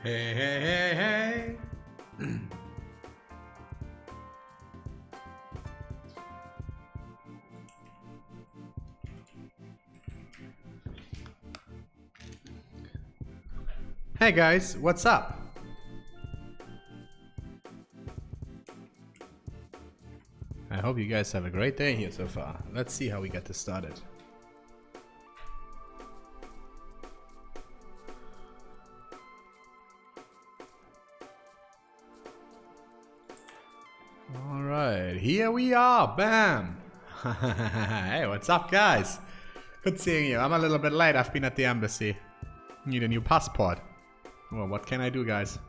Hey, hey, hey, hey. Hey guys, what's up? I hope you guys have a great day here so far. Let's see how we get this started. Alright, here we are, bam! Hey, what's up guys? Good seeing you. I'm a little bit late, I've been at the embassy. Need a new passport. Well, what can I do, guys?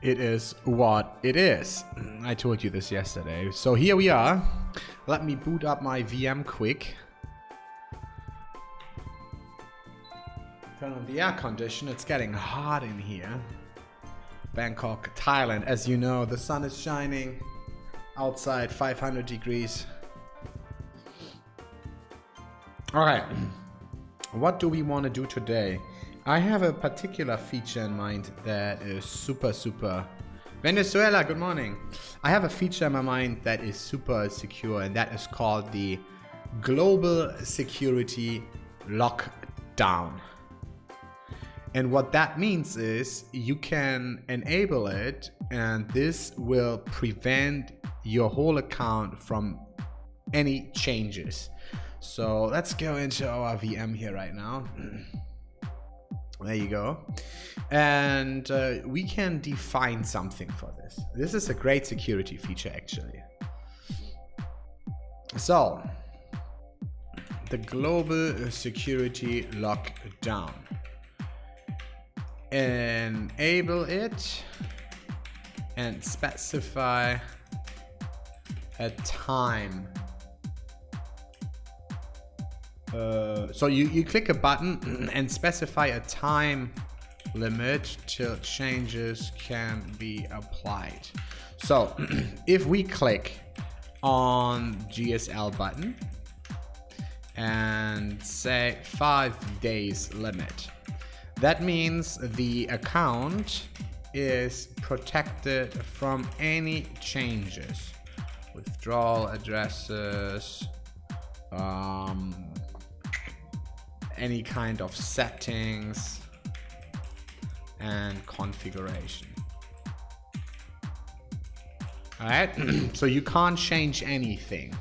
It is what it is. I told you this yesterday. So here we are. Let me boot up my VM quick. Turn on the air condition. It's getting hot in here. Bangkok, Thailand. As you know, the sun is shining. Outside 500 degrees. Alright. What do we want to do today? I have a particular feature in mind that is super Venezuela, good morning. I have a feature in my mind that is super secure, and that is called the Global Security Lockdown. And what that means is you can enable it, and this will prevent your whole account from any changes. So let's go into our VM here right now. There you go. And we can define something for this. This is a great security feature actually. So, the global security lockdown. Enable it and specify a time. So you click a button and specify a time limit till changes can be applied. So if we click on GSL button and say 5 days limit, that means the account is protected from any changes. Withdrawal addresses, any kind of settings and configuration. Alright, so you can't change anything.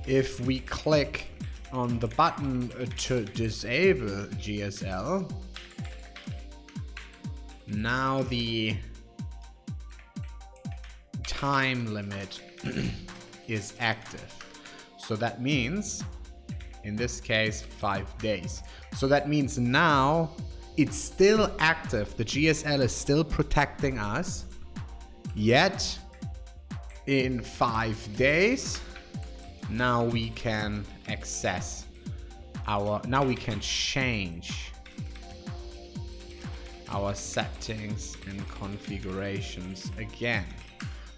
If we click on the button to disable GSL, now the time limit is active. So that means, in this case, 5 days. So that means now it's still active. The GSL is still protecting us. Yet, in 5 days, now we can access now we can change our settings and configurations again.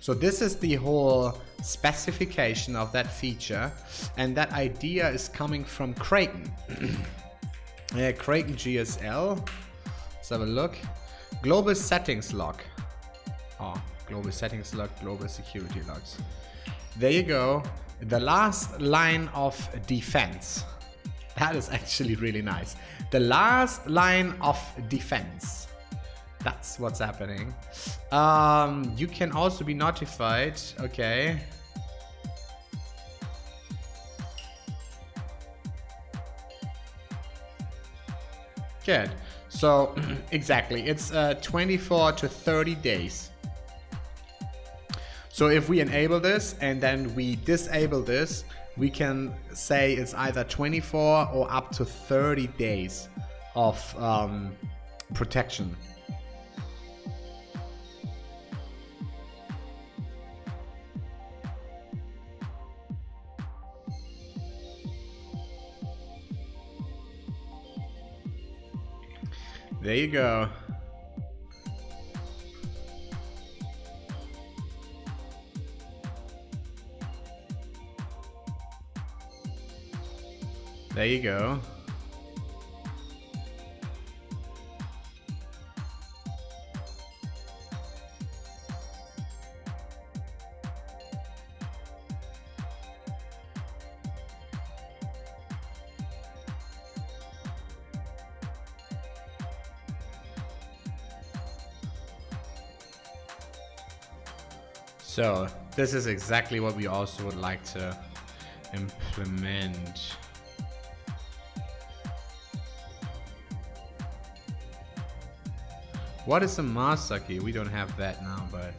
So this is the whole specification of that feature, and that idea is coming from Kraken. Kraken GSL. Let's have a look. Global settings lock. Oh, global settings lock, global security logs. There you go. The last line of defense. That is actually really nice. The last line of defense. That's what's happening. You can also be notified. Okay. Good. So exactly, it's 24 to 30 days. So if we enable this and then we disable this, we can say it's either 24 or up to 30 days of protection. There you go. There you go. So this is exactly what we also would like to implement. What is a master key? We don't have that now, but...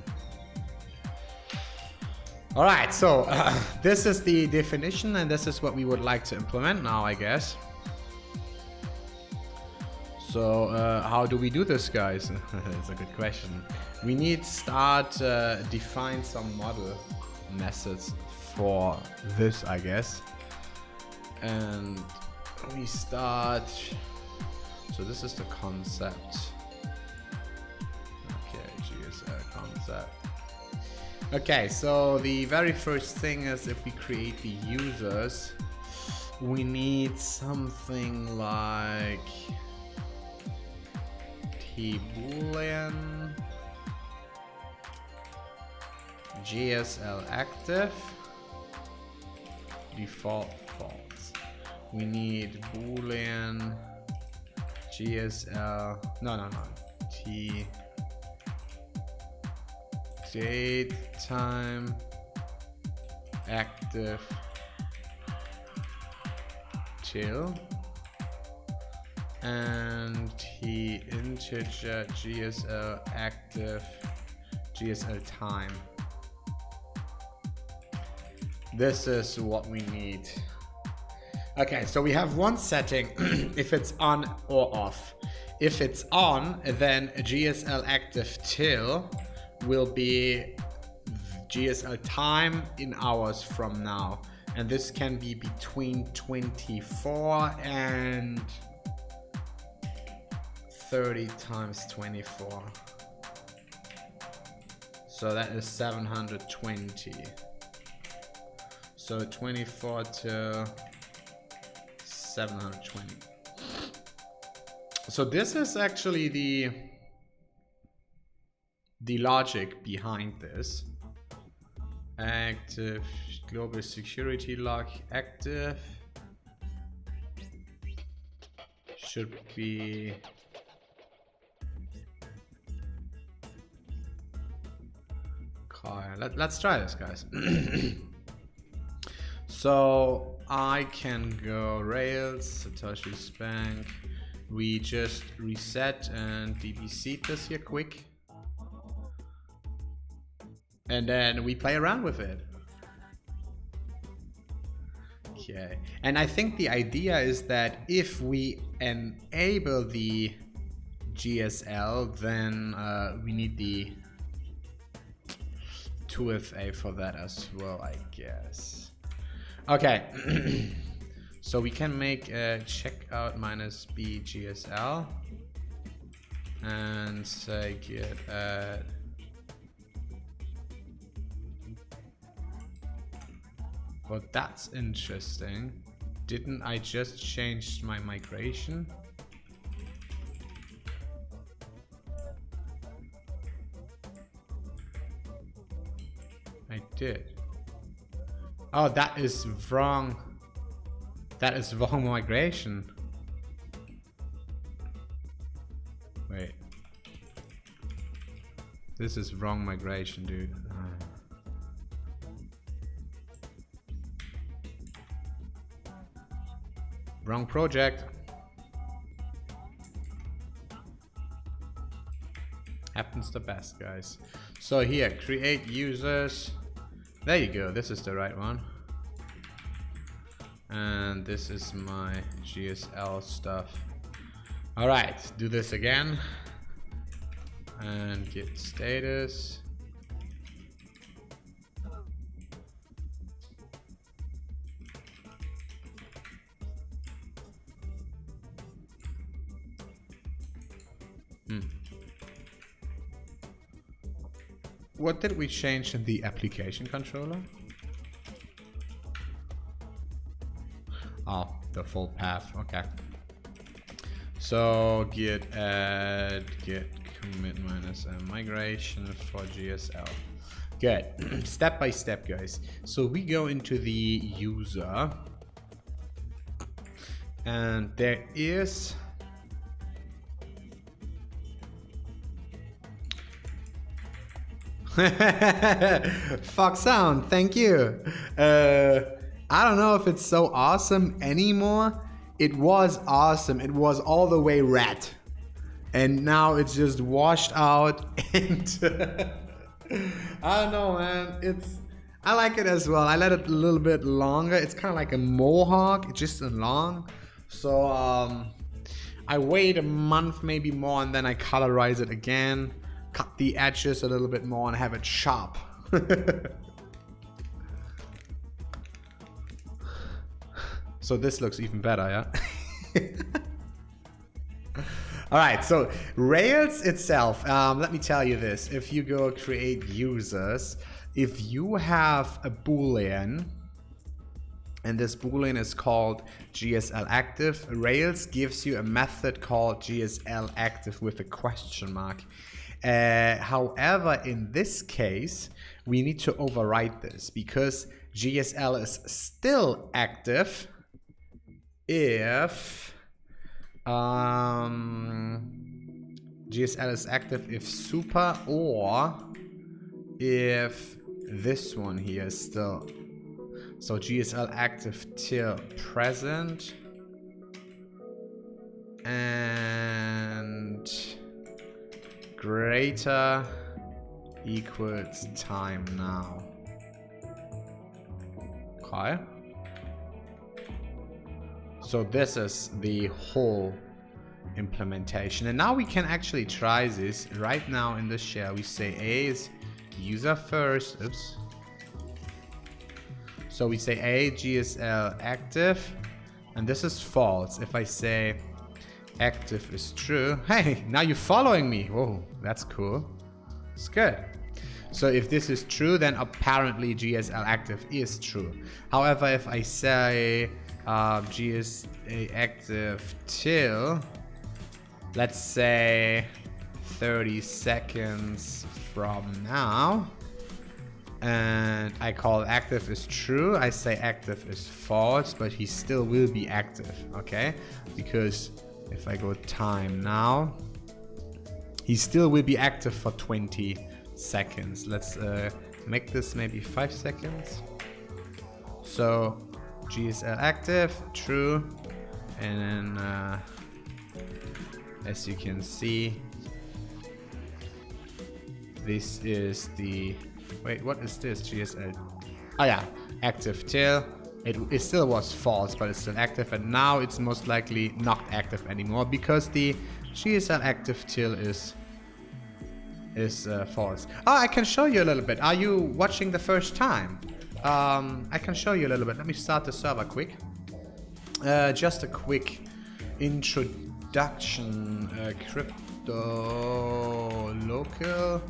Alright, so this is the definition and this is what we would like to implement now, I guess. So how do we do this, guys? It's a good question. We need start define some model methods for this, I guess. And we start... So this is the concept. Concept. Okay, so the very first thing is if we create the users, we need something like Boolean GSL active default false. We need Boolean GSL T date time active till and T integer GSL active GSL time. This is what we need. Okay, so we have one setting if it's on or off. If it's on, then GSL active till will be GSL time in hours from now, and this can be between 24 and 30 times 24, so that is 720. So 24 to 720. So this is actually the logic behind this. Active global security lock active should be let's try this, guys. So I can go Rails, Satoshi Spank. We just reset and DBC this here quick. And then we play around with it. Okay. And I think the idea is that if we enable the GSL, then we need the 2FA for that as well, I guess. Okay. So we can make a checkout minus B GSL and say git add well, that's interesting. Didn't I just change my migration? I did. Oh, that is wrong. That is wrong migration. Wait. This is wrong migration, dude. Wrong project. Happens the best, guys. So here, create users. There you go. This is the right one. And this is my GSL stuff. All right, do this again. And get status. What did we change in the application controller? Oh, the full path, okay. So git add git commit minus migration for GSL. Good. Step by step, guys. So we go into the user and there is Fox Sound, thank you. I don't know if it's so awesome anymore. It was awesome. It was all the way red. And now it's just washed out and I don't know, man. I like it as well. I let it a little bit longer. It's kind of like a mohawk, it's just long. So I wait a month, maybe more, and then I colorize it again, cut the edges a little bit more, and have it sharp. So this looks even better, yeah? Alright, so Rails itself, let me tell you this. If you go create users, if you have a boolean, and this boolean is called GSL active, Rails gives you a method called GSL active with a question mark. However, in this case, we need to override this because GSL is still active if GSL is active if super or if this one here is still. So GSL active till present and greater equals time now. Okay. So this is the whole implementation. And now we can actually try this. Right now in the shell we say A is user first. Oops. So we say A GSL active and this is false. If I say active is true, hey, now you're following me. Whoa, that's cool. It's good. So if this is true, then apparently GSL active is true. However, if I say GSA active till, let's say 30 seconds from now, and I call active is true, I say active is false, but he still will be active, okay? Because if I go time now, he still will be active for 20 seconds. Let's make this maybe 5 seconds. So GSL active, true, and then as you can see, this is the, wait, what is this? GSL, oh yeah, active till. It still was false, but it's still active, and now it's most likely not active anymore because the GSL active till is false. Oh, I can show you a little bit. Are you watching the first time? I can show you a little bit. Let me start the server quick. Just a quick introduction. Crypto local.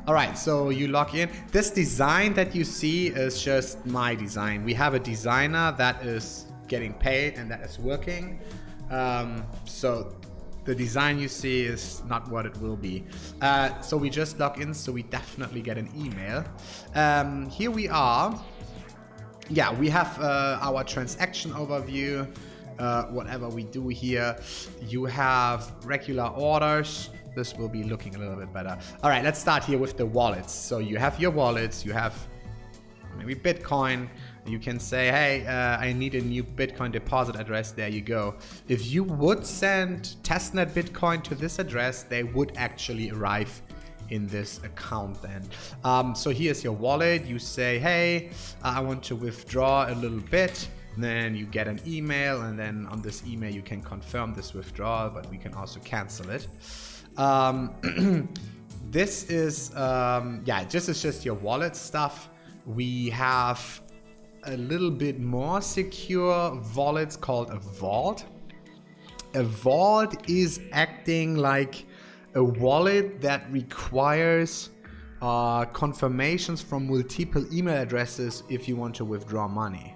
Alright, so you log in. This design that you see is just my design. We have a designer that is getting paid and that is working. So the design you see is not what it will be. So we just log in, so we definitely get an email. Here we are. Yeah, we have our transaction overview. Whatever we do here, you have regular orders. This will be looking a little bit better. All right, let's start here with the wallets. So you have your wallets, you have maybe Bitcoin. You can say, hey, I need a new Bitcoin deposit address. There you go. If you would send testnet Bitcoin to this address, they would actually arrive in this account then. So here's your wallet. You say, hey, I want to withdraw a little bit. Then you get an email, and then on this email you can confirm this withdrawal, but we can also cancel it. This is this is just your wallet stuff. We have a little bit more secure wallets called a vault. A vault is acting like a wallet that requires confirmations from multiple email addresses if you want to withdraw money.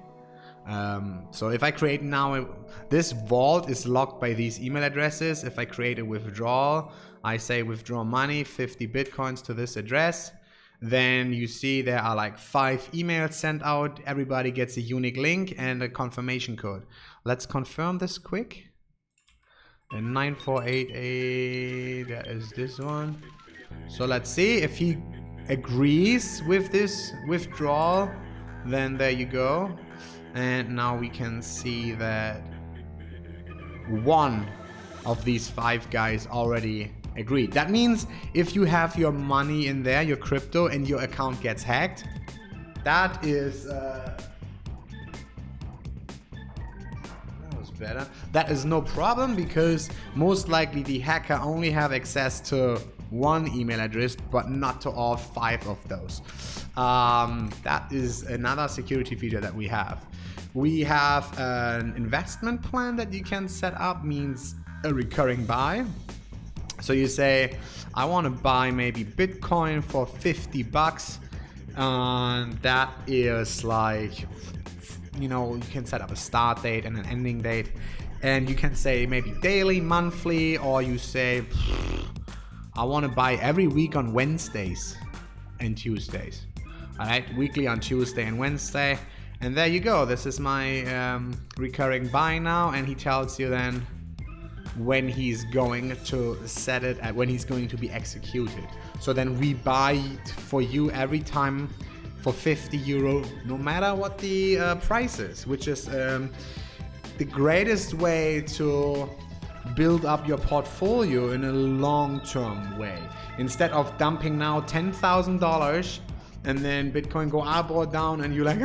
So if I create now, this vault is locked by these email addresses. If I create a withdrawal, I say withdraw money, 50 Bitcoins to this address. Then you see there are like 5 emails sent out. Everybody gets a unique link and a confirmation code. Let's confirm this quick. And 9488, that is this one. So let's see if he agrees with this withdrawal, then there you go. And now we can see that one of these 5 guys already agreed. That means if you have your money in there, your crypto, and your account gets hacked, that is better. That is no problem, because most likely the hacker only have access to one email address, but not to all 5 of those. That is another security feature that we have. We have an investment plan that you can set up, means a recurring buy. So you say, I want to buy maybe Bitcoin for $50, and that is like, you can set up a start date and an ending date, and you can say maybe daily, monthly, or you say, I want to buy every week on Wednesdays and Tuesdays. All right, weekly on Tuesday and Wednesday, and there you go. This is my recurring buy now, and he tells you then when he's going to set it at when he's going to be executed. So then we buy it for you every time for €50, no matter what the price is, which is the greatest way to build up your portfolio in a long-term way. Instead of dumping now $10,000 and then Bitcoin go up or down and you're like,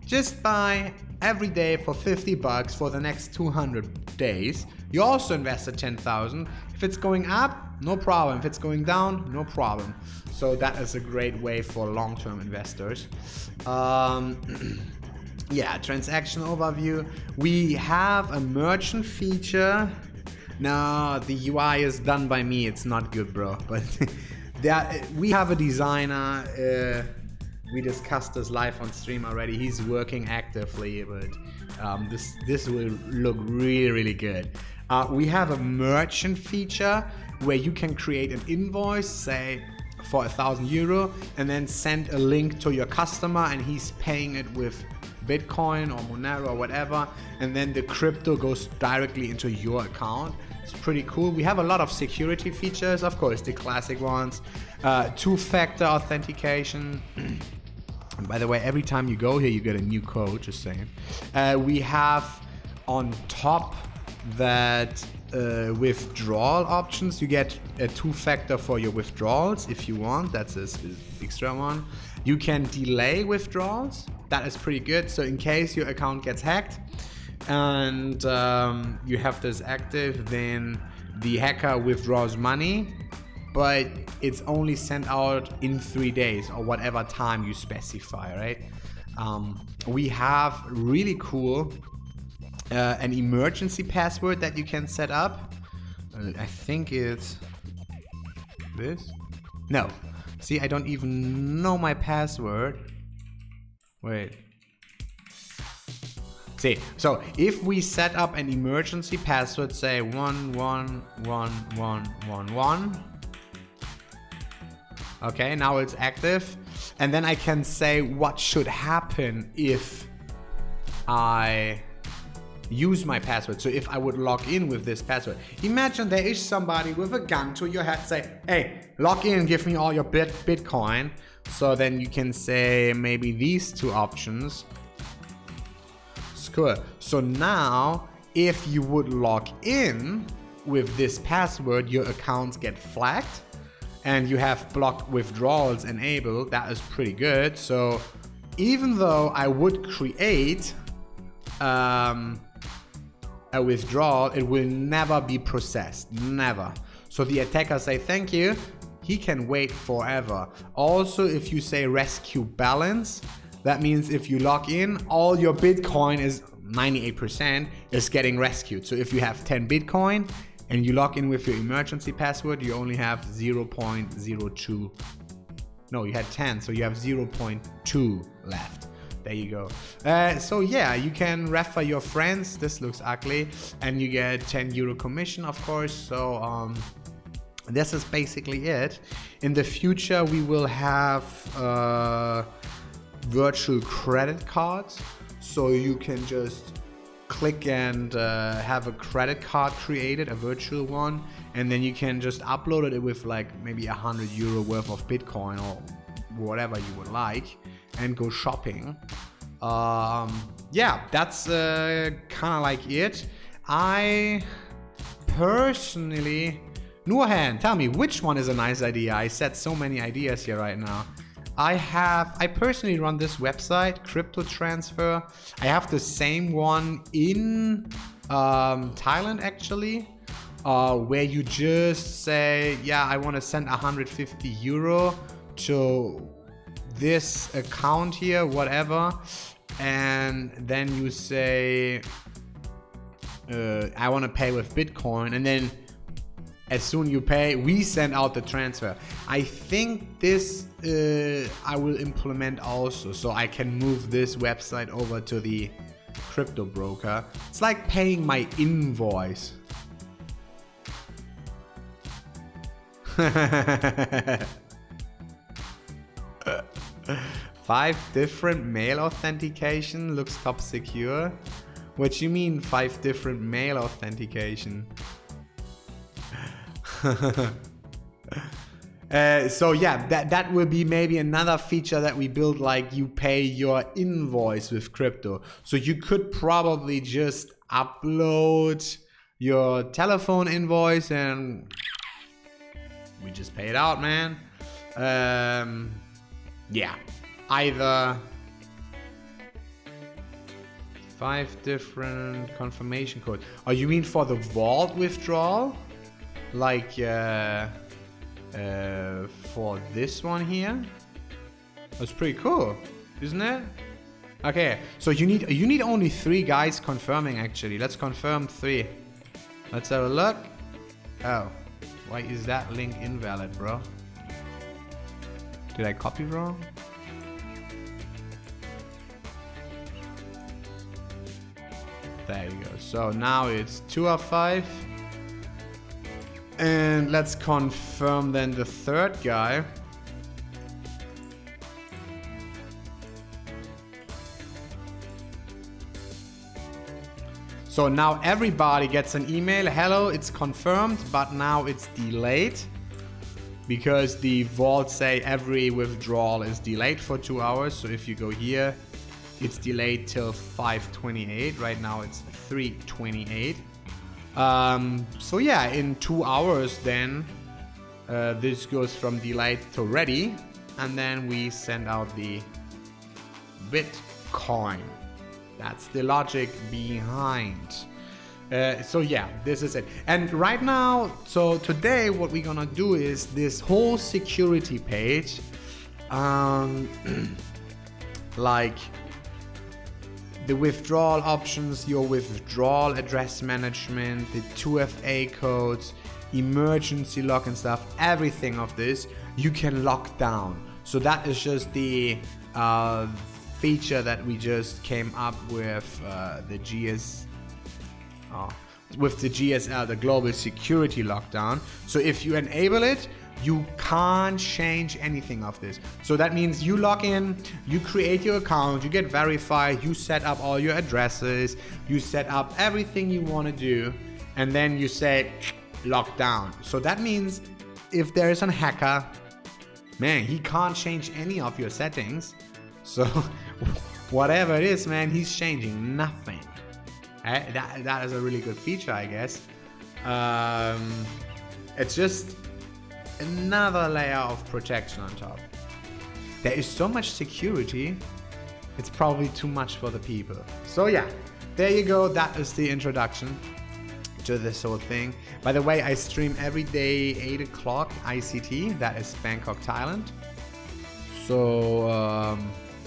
just buy every day for $50 for the next 200 days. You also invested 10,000. If it's going up, no problem. If it's going down, no problem. So that is a great way for long-term investors. Yeah, transaction overview. We have a merchant feature. No, the UI is done by me. It's not good, bro. But we have a designer. We discussed this live on stream already. He's working actively, but this will look really, really good. We have a merchant feature where you can create an invoice, say for €1,000, and then send a link to your customer, and he's paying it with Bitcoin or Monero or whatever, and then the crypto goes directly into your account. It's pretty cool. We have a lot of security features, of course, the classic ones. 2-factor authentication. And by the way, every time you go here, you get a new code, just saying. We have on top that withdrawal options. You get a 2-factor for your withdrawals if you want. That's an extra one. You can delay withdrawals. That is pretty good. So in case your account gets hacked and you have this active, then the hacker withdraws money, but it's only sent out in 3 days or whatever time you specify, right? We have really cool an emergency password that you can set up. I think it's this. No, see, I don't even know my password. Wait. See, so if we set up an emergency password, say 11111, okay, now it's active, and then I can say what should happen if I use my password. So if I would log in with this password, imagine there is somebody with a gun to your head, say, hey, log in, give me all your Bitcoin. So then you can say maybe these 2 options. Cool. So now if you would log in with this password, your accounts get flagged and you have blocked withdrawals enabled. That is pretty good. So even though I would create a withdrawal, it will never be processed, never. So the attacker say thank you, he can wait forever. Also, if you say rescue balance, that means if you log in, all your Bitcoin is 98% is getting rescued. So if you have 10 Bitcoin and you log in with your emergency password, you only have 0.02. No, you had 10, so you have 0.2 left. There you go. So yeah, you can refer your friends. This looks ugly, and you get €10 commission, of course. So this is basically it. In the future, we will have virtual credit cards, so you can just click and have a credit card created, a virtual one, and then you can just upload it with like maybe €100 worth of Bitcoin or whatever you would like, and go shopping. Yeah, that's kind of like it. I personally, Nurhan, tell me which one is a nice idea. I said so many ideas here right now. I personally run this website, Crypto Transfer. I have the same one in Thailand actually, where you just say, yeah, I want to send €150 to this account here, whatever, and then you say, I want to pay with Bitcoin, and then as soon you pay, we send out the transfer. I think this I will implement also, so I can move this website over to the crypto broker. It's like paying my invoice. 5 different mail authentication looks top secure. What you mean 5 different mail authentication? So yeah, that will be maybe another feature that we build, like you pay your invoice with crypto. So you could probably just upload your telephone invoice and we just pay it out, man. Yeah, either 5 different confirmation codes. Oh, you mean for the vault withdrawal? Like for this one here? That's pretty cool, isn't it? Okay, so you need only 3 guys confirming actually. Let's confirm 3. Let's have a look. Oh, why is that link invalid, bro? Did I copy wrong? There you go. So now it's 2 of 5. And let's confirm then the 3rd guy. So now everybody gets an email. Hello, it's confirmed, but now it's delayed. Because the vault say every withdrawal is delayed for 2 hours. So if you go here, it's delayed till 5:28. Right now it's 3:28. So yeah, in 2 hours then this goes from delayed to ready, and then we send out the Bitcoin. That's the logic behind. So yeah, this is it. And right now, so today what we're gonna do is this whole security page, like the withdrawal options, your withdrawal address management, the 2FA codes, emergency lock and stuff, everything of this you can lock down. So that is just the feature that we just came up with the GSL, the Global Security Lockdown. So if you enable it, you can't change anything of this. So that means you log in, you create your account, you get verified, you set up all your addresses, you set up everything you want to do, and then you say lockdown. So that means if there is a hacker, man, he can't change any of your settings. So whatever it is, man, he's changing nothing. That is a really good feature, I guess. It's just another layer of protection on top. There is so much security, it's probably too much for the people. So yeah, there you go. That is the introduction to this whole thing. By the way, I stream every day 8 o'clock ICT, that is Bangkok, Thailand. So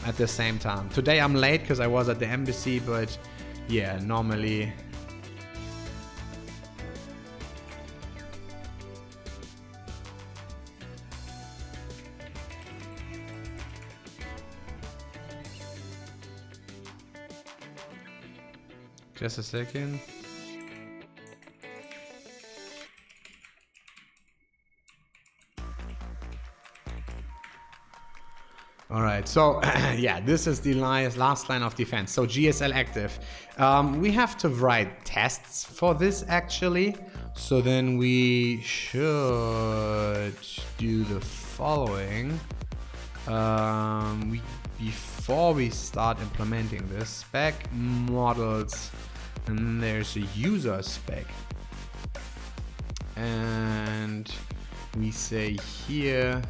at the same time. Today I'm late because I was at the embassy, but yeah, normally. Just a second. All right, so yeah, this is the last line of defense. So GSL active. We have to write tests for this actually. So then we should do the following. Before we start implementing this, spec models, and then there's a user spec. And we say here,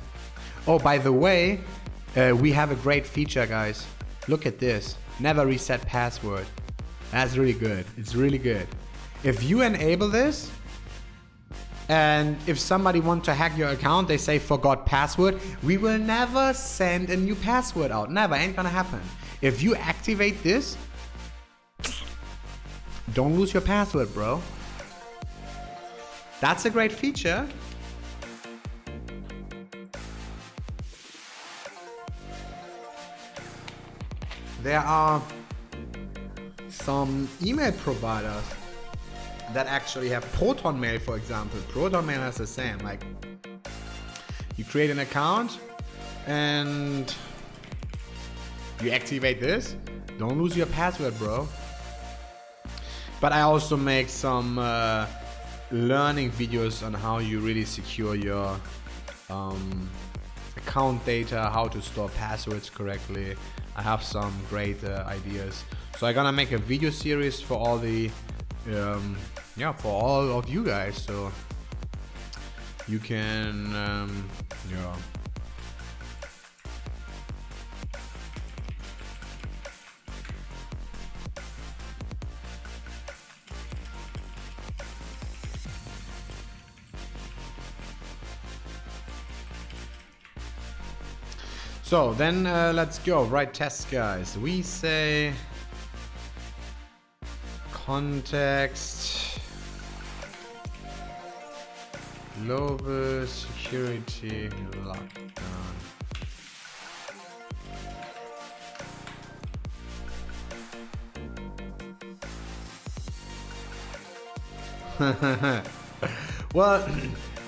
oh, by the way, we have a great feature, guys. Look at this. Never reset password. That's really good. It's really good. If you enable this, and if somebody wants to hack your account, they say forgot password, we will never send a new password out. Never. Ain't gonna happen. If you activate this, don't lose your password, bro. That's a great feature. There are some email providers that actually have Proton Mail, for example. Proton Mail has the same. Like, you create an account and you activate this. Don't lose your password, bro. But I also make some learning videos on how you really secure your account data, how to store passwords correctly. I have some great ideas. So I'm gonna make a video series for all the for all of you guys, so you can So then let's go. Write tests, guys. We say context global security lockdown. Well,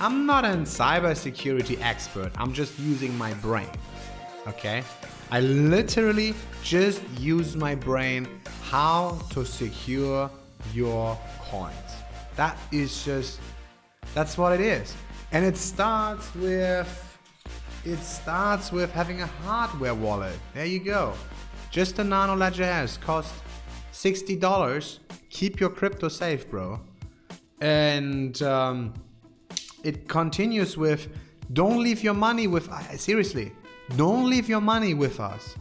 I'm not a cybersecurity expert. I'm just using my brain. Okay, I literally just use my brain how to secure your coins. That's what it is. And it starts with having a hardware wallet. There you go. Just a Nano Ledger S cost $60. Keep your crypto safe, bro. And it continues with, don't leave your money with, seriously, don't leave your money with us.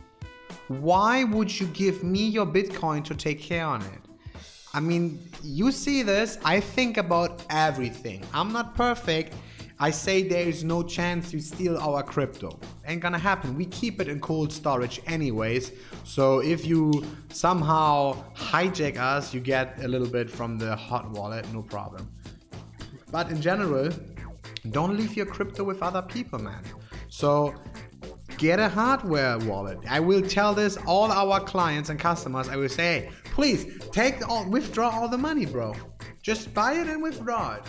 Why would you give me your Bitcoin to take care on it? I mean, you see this, I think about everything. I'm not perfect. I say there is no chance you steal our crypto. Ain't gonna happen. We keep it in cold storage anyways. So if you somehow hijack us, you get a little bit from the hot wallet, no problem. But in general, don't leave your crypto with other people, man. So get a hardware wallet. I will tell this all our clients and customers. I will say, hey, please withdraw all the money, bro. Just buy it and withdraw it.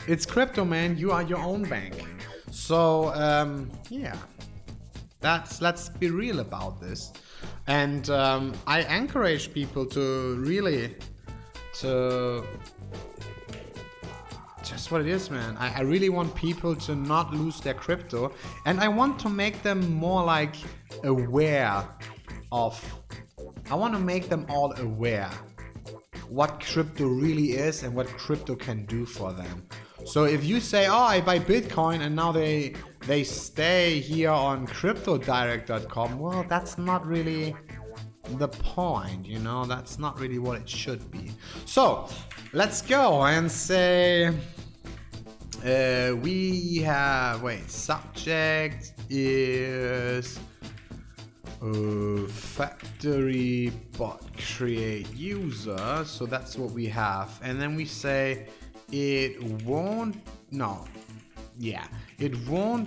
It's crypto, man. You are your own bank. So yeah, let's be real about this. And I encourage people to really just what it is, man. I really want people to not lose their crypto, and I want to make them more like aware of. I want to make them all aware what crypto really is and what crypto can do for them. So if you say, oh, I buy Bitcoin and now they stay here on cryptodirect.com, well, that's not really the point, you know, that's not really what it should be. So let's go and say we have, subject is factory bot create user, so that's what we have. And then we say it won't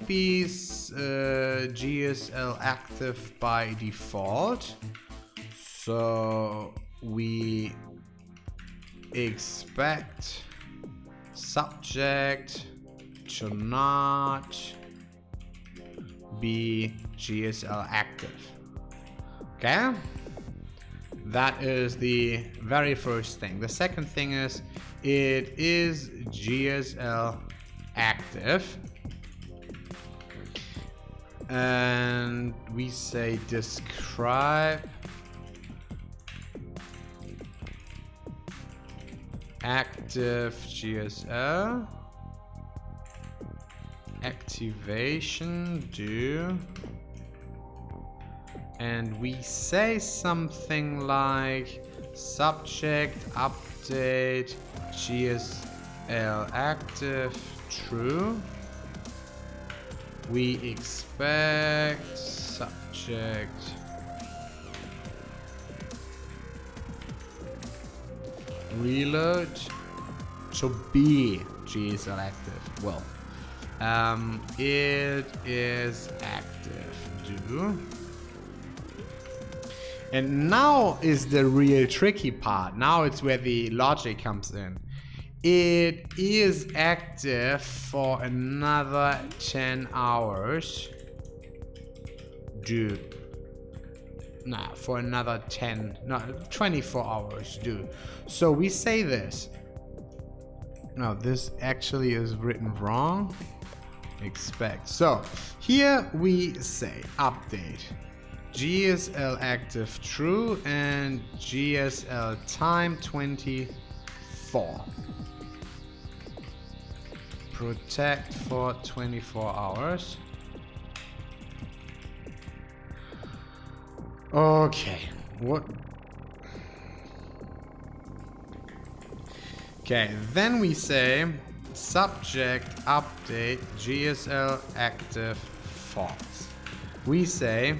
be GSL active by default, so we expect subject to not be GSL active. Okay? That is the very first thing. The second thing is it is GSL active. And we say describe active GSL activation do, and we say something like subject update GSL active true. We expect subject reload to be GSL active. Well, it is active do. And now is the real tricky part. Now it's where the logic comes in. It is active for another 10 hours. Do. Nah, for another 24 hours. Do. So we say this. No, this actually is written wrong. Expect. So here we say update GSL active true and GSL time 24. Protect for 24 hours. Okay, what? Okay, then we say subject update GSL active false. We say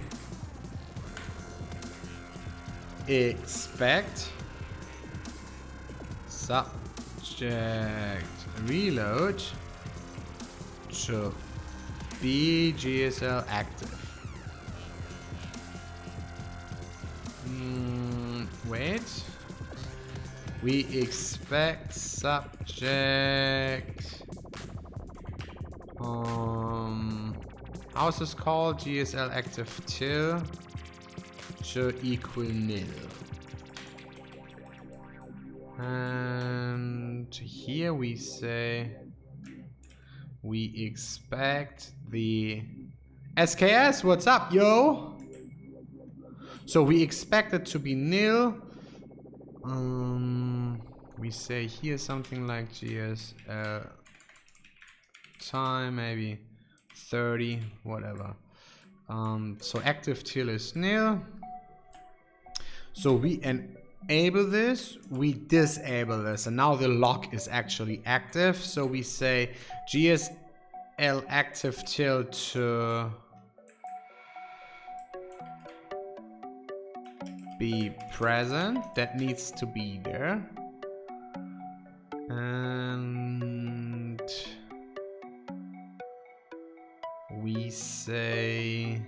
expect subject reload to be GSL active. Wait. We expect subject. How's this called? GSL active till to equal nil. And here we say we expect the SKS. What's up, yo? So we expect it to be nil. We say here something like GSL time, maybe 30, whatever. So active till is nil. So we enable this, we disable this, and now the lock is actually active. So we say GSL active till to be present. That needs to be there. And we say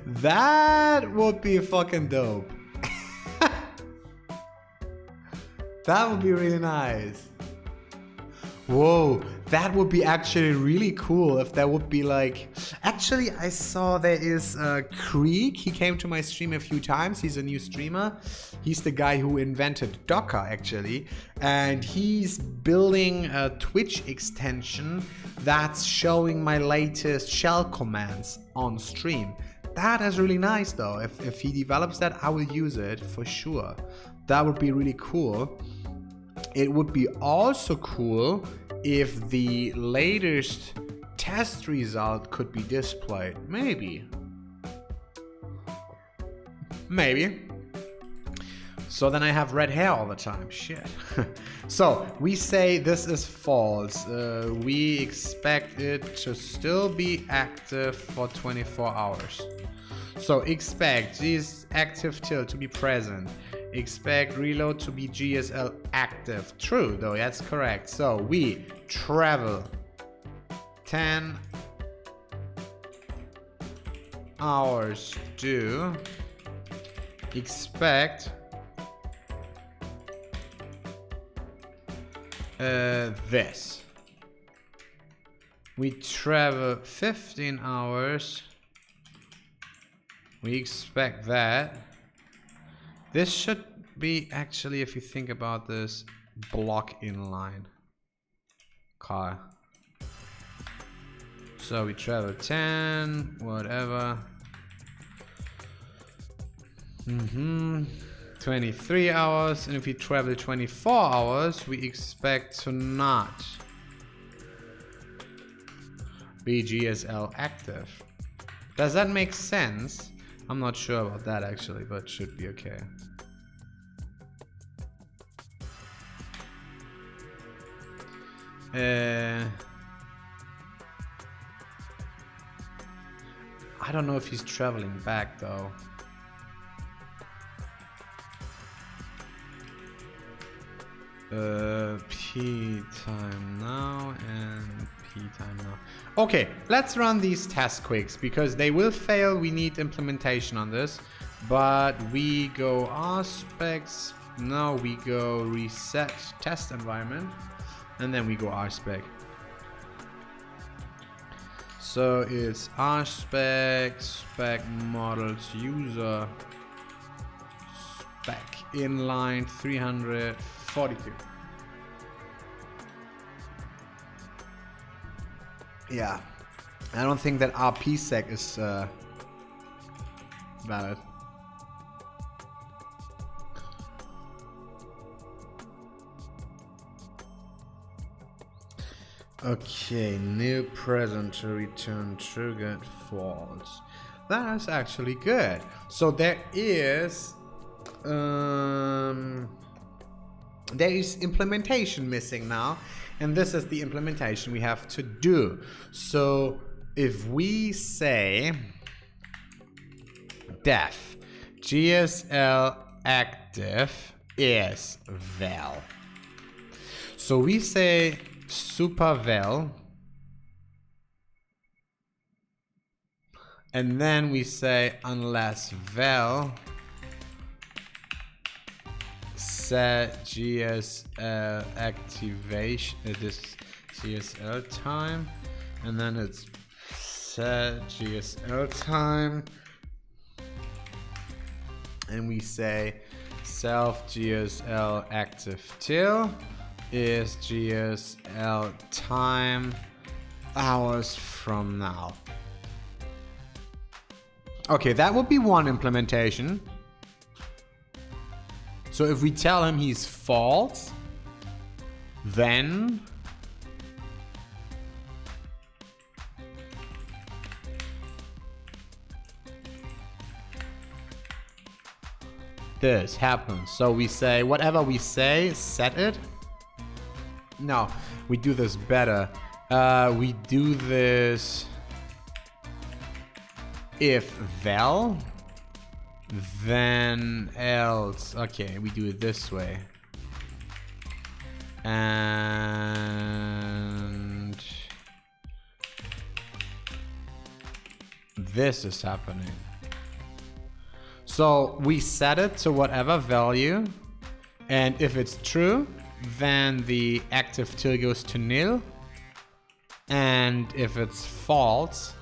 that would be fucking dope. That would be really nice. Whoa, that would be actually really cool if that would be like... Actually, I saw there is Creek. He came to my stream a few times. He's a new streamer. He's the guy who invented Docker, actually. And he's building a Twitch extension that's showing my latest shell commands on stream. That is really nice, though. If he develops that, I will use it for sure. That would be really cool. It would be also cool if the latest test result could be displayed. Maybe. So then I have red hair all the time. Shit. So we say this is false. We expect it to still be active for 24 hours. So expect this active till to be present. Expect reload to be GSL active. True, though, that's correct. So we travel 10 hours to expect this. We travel 15 hours. We expect that. This should be actually, if you think about this, block inline car. So we travel 10, whatever. 23 hours, and if we travel 24 hours, we expect to not be GSL active. Does that make sense? I'm not sure about that actually, but should be okay. I don't know if he's traveling back though. P time now and P time now. Okay, let's run these test quicks because they will fail. We need implementation on this, but we go RSpec. Now we go reset test environment, and then we go RSpec. So it's RSpec spec models user spec inline 342. Yeah, I don't think that RPsec is valid. Okay, new present to return triggered false. That is actually good. So there is implementation missing now, and this is the implementation we have to do. So if we say def GSL active is val, so we say super val, and then we say unless val set GSL activation, this GSL time, and then it's set GSL time, and we say self GSL active till is GSL time hours from now. Okay, that would be one implementation. So if we tell him he's false, then this happens. So we say whatever we say, set it. No, we do this better. We do this if val, then else. Okay, we do it this way. And this is happening. So we set it to whatever value, and if it's true, then the active till goes to nil, and if it's false,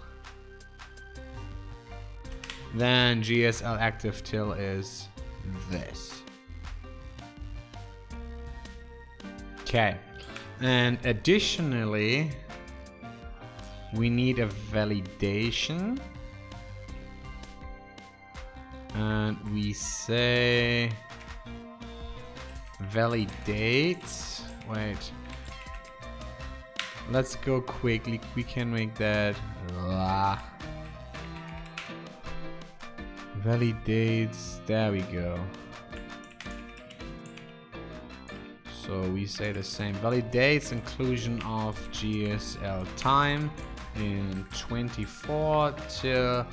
then GSL active till is this. Okay, and additionally we need a validation, and we say validate. Wait, let's go quickly. We can make that validates. There we go. So we say the same. Validates inclusion of GSL time in 24 till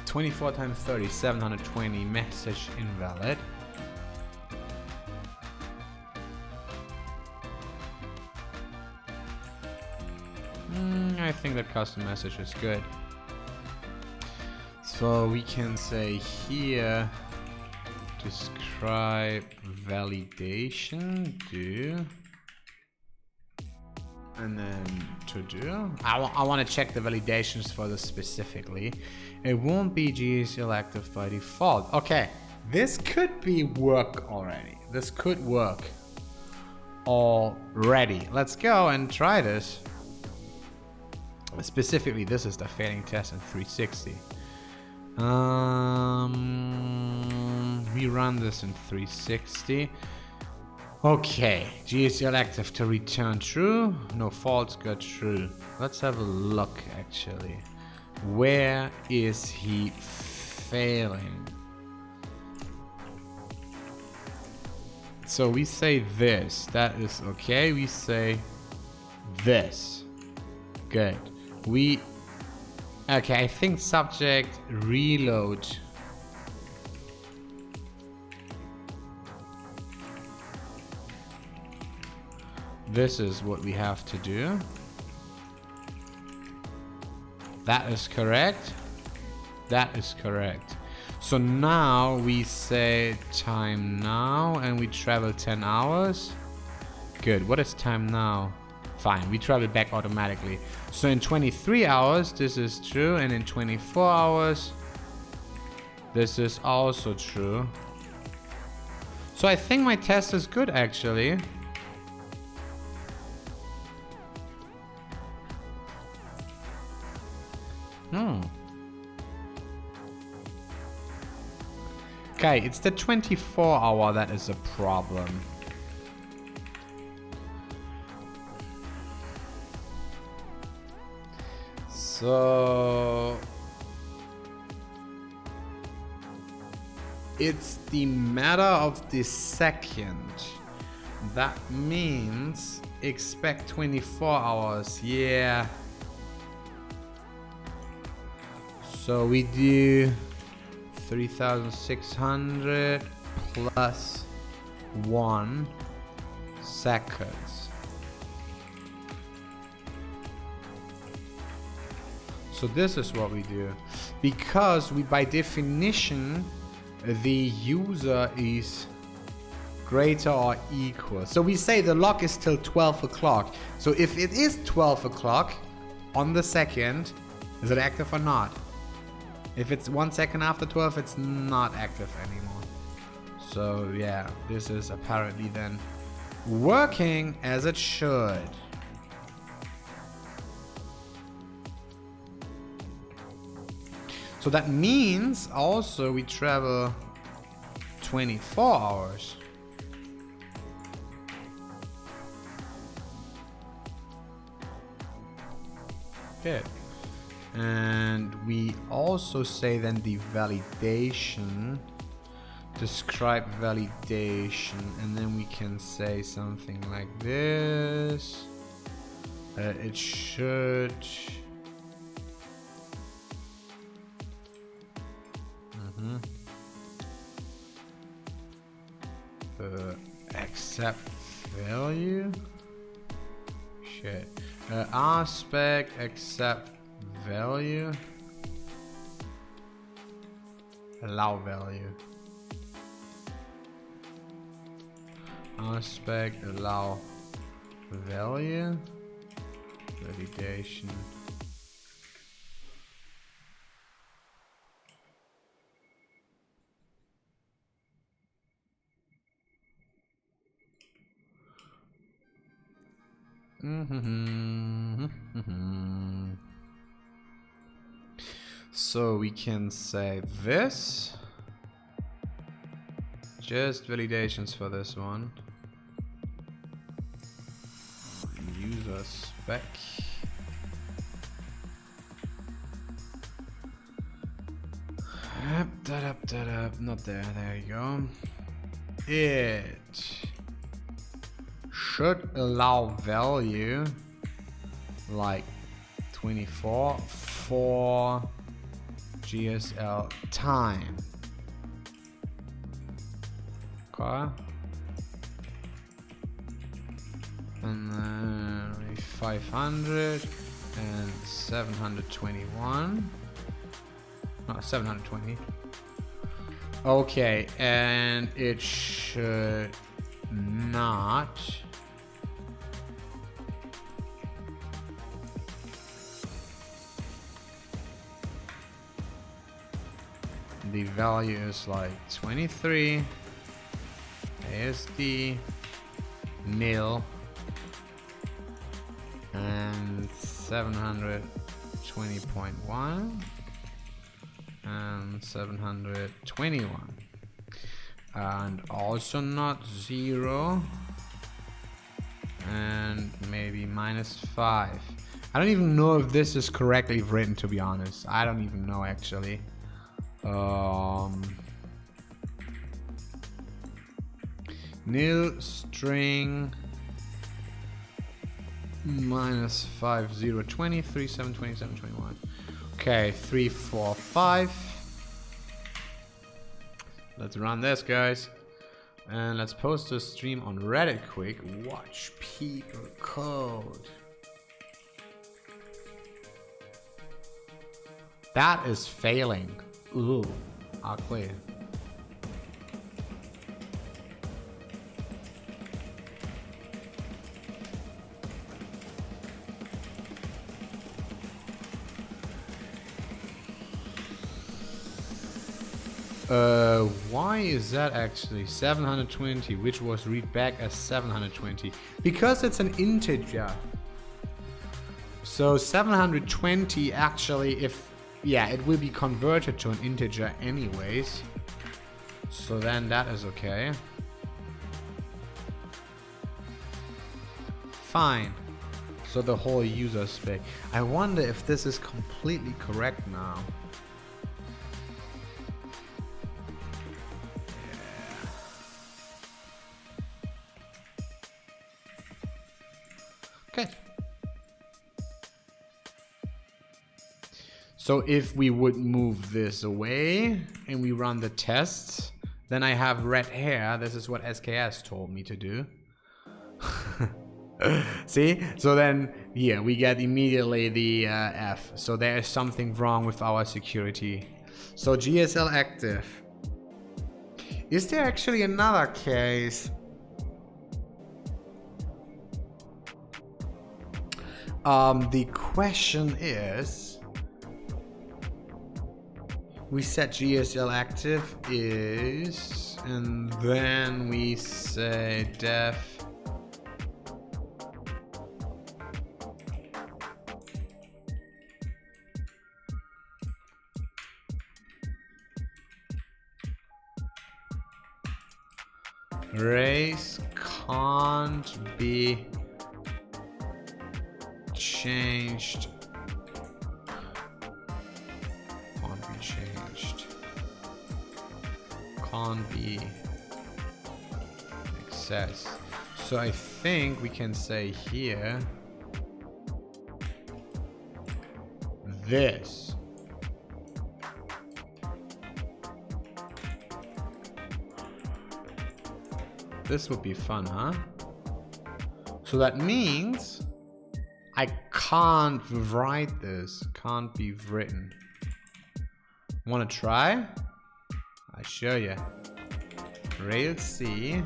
24 times 30, 720. Message invalid. I think that custom message is good. So we can say here, describe validation, do And then to do, I want to check the validations for this specifically. It won't be GSL active by default. Okay, this could be work already. This could work already. Let's go and try this. Specifically, this is the failing test in 360. We run this in 360. Okay, GSL active to return true. No false, got true. Let's have a look actually. Where is he failing? So we say this, that is okay. We say this, good. Okay, I think subject reload. This is what we have to do. That is correct. That is correct. So now we say time now and we travel 10 hours. Good. What is time now? Fine. We travel back automatically. So in 23 hours, this is true. And in 24 hours, this is also true. So I think my test is good actually. Okay, it's the 24 hour that is a problem. So it's the matter of the second. That means expect 24 hours. Yeah. So we do 3,600 plus 1 seconds. So this is what we do. Because we, by definition, the user is greater or equal. So we say the lock is till 12 o'clock. So if it is 12 o'clock on the second, is it active or not? If it's 1 second after 12, it's not active anymore. So yeah, this is apparently then working as it should. So that means also we travel 24 hours. Good. And we also say then the validation, describe validation, and then we can say something like this. It should accept value. Shit. Aspect accept value. Allow value. Aspect allow value. Validation. So we can say this. Just validations for this one. User spec. Not there. There you go. It should allow value like 24 for GSL time. Okay. And then 500 and 721. No, 720. Okay, and it should not the value is like 23, ASD, nil, and 720.1 and 721, and also not 0, and maybe -5. I don't even know if this is correctly written, to be honest. I don't even know actually. Nil string -5 0 20 3 7 27 21. Okay, 3 4 5. Let's run this, guys, and let's post this stream on Reddit quick. Watch people code. That is failing. Ooh, ugly. Why is that actually 720, which was read back as 720? Because it's an integer. So 720 actually, if, yeah, it will be converted to an integer anyways. So then that is okay. Fine. So the whole user spec. I wonder if this is completely correct now. Okay. So if we would move this away and we run the tests, then I have red hair. This is what SKS told me to do. See? So then, yeah, we get immediately the F. So there is something wrong with our security. So GSL active. Is there actually another case? The question is, we set GSL active is, and then we say def race can't be changed. Can't be accessed. So I think we can say here this. This would be fun, huh? So that means I can't write this. Can't be written. Wanna try? I show you. Rails C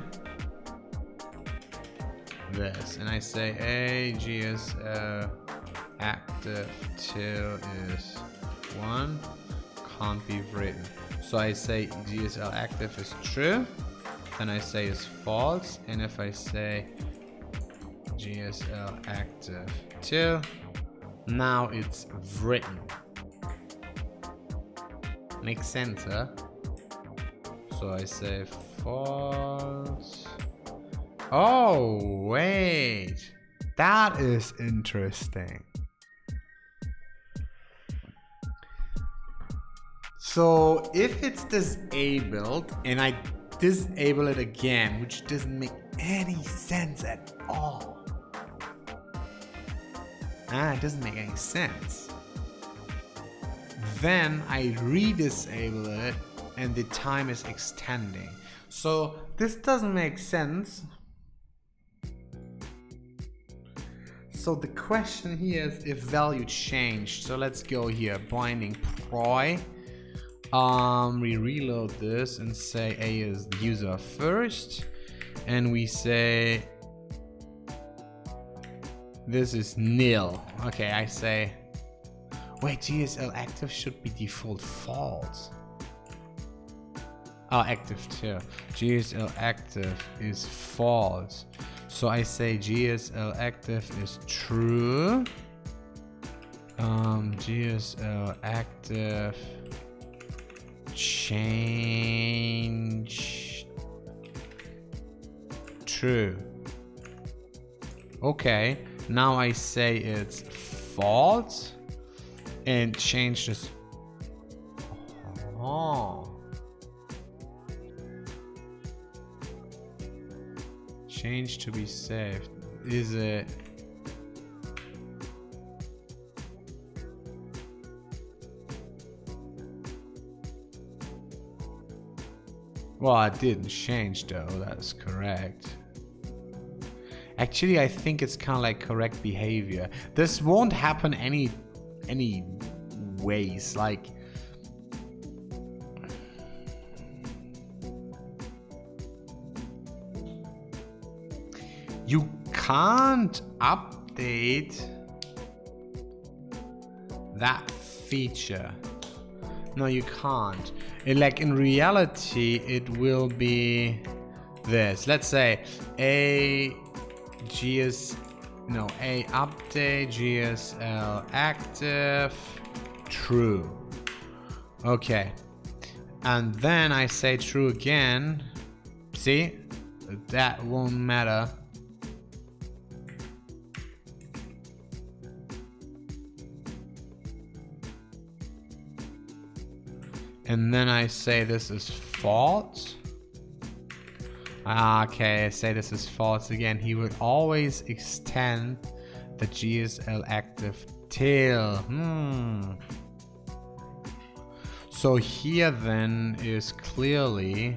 this, and I say GSL active till is 1, can't be written. So I say GSL active is true, then I say is false, and if I say GSL active till, now it's written. Makes sense, huh? So I say false. Oh, wait. That is interesting. So if it's disabled and I disable it again, which doesn't make any sense at all. It doesn't make any sense. Then I redisable it and the time is extending. So this doesn't make sense. So the question here is if value changed. So let's go here, binding proy. We reload this and say A is the user first, and we say this is nil. Okay, I say, wait, GSL active should be default false. Oh, active too. GSL active is false. So I say GSL active is true. GSL active change true. Okay, now I say it's false and change this. Oh. Change to be saved. Is it? Well, I didn't change though, that's correct. Actually, I think it's kind of like correct behavior. This won't happen any ways, like you can't update that feature. No, you can't. Like in reality, it will be this. Let's say a update GSL active true. Okay, and then I say true again. See, that won't matter. And then I say this is false. Okay, I say this is false again. He would always extend the GSL active till. So here then is clearly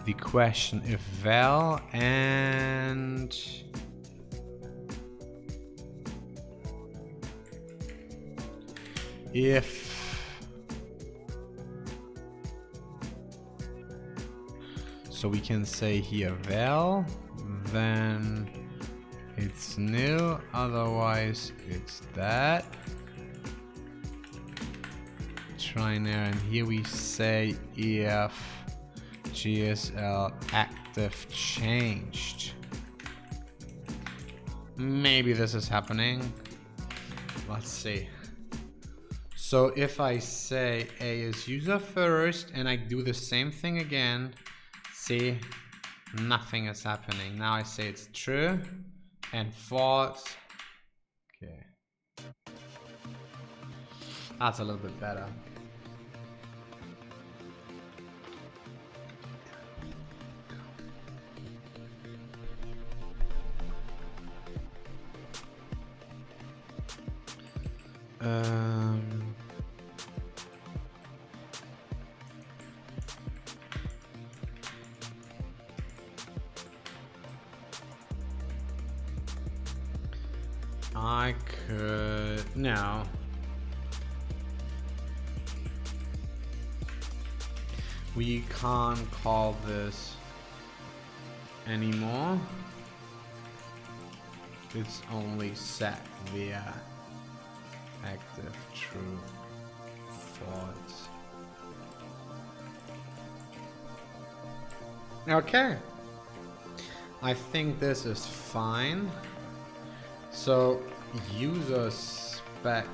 the question if val and if so we can say here val, then it's new, otherwise it's that. Try there, and here we say if GSL active changed. Maybe this is happening. Let's see. So if I say A is user first and I do the same thing again, see, nothing is happening. Now I say it's true and false. Okay. That's a little bit better. I could no. We can't call this anymore. It's only set via active true false. Okay, I think this is fine. So user spec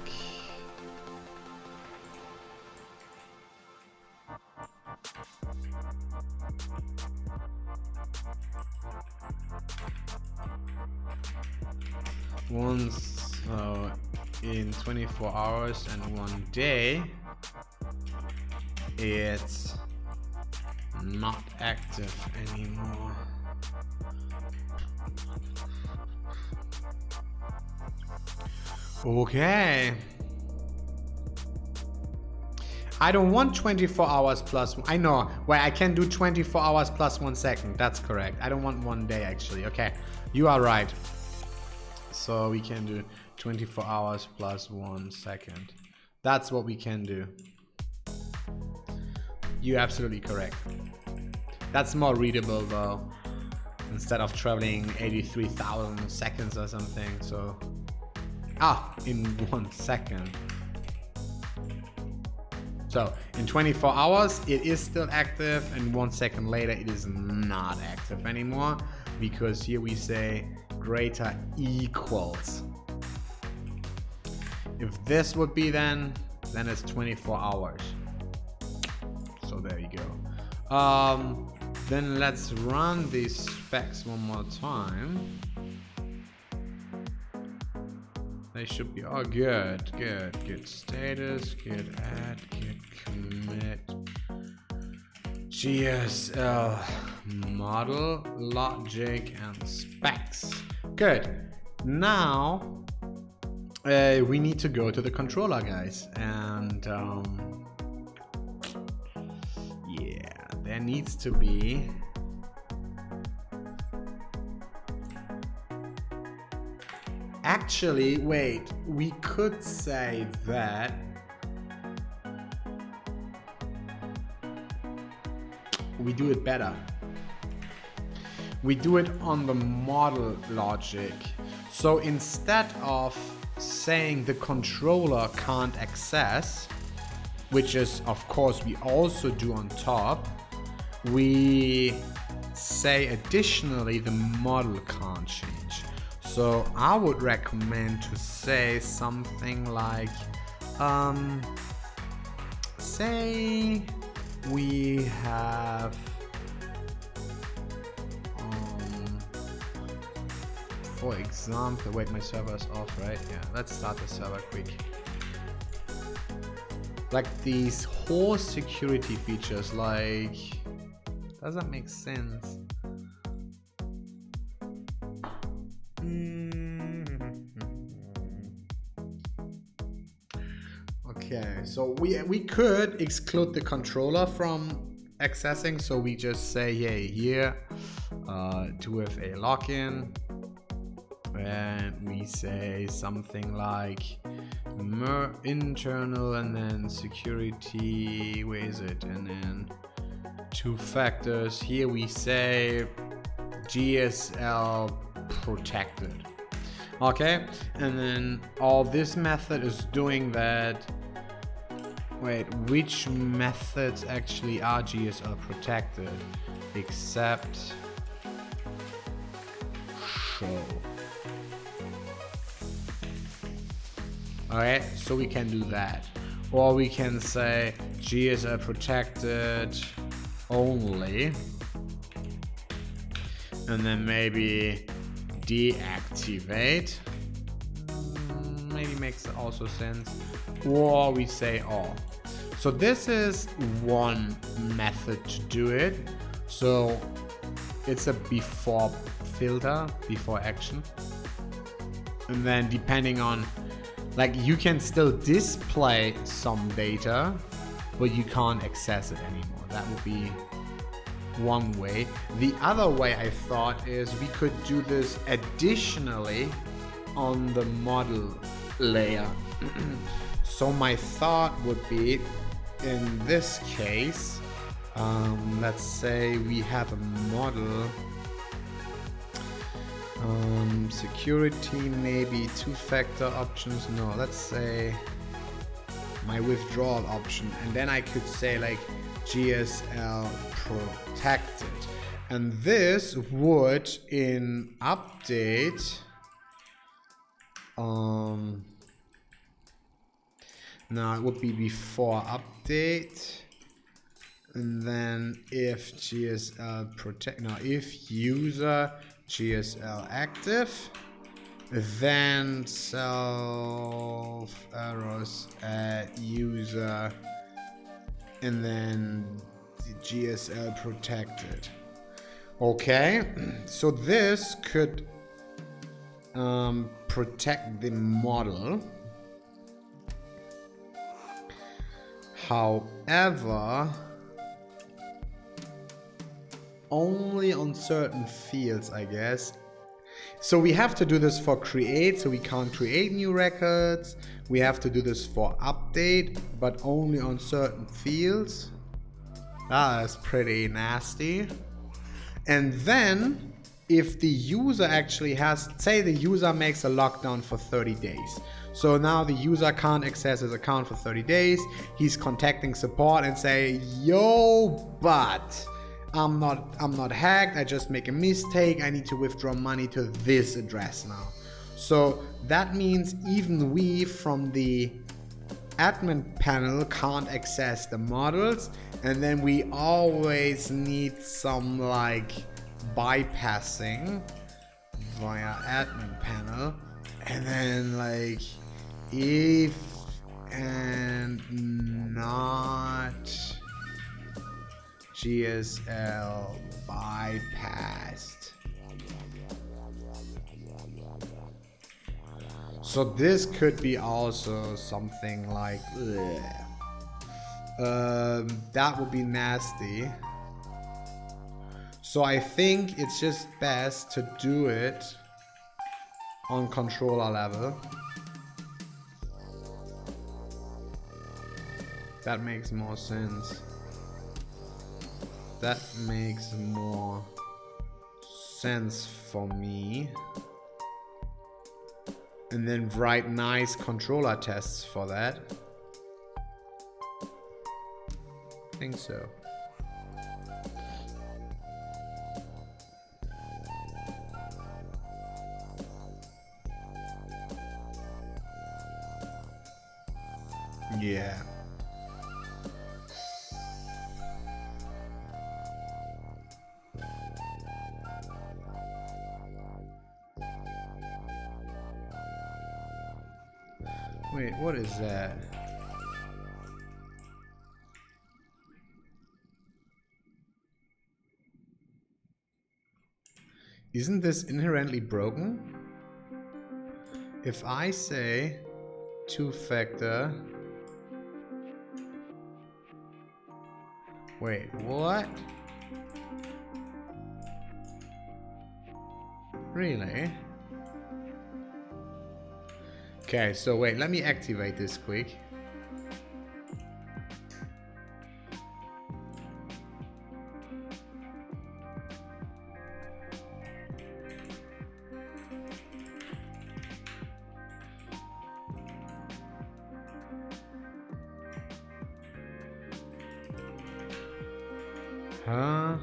once in 24 hours and 1 day it's not active anymore. Okay. I don't want 24 hours plus I know, well, I can do 24 hours plus 1 second. That's correct. I don't want 1 day actually. Okay, you are right. So we can do 24 hours plus 1 second. That's what we can do. You're absolutely correct. That's more readable though, instead of traveling 83,000 seconds or something. So in 1 second. So in 24 hours, it is still active, and 1 second later, it is not active anymore, because here we say greater equals. If this would be then it's 24 hours. So there you go. Then let's run these specs one more time. They should be all good. Git status, git add, git commit, GSL model, logic, and specs. Good. Now we need to go to the controller, guys, and yeah, there needs to be actually, wait, we could say that we do it better. We do it on the model logic. So instead of saying the controller can't access, which is of course we also do on top, we say additionally the model can't change. So I would recommend to say something like, say we have, for example, wait, my server's off, right? Yeah, let's start the server quick. Like these whole security features, like, does that make sense? Okay, so we could exclude the controller from accessing, so we just say, hey, here 2FA login, and we say something like internal, and then security, where is it, and then 2 factors. Here we say GSL protected. Okay, and then all this method is doing that. Wait, which methods actually are GSL protected? Except show. Alright, so we can do that. Or we can say GSL protected only. And then maybe deactivate. Maybe makes also sense. Or we say all. So this is one method to do it. So it's a before filter, before action. And then depending on, like, you can still display some data, but you can't access it anymore. That would be one way. The other way I thought is we could do this additionally on the model layer. So my thought would be, in this case, let's say we have a model, security, maybe 2-factor options. No, let's say my withdrawal option, and then I could say like GSL protected, and this would in update now it would be before update, and then if GSL protect, now if user GSL active, then self errors at user, and then the GSL protected. Okay, so this could protect the model. However, only on certain fields, I guess. So we have to do this for create, so we can't create new records. We have to do this for update, but only on certain fields. That's pretty nasty. And then if the user actually has, say the user makes a lockdown for 30 days. So now the user can't access his account for 30 days. He's contacting support and say, yo, but I'm not hacked. I just make a mistake. I need to withdraw money to this address now. So that means even we from the admin panel can't access the models, and then we always need some like bypassing via admin panel, and then like if and not GSL bypassed. So this could be also something like that would be nasty. So I think it's just best to do it on controller level. That makes more sense. That makes more sense for me. And then write nice controller tests for that. I think so. Yeah. Wait, what is that? Isn't this inherently broken? If I say two-factor... Wait, what? Really? Okay, so wait, let me activate this quick. Huh?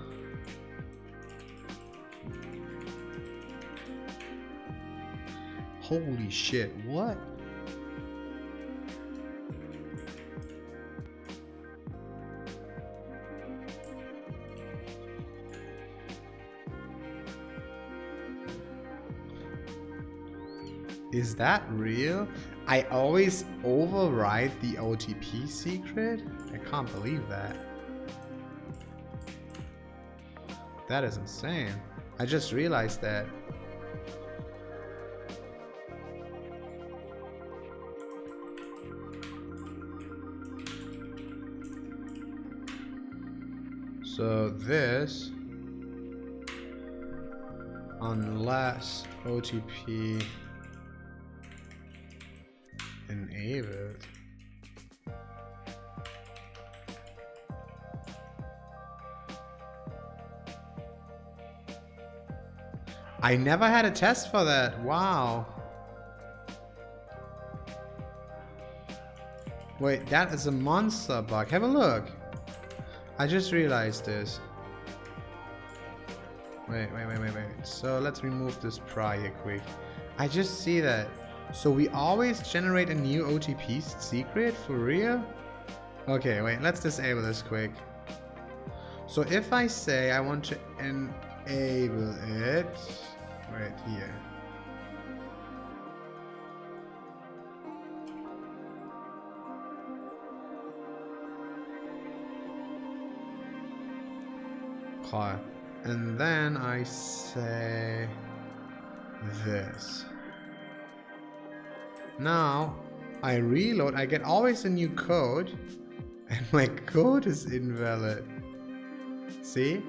Holy shit, what? Is that real? I always override the OTP secret? I can't believe that. That is insane. I just realized that. So this, unless OTP enabled. I never had a test for that. Wow. Wait, that is a monster bug. Have a look. I just realized this. Wait. So let's remove this prior quick. I just see that. So we always generate a new OTP secret? For real? Okay, wait, let's disable this quick. So if I say I want to enable it right here. Okay. And then I say this. Now I reload, I get always a new code, and my code is invalid. See?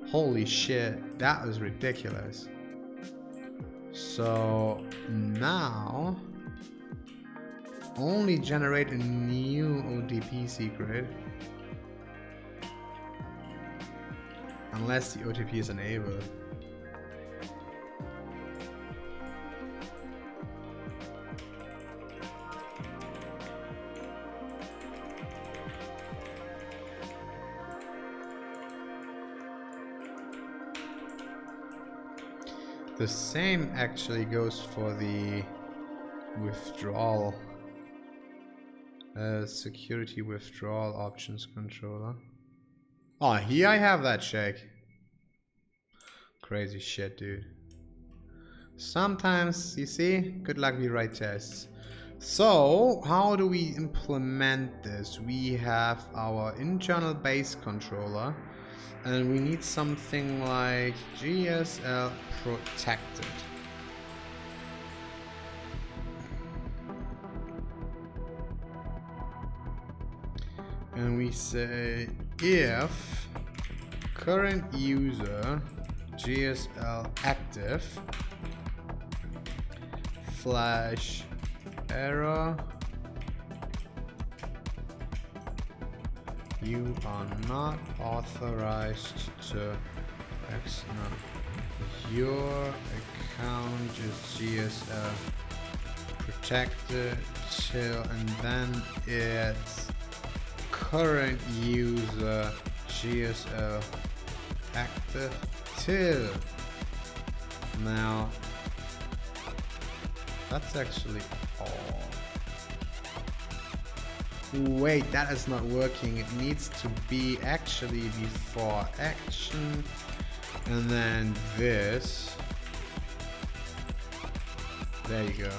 Holy shit, that was ridiculous. So now only generate a new OTP secret unless the OTP is enabled. The same actually goes for the withdrawal. Security withdrawal options controller. Oh, here I have that shake. Crazy shit, dude. Sometimes, you see, good luck we write tests. So, how do we implement this? We have our internal base controller, and we need something like GSL protected. And we say if current user GSL active flash error, you are not authorized to your account is GSL protected till, and then it's current user GSL active till. Now that's actually all. Wait, that is not working. It needs to be actually before action, and then this. There you go.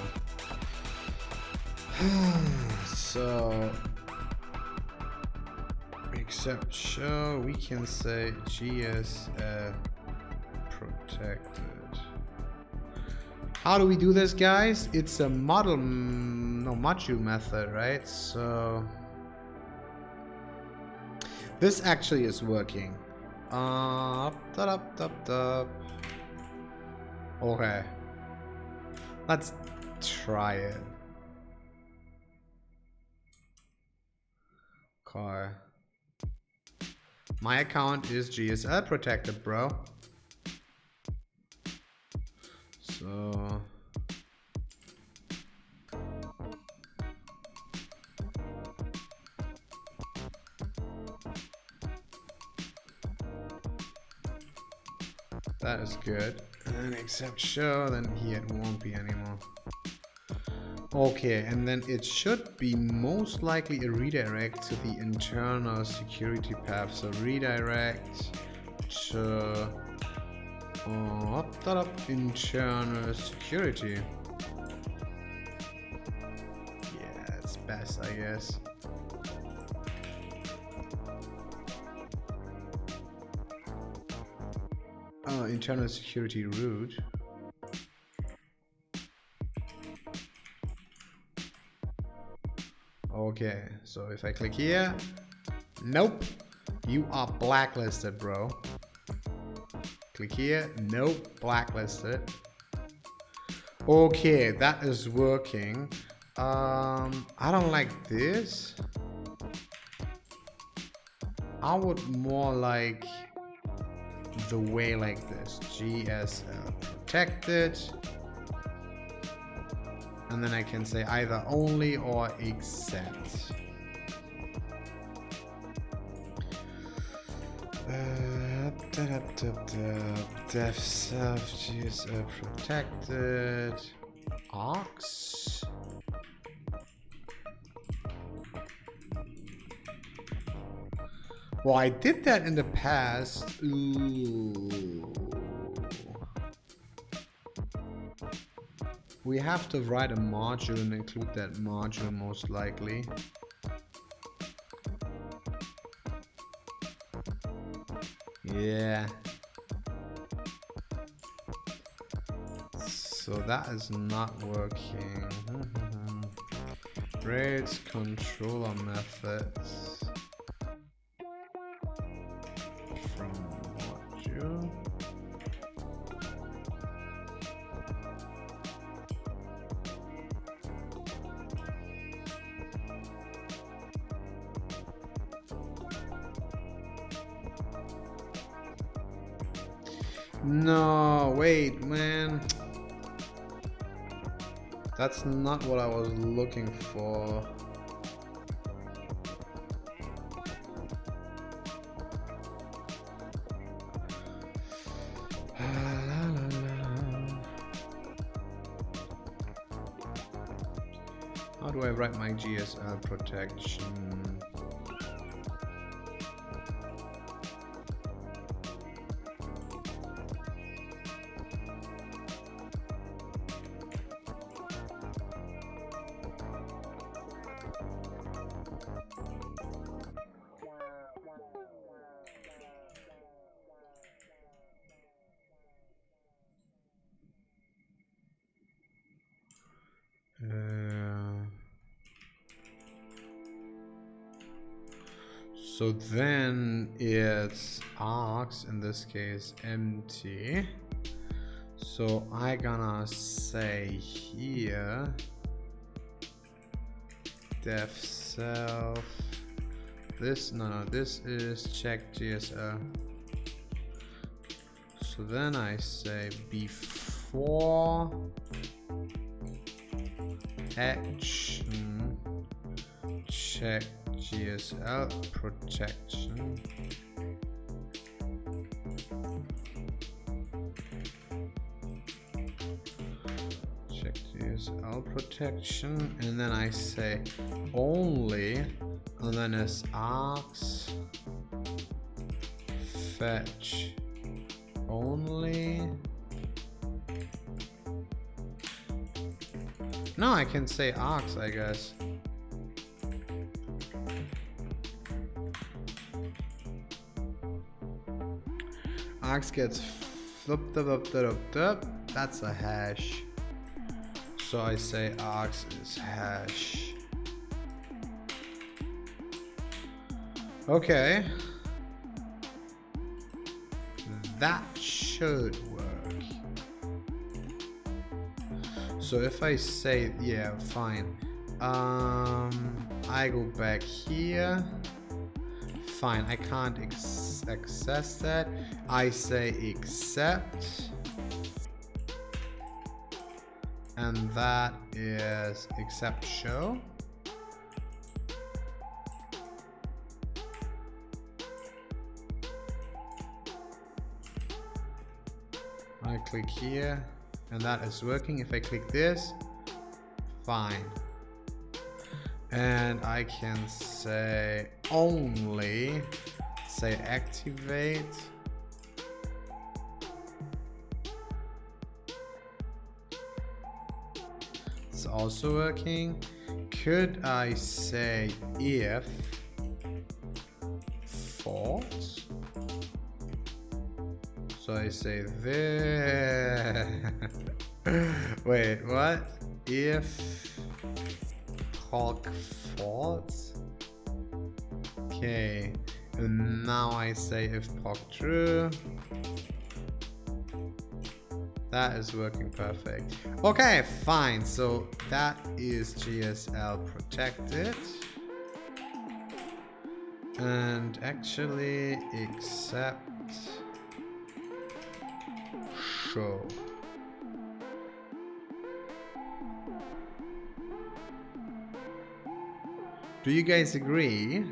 So except show, we can say GSL protected. How do we do this, guys? It's a module method, right? So this actually is working. Okay, let's try it. Okay. My account is GSL protected, bro. So that is good. And except show, then here it won't be anymore. Okay, and then it should be most likely a redirect to the internal security path. So redirect to internal security. Yeah, it's best, I guess. Oh, internal security root. Okay, so if I click here, nope, you are blacklisted, bro. Click here, nope, blacklisted. Okay, that is working. I don't like this. I would more like the way like this, GSL protected. And then I can say either only or except. Def self GSL protected. Aux. Well, I did that in the past. Ooh. We have to write a module and include that module most likely. Yeah. So that is not working. Rails controller methods from module. No, wait, man. That's not what I was looking for. do I write my GSL protection? So then it's args, in this case empty. So I gonna say here def self this, no, this is check GSL. So then I say before action check GSL protection. Check GSL protection, and then I say only, and then it's args fetch only. No, I can say args, I guess. Args gets flipped up. That's a hash. So I say args is hash. Okay. That should work. So if I say, yeah, fine. I go back here. Fine, I can't access that. I say accept. And that is accept show. I click here and that is working. If I click this, fine. And I can say only, say activate. It's also working. Could I say if false? So I say there. Wait, what? If proc false. Okay, and now I say if proc true. That is working perfect. Okay, fine. So that is GSL protected. And actually accept show. Do you guys agree?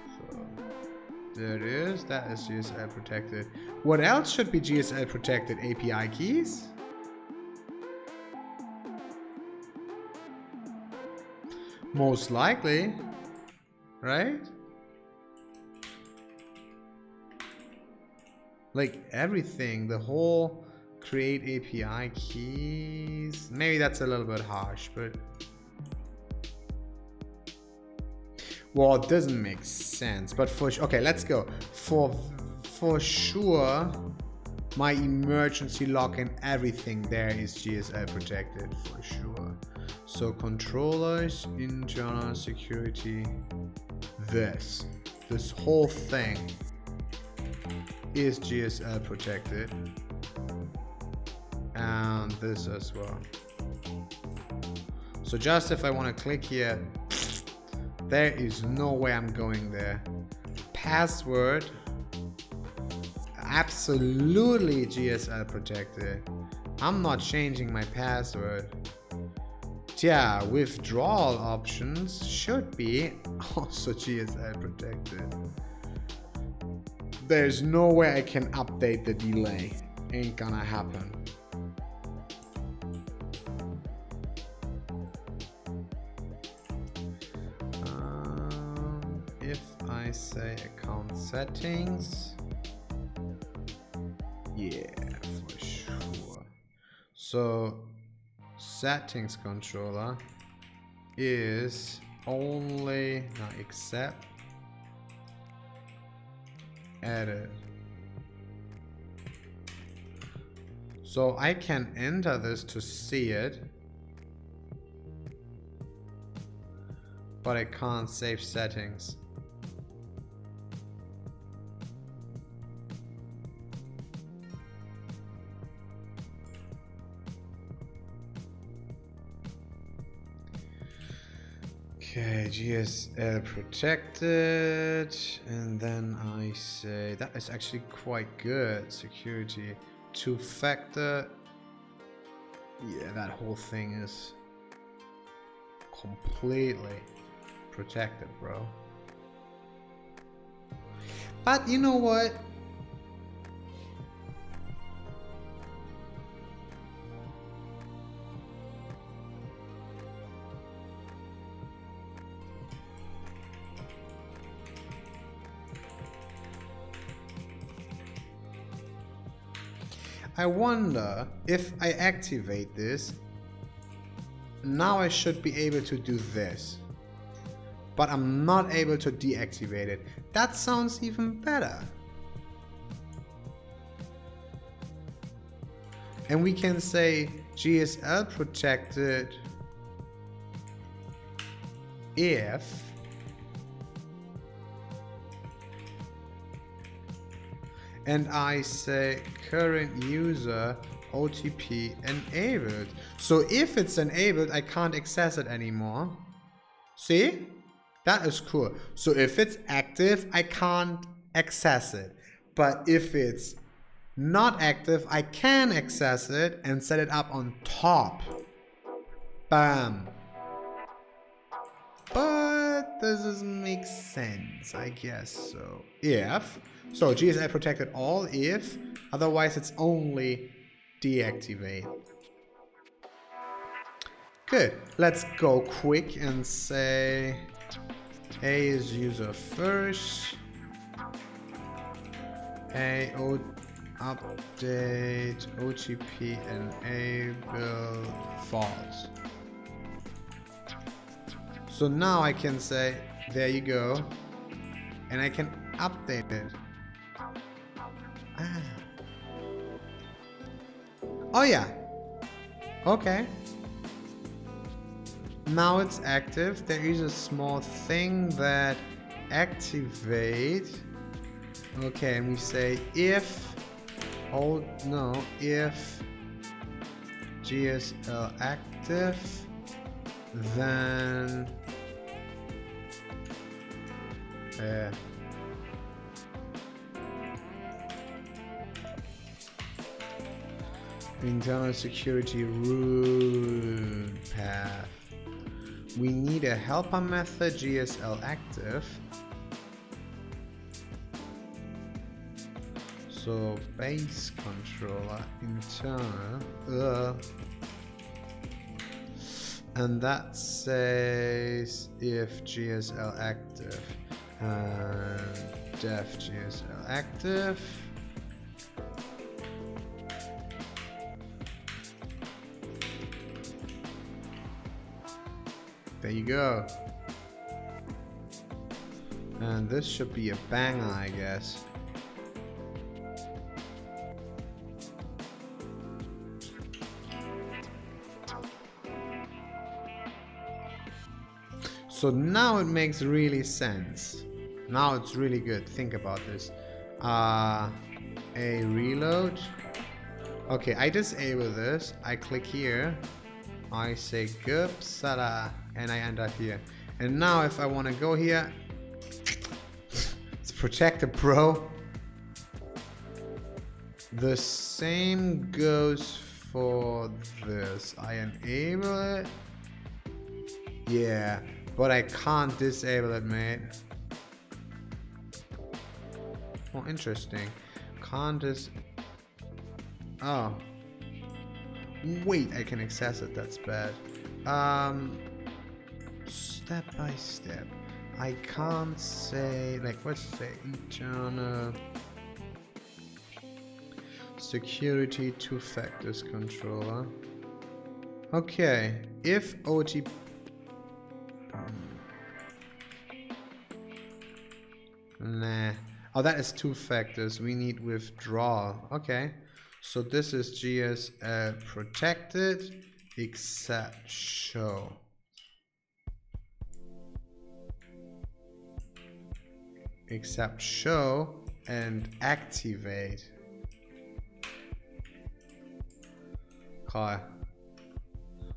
So there it is. That is GSL protected. What else should be GSL protected? API keys? Most likely, right? Like everything, the whole create API keys. Maybe that's a little bit harsh, but well, it doesn't make sense. But for okay, let's go. For sure, my emergency lock and everything there is GSL protected for sure. So controllers, internal security, this whole thing is GSL protected, and this as well. So just if I want to click here, there is no way I'm going there. Password, absolutely GSL protected. I'm not changing my password. Yeah, withdrawal options should be also GSL protected. There's no way I can update the delay. Ain't gonna happen. if I say account settings, yeah, for sure. So settings controller is only, not except, edit. So I can enter this to see it, but I can't save settings. Okay, GSL protected, and then I say that is actually quite good. Security, two-factor. Yeah, that whole thing is completely protected, bro. But you know what? I wonder if I activate this, now I should be able to do this. But I'm not able to deactivate it. That sounds even better. And we can say GSL protected if and I say current user OTP enabled. So if it's enabled, I can't access it anymore. See? That is cool. So if it's active, I can't access it. But if it's not active, I can access it and set it up on top. Bam. But this doesn't make sense, I guess so. If, so GSL protected all if, otherwise it's only deactivate. Good, let's go quick and say A is user first. Update OTP enable false. So now I can say, there you go, and I can update it. Ah. Oh yeah. Okay. Now it's active. There is a small thing that activate. Okay, and we say if, oh no, if GSL active, then internal security root path. We need a helper method GSL active. So base controller internal and that says if GSL active and def GSL active. There you go. And this should be a banger, I guess. So now it makes really sense. Now it's really good. Think about this. A reload. Okay, I disable this. I click here. I say Gupsala and I enter here. And now if I want to go here, it's protected, bro. The same goes for this. I enable it. Yeah, but I can't disable it, mate. Oh, interesting. Can't oh. Wait, I can access it. That's bad. Step by step. I can't say, like, let's say eternal security two factors controller. Okay, if OTP. Nah. Oh, that is two factors. We need withdrawal. Okay. So this is GSL protected except show. Except show and activate. Okay.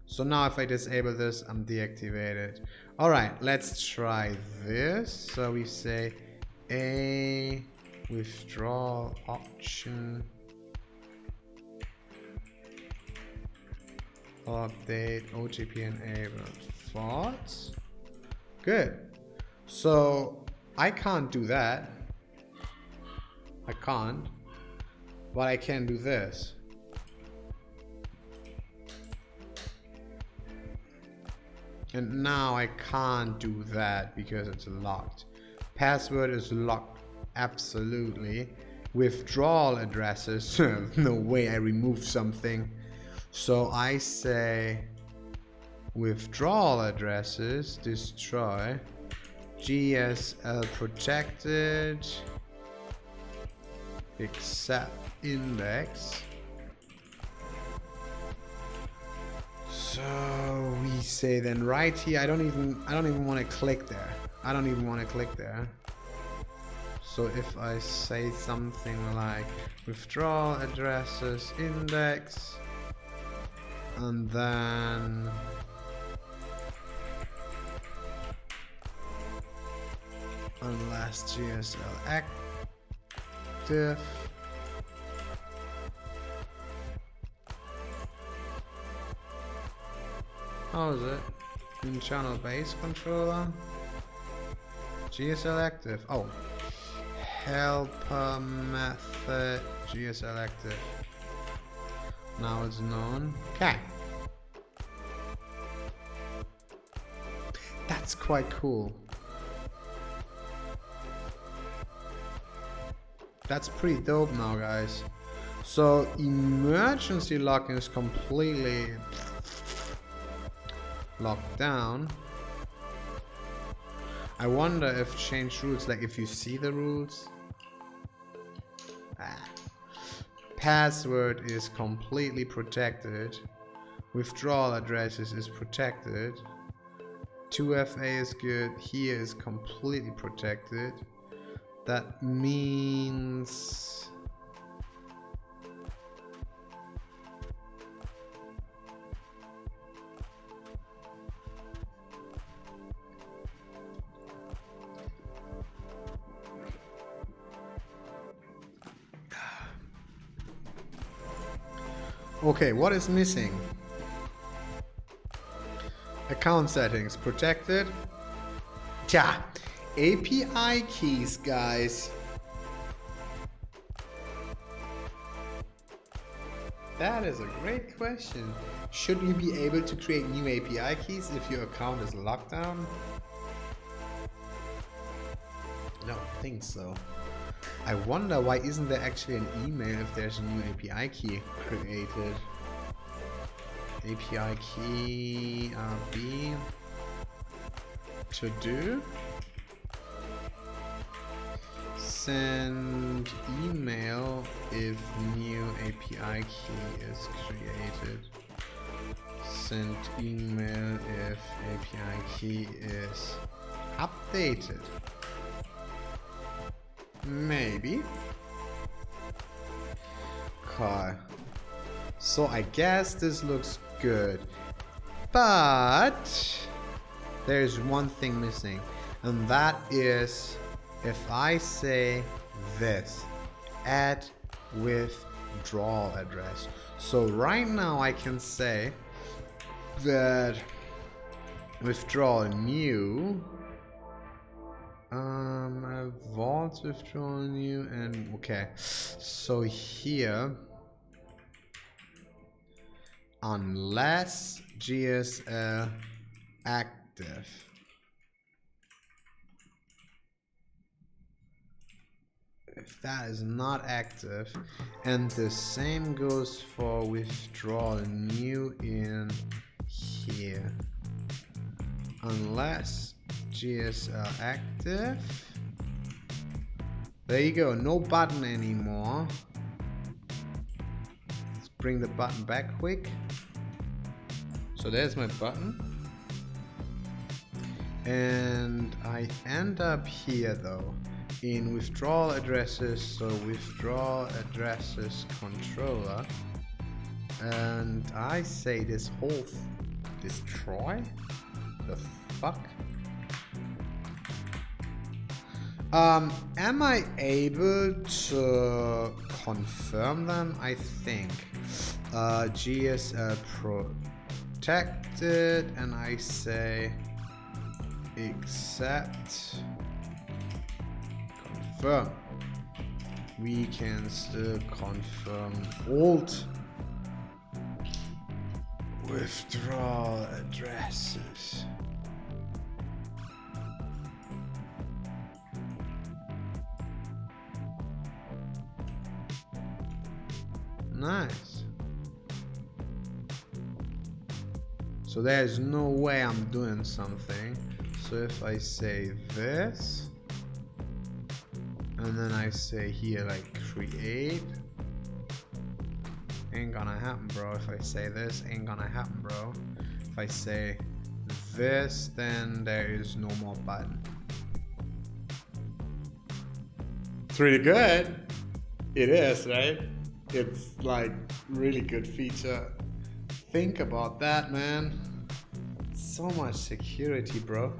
So now if I disable this, I'm deactivated. Alright, let's try this. So we say a withdrawal option. Update OTP enabled false. Good. So I can't do that. I can't. But I can do this. And now I can't do that because it's locked. Password is locked. Absolutely. Withdrawal addresses. No way I remove something. So I say withdrawal addresses destroy. GSL protected except index. So we say then right here, I don't even want to click there. I don't even want to click there. So if I say something like withdrawal addresses index, and then unless GSL active, how is it? Internal base controller. GSL active. Oh. Helper method GSL active. Now it's known. Okay. That's quite cool. That's pretty dope now, guys. So emergency locking is completely locked down. I wonder if change rules, like if you see the rules. Password is completely protected. Withdrawal addresses is protected. 2FA is good. Here is completely protected. That means okay, what is missing? Account settings protected. Tja, API keys, guys. That is a great question. Should you be able to create new API keys if your account is locked down? I don't think so. I wonder why isn't there actually an email if there's a new API key created. API key RB to do. Send email if new API key is created. Send email if API key is updated. Maybe. Okay. So I guess this looks good. But there's one thing missing. And that is if I say this, add withdrawal address. So right now I can say that withdrawal new, vault withdrawal new, and okay. So here, unless GSL active. if that is not active, and the same goes for withdraw new in here, unless GSL active. There you go, no button anymore. Let's bring the button back quick. So there's my button. And I end up here though, in withdrawal addresses, so withdrawal addresses controller. And I say this whole destroy? The fuck? Am I able to confirm them? I think. GSL protected, and I say accept, confirm. We can still confirm alt withdrawal addresses. Nice. So there's no way I'm doing something. So if I say this, and then I say here like create, ain't gonna happen, bro. If I say this, ain't gonna happen, bro. If I say this, then there is no more button. It's really good. It is, right? It's like really good feature. Think about that, man. So much security, bro.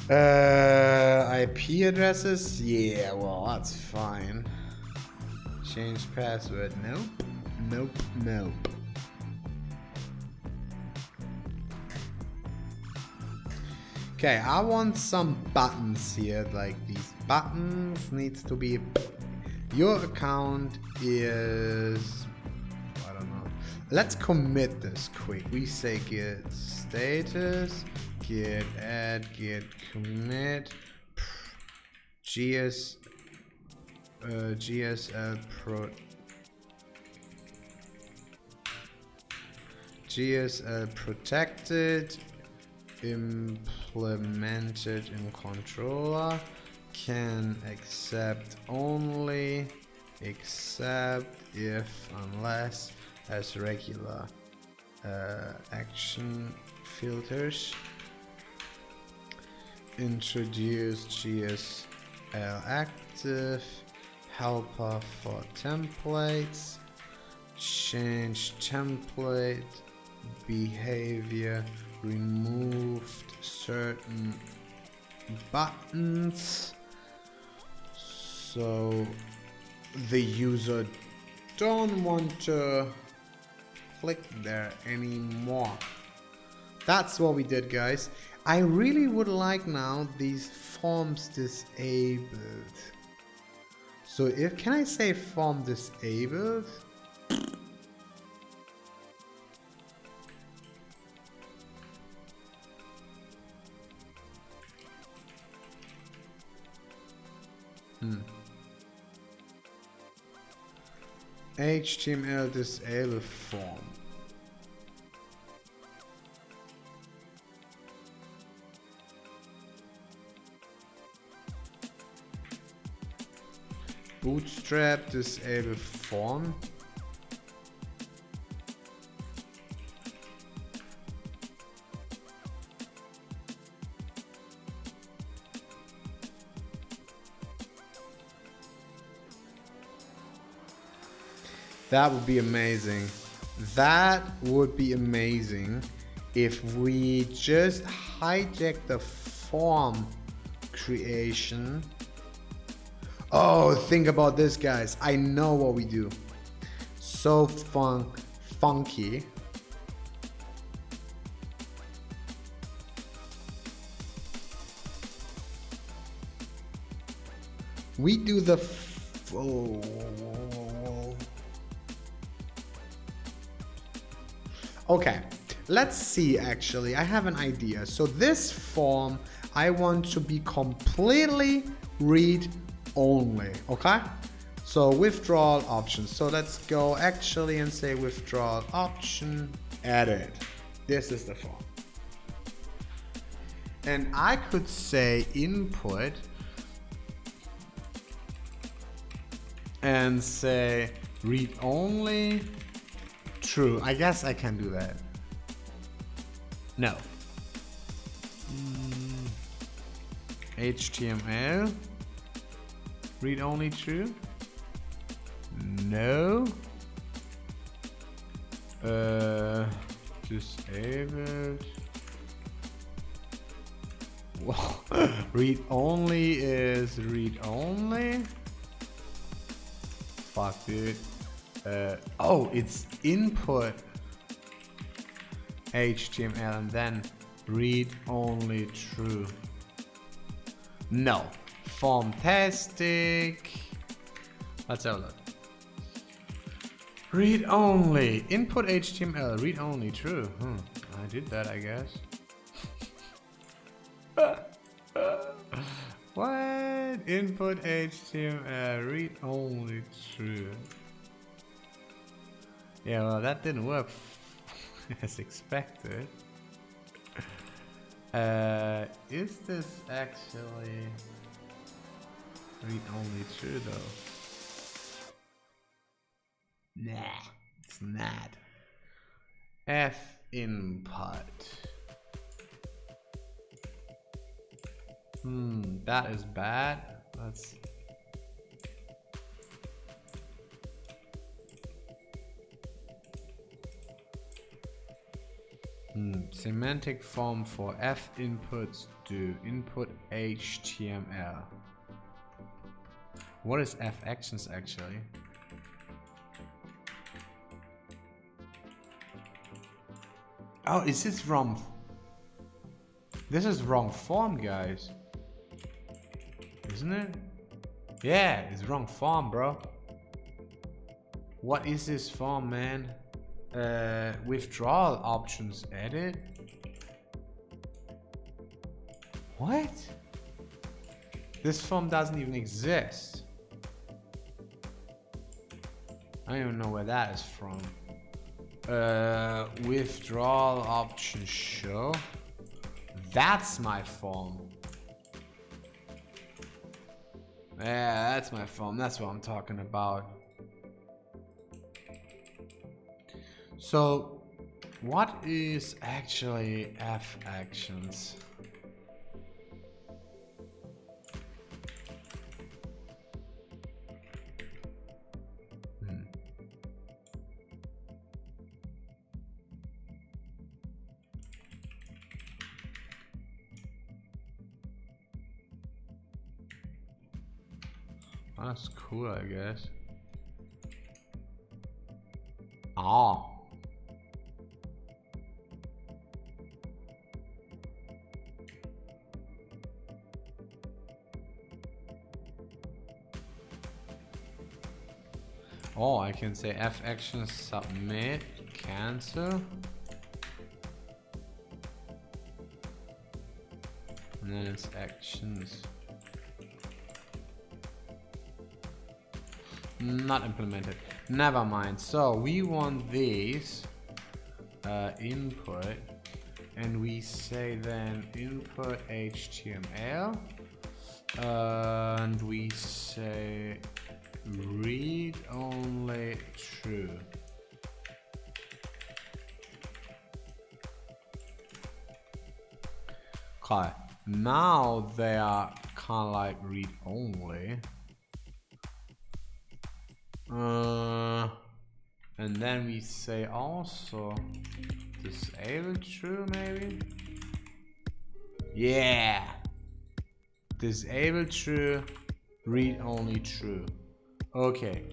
IP addresses? Yeah, well, that's fine. Change password? Nope. Nope. Nope. Okay, I want some buttons here. Like these buttons needs to be. Your account is. I don't know. Let's commit this quick. We say get status, get add, get commit, GSL protected, implemented in controller, can accept only, accept if unless as regular action filters, introduce GSL active, helper for templates, change template behavior, removed certain buttons so the user don't want to click there anymore. That's what we did, guys. I really would like now these forms disabled. So if can I say form disabled? HTML disable form. Bootstrap disable form. That would be amazing. That would be amazing if we just hijack the form creation. Oh, think about this, guys. I know what we do. So funky. We do the Okay, let's see, actually, I have an idea. So this form, I want to be completely read only, okay? So withdrawal options. So let's go actually and say withdrawal option, edit. This is the form. And I could say input and say read only, true. I guess I can do that. No. HTML, read only, true. No. Disabled. Well, read only is read only. Fuck, dude. Oh, it's input HTML and then read only, true. No. Fantastic. Let's have a look. Read only. Input HTML. Read only. True. I did that, I guess. What? Input HTML. Read only. True. Yeah, well, that didn't work as expected. Is this actually read only true though? Nah, it's not. F input. That is bad. Let's. Semantic form for F inputs do input HTML. What is F actions actually? Oh, is this wrong? This is wrong form, guys. Isn't it? Yeah, it's wrong form, bro. What is this form, man? Withdrawal options, edit. What? This form doesn't even exist. I don't even know where that is from. Withdrawal option show. That's my form. Yeah, that's my form. That's what I'm talking about. So, what is actually F actions? That's cool, I guess. Oh. Oh, I can say F actions submit, cancel. And then it's actions. Not implemented. Never mind. So we want these input, and we say then input HTML, and we say read only true. Okay, now they are kind of like read only. And then we say also disable true, maybe. Yeah, disable true, read only true. Okay,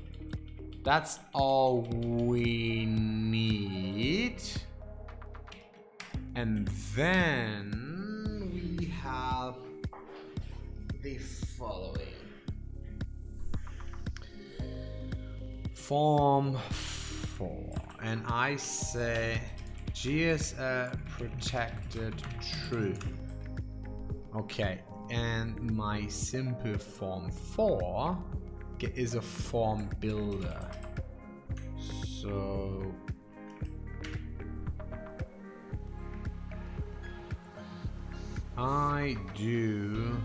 that's all we need. And then we have the following. Form 4, and I say GSL protected true. Okay, and my simple form 4 is a form builder. So I do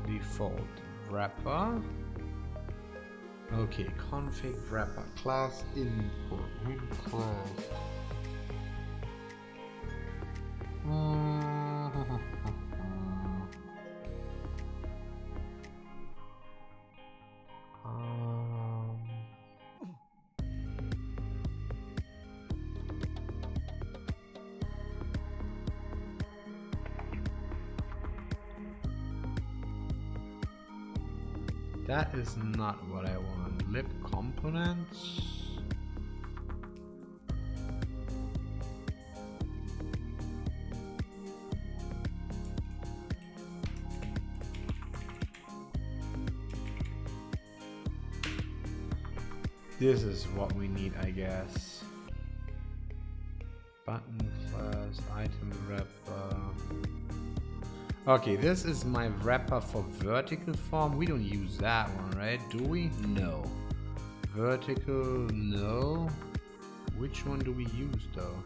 default wrapper. Okay, config wrapper class input with class. That is not what I want. Lib components. This is what we need, I guess. Button class, item wrapper. Okay, this is my wrapper for vertical form. We don't use that one, right? Do we? No. Vertical, no. Which one do we use though?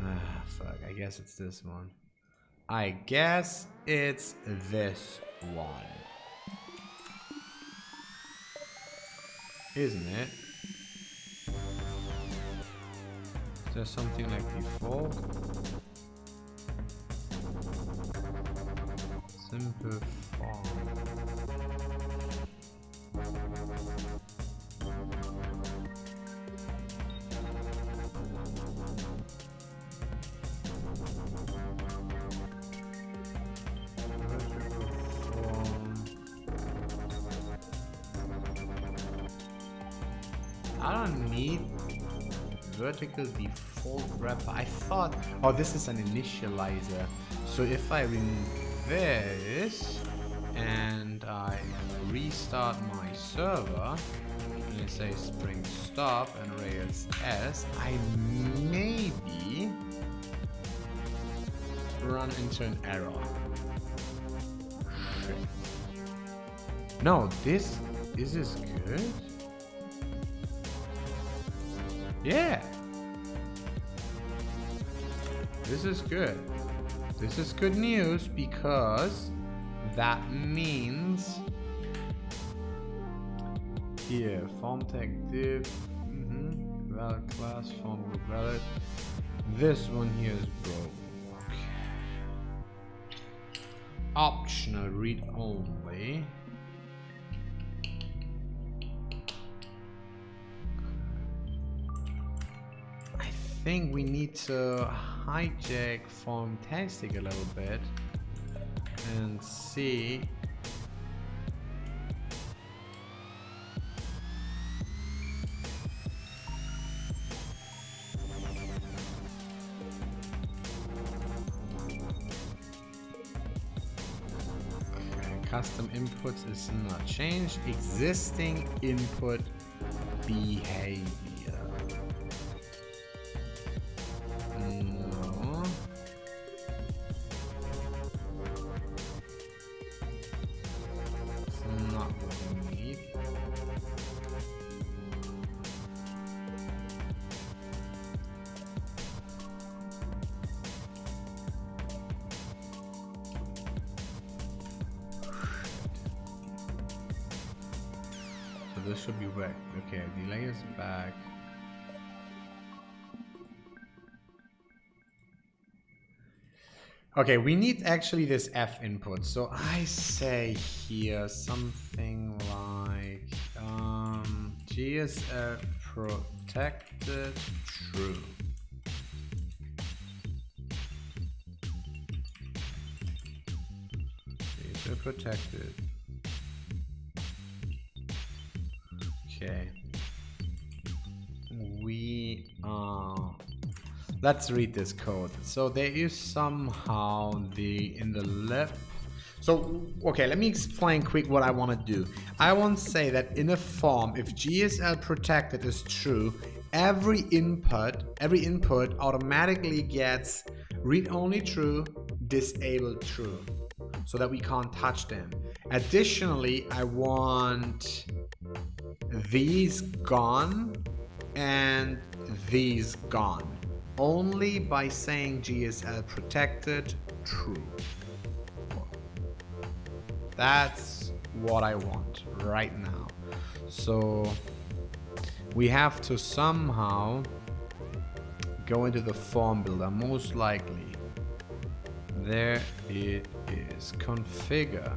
Ah, fuck. I guess it's this one. I guess it's this one. Isn't it? Is there something like default? Simple form. I don't need vertical default wrapper. I thought, oh, this is an initializer. So if I remove this and I restart my server and I say spring stop and rails s, I maybe run into an error. Shit. No, is this good? Yeah, this is good. This is good news because that means here form tag div, valid class form group valid. This one here is broken. Okay. Optional read only. I think we need to hijack Formtastic a little bit and see custom inputs is not changed. Existing input behavior. No. It's not what we need. So this should be back. Okay, delay is back. Okay, we need actually this F input. So I say here something like GSL protected true. GSL protected. Okay. We let's read this code. So there is somehow in the left. So, okay, let me explain quick what I want to do. I want to say that in a form, if GSL protected is true, every input automatically gets read only true, disable true, so that we can't touch them. Additionally, I want these gone and these gone. Only by saying GSL protected true. That's what I want right now. So we have to somehow go into the form builder, most likely. There it is. Configure.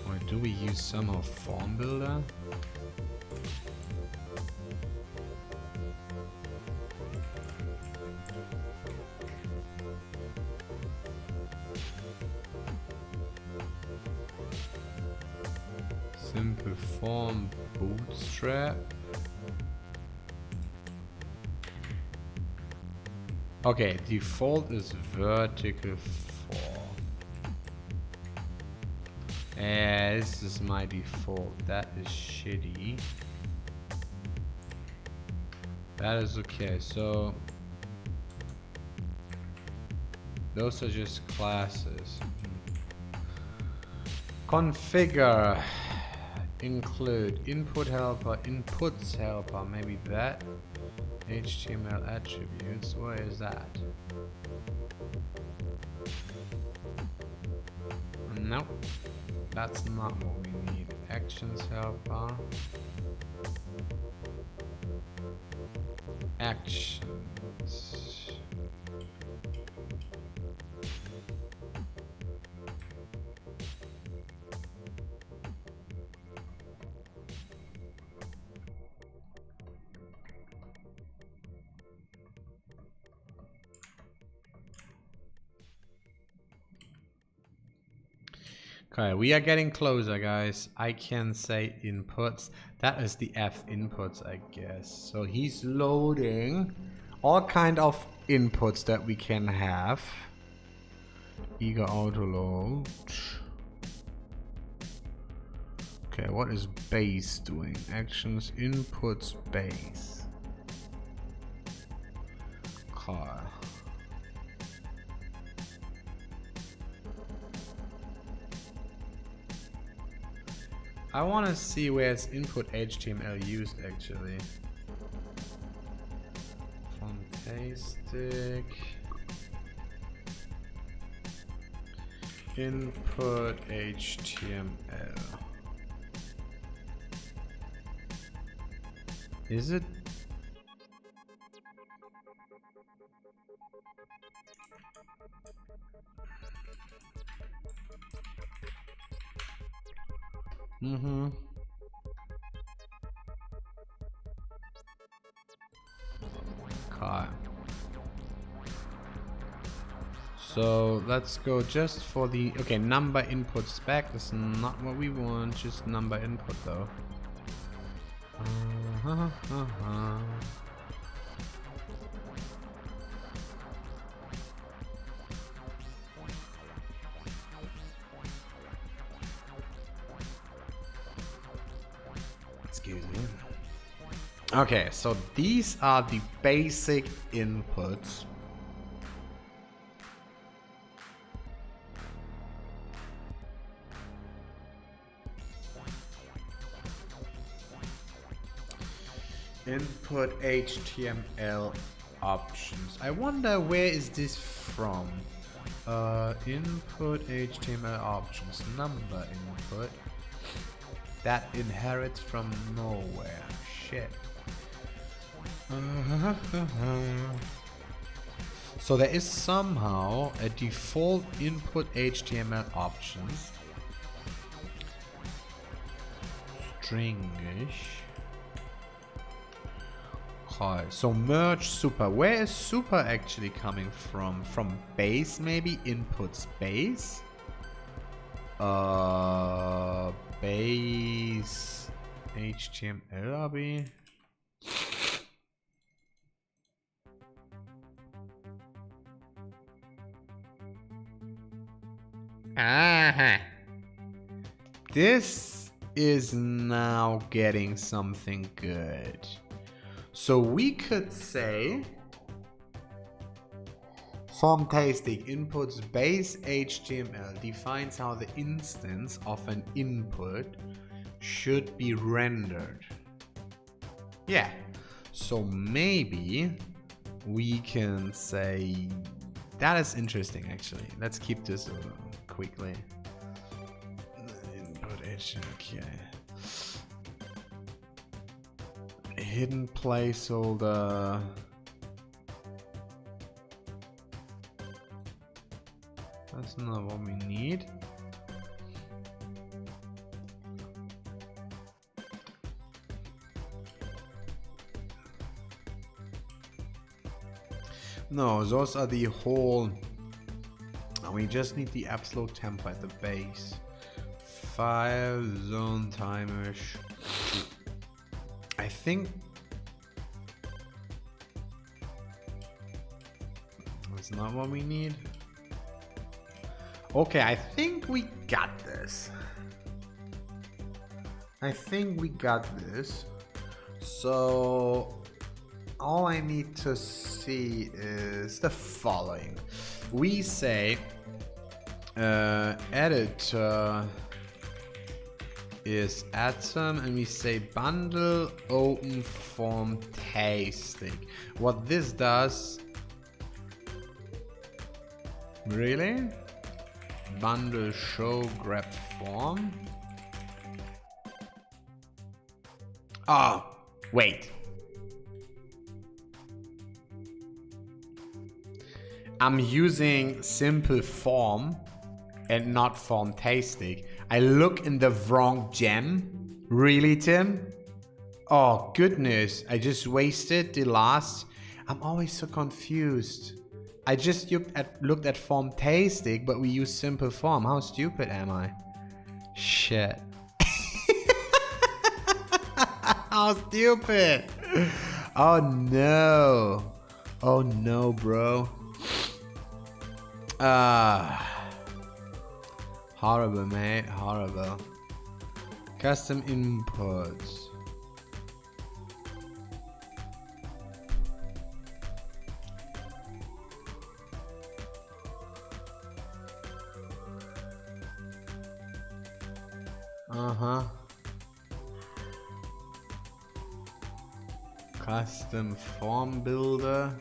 Or do we use somehow form builder? Simple form bootstrap. Okay, default is vertical form. This is my default. That is shitty. That is okay. So those are just classes. Configure. Include input helper, inputs helper, maybe that. HTML attributes, where is that? Nope, that's not what we need. Actions helper. Actions. Okay, we are getting closer, guys. I can say inputs. That is the F inputs, I guess. So he's loading all kind of inputs that we can have. Eager auto load. Okay, what is base doing? Actions, inputs, base. Car. I want to see where it's input HTML used actually. Fantastic. Input HTML. Is it? Mm-hmm. Okay. So let's go just for the number input spec is not what we want, just number input though. Excuse me. Okay, so these are the basic inputs. Input HTML options. I wonder where is this from? Input HTML options. Number input. That inherits from nowhere. Shit. So there is somehow a default input HTML options. Stringish. Okay, so merge super. Where is super actually coming from? From base maybe? Inputs base? Base HTML RB. This is now getting something good. So we could say form tasting inputs base HTML defines how the instance of an input should be rendered. Yeah, so maybe we can say that is interesting actually. Let's keep this quickly. Input HTML, okay. Hidden placeholder. That's not what we need. No, those are the whole. We just need the absolute template, the base. File, zone, timers. I think that's not what we need. Okay, I think we got this. So all I need to see is the following. We say editor is atom, and we say bundle open form tasting. What this does, really? Bundle show grab form. Oh, wait. I'm using simple form and not form tasting. I look in the wrong gem. Really, Tim? Oh, goodness. I just wasted the last. I'm always so confused. I just looked at form tasting, but we use simple form. How stupid am I? Shit. How stupid. Oh no. Oh no, bro. Horrible, mate. Horrible. Custom inputs. Custom form builder.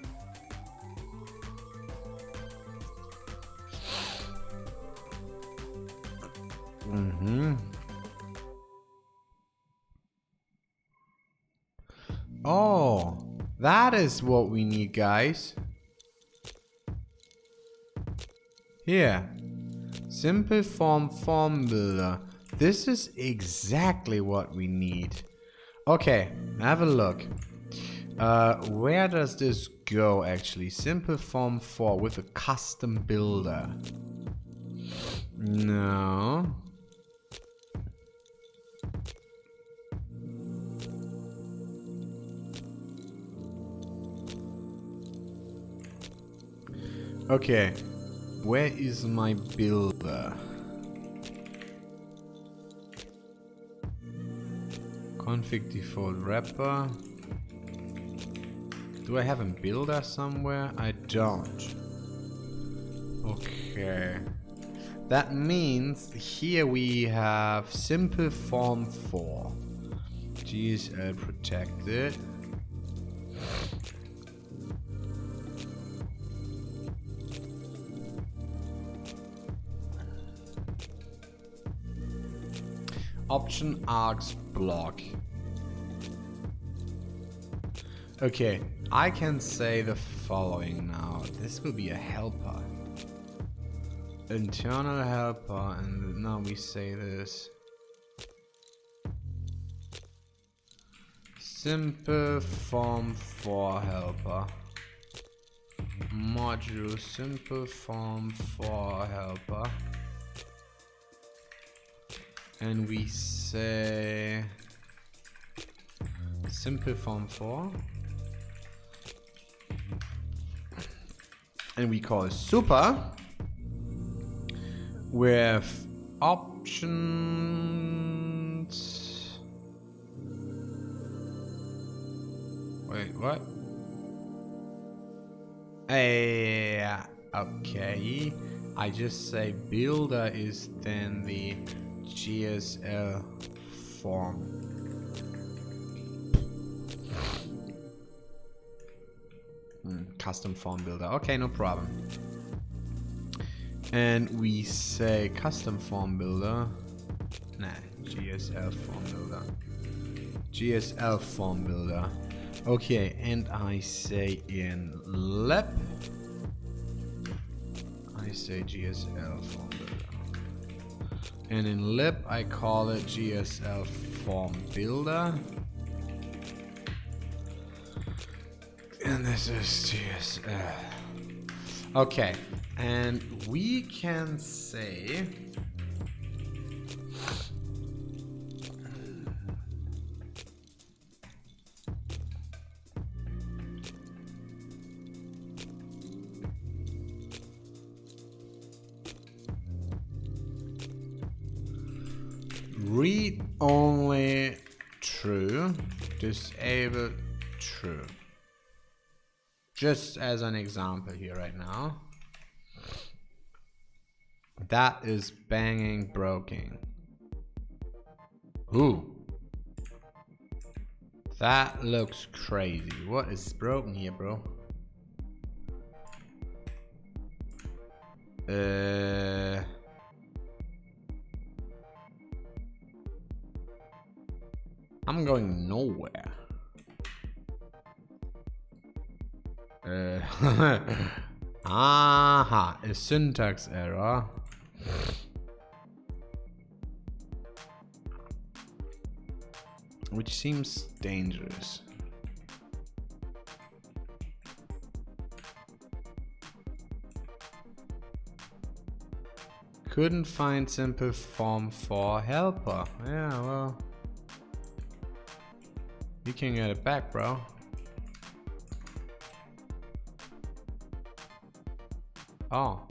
Oh, that is what we need, guys. Here. Simple form builder. This is exactly what we need. Okay, have a look. Where does this go actually? Simple form 4 with a custom builder. No. Okay, where is my builder? Config default wrapper. Do I have a builder somewhere? I don't. Okay. That means here we have simple form 4. GSL protected. Option args block. Okay, I can say the following now. This will be a helper. Internal helper, and now we say this. Simple form 4 helper. Module simple form 4 helper. And we say simple form 4. And we call it super. with options. Wait, what? Okay. I just say builder is then the GSL form. Custom form builder. Okay, no problem. And we say custom form builder. Nah, GSL form builder. GSL form builder. Okay, and I say in lib, I say GSL form builder. And in lib, I call it GSL form builder. And this is GSL. Okay, and we can say read only true, disable true. Just as an example here right now. That is banging broken. Ooh. That looks crazy. What is broken here, bro? I'm going nowhere. Aha, a syntax error. Which seems dangerous. Couldn't find simple form for helper. Yeah, well. You can get it back, bro. Oh.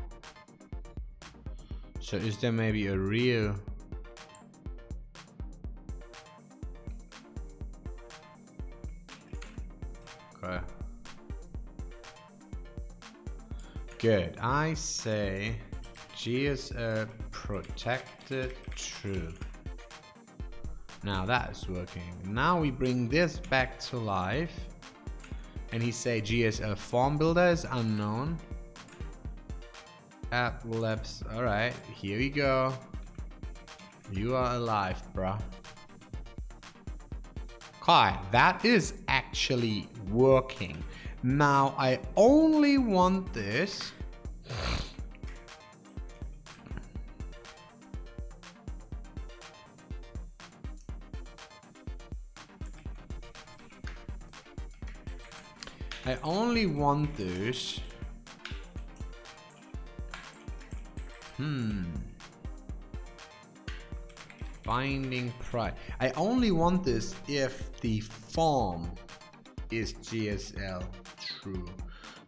So is there maybe a real... Okay. Good. I say GSL protected true. Now that is working. Now we bring this back to life. And he say GSL form builder is unknown. App labs. Alright, here we go. You are alive, bruh. Okay, that is actually working. Now I only want this. I only want this. Binding price. I only want this if the form is GSL true.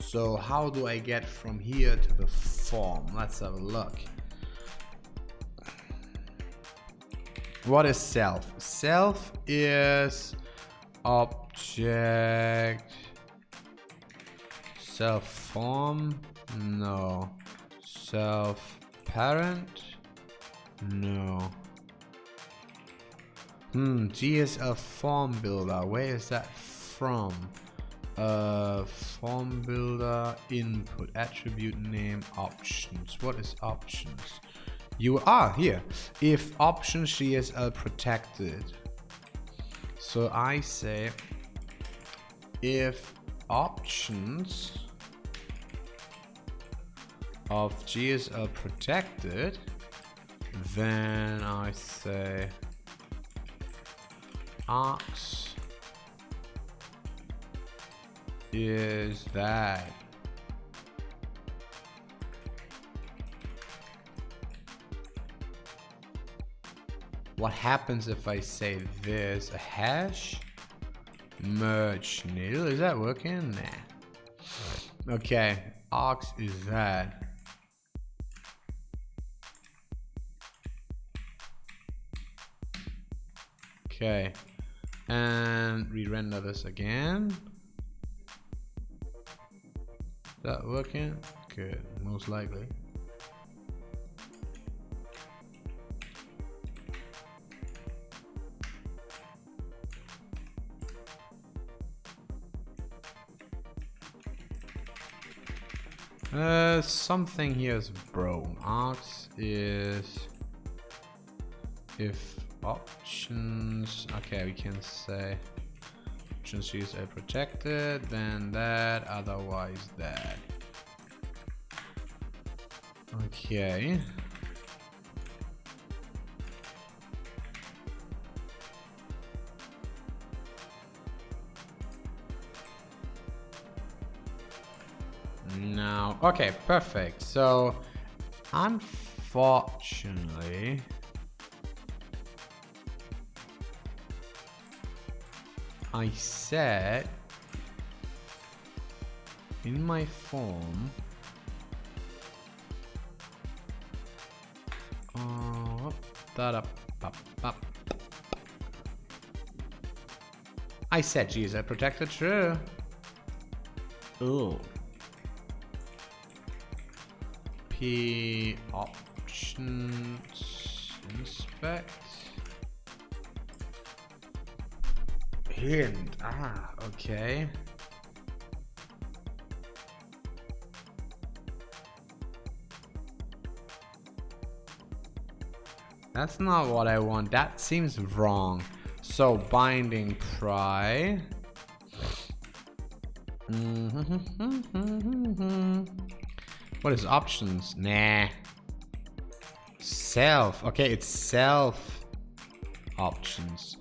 So how do I get from here to the form? Let's have a look. What is self? Self is object. Self form? No. Self parent? No. GSL form builder. Where is that from? Form builder input attribute name options. What is options? You are here. If options GSL protected. So I say if options of GSL protected, then I say Ox is that. What happens if I say this? A hash? Merge nil. Is that working? Nah. Okay. Ox is that. Okay. And re-render this again. Is that working? Good, most likely. Something here is broken. Arcs is if options. Okay, we can say options use a protected, then that, otherwise that. Okay. Now, okay, perfect. So, unfortunately, I said in my form, I said GZ protected, true. Ooh. P options inspect hint. Okay. That's not what I want. That seems wrong. So binding pry. What is options? Nah. Self. Okay, it's self options.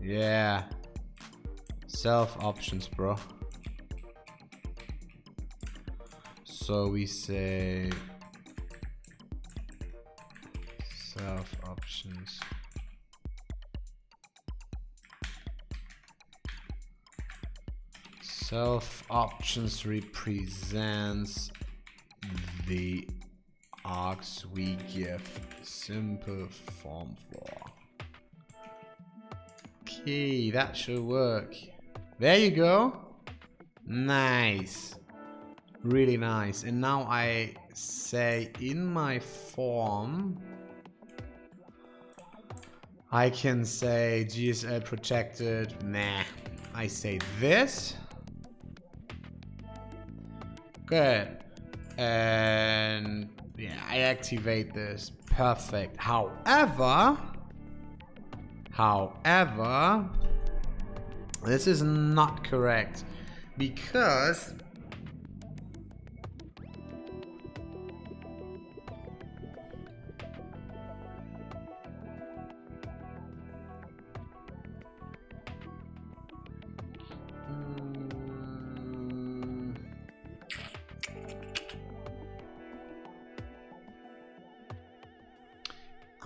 Yeah. Self options, bro. So we say self options. Self options represents the arcs we give simple form for. Okay, that should work. There you go. Nice. Really nice. And now I say in my form, I can say GSL protected. Nah. I say this. Good. And yeah, I activate this. Perfect. However, this is not correct because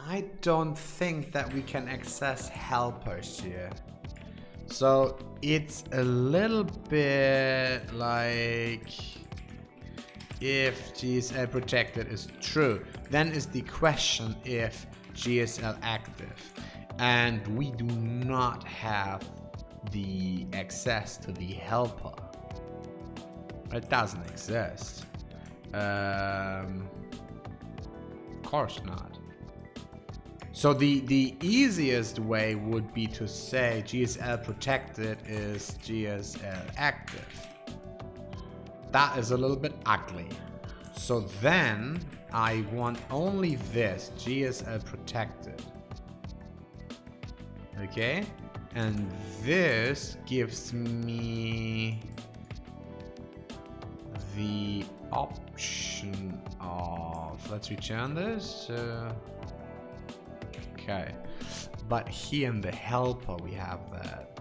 I don't think that we can access helpers here. So it's a little bit like if GSL protected is true, then is the question if GSL active, and we do not have the access to the helper. It doesn't exist. Of course not. So the easiest way would be to say GSL protected is GSL active. That is a little bit ugly. So then I want only this, GSL protected. Okay? And this gives me the option of, let's return this. Okay, but here in the helper we have that.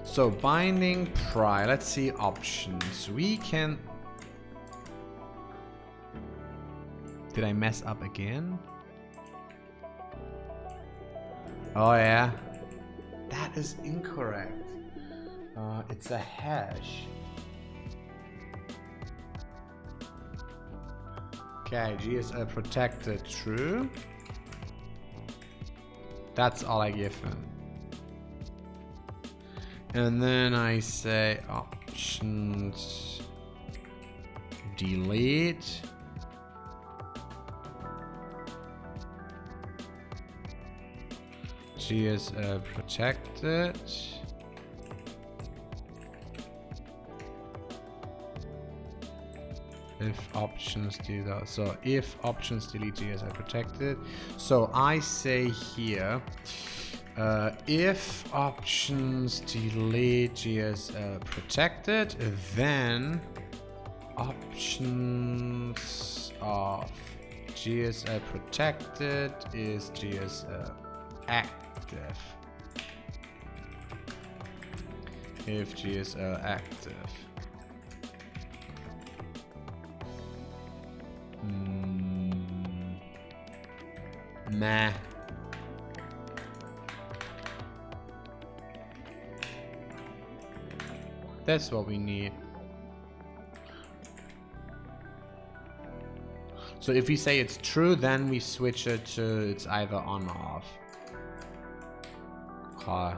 So binding pry, let's see options. We can... Did I mess up again? Oh yeah, that is incorrect. It's a hash. Okay, GSL protected, true. That's all I give him. And then I say options, delete. GSL protected. If options do that, so if options delete GSL protected, so I say here, if options delete GSL protected, then options of GSL protected is GSL active. If GSL active. Nah. That's what we need. So if we say it's true, then we switch it to it's either on or off. Okay.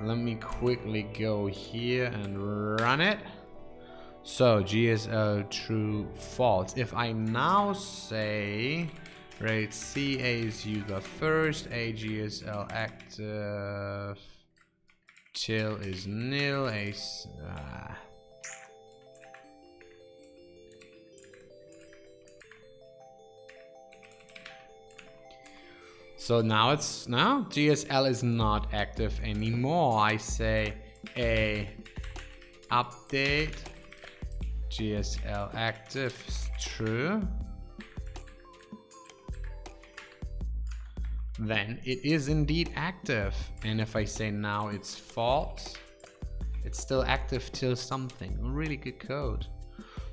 Let me quickly go here and run it. So GSL true false. If I now say rate CA is user first, A GSL active, till is nil, A so now GSL is not active anymore. I say A update GSL active is true. Then it is indeed active. And if I say now it's false, it's still active till something. Really good code.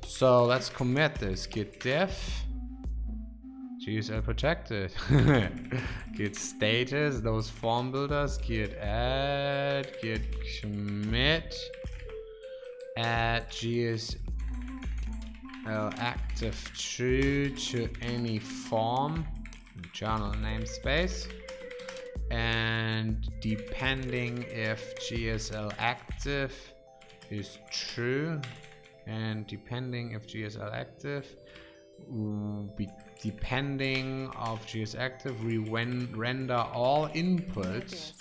So let's commit this. Git diff GSL protected. Git status, those form builders, git add, git commit, add GSL active true to any form, journal namespace, and depending if GSL active is true, and depending if GSL active, depending of GSL active, we render all inputs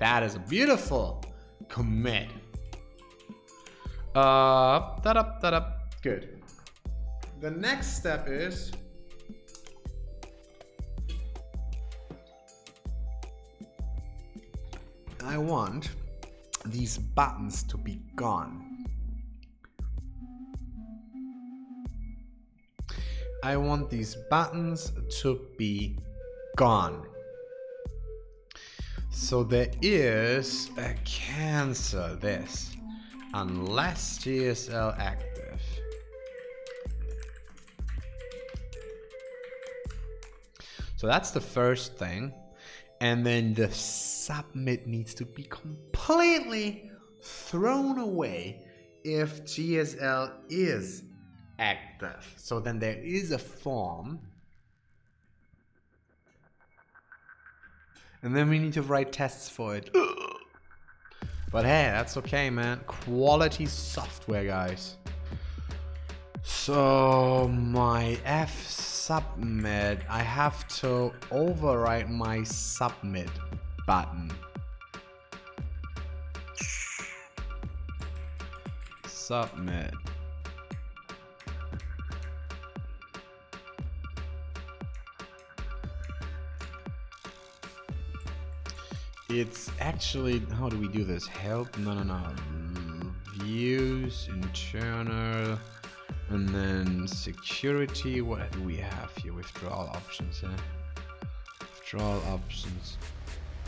That is a beautiful commit. Good. The next step is I want these buttons to be gone. I want these buttons to be gone. So there is a cancel this unless GSL active. So that's the first thing. And then the submit needs to be completely thrown away if GSL is active. So then there is a form. And then we need to write tests for it. But hey, that's okay, man. Quality software, guys. So my F submit, I have to overwrite my submit button. Submit. It's actually, how do we do this? Help? No. Views, internal, and then security. What do we have here? Withdrawal options, yeah. Withdrawal options.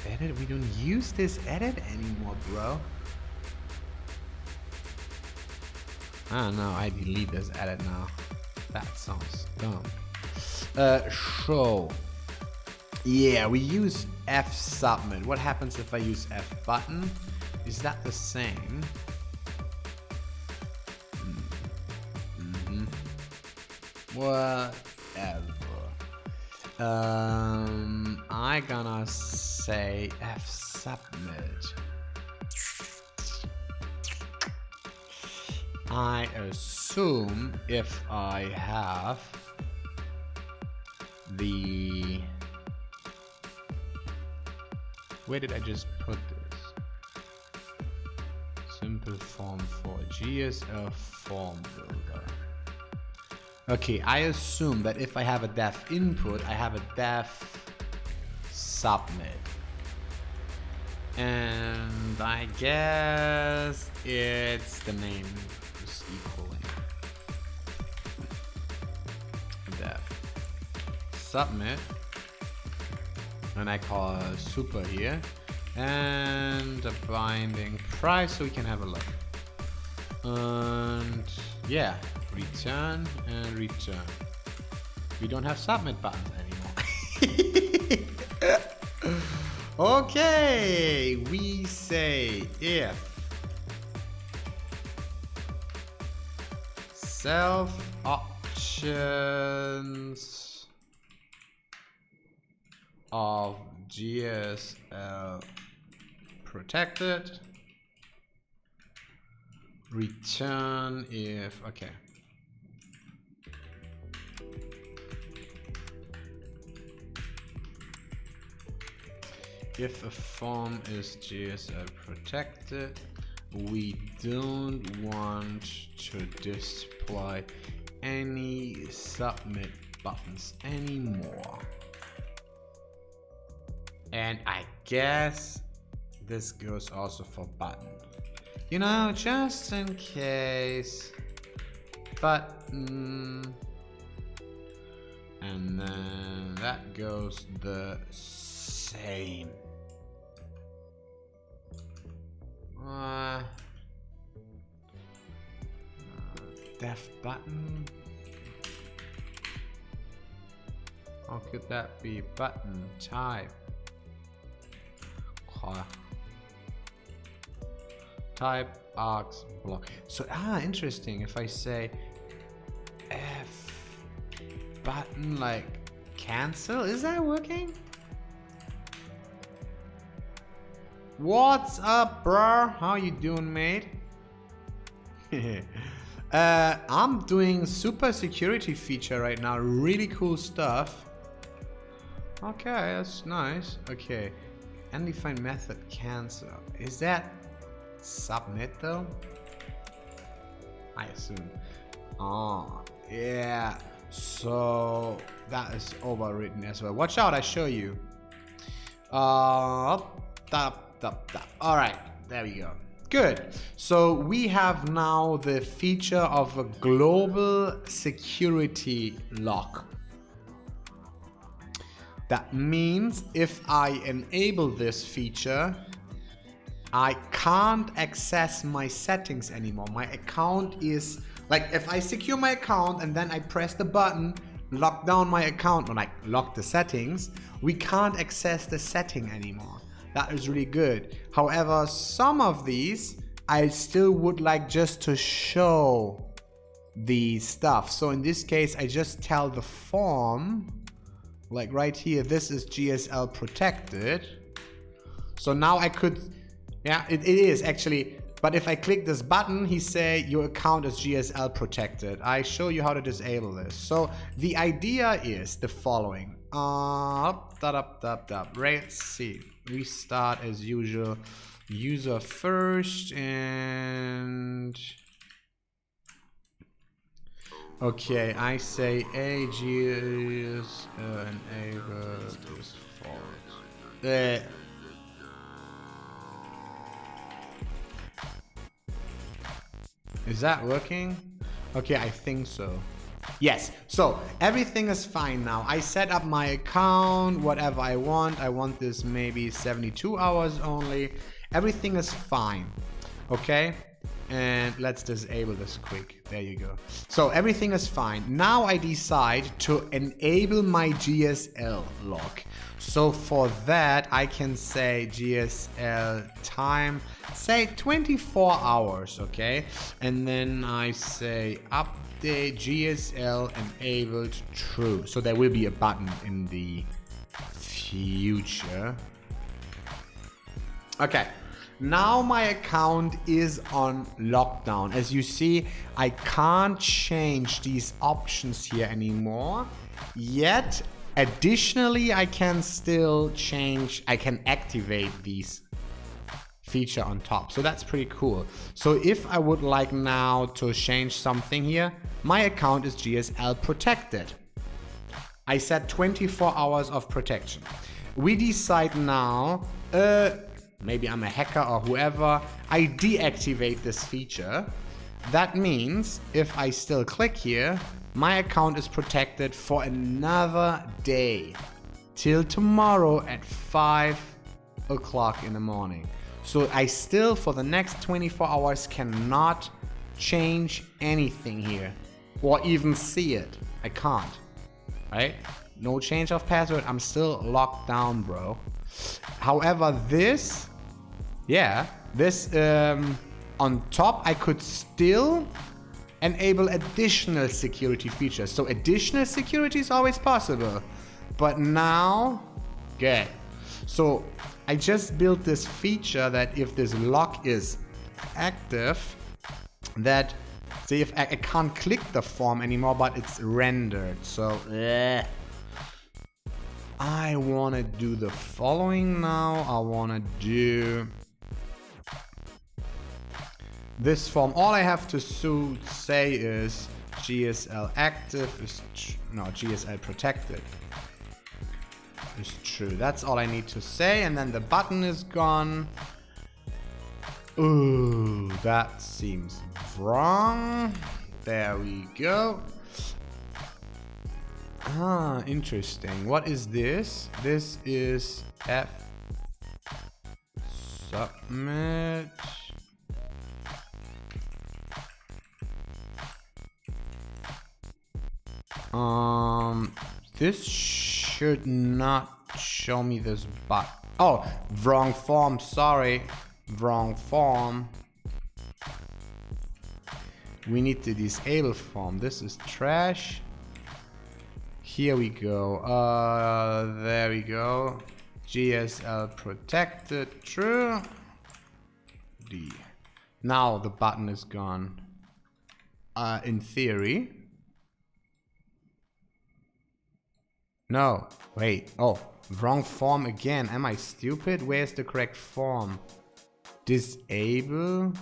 Edit? We don't use this edit anymore, bro. I don't know, I delete this edit now. That sounds dumb. Show. Yeah, we use F submit. What happens if I use F button? Is that the same? Whatever. I gonna say F submit. I assume if I have the... Where did I just put this? Simple form for GSL form builder. Okay, I assume that if I have a def input, I have a def submit. And I guess it's the name is equaling def submit. And I call super here. And a binding price so we can have a look. And yeah, return and return. We don't have submit buttons anymore. Okay, we say if self options of GSL protected, return if, okay. If a form is GSL protected, we don't want to display any submit buttons anymore. And I guess this goes also for button. You know, just in case. Button. And then that goes the same. Def button. How could that be? Button type. Type args block. So interesting. If I say F button like cancel, is that working? What's up, bro? How you doing, mate? I'm doing super security feature right now. Really cool stuff. Okay, that's nice. Okay, undefined method cancel. Is that submit though? I assume. Oh, yeah. So that is overwritten as well. Watch out! I show you. All right, there we go. Good. So we have now the feature of a global security lock. That means if I enable this feature, I can't access my settings anymore. My account is like, if I secure my account and then I press the button, lock down my account, when I lock the settings, we can't access the setting anymore. That is really good. However, some of these I still would like just to show the stuff. So in this case, I just tell the form, like right here, this is GSL protected. So now I could, yeah, it is actually, but if I click this button, he say your account is GSL protected. I show you how to disable this. So the idea is the following. Let's see. We start as usual, user first, and okay, I say AGS enable is false. Is that working? Okay, I think so. Yes, so everything is fine now. I set up my account, whatever I want. I want this maybe 72 hours only. Everything is fine, okay? And let's disable this quick. There you go. So everything is fine. Now I decide to enable my GSL lock. So for that, I can say GSL time, say 24 hours, okay? And then I say update GSL enabled true. So there will be a button in the future. Okay. Now my account is on lockdown. As you see, I can't change these options here anymore. Yet, additionally, I can still change, I can activate these feature on top. So that's pretty cool. So if I would like now to change something here, my account is GSL protected. I set 24 hours of protection. We decide now, maybe I'm a hacker or whoever, I deactivate this feature. That means if I still click here, my account is protected for another day, till tomorrow at 5 o'clock in the morning. So I still, for the next 24 hours, cannot change anything here or even see it. I can't, right? No change of password. I'm still locked down, bro. However, this on top, I could still enable additional security features. So additional security is always possible, but now, good. So I just built this feature that if this lock is active, that see if I can't click the form anymore, but it's rendered. So I want to do the following now. I want to do this form. All I have to say is GSL active is GSL protected is true. That's all I need to say, and then the button is gone. Ooh, that seems wrong. There we go. Ah, interesting. What is this? This is F submit. This should not show me this button. Oh, wrong form, sorry. Wrong form. We need to disable form. This is trash. Here we go. There we go. GSL protected, true. D. Now the button is gone. In theory. No, wait. Oh, wrong form again. Am I stupid? Where's the correct form? Disable.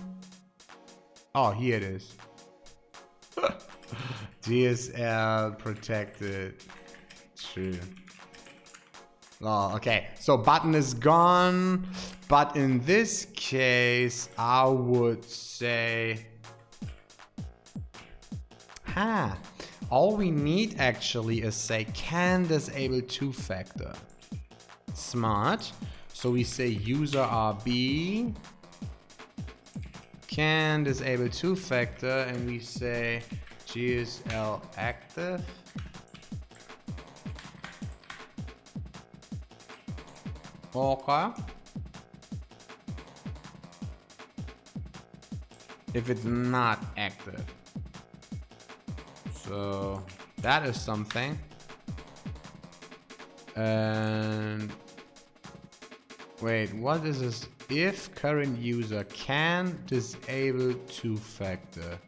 Oh, here it is. GSL protected. True. Oh, okay. So button is gone. But in this case, I would say, all we need actually is say can disable two-factor. Smart. So we say user RB can disable two-factor, and we say GSL active. Okay. If it's not active. So that is something. And wait, what is this? If current user can disable two-factor.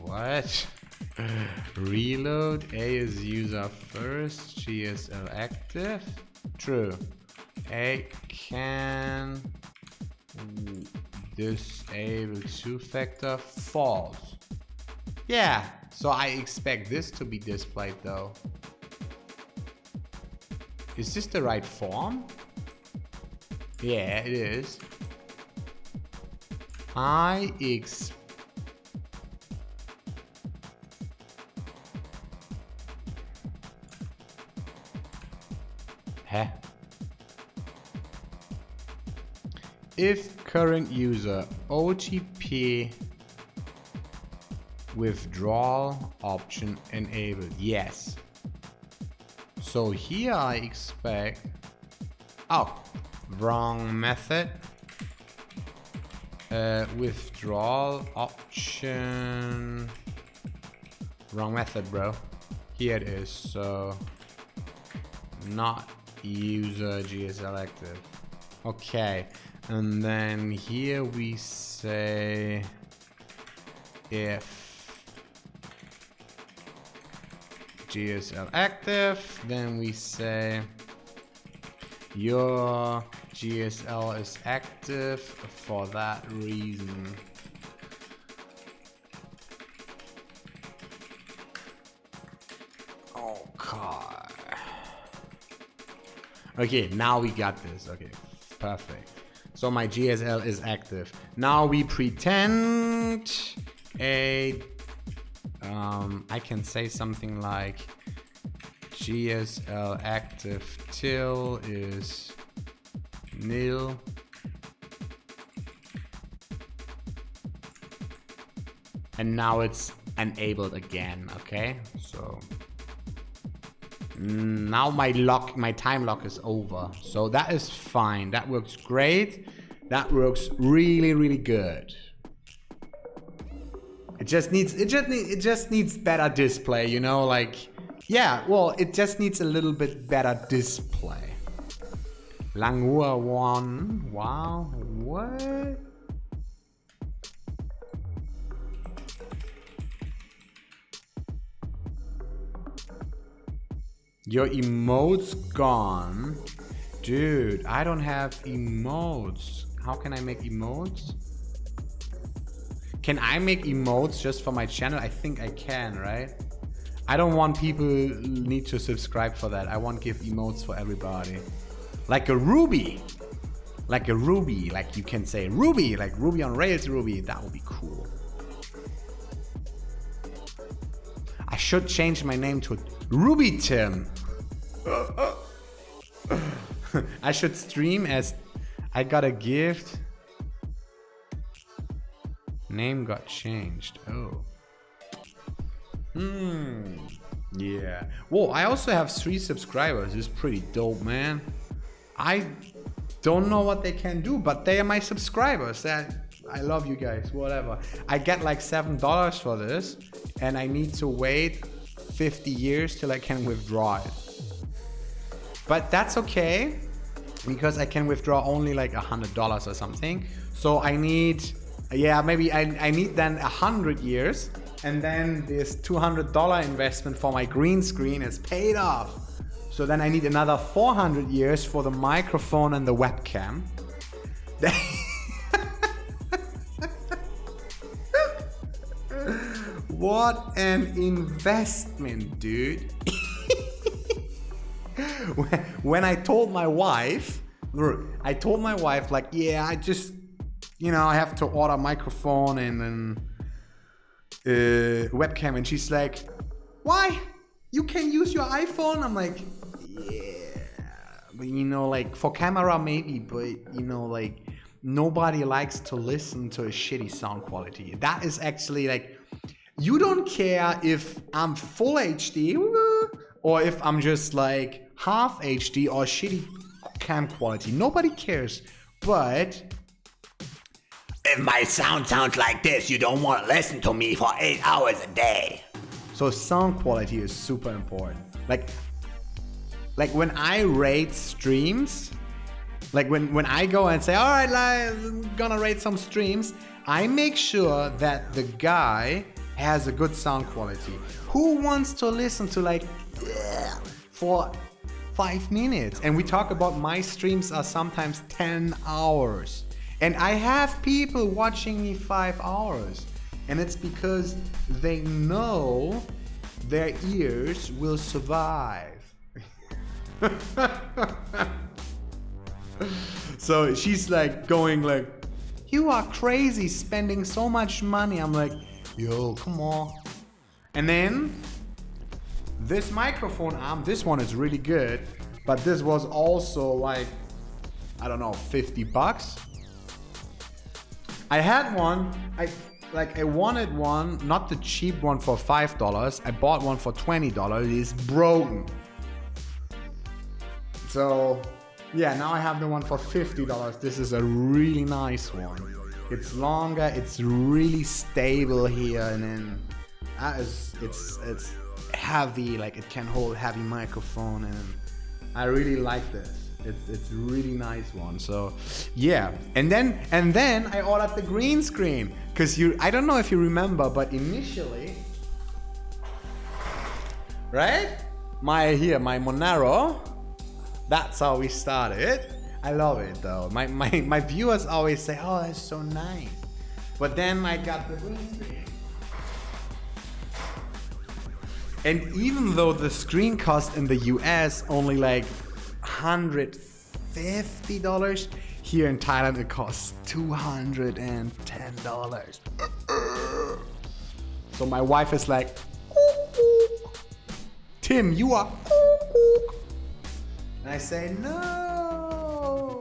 What? Reload. A is user first. GSL active. True. A can disable two-factor. False. Yeah. So I expect this to be displayed though. Is this the right form? Yeah, it is. I expect. If current user OTP withdrawal option enabled. Yes. So here I expect, oh, wrong method. Withdrawal option, wrong method, bro. Here it is. So not user GSL active. Okay, and then here we say if GSL active, then we say your GSL is active for that reason. Oh God. Okay, now we got this. Okay, perfect. So my GSL is active. Now we pretend I can say something like GSL active till is nil. And now it's enabled again, okay? So now my time lock is over. So that is fine. That works great. That works really, really good. It just needs better display, you know, like, yeah, well, it just needs a little bit better display. Langur 1, wow, what? Your emotes gone? Dude, I don't have emotes. How can I make emotes? Can I make emotes just for my channel? I think I can, right? I don't want people need to subscribe for that. I want to give emotes for everybody. Like a Ruby. Like a Ruby. Like you can say Ruby. Like Ruby on Rails Ruby. That would be cool. I should change my name to Ruby Tim. I should stream as I got a gift. Name got changed. Oh. Yeah. Whoa, I also have 3 subscribers. It's pretty dope, man. I don't know what they can do, but they are my subscribers. I love you guys, whatever. I get like $7 for this, and I need to wait 50 years till I can withdraw it. But that's okay, because I can withdraw only like $100 or something. So I need, yeah, maybe I need then 100 years, and then this $200 investment for my green screen is paid off. So then I need another 400 years for the microphone and the webcam. What an investment, dude. When I told my wife, like, yeah, I just, you know, I have to order a microphone and then webcam, and she's like, why? You can use your iPhone? I'm like, yeah, but you know, like for camera maybe, but you know, like nobody likes to listen to a shitty sound quality. That is actually like, you don't care if I'm full HD or if I'm just like half HD or shitty cam quality. Nobody cares. But if my sound sounds like this, you don't want to listen to me for 8 hours a day. So sound quality is super important. Like when I rate streams, like when I go and say, all right, I'm gonna rate some streams, I make sure that the guy has a good sound quality. Who wants to listen to like for 5 minutes? And we talk about my streams are sometimes 10 hours. And I have people watching me 5 hours. And it's because they know their ears will survive. So she's like going like, you are crazy spending so much money. I'm like, yo, come on. And then this microphone arm, this one is really good, but this was also like, I don't know, $50. I had one. I wanted one, not the cheap one for $5. I bought one for $20. It's broken. So yeah, now I have the one for $50. This is a really nice one. It's longer. It's really stable here, and then it's heavy. Like it can hold heavy microphone, and I really like this. It's a really nice one. So yeah, and then I ordered the green screen because I don't know if you remember, but initially, right? My Monero. That's how we started. I love it though. My viewers always say, "Oh, that's so nice," but then I got the green screen. And even though the screen cost in the US only like $150, here in Thailand it costs $210. So my wife is like, "Tim, you are." And I say, "No,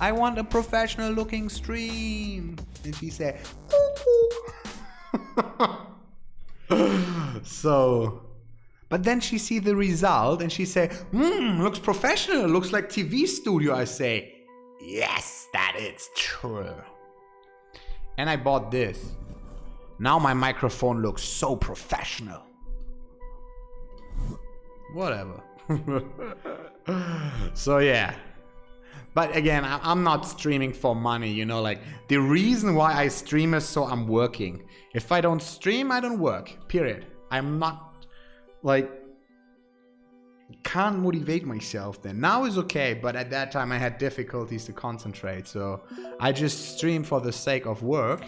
I want a professional looking stream." And she said, so, but then she see the result and she say, looks professional, looks like TV studio. I say, yes, that is true. And I bought this. Now my microphone looks so professional. Whatever. So yeah. But again, I'm not streaming for money, you know, like the reason why I stream is so I'm working. If I don't stream, I don't work, period. I'm not like, can't motivate myself then. Now is okay, but at that time I had difficulties to concentrate. So I just stream for the sake of work.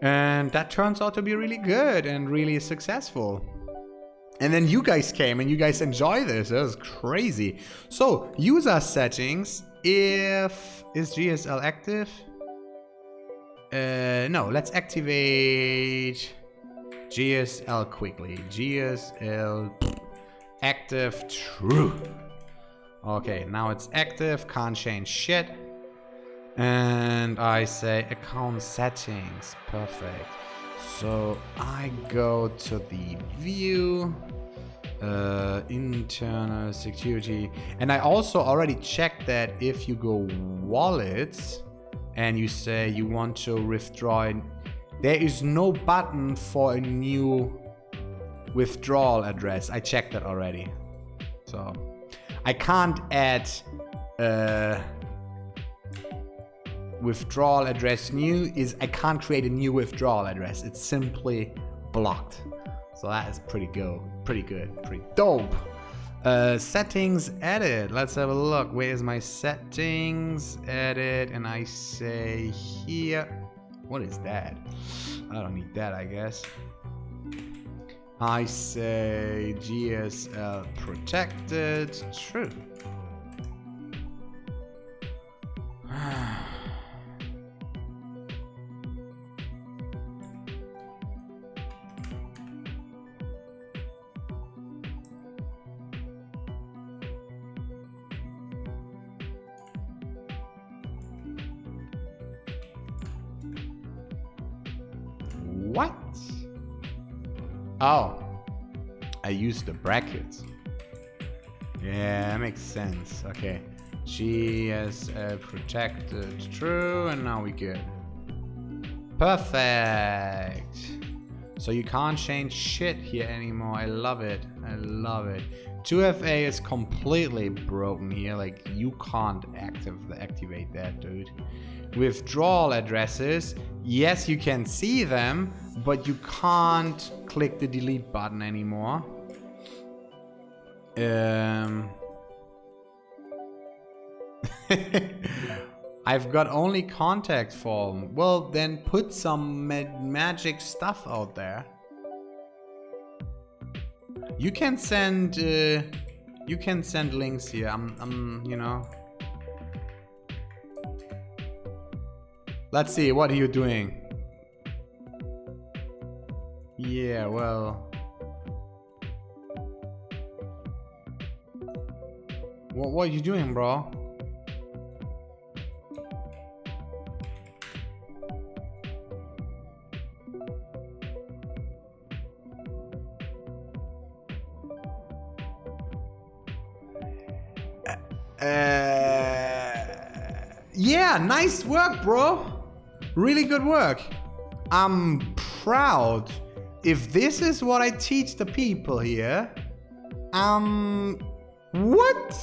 And that turns out to be really good and really successful. And then you guys came and you guys enjoy this. That was crazy. So user settings. Is GSL active? No, let's activate GSL quickly. GSL active true. Okay, now it's active, can't change shit. And I say account settings, perfect. So I go to the view, internal security, and I also already checked that if you go wallets and you say you want to withdraw, there is no button for a new withdrawal address. I checked that already. So I can't add withdrawal address new I can't create a new withdrawal address. It's simply blocked. So that is pretty good, pretty dope. Settings edit. Let's have a look. Where is my settings? Edit, and I say here. What is that? I don't need that, I guess. I say GSL protected. True. What? Oh, I used the brackets. Yeah, that makes sense. Okay, GSL protected, true, and now we good. Perfect. So you can't change shit here anymore. I love it. I love it. 2FA is completely broken here. Like you can't activate that, dude. Withdrawal addresses, yes, you can see them, but you can't click the delete button anymore. I've got only contact form. Well, then put some magic stuff out there. You can send links here. I'm you know. Let's see, what are you doing? Yeah, well. What are you doing, bro? Yeah, nice work, bro. Really good work. I'm proud. If this is what I teach the people here, what?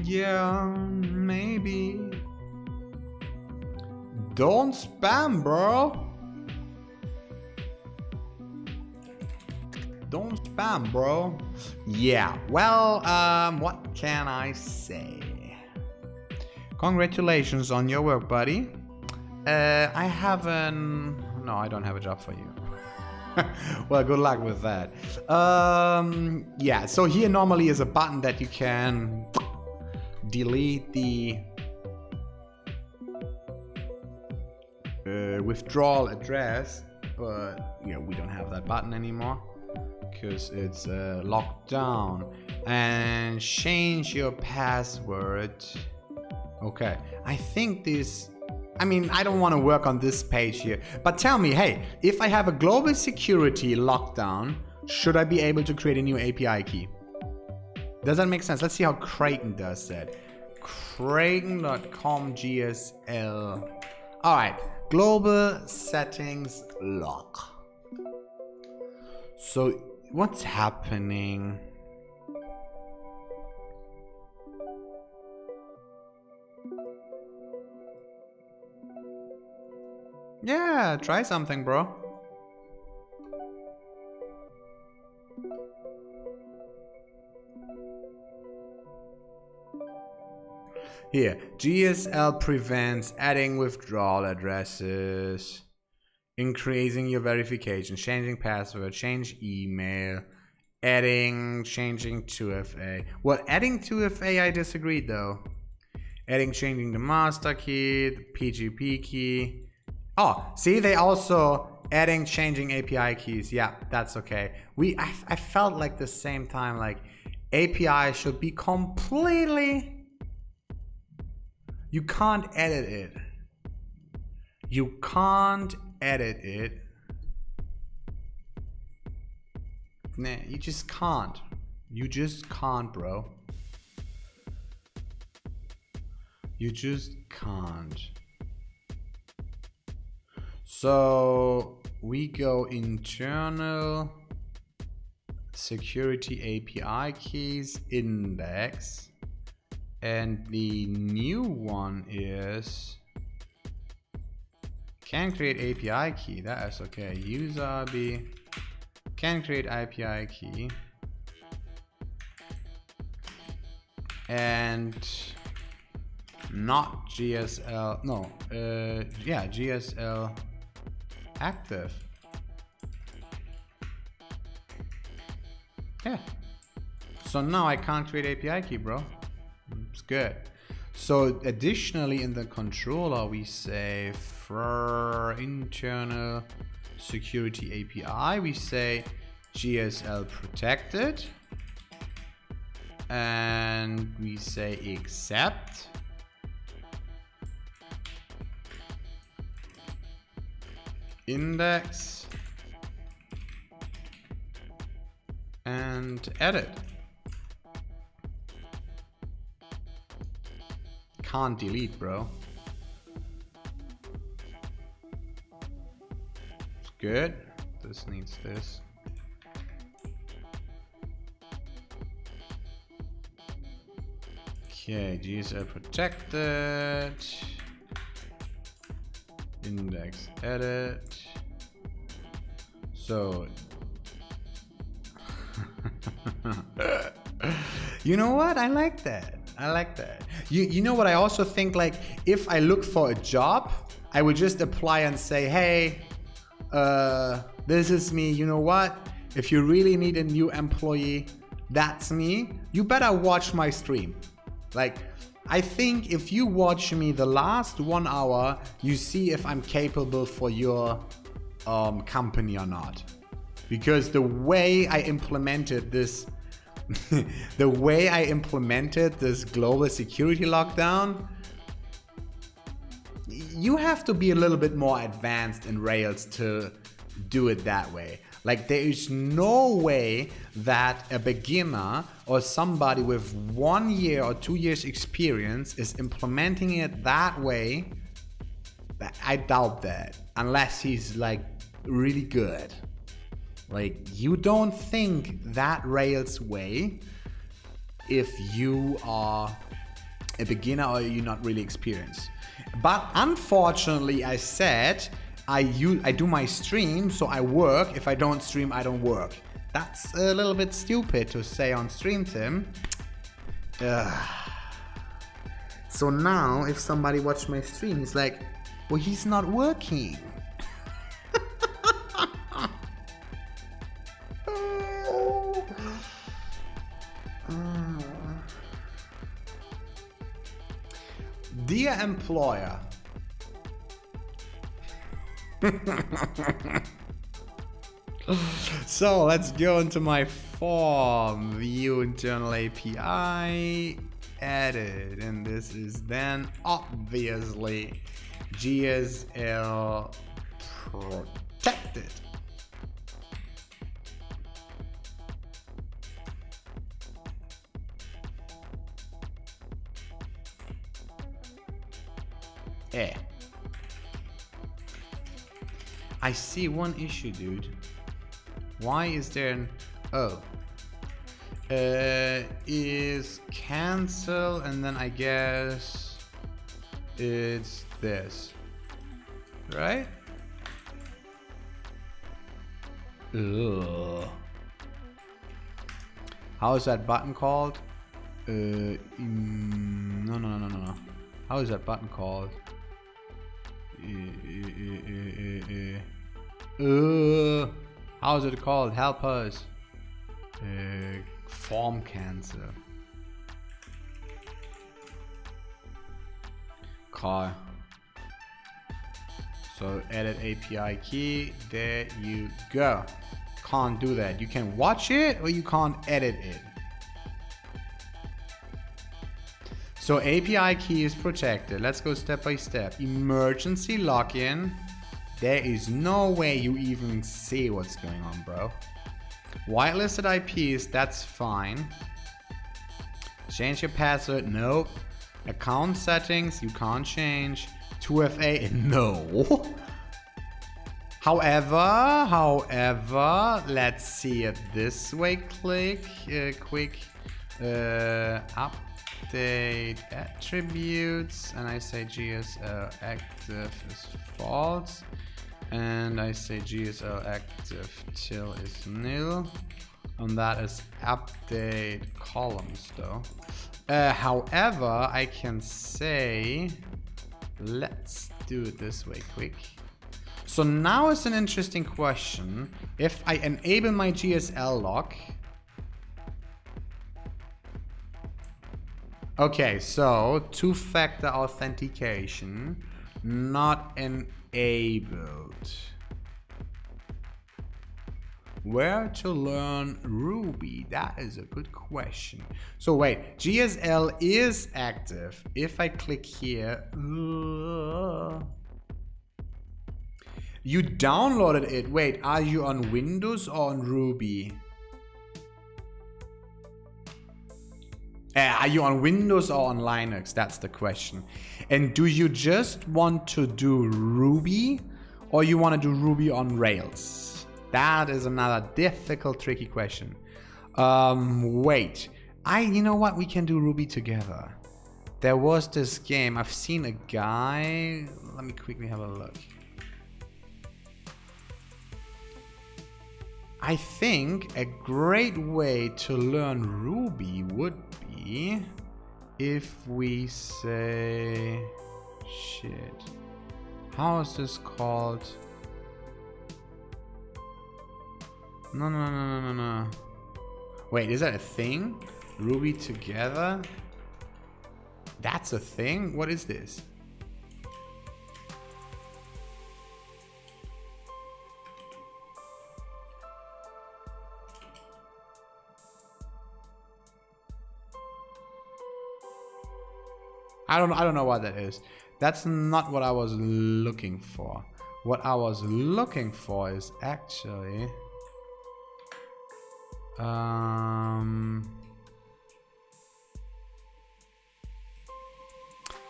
Yeah, maybe. Don't spam, bro. Don't spam, bro. Yeah, well, what can I say? Congratulations on your work, buddy. No, I don't have a job for you. Well, good luck with that. Yeah, so here normally is a button that you can delete the withdrawal address, but yeah, we don't have that button anymore because it's locked down. And change your password. Okay, I think this, I mean, I don't want to work on this page here, but tell me, hey, if I have a global security lockdown, should I be able to create a new API key? Does that make sense? Let's see how Kraken does that. Kraken.com GSL. All right, global settings lock. So what's happening? Yeah, try something, bro. Here, GSL prevents adding withdrawal addresses, increasing your verification, changing password, change email, changing 2FA. Well, adding 2FA, I disagree though. Changing the master key, the PGP key. Oh, see, they also changing API keys. Yeah, that's okay. I felt like the same time, like API should be completely. You can't edit it. You can't edit it. Nah, you just can't. You just can't, bro. You just can't. So we go internal security API keys index. And the new one is can create API key. That is okay. User B can create API key. And not GSL. No, yeah, GSL active. Yeah. So now I can't create API key, bro. It's good. So additionally in the controller we say for internal security API we say GSL protected, and we say accept, index, and edit. Can't delete, bro. It's good. This needs this. Okay, GSL protected. Index edit. So you know what? I like that. I like that. You know what I also think, like if I look for a job, I would just apply and say, hey, this is me. You know what? If you really need a new employee, that's me. You better watch my stream. Like, I think if you watch me the last 1 hour, you see if I'm capable for your company or not. Because the way I implemented this the way I implemented this global security lockdown, you have to be a little bit more advanced in Rails to do it that way. Like, there is no way that a beginner or somebody with 1 year or 2 years experience is implementing it that way. I doubt that, unless he's like really good. Like, you don't think that Rails way if you are a beginner or you're not really experienced. But unfortunately, I said I do my stream, so I work. If I don't stream, I don't work. That's a little bit stupid to say on stream, Tim. So now, if somebody watched my stream, he's like, well, he's not working. Dear employer, so let's go into my form, view internal API, edit, and this is then obviously GSL protected. I see one issue, dude. Why is there an is cancel, and then I guess it's this, right? Ugh. How is that button called? No. How is that button called? How is it called? Help us. Form cancel. Call. So edit API key. There you go. Can't do that. You can watch it or you can't edit it. So API key is protected. Let's go step by step. Emergency login. There is no way you even see what's going on, bro. Whitelisted IPs, that's fine. Change your password, nope. Account settings, you can't change. 2FA, no. However, let's see it this way. Quick update attributes, and I say GSL active is false, and I say GSL active till is nil, and that is update columns though. However, I can say, let's do it this way quick. So now it's an interesting question. If I enable my GSL lock. Okay, so two-factor authentication not enabled. Where to learn Ruby? That is a good question. So wait, GSL is active. If I click here, you downloaded it. Wait, are you on Windows or on Ruby? Are you on Windows or on Linux? That's the question. And do you just want to do Ruby or you want to do Ruby on Rails? That is another difficult, tricky question. Wait, you know what? We can do Ruby together. There was this game. I've seen a guy. Let me quickly have a look. I think a great way to learn Ruby would be if we say, shit, how is this called? No. Wait, is that a thing? Ruby together? That's a thing? What is this? I don't know what that is. That's not what I was looking for. What I was looking for is actually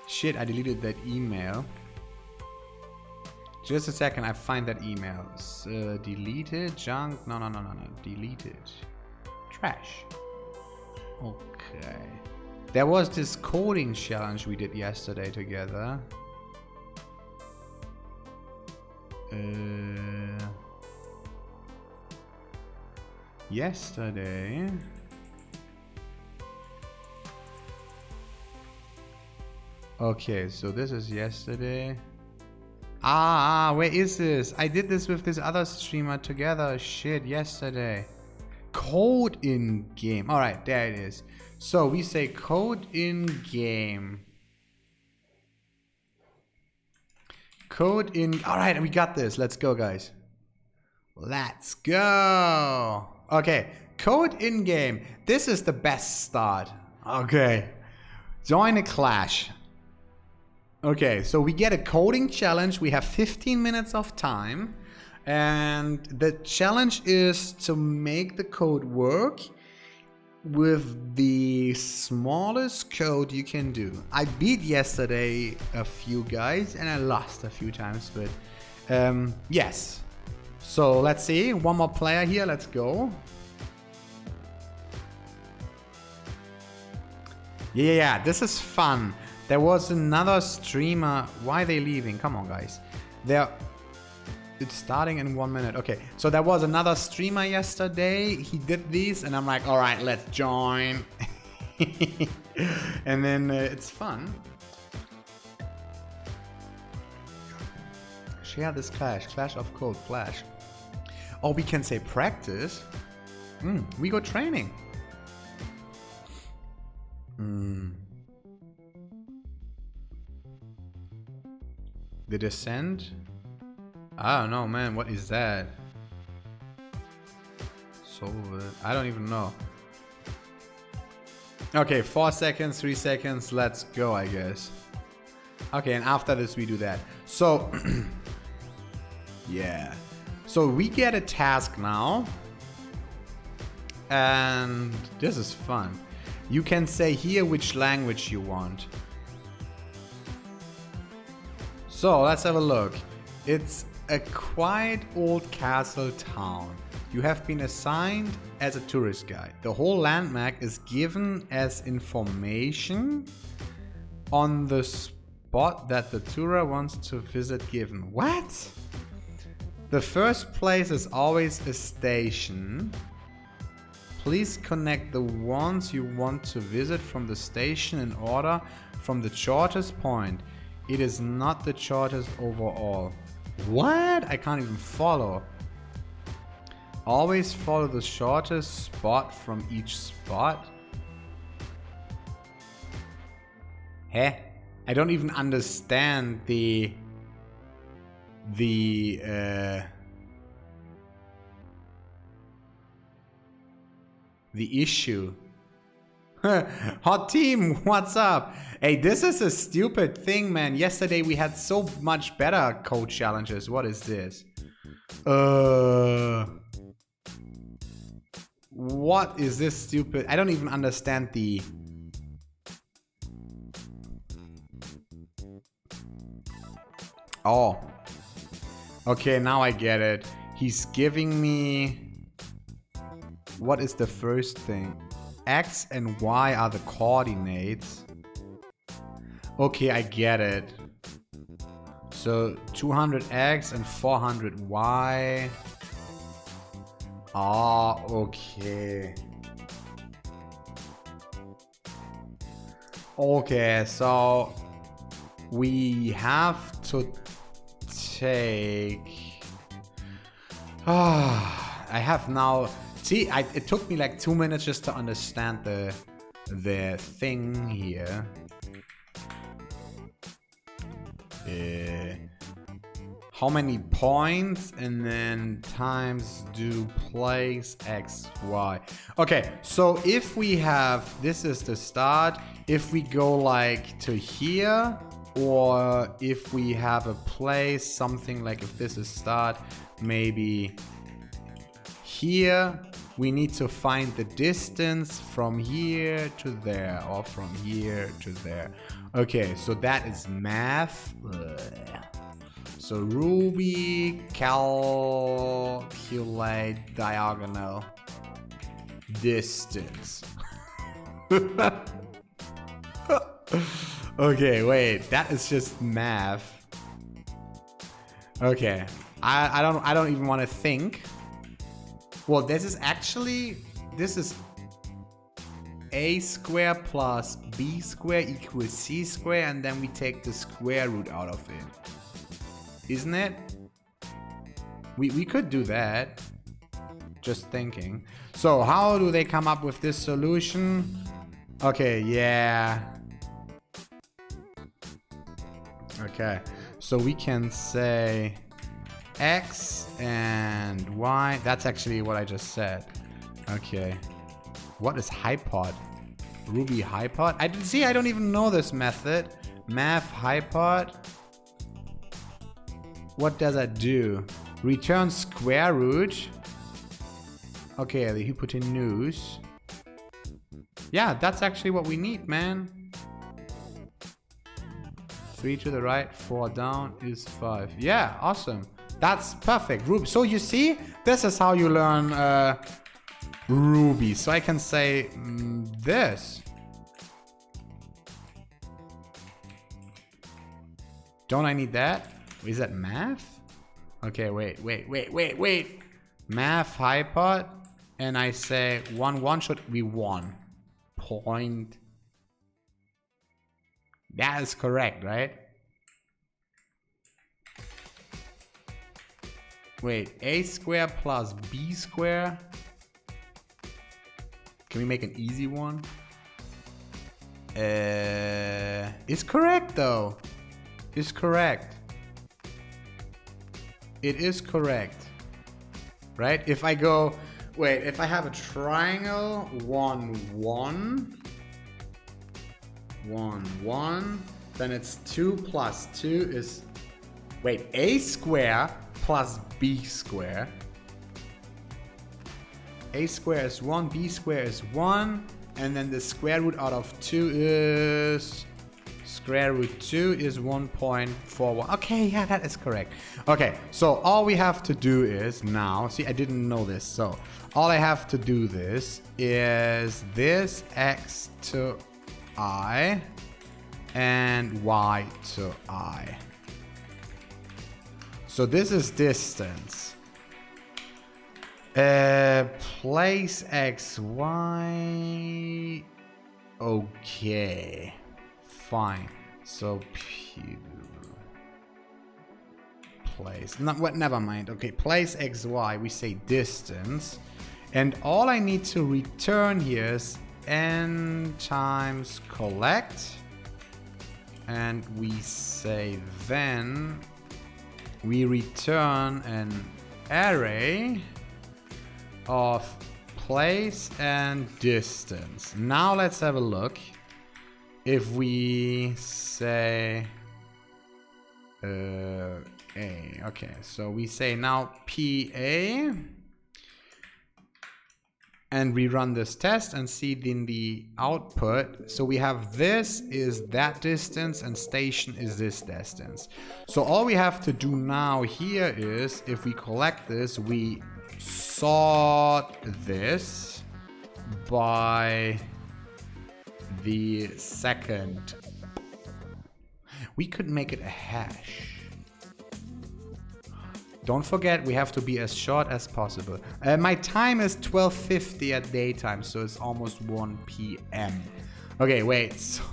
shit, I deleted that email. Just a second, I find that email. Deleted, junk, no, deleted. Trash. Okay. There was this coding challenge we did yesterday together. Yesterday. Okay, so this is yesterday. Where is this? I did this with this other streamer together. Shit, yesterday. Code in game. Alright, there it is. So we say code in game. Code in. Alright, we got this. Let's go, guys. Let's go. Okay, code in game. This is the best start. Okay. Join a clash. Okay, so we get a coding challenge. We have 15 minutes of time. And the challenge is to make the code work with the smallest code you can do. I beat yesterday a few guys and I lost a few times, but yes. So let's see, one more player here, let's go. Yeah, this is fun. There was another streamer. Why are they leaving? Come on, guys. It's starting in 1 minute. Okay, so there was another streamer yesterday. He did these, and I'm like, all right, let's join. And then it's fun. Share this clash of code, flash. Oh, we can say practice. We go training. The descent? I don't know, man. What is that? Solve it. I don't even know. Okay, 4 seconds, 3 seconds. Let's go, I guess. Okay, and after this, we do that. So, yeah. So we get a task now. And this is fun. You can say here which language you want. So let's have a look. It's a quite old castle town. You have been assigned as a tourist guide. The whole landmark is given as information on the spot that the tourer wants to visit given. What? The first place is always a station. Please connect the ones you want to visit from the station in order from the shortest point. It is not the shortest overall. What? I can't even follow. Always follow the shortest spot from each spot. Heh? I don't even understand the issue. Hot team, what's up? Hey, this is a stupid thing, man. Yesterday we had so much better code challenges. What is this? What is this stupid? I don't even understand the... Oh. Okay, now I get it. He's giving me... What is the first thing? X and Y are the coordinates. Okay, I get it. So 200X and 400Y. Ah, okay. Okay, so we have to take... I have now... See, it took me like 2 minutes just to understand the thing here. how many points, and then times do place x, y. Okay, so if we have, this is the start, if we go like to here, or if we have a place, something like if this is start, maybe here, we need to find the distance from here to there, or from here to there. Okay, so that is math. So Ruby calculate diagonal distance. Okay, wait, that is just math. Okay, I don't even want to think. Well, this is a square plus b square equals c square, and then we take the square root out of it. Isn't it? We could do that. Just thinking. So how do they come up with this solution? Okay, yeah. Okay, so we can say x and y. That's actually what I just said. Okay. What is hypod? Ruby hypod? I don't even know this method. Math hypod. What does that do? Return square root. Okay, the hypotenuse. Yeah, that's actually what we need, man. 3 to the right, 4 down is 5. Yeah, awesome. That's perfect. Ruby. So you see, this is how you learn Ruby. So I can say this. Don't I need that? Is that math? Okay, wait. Math hypod. And I say 1 should be 1 point. That is correct, right? Wait, a square plus b square. Can we make an easy one? It's correct though. It's correct. It is correct. Right? If I go, wait, if I have a triangle, 1, 1, 1, 1, then it's 2 plus 2 is, wait, a square plus b square. A square is 1, b square is 1, and then the square root out of 2 is, square root 2 is 1.41. Okay, yeah, that is correct. Okay, so all we have to do is now, see, I didn't know this, so all I have to do this is this x to I and y to I. So this is distance. Place x, y. Okay, fine. So place. Never mind. Okay, place x, y. We say distance, and all I need to return here is n times collect, and we say then we return an array of place and distance. Now let's have a look. If we say a, okay, so we say now PA, and we run this test and see in the output. So we have this is that distance and station is this distance. So all we have to do now here is, if we collect this, we sort this by the second. We could make it a hash. Don't forget, we have to be as short as possible. My time is 12:50 at daytime, so it's almost 1 p.m. Okay, wait. So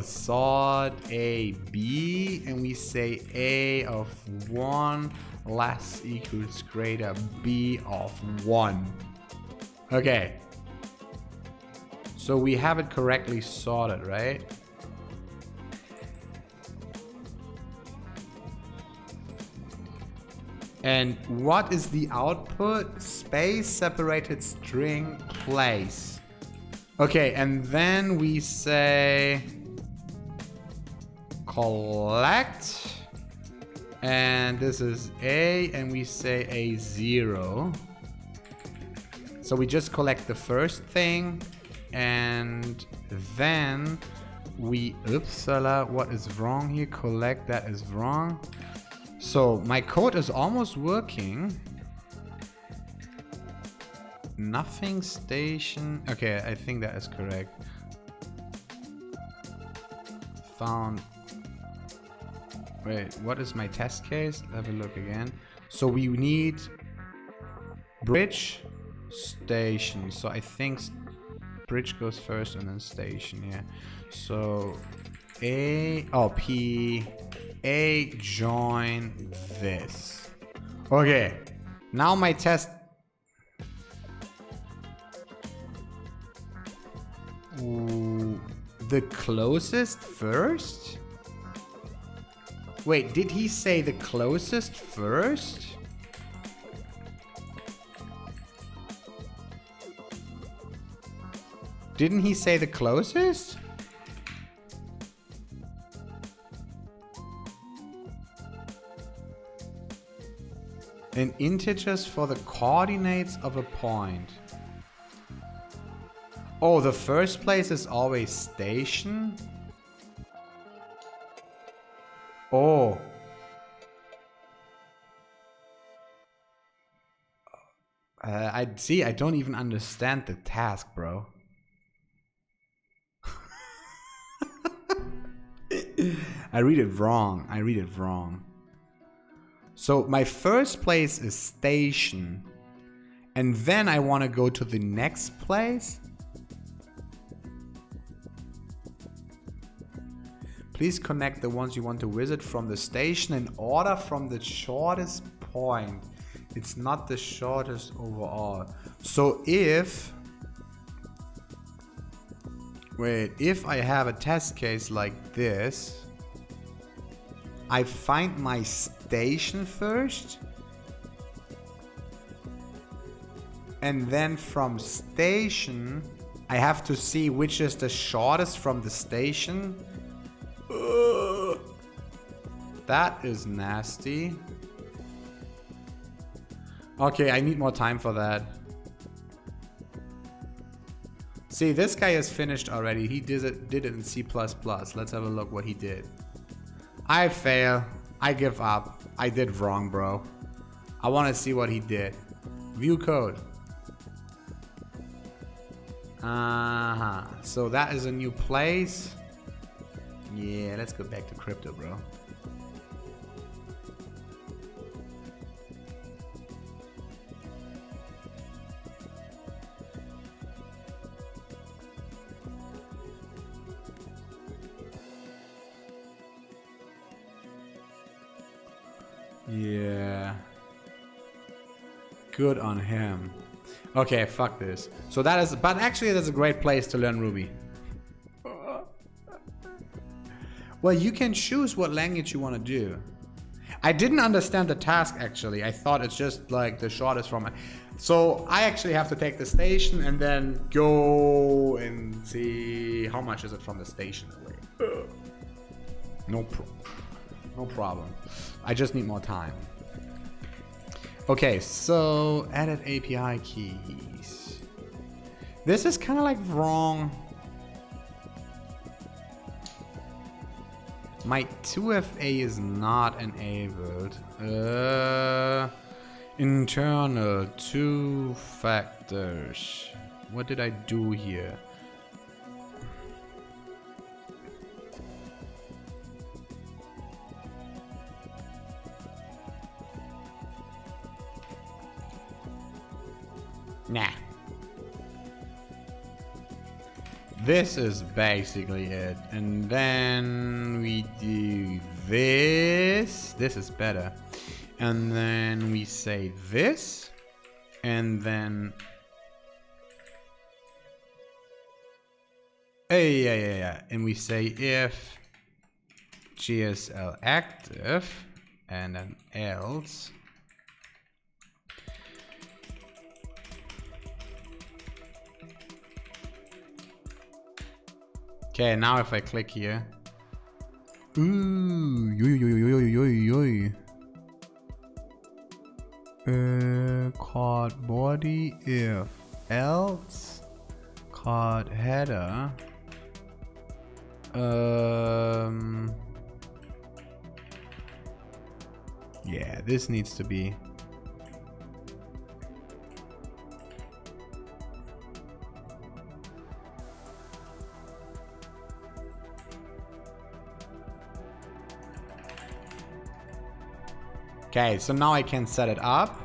sort A, B, and we say A of 1 less equals greater B of 1. Okay. So we have it correctly sorted, right? And what is the output? Space separated string place. Okay, and then we say collect. And this is A, and we say A0. So we just collect the first thing, and then we, oopsala, what is wrong here? Collect, that is wrong. So my code is almost working. Nothing station. Okay, I think that is correct. Found. Wait, what is my test case? Have a look again. So we need bridge, station. So I think bridge goes first and then station, yeah. So P, A join this. Okay, now my test. Ooh, the closest first? Wait, did he say the closest first? Didn't he say the closest? And integers for the coordinates of a point. Oh, the first place is always station? Oh. I see, I don't even understand the task, bro. I read it wrong. So my first place is station. And then I want to go to the next place. Please connect the ones you want to visit from the station in order from the shortest point. It's not the shortest overall. So if I have a test case like this, I find my station first, and then from station I have to see which is the shortest from the station. That is nasty. Okay, I need more time for that. See, this guy is finished already. He did it in C++. Let's have a look what he did. I fail. I give up. I did wrong, bro. I want to see what he did. View code. So that is a new place. Yeah, let's go back to crypto, bro. Yeah. Good on him. Okay, fuck this. So that is, but actually that's a great place to learn Ruby. Well, you can choose what language you want to do. I didn't understand the task actually. I thought it's just like the shortest from it. So I actually have to take the station and then go and see how much is it from the station away. No problem. I just need more time. Okay, so edit API keys. This is kind of like wrong. My 2FA is not enabled. Internal 2 factors. What did I do here? Nah. This is basically it. And then we do this. This is better. And then we say this. And then... Yeah. And we say if GSL active and then else Okay, now if I click here. Ooh, yo. Card body if else card header. Yeah, this needs to be. Okay, so now I can set it up.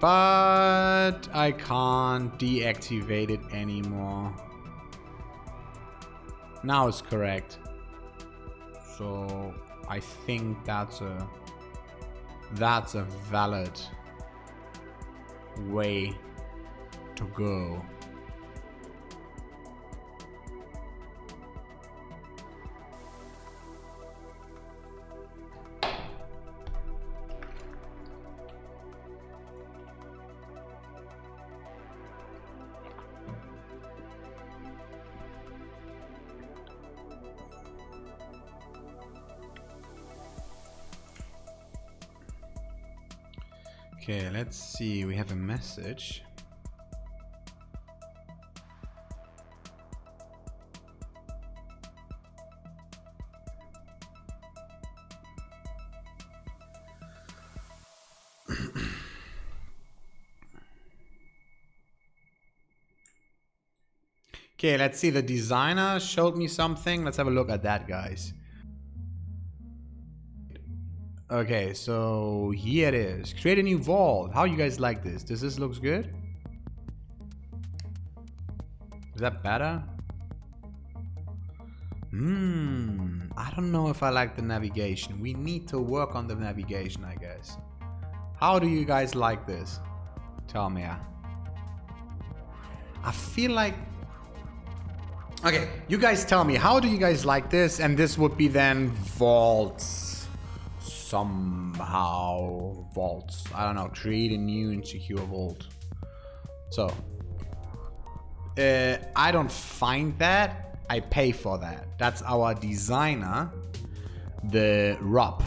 But I can't deactivate it anymore. Now it's correct. So I think that's a valid way to go. Okay, let's see. We have a message. Okay, let's see. The designer showed me something. Let's have a look at that, guys. Okay, so here it is. Create a new vault. How you guys like this? Does this looks good? Is that better? I don't know if I like the navigation. We need to work on the navigation, I guess. How do you guys like this? Tell me. I feel like... Okay, you guys tell me. How do you guys like this? And this would be then vaults. Somehow vaults. I don't know. Create a new insecure vault. So I don't find that. I pay for that. That's our designer, the Rob.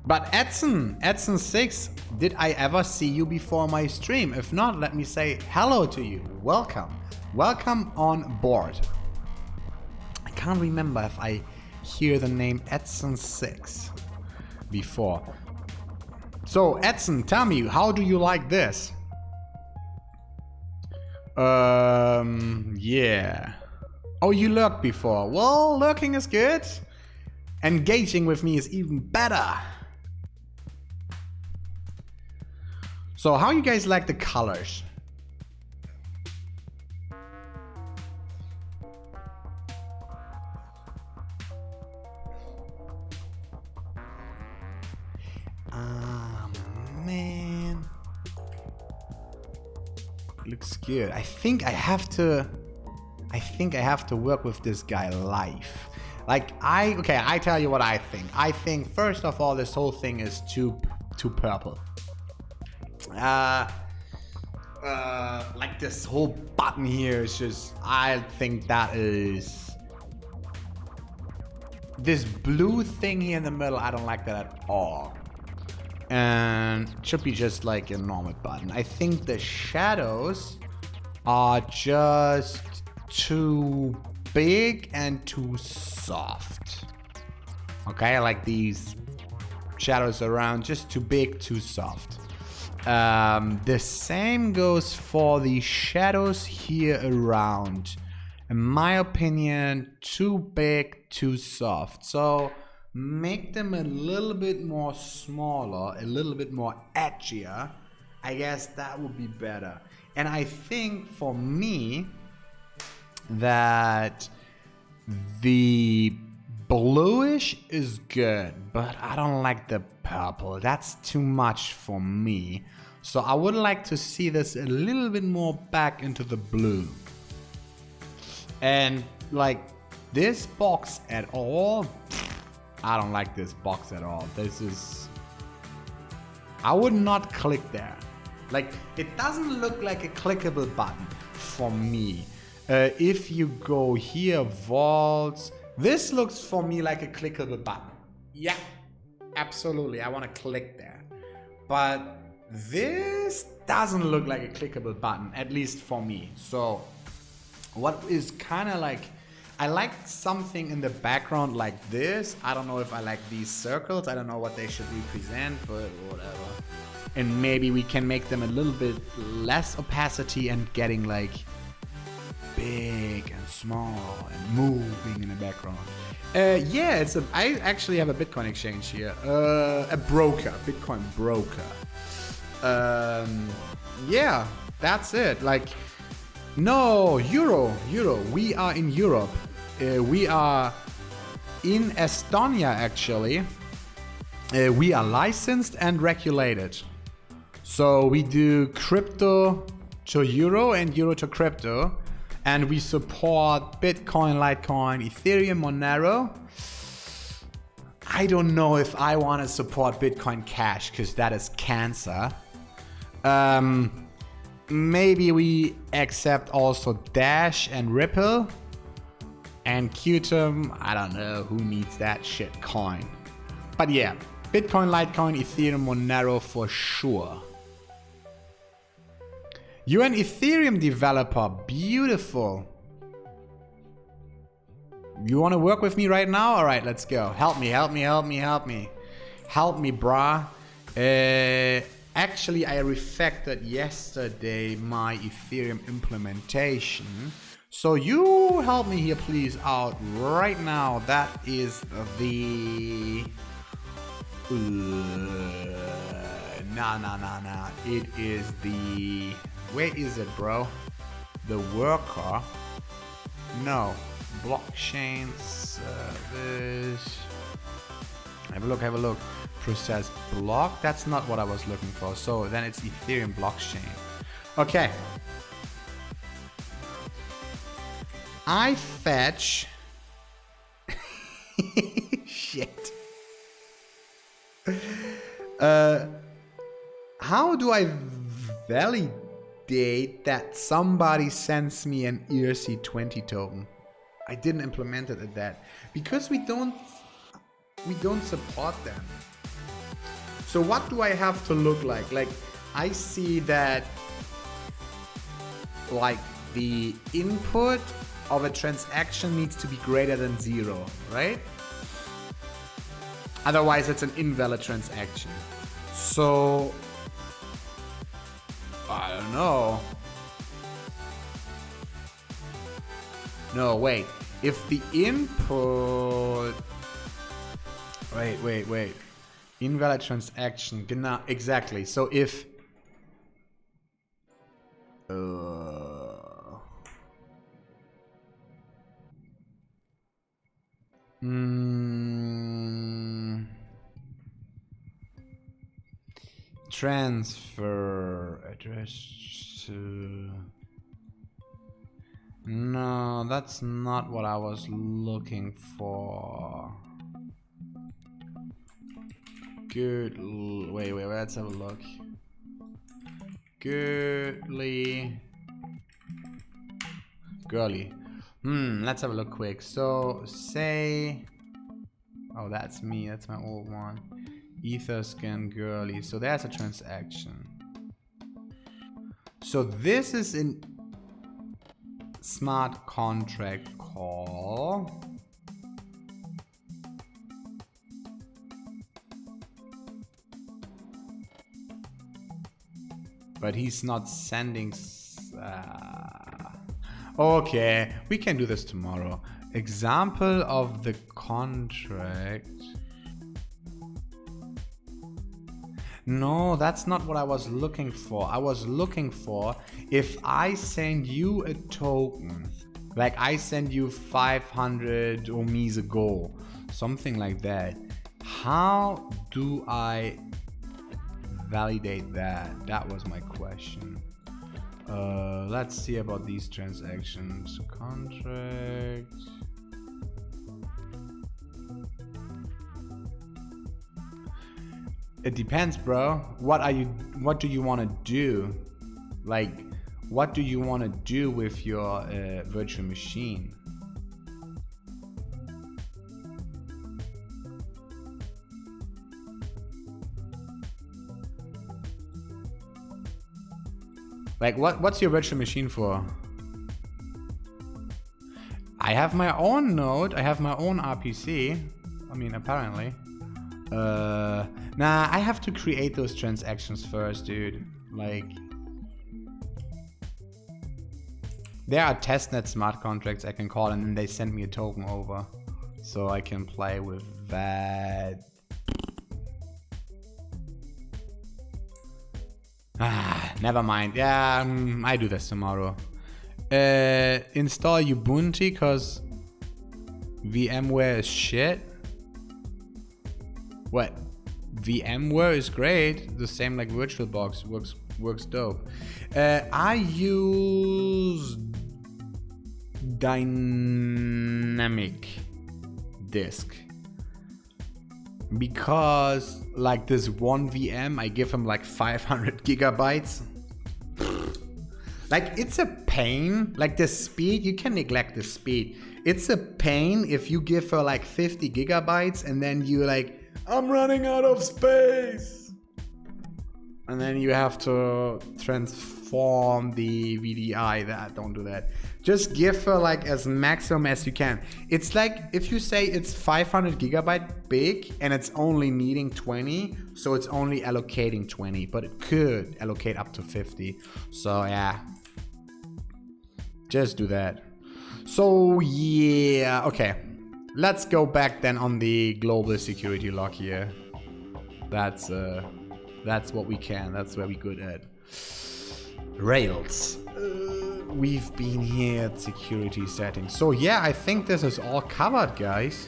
But Edson6, did I ever see you before my stream? If not, let me say hello to you. Welcome. Welcome on board. I can't remember if I hear the name Edson6 before. So Edson, tell me, how do you like this? Yeah. Oh, you lurked before. Well, lurking is good. Engaging with me is even better. So how you guys like the colors? Man. Looks good. I think I have to work with this guy live. Like I tell you what I think. I think first of all this whole thing is too purple. Like this whole button here is just, I think that is, this blue thing here in the middle, I don't like that at all. And it should be just like a normal button. I think the shadows are just too big and too soft. Okay, like these shadows around, just too big, too soft. The same goes for the shadows here around. In my opinion, too big, too soft. So make them a little bit more smaller, a little bit more edgier. I guess that would be better. And I think for me that the bluish is good, but I don't like the purple. That's too much for me. So I would like to see this a little bit more back into the blue. And like this box at all, I don't like this box at all. This is I would not click there. Like, it doesn't look like a clickable button for me. If you go here, vaults, this looks for me like a clickable button. Yeah, absolutely, I want to click there. But this doesn't look like a clickable button, at least for me. So what is kind of like, I like something in the background like this. I don't know if I like these circles. I don't know what they should represent, but whatever. And maybe we can make them a little bit less opacity and getting like big and small and moving in the background. Yeah, I actually have a Bitcoin exchange here. A broker, Bitcoin broker. Yeah, that's it. Like, no, Euro. We are in Europe. We are in Estonia, actually. We are licensed and regulated. So we do crypto to Euro and Euro to crypto. And we support Bitcoin, Litecoin, Ethereum, Monero. I don't know if I want to support Bitcoin Cash because that is cancer. Maybe we accept also Dash and Ripple. And Qtum, I don't know who needs that shit coin. But yeah, Bitcoin, Litecoin, Ethereum, Monero for sure. You're an Ethereum developer. Beautiful. You want to work with me right now? All right, let's go. Help me. Help me, brah. Actually, I refactored yesterday my Ethereum implementation. So you help me here, please, out right now. That is the... Nah. It is the... Where is it, bro? The worker. No. Blockchain service. Have a look. Process block. That's not what I was looking for. So then it's Ethereum blockchain. Okay. I fetch. Shit. How do I validate that somebody sends me an ERC20 token? I didn't implement it at that because we don't support them. So what do I have to look like? Like, I see that like the input of a transaction needs to be greater than 0, right? Otherwise it's an invalid transaction. So I don't know. No, wait. If the input... Wait. Invalid transaction. Genau, exactly. So if... Transfer address to... No, that's not what I was looking for. Good. Wait, let's have a look. Girly. Let's have a look quick. So, say... Oh, that's me. That's my old one. Etherscan girly. So there's a transaction. So this is in smart contract call. But he's not sending... Okay, we can do this tomorrow. Example of the contract. No, that's not what I was looking for. I was looking for if I send you a token, like I send you 500 Omise ago, something like that. How do I validate that? That was my question. Let's see about these transactions. Contract. It depends, bro. What do you want to do? Like, what do you want to do with your virtual machine? Like, what's your virtual machine for? I have my own node. I have my own RPC. I mean, apparently. Nah, I have to create those transactions first, dude. Like, there are testnet smart contracts I can call, and then they send me a token over, so I can play with that. Never mind. Yeah, I do this tomorrow. Install Ubuntu because VMware is shit. What? VMware is great. The same like VirtualBox works dope. I use Dynamic Disk because like this one VM, I give him like 500 gigabytes. Like, it's a pain. Like, the speed, you can neglect the speed. It's a pain if you give her like 50 gigabytes and then you like, I'm running out of space. And then you have to transform the VDI. Don't do that. Just give her like as maximum as you can. It's like if you say it's 500 gigabyte big and it's only needing 20, so it's only allocating 20, but it could allocate up to 50. So yeah, just do that. So yeah, okay. Let's go back then on the global security log here. That's what we can. That's where we're good at. Rails. We've been here at security settings. So yeah, I think this is all covered, guys.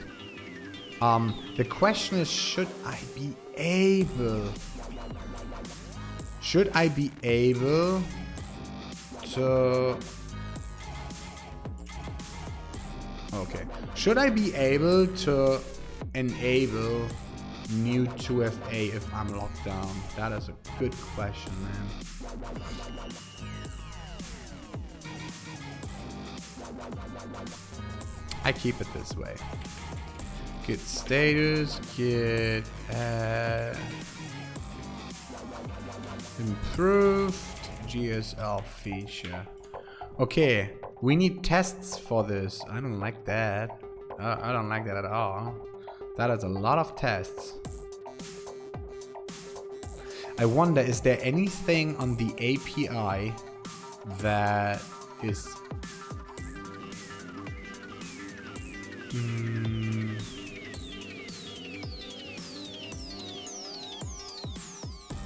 The question is, should I be able to... Okay. Should I be able to enable new 2FA if I'm locked down? That is a good question, man. I keep it this way. Git status, git improved GSL feature. Okay, we need tests for this. I don't like that. I don't like that at all. That is a lot of tests. I wonder, is there anything on the API that is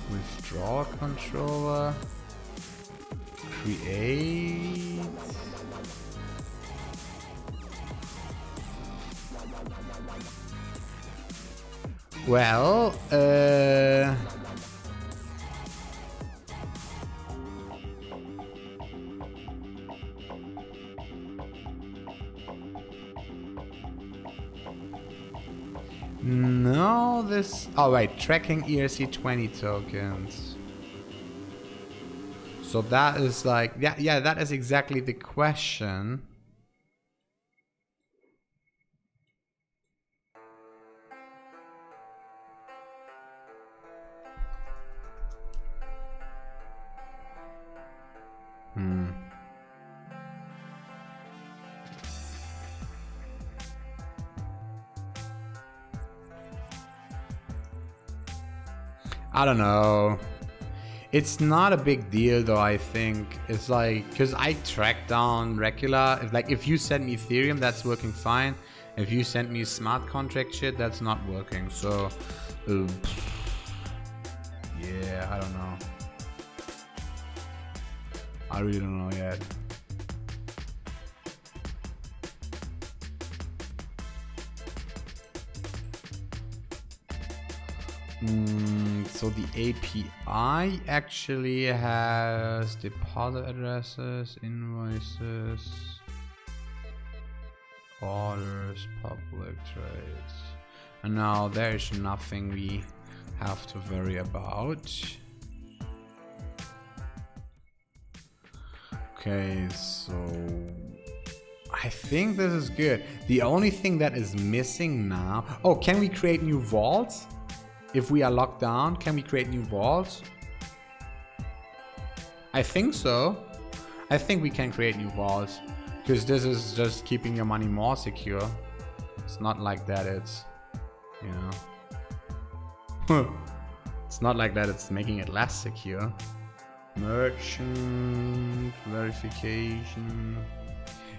withdraw controller, create. Well, no, this... Oh, right, tracking ERC20 tokens. So that is like... Yeah, that is exactly the question. I don't know. It's not a big deal though, I think. It's like, because I track down regular. If you send me Ethereum, that's working fine. If you send me smart contract shit, that's not working. So, yeah, I don't know. I really don't know yet. So the API actually has deposit addresses, invoices, orders, public trades, and now there is nothing have to worry about. Okay, so I think this is good. The only thing that is missing now... Oh, can we create new vaults? If we are locked down, can we create new vaults? I think so. I think we can create new vaults. Because this is just keeping your money more secure. It's not like that it's... You know... It's not like that it's making it less secure. Merchant verification.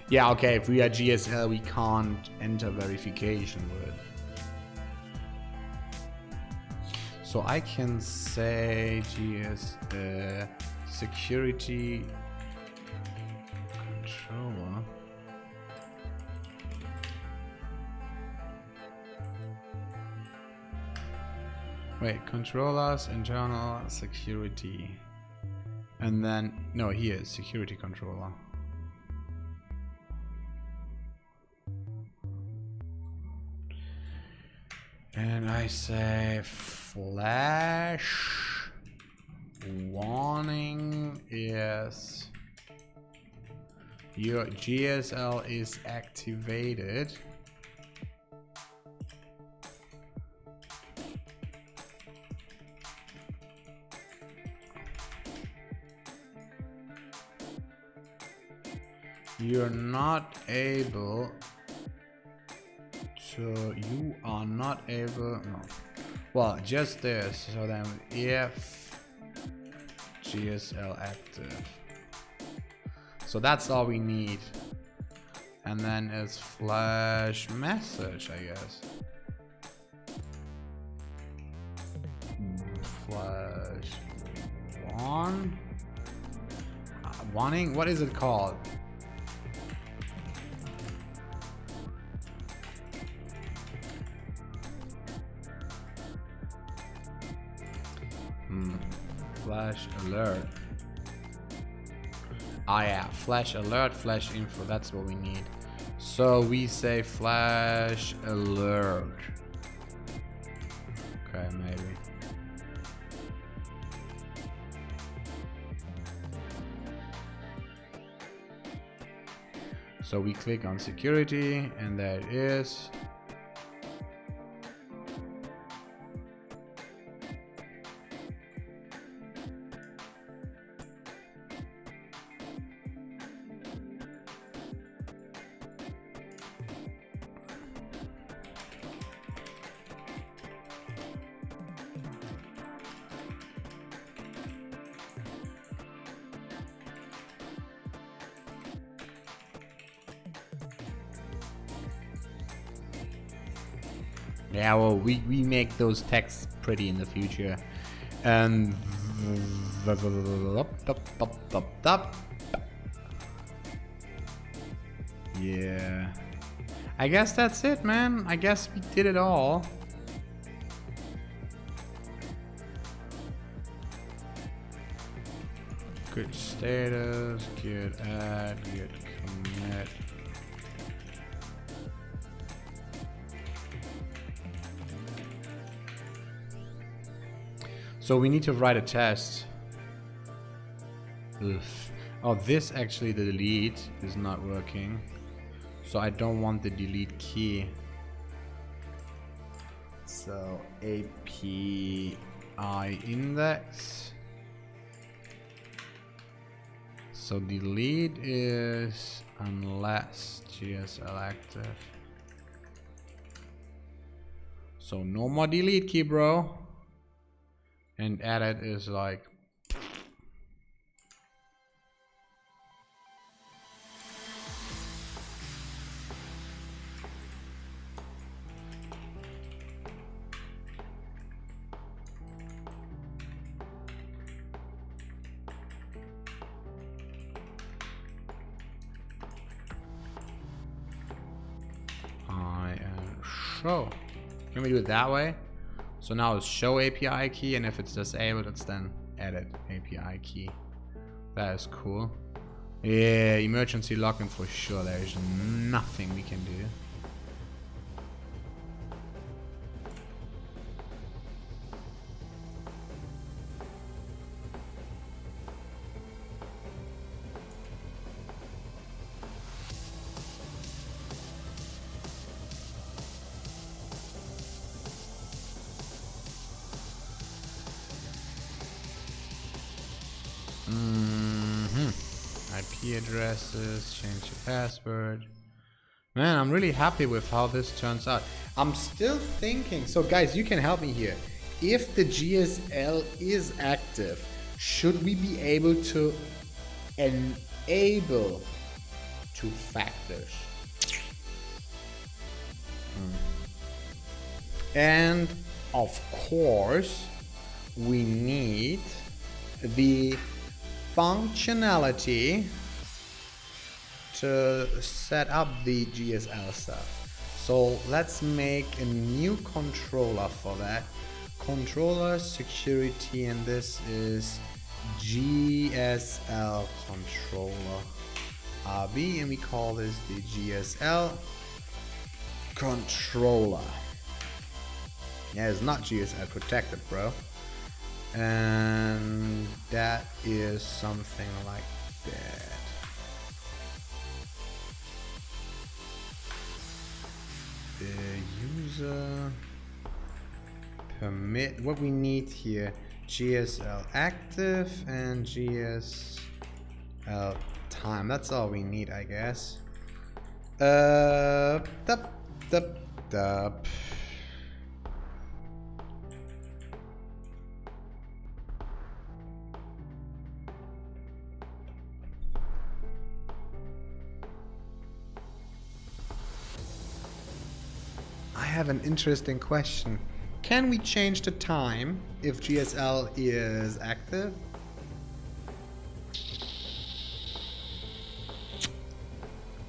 Yeah, okay, if we are GSL, we can't enter verification with. So I can say GS security controller. Wait, controllers, internal security. And then, no, here, security controller. And I say flash warning is your GSL is activated. You're not able to, you are not able, no. Well, just this, so then if GSL active. So that's all we need. And then it's flash message, I guess. Flash warning, what is it called? Flash alert. Ah yeah, flash alert, flash info, that's what we need. So we say flash alert. Okay, maybe. So we click on security and there it is. Yeah, well, we make those texts pretty in the future. And yeah, I guess that's it, man. I guess we did it all. Good status, good add, good commit. So we need to write a test. Oof. Oh, this actually, the delete is not working. So I don't want the delete key. So API index. So delete is unless GSL active. So no more delete key, bro. And edit is like show. Can we do it that way? So now it's show API key, and if it's disabled, it's then edit API key. That is cool. Yeah, emergency login for sure. There is nothing we can do. IP addresses, change the password. Man, I'm really happy with how this turns out. I'm still thinking, so guys, you can help me here. If the GSL is active, should we be able to enable two factors? And of course, we need the functionality to set up the GSL stuff. So let's make a new controller for that. Controller security, and this is GSL controller RB, and we call this the GSL controller. Yeah, it's not GSL protected, bro. And that is something like that. The user permit, what we need here, GSL active and GSL time. That's all we need, I guess. Dup. I have an interesting question. Can we change the time if GSL is active?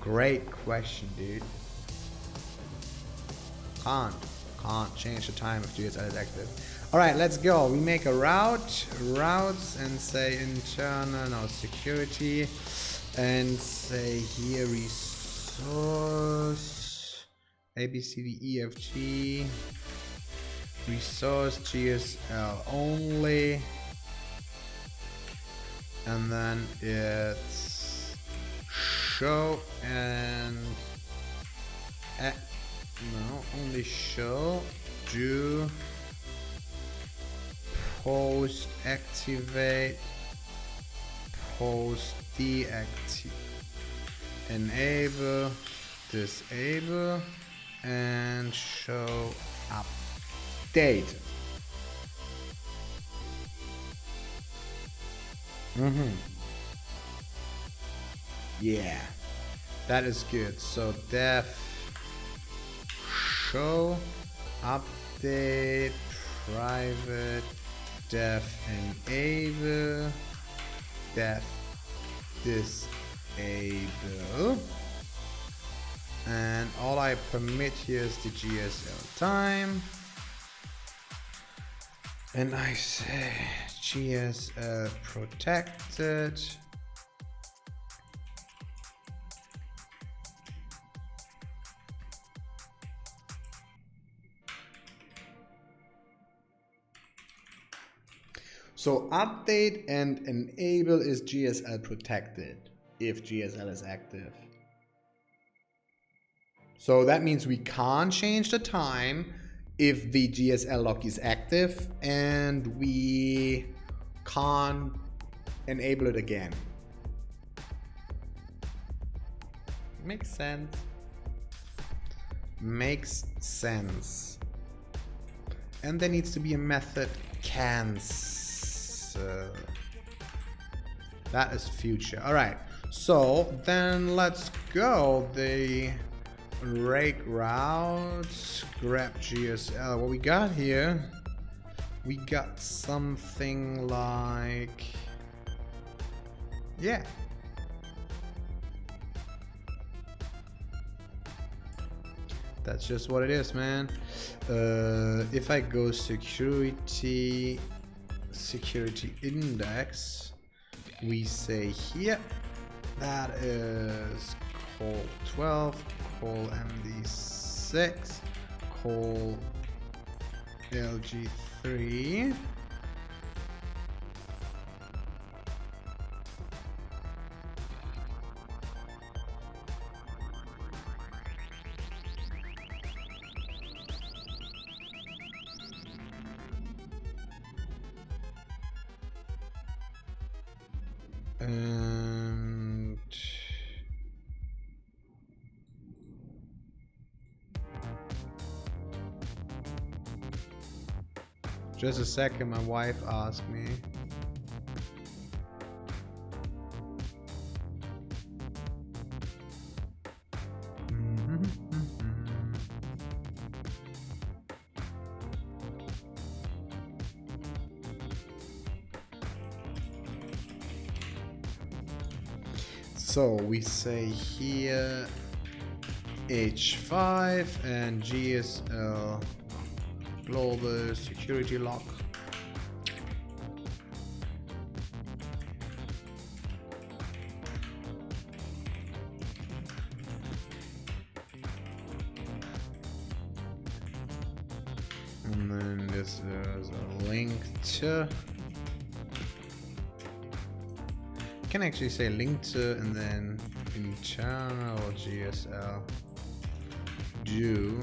Great question, dude. Can't change the time if GSL is active. Alright, let's go. We make a routes, and say internal, security, and say here resource ABCDEFG, resource GSL only, and then it's show and only show, do, post activate, post deactivate, enable, disable, and show update. Yeah, that is good. So def show update private def enable def disable, and all I permit here is the GSL time, and I say GSL protected. So update and enable is GSL protected if GSL is active. So that means we can't change the time if the GSL lock is active, and we can't enable it again. Makes sense. Makes sense. And there needs to be a method cancel. That is future. All right. So then let's go. The rake routes, grab GSL. What we got here? We got something like, yeah. That's just what it is, man. If I go security index, we say here that is call 12, call MD6, call LG3, and Just a second, my wife asked me. So we say here H5 and GSL global security lock. And then this is a link to. Can actually say link to and then internal GSL do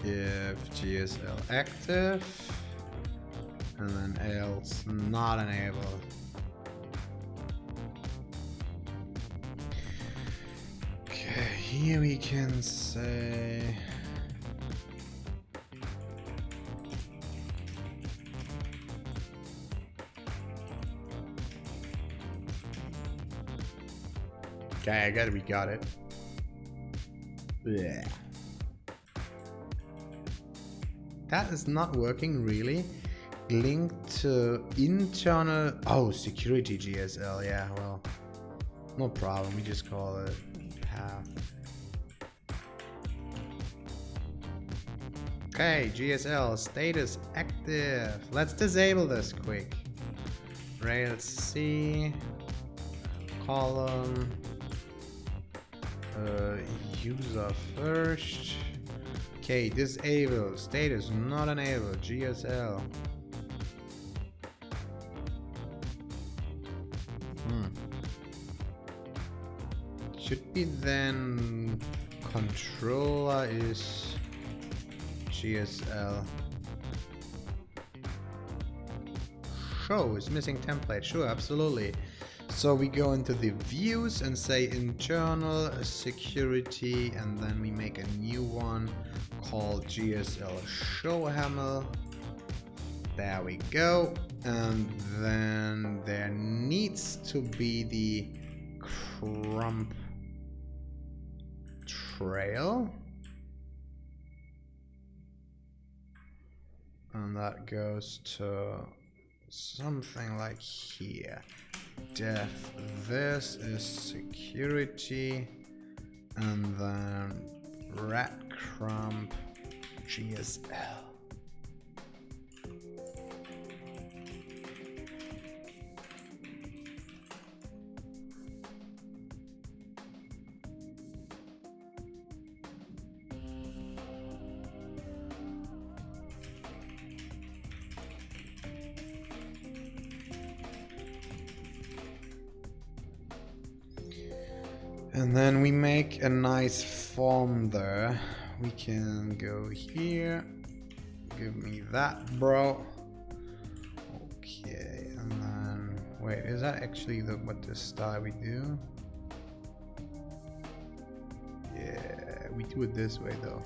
if GSL active and then else not enabled. Okay, here we can say okay, we got it. Yeah. That is not working really. Link to internal security GSL. Yeah, well, no problem. We just call it path. Okay, GSL status active. Let's disable this quick. Rails C column user first. Okay, disable, status not enabled, GSL. Should be then controller is GSL. Show is missing template, sure, absolutely. So we go into the views and say internal security, and then we make a new one called GSL show hammer. There we go. And then there needs to be the crump trail. And that goes to something like here. Def this is security, and then breadcrumb GSL. And then we make a nice form there. We can go here. Give me that, bro. Okay, and then wait, is that actually what the style we do? Yeah, we do it this way though.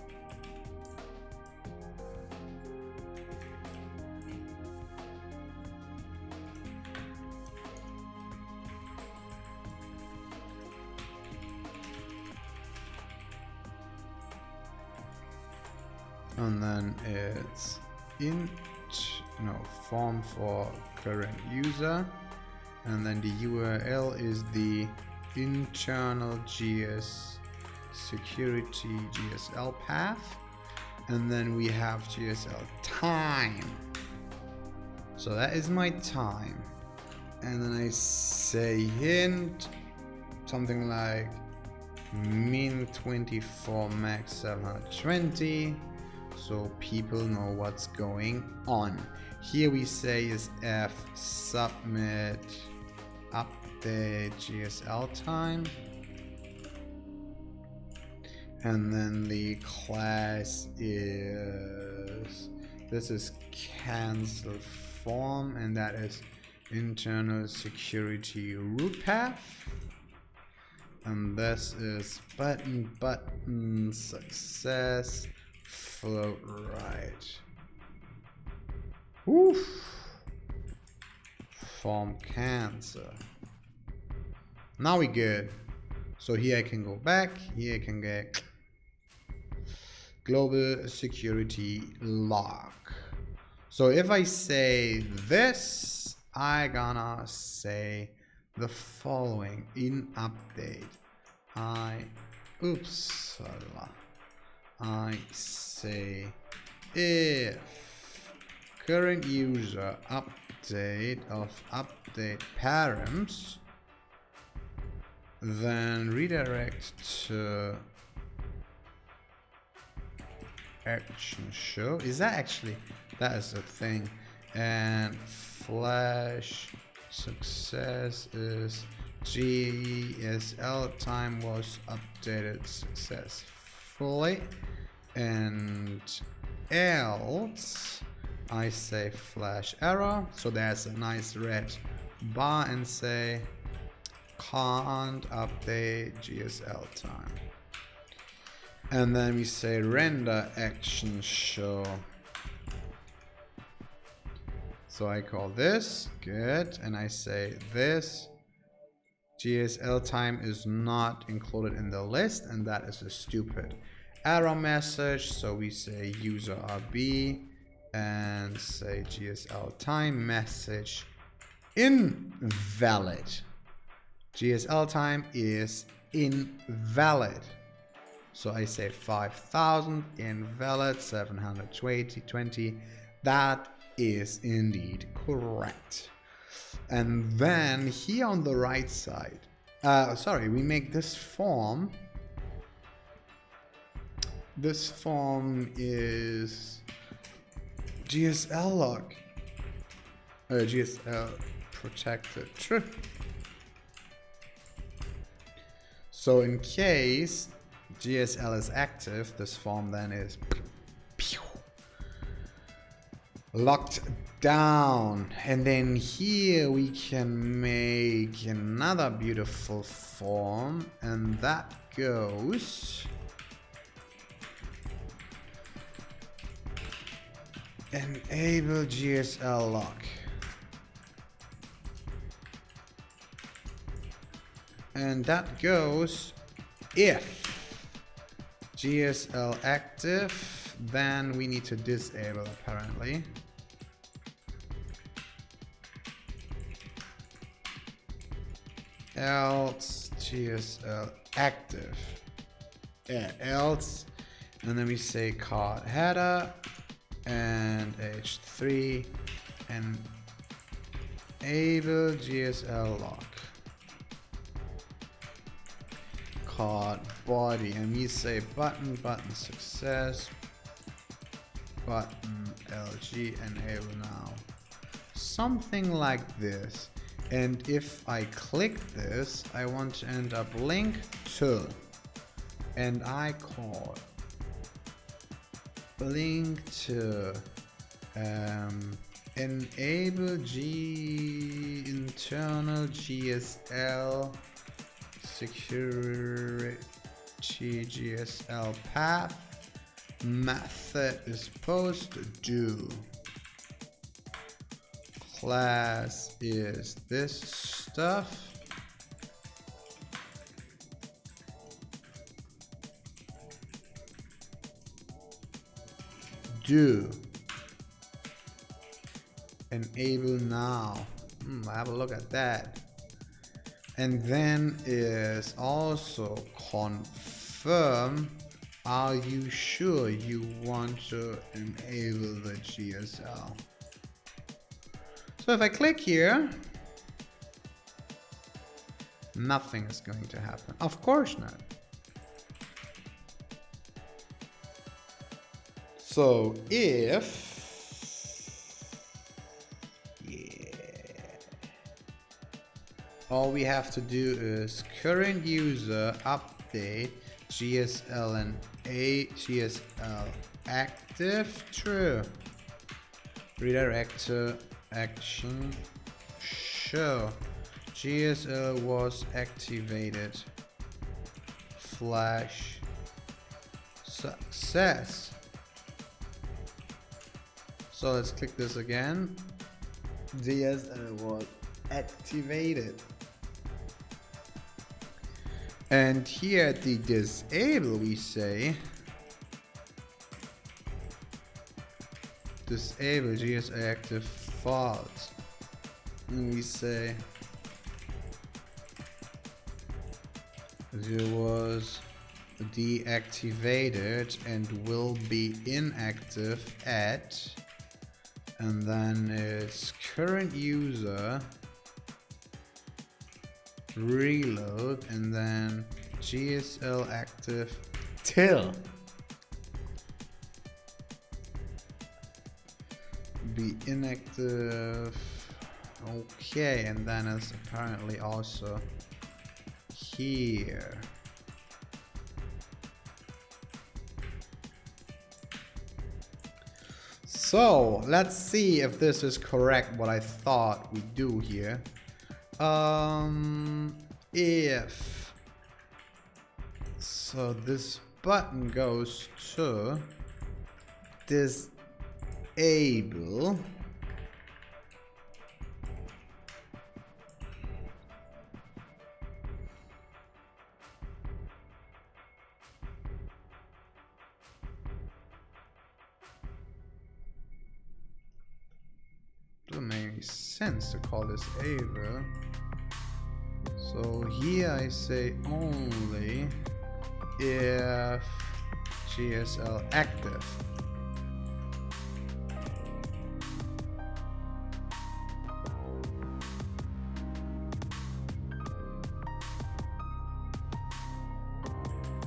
And then it's form for current user, and then the URL is the internal GS security GSL path, and then we have GSL time. So that is my time, and then I say hint something like min 24 max 720. So people know what's going on. Here we say is F submit update GSL time. And then the class is, this is cancel form, and that is internal security root path. And this is button success float right. Oof. Form cancel. Now we good. So here I can go back. Here I can get global security log. So if I say this, I gonna say the following in update. I say if current user update of update params, then redirect to action show. Is that actually, that is a thing. And flash success is GSL time was updated successfully. And else I say flash error. So there's a nice red bar and say can't update GSL time. And then we say render action show. So I call this good, and I say this GSL time is not included in the list, and that is a stupid error message. So we say user RB and say GSL time message invalid. GSL time is invalid. So I say 5000 invalid 720. That is indeed correct. And then here on the right side, we make this form. This form is GSL log, GSL protected, true. So in case GSL is active, this form then is locked down. And then here we can make another beautiful form, and that goes enable GSL lock. And that goes if GSL active, then we need to disable apparently. Else GSL active. Yeah, else. And then we say card header and H3 and enable GSL lock. Card body, and we say button success, button LG enable now. Something like this. And if I click this, I want to end up link to, and I call link to enable internal GSL security GSL path method is supposed to do. Class is this stuff. Do enable now. Have a look at that. And then is also confirm. Are you sure you want to enable the GSL? So if I click here, nothing is going to happen. Of course not. So if all we have to do is current user update GSL and GSL active, true. Redirector action, show. GSL was activated. Flash success. So let's click this again. GSL was activated. And here at the disable we say disable GSL active false. And we say it was deactivated and will be inactive at, and then it's current user reload, and then GSL active till be inactive. Okay, and then it's apparently also here. So let's see if this is correct, what I thought we do here. If so, this button goes to disable doesn't make any sense to call this able. So here I say only if GSL active.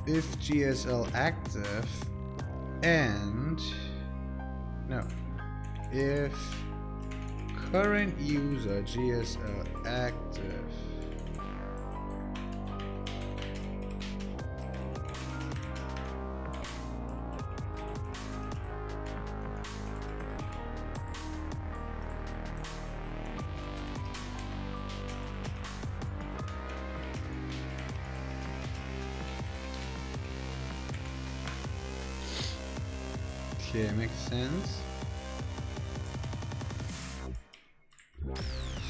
If GSL active and no, if current user GSL active okay, makes sense.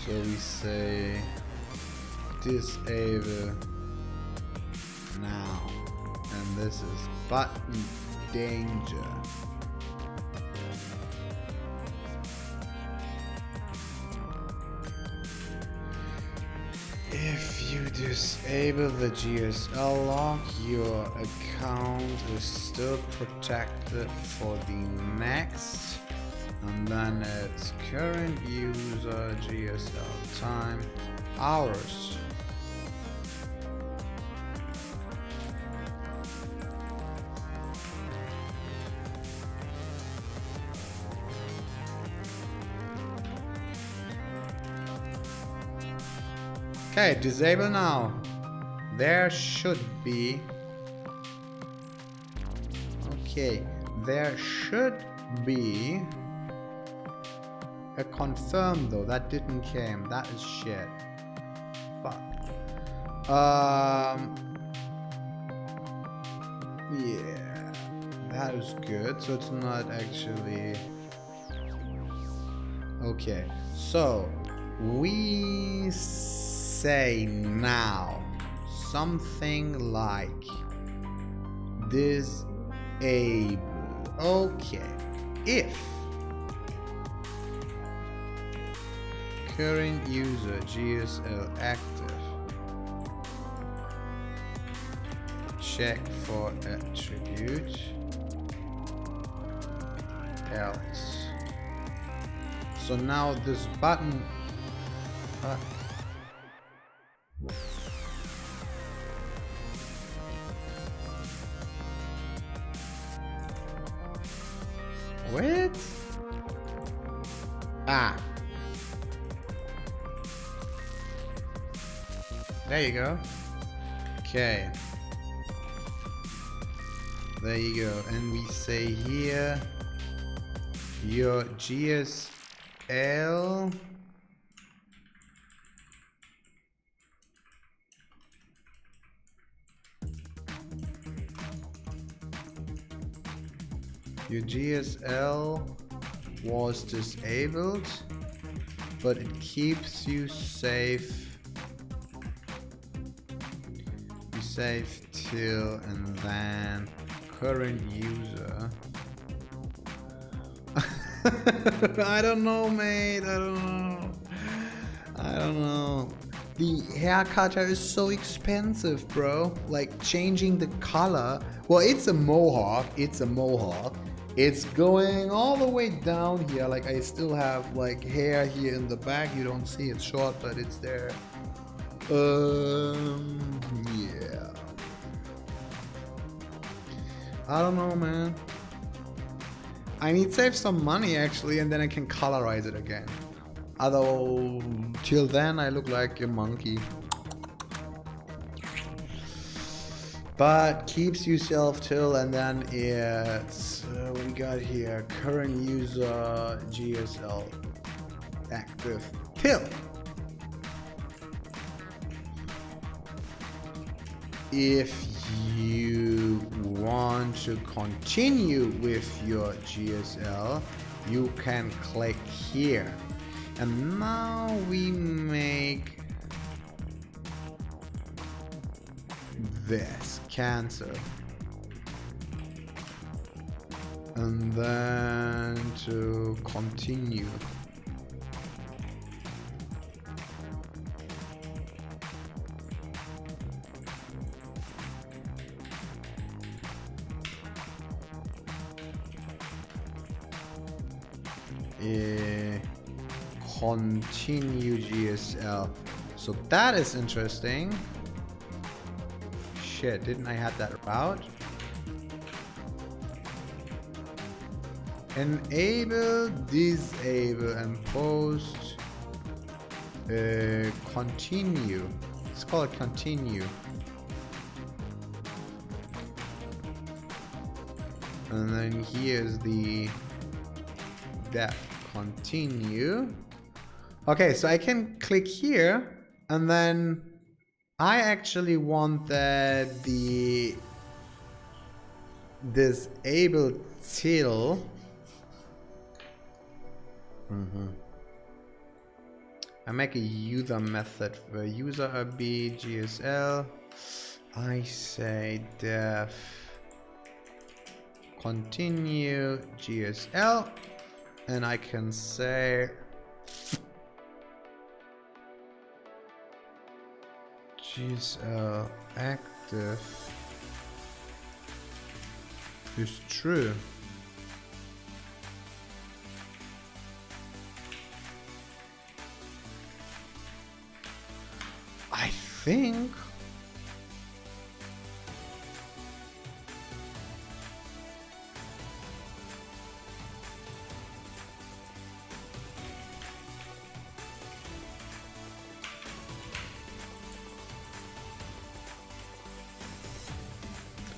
So we say disable now, and this is button danger. If you disable the GSL lock, your account is still protected for the next, and then it's current user GSL time hours. Okay, disable now. There should be. Okay, there should be a confirm though. That didn't came. That is shit. Fuck. Yeah, that is good. So it's not actually. Okay, so we say now something like disable. Okay, if current user GSL active, check for attribute else. So now this button what? Ah. There you go. Okay. There you go. And we say here your GSL was disabled, but it keeps you safe. You save till and then current user. I don't know, mate. I don't know. The hair cutter is so expensive, bro. Like changing the color. Well, it's a mohawk. It's going all the way down here. Like I still have like hair here in the back. You don't see it's short, but it's there. Yeah. I don't know, man. I need to save some money actually, and then I can colorize it again. Although till then I look like a monkey. But keeps yourself till, and then it's what we got here, current user GSL active till. If you want to continue with your GSL, you can click here. And now we make this cancel, and then to continue. Continue GSL. So that is interesting. Shit, didn't I have that route? Enable, disable, and post. Continue. Let's call it continue. And then here's the depth. Continue. Okay, so I can click here, and then I actually want that the disable till. I make a user method for user RB GSL. I say def continue GSL, and I can say GSL active is true. I think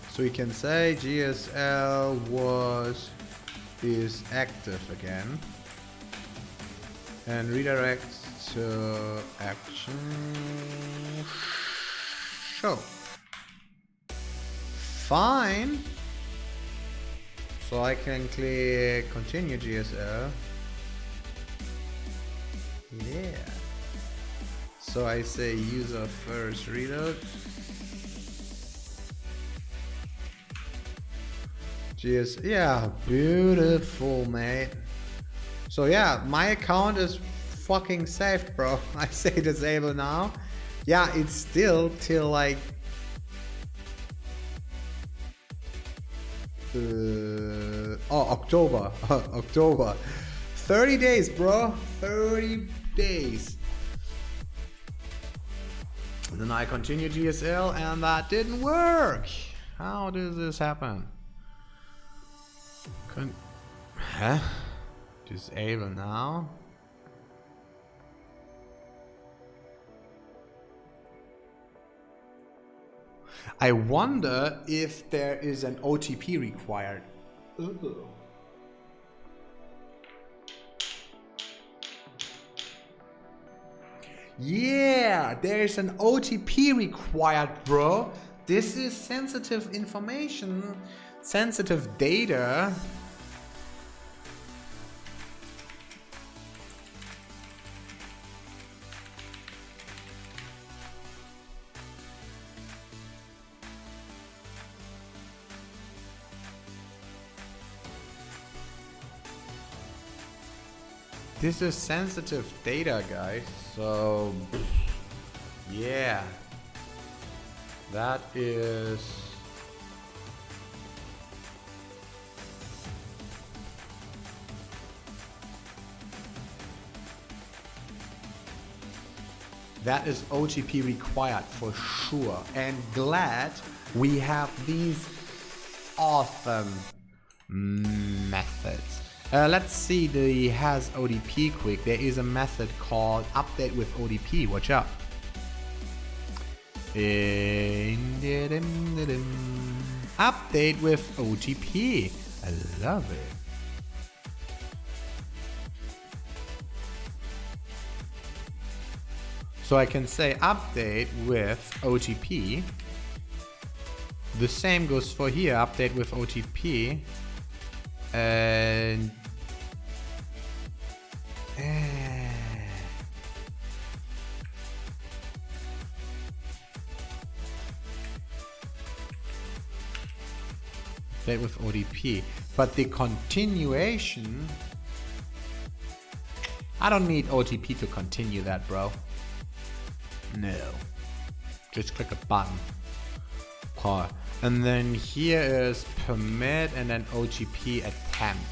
so we can say GSL is active again, and redirect to action show. Fine. So I can click continue GSL. Yeah. So I say user first reload. Yeah, beautiful, mate. So yeah, my account is fucking safe, bro. I say disable now. Yeah, it's still till like October. October. 30 days, bro. 30 days. And then I continue GSL, and that didn't work. How did this happen? Huh? Disable now. I wonder if there is an OTP required. Ooh. Yeah, there's an OTP required, bro. This is sensitive information, sensitive data. This is sensitive data, guys. So, yeah. That is... That is OTP required for sure. And glad we have these awesome methods. Let's see the has ODP quick. There is a method called update with ODP. Watch out. Update with OTP. I love it. So I can say update with OTP. The same goes for here, update with OTP. And update with ODP. But the continuation, I don't need OTP to continue that, bro. No. Just click a button. Pause. And then here is permit and then OTP attempt.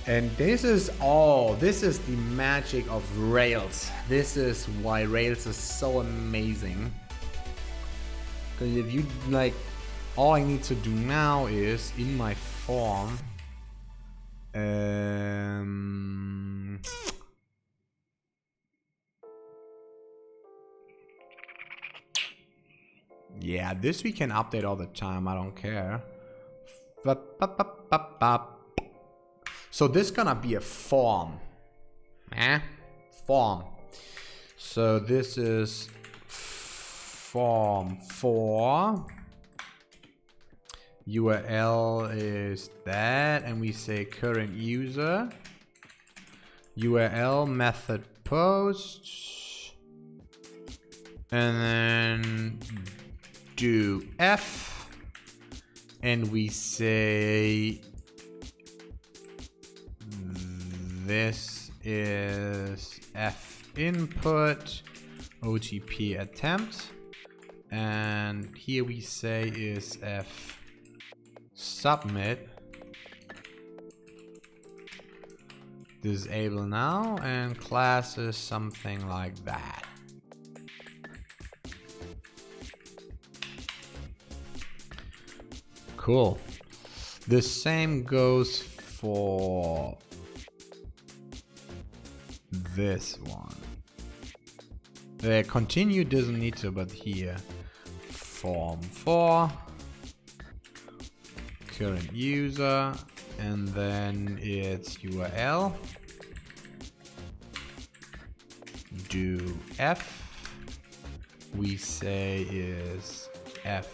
And this is the magic of Rails. This is why Rails is so amazing. Because if you like, all I need to do now is in my form. Yeah, this we can update all the time. I don't care. So this gonna be a form. Form. So this is form 4. URL is that, and we say current user. URL method post. And then do F, and we say this is F input OTP attempt, and here we say is F submit. Disable now, and class is something like that. Cool. The same goes for this one. Continue doesn't need to, but here. Form 4. Current user. And then it's URL. Do F. We say is F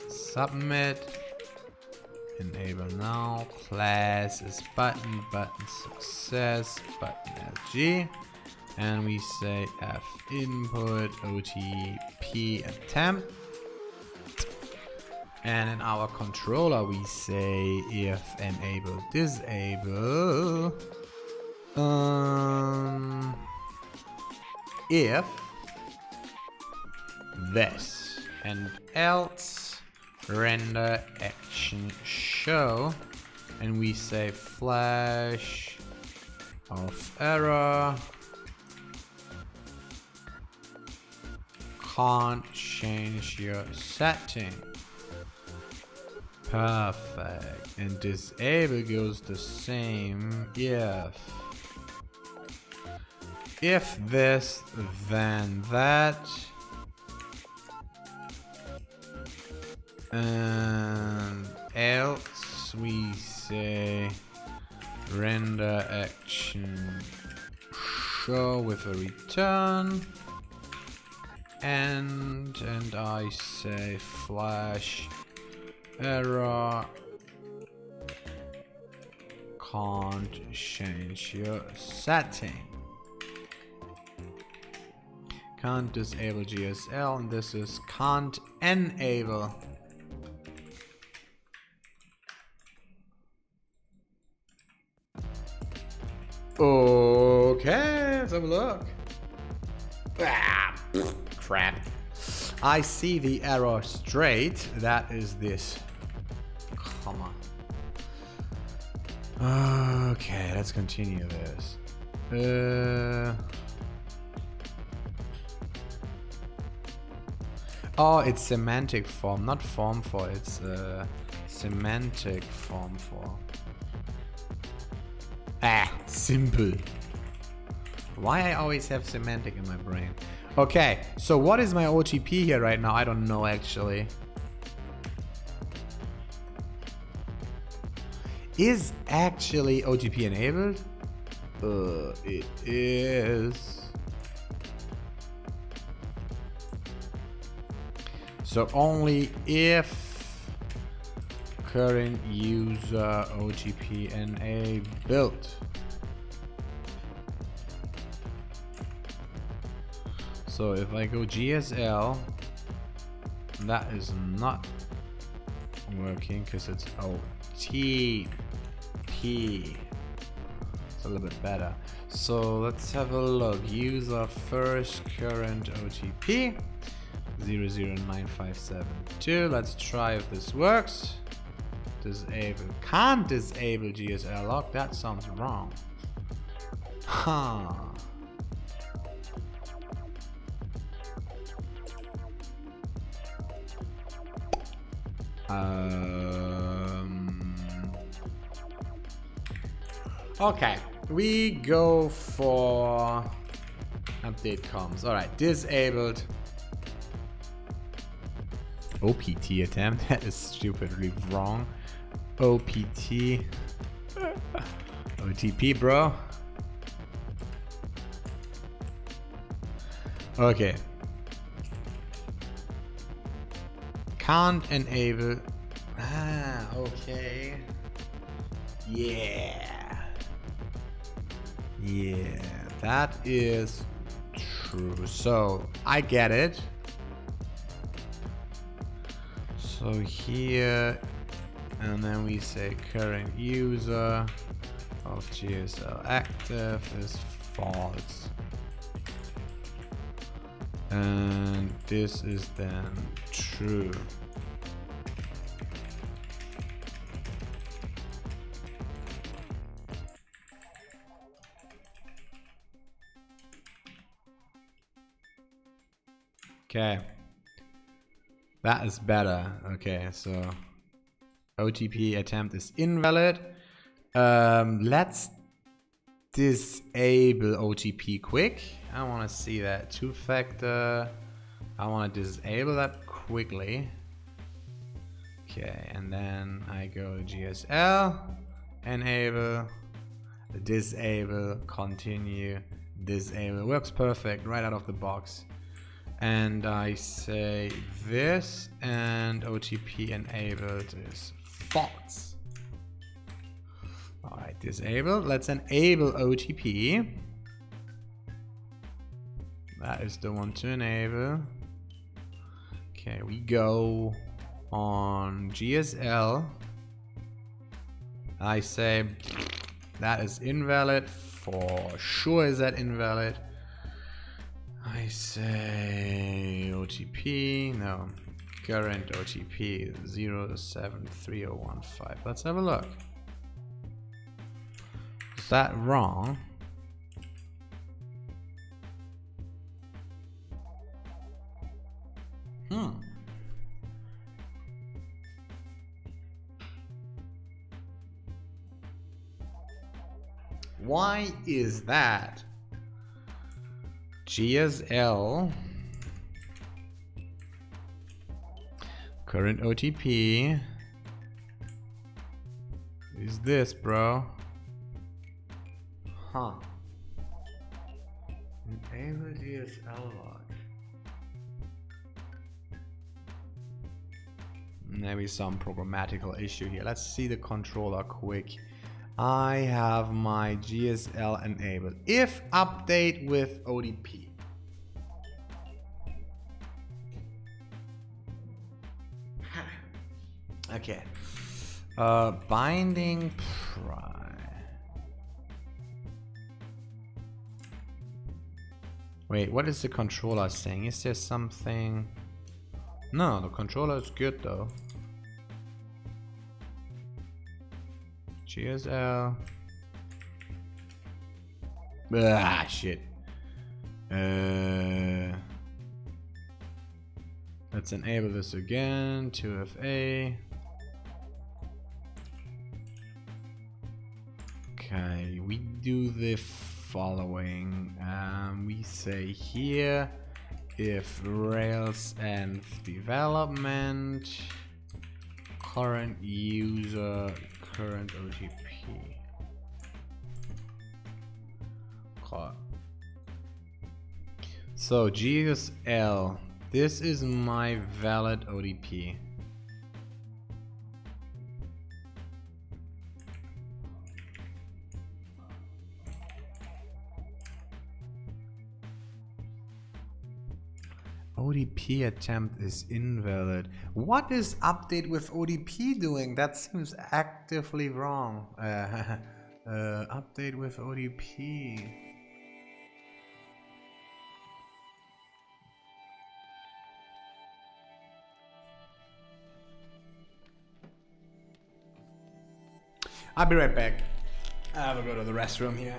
submit. Enable now. Class is button, button success, button LG. And we say F input OTP attempt. And in our controller we say if enable disable. If this and else render action show, and we say flash of error, can't change your setting. Perfect. And disable goes the same if this then that. And else we say render action show with a return, and I say flash error can't change your setting. Can't disable GSL, and this is can't enable. Okay, let's have a look. Ah, crap. I see the error straight. That is this comma. Okay, let's continue this. Oh, it's semantic form, not form for. It's semantic form for. Ah, simple. Why I always have semantic in my brain. Okay, so what is my OTP here right now? I don't know actually. Is actually OTP enabled? It is. So only if current user OTP enabled. So if I go GSL, that is not working because it's OTP. It's a little bit better. So let's have a look. User first current OTP 009572. Let's try if this works. Disable. Can't disable GSL lock. That sounds wrong. Huh. Okay, we go for update comms. All right, disabled OPT attempt. That is stupidly wrong. OPT OTP, bro. Okay. Can't enable. Ah, okay. Yeah. Yeah, that is true. So I get it. So here, and then we say current user of GSL active is false. And this is then true. Okay, that is better. Okay, so OTP attempt is invalid. Let's disable OTP quick. I want to see that two-factor. I want to disable that quickly. Okay, and then I go to GSL, enable, disable, continue, disable. Works perfect right out of the box. And I say this, and OTP enabled is false. Alright, disable. Let's enable OTP. That is the one to enable. Okay, we go on GSL. I say that is invalid. For sure is that invalid. I say OTP, no, current OTP 073015. Let's have a look. Is that wrong? Why is that? GSL Current OTP is this, bro. Huh. Enable DSL log. Maybe some programmatical issue here. Let's see the controller quick. I have my GSL enabled. If update with ODP. Okay. Binding pry. Wait, what is the controller saying? Is there something? No, the controller is good though. GSL. Ah, shit. Let's enable this again. 2FA. Okay, we do the following. We say here if Rails and development, current user, current OTP. Okay. So GSL, this is my valid OTP. ODP attempt is invalid. What is update with ODP doing? That seems actively wrong. Update with ODP. I'll be right back. I will go to the restroom here.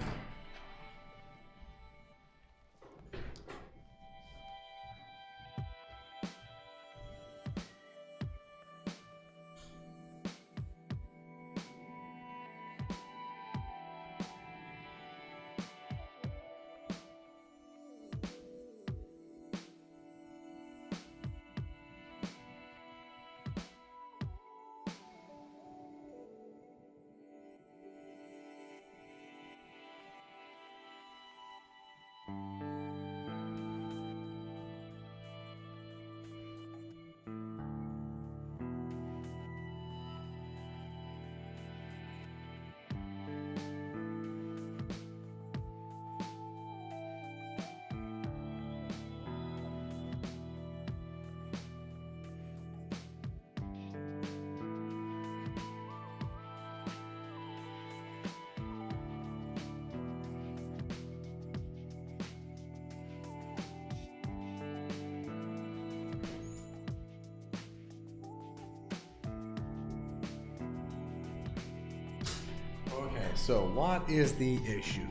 Okay, so what is the issue?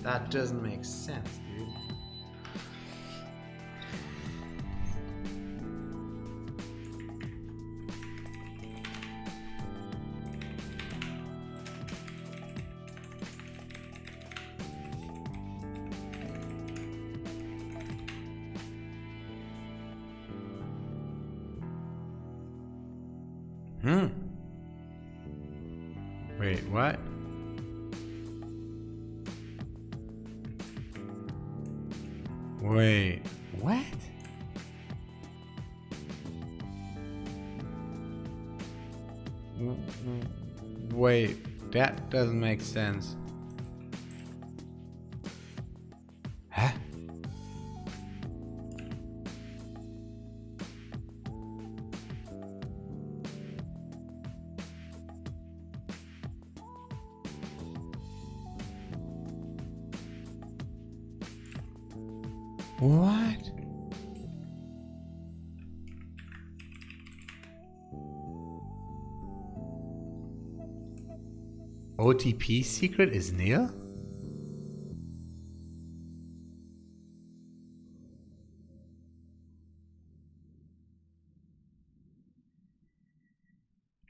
That doesn't make sense, dude. Wait, what? Wait, what? Wait, that doesn't make sense. Huh? What? OTP secret is nil?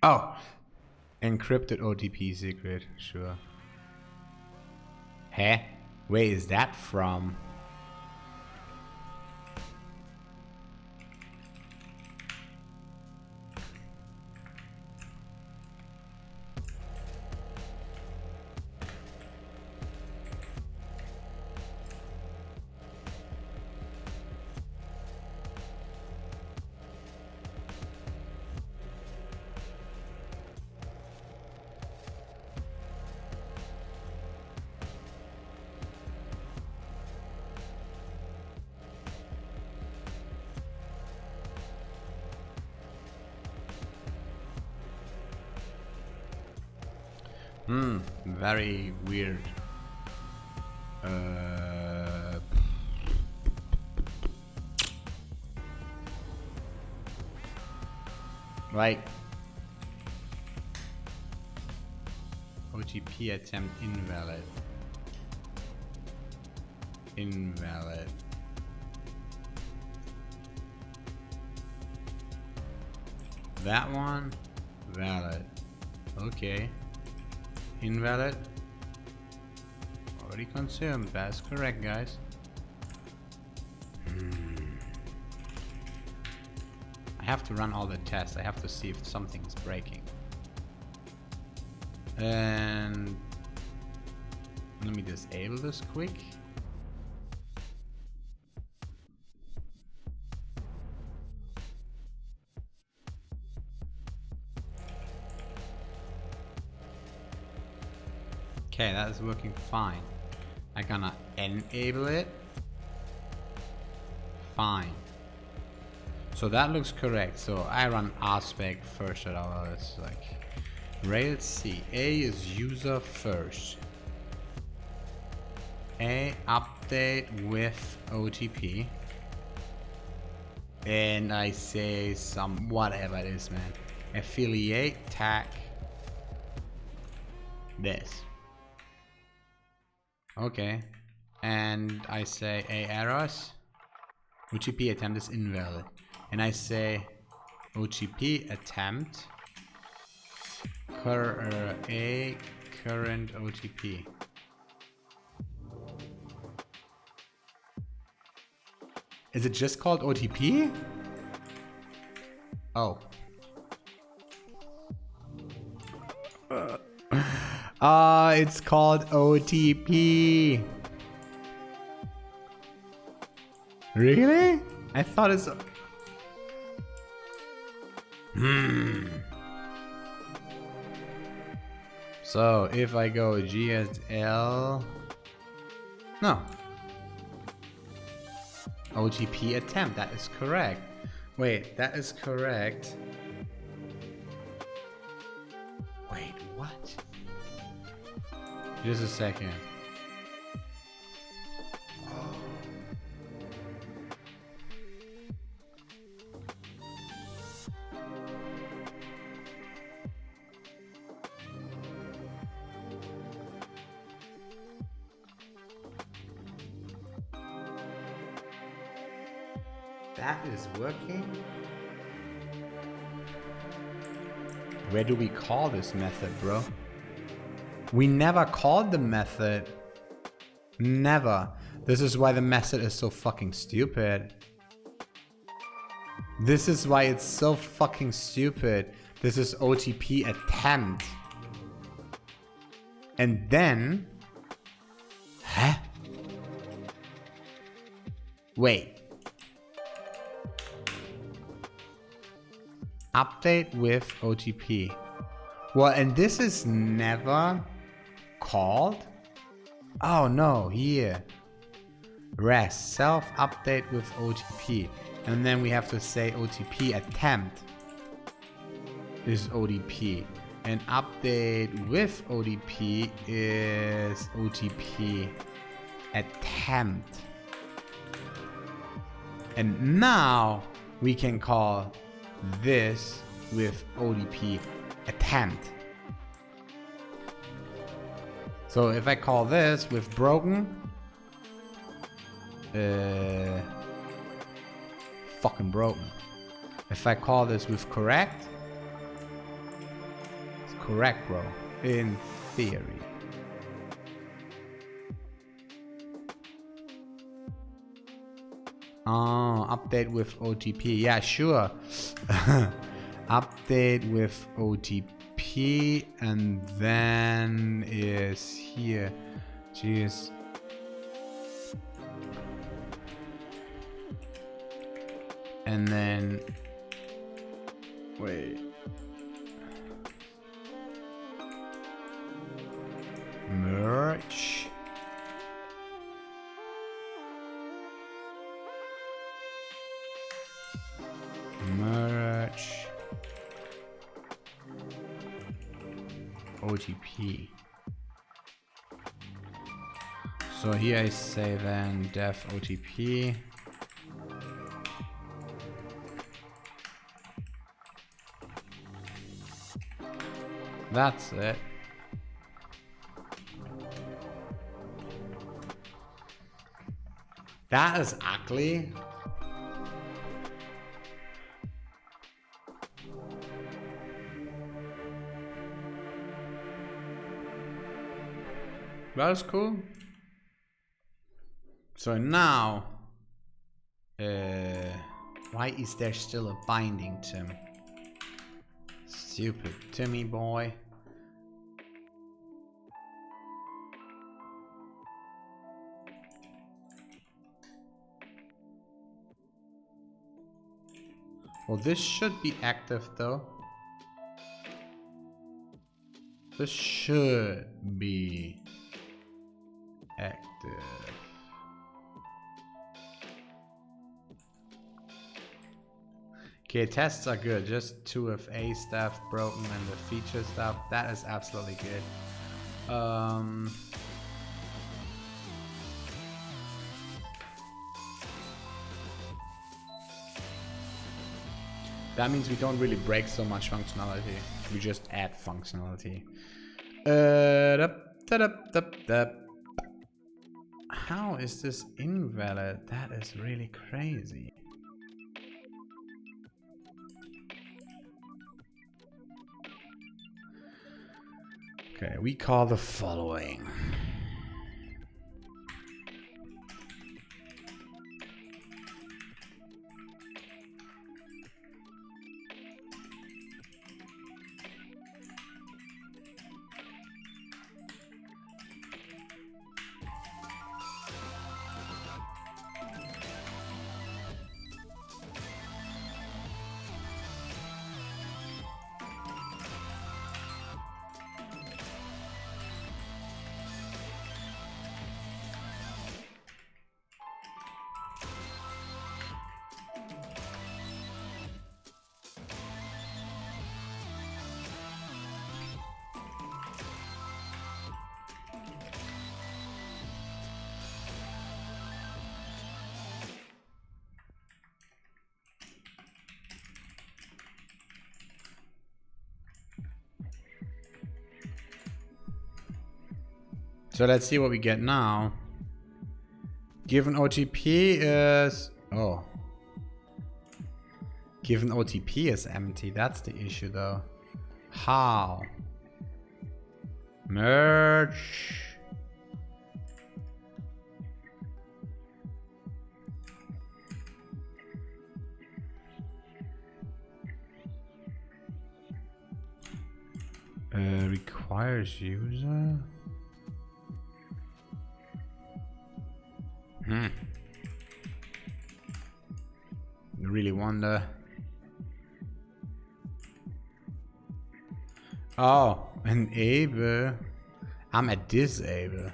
Oh, encrypted OTP secret, sure. Huh? Where is that from? Very weird. Like OTP attempt invalid. Invalid. That one valid. Okay. Invalid. Already confirmed. That's correct, guys. I have to run all the tests. I have to see if something's breaking. And let me disable this quick. Okay, that is working fine. I'm gonna enable it. Fine. So that looks correct. So I run RSpec first. It's like Rails C. A is user first. A update with OTP. And I say some whatever it is, man. Affiliate tag this. Okay. And I say A errors. OTP attempt is invalid. And I say OTP attempt A current OTP. Is it just called OTP? Oh. It's called OTP. Really? I thought it's... So if I go GSL... No. OTP attempt, that is correct. Wait, that is correct. Wait, what? Just a second. That is working? Where do we call this method, bro? We never called the method. Never. This is why the method is so fucking stupid. This is why it's so fucking stupid. This is OTP attempt. And then... Huh? Wait. Update with OTP. Well, and this is never called? Oh no, here. Rest, self update with OTP. And then we have to say OTP attempt is OTP. And update with OTP is OTP attempt. And now we can call this with OTP attempt. So if I call this with broken, fucking broken. If I call this with correct, it's correct, bro. In theory. Oh, update with OTP. Yeah, sure. Update with OTP, and then is here. Jeez. And then wait. Merge. Merge OTP. So here I say then def OTP. That's it. That is ugly. That's cool. So now, why is there still a binding, Tim? Stupid Timmy boy. Well, this should be active though. This should be active. Okay, tests are good. Just 2 FA stuff broken and the feature stuff. That is absolutely good. That means we don't really break so much functionality. We just add functionality. How is this invalid? That is really crazy. Okay, we call the following. So let's see what we get now. Given OTP is... Oh. Given OTP is empty. That's the issue though. How? Merge. Requires user. I really wonder. Oh, enable. I'm a disable.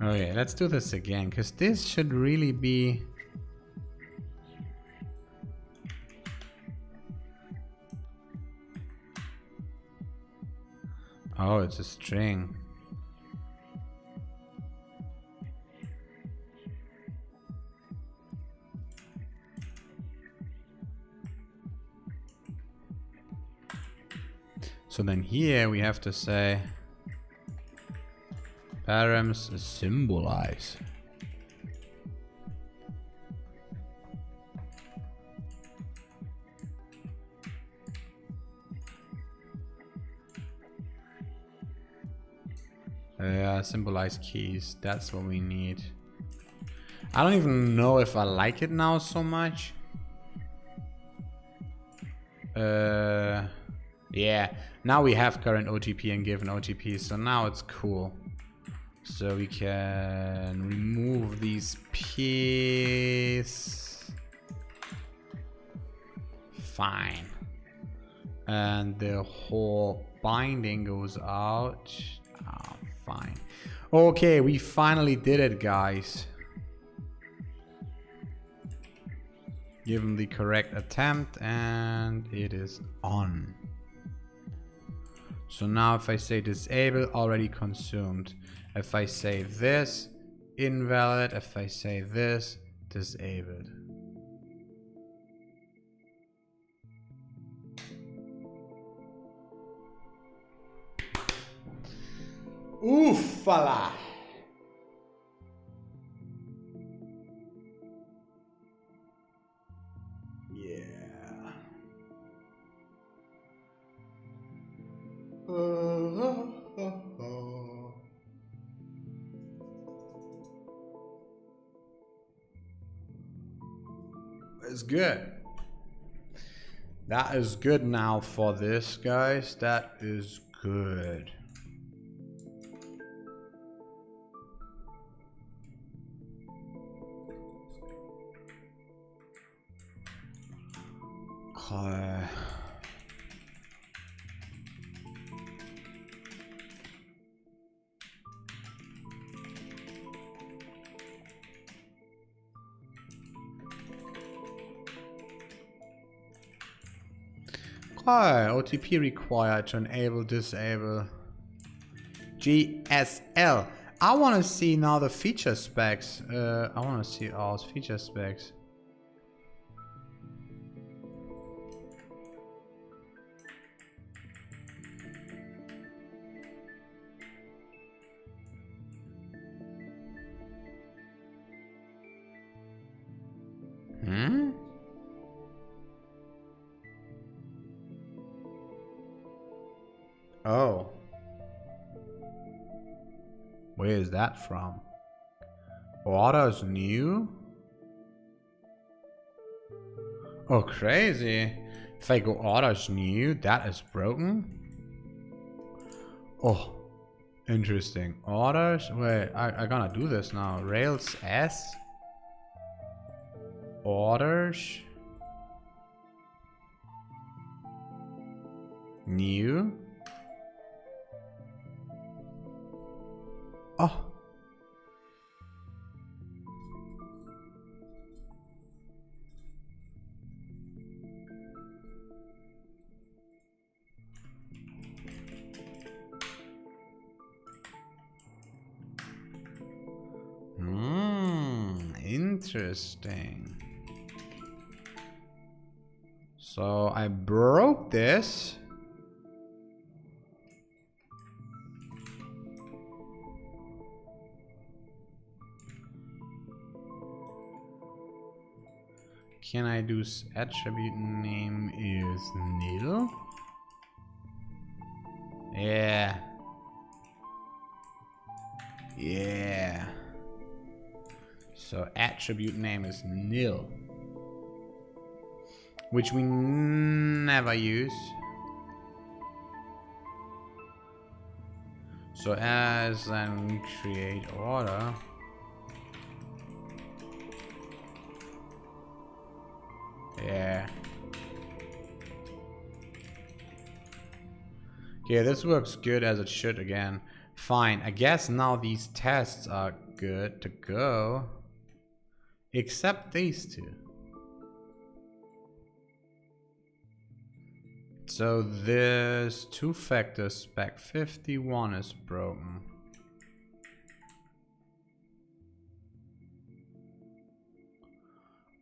Okay, let's do this again, because this should really be... Oh, it's a string. So then here we have to say params symbolize. Symbolize keys. That's what we need. I don't even know if I like it now so much. Yeah. Now we have current OTP and given OTP, so now it's cool. So we can remove these P's. Fine. And the whole binding goes out. Oh, fine. Okay, we finally did it, guys. given the correct attempt, and it is on. So now if I say disable, already consumed. If I say this, invalid. If I say this, disabled. Oofala! Yeah. It's good. That is good now for this, guys. That is good. OTP required to enable, disable. GSL. I want to see now the feature specs. I want to see all feature specs. Oh. Where is that from? Orders new? Oh, crazy. If I go orders new, that is broken? Oh, interesting. Orders? Wait, I gonna do this now. Rails S? Orders? New? Oh. Interesting. So I broke this. Can I do attribute name is nil? Yeah. Yeah. So attribute name is nil, which we never use. So as then we create order. Yeah. Okay, this works good as it should again. Fine, I guess now these tests are good to go. Except these two. So this two-factor spec 51 is broken.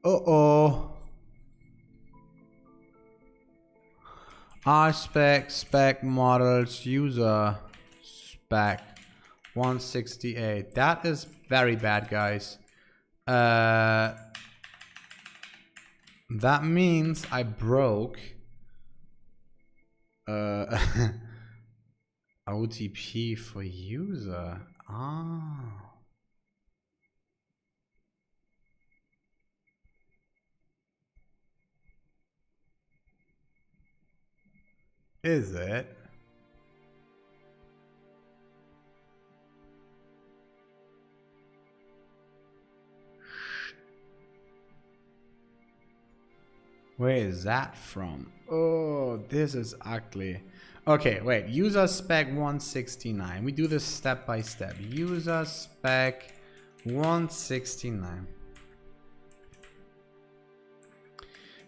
Uh-oh. RSpec, spec models, user spec 168. That is very bad, guys. That means I broke OTP for user. Ah. Is it? Where is that from? Oh, this is ugly. Okay, wait. User spec 169. We do this step by step. User spec 169.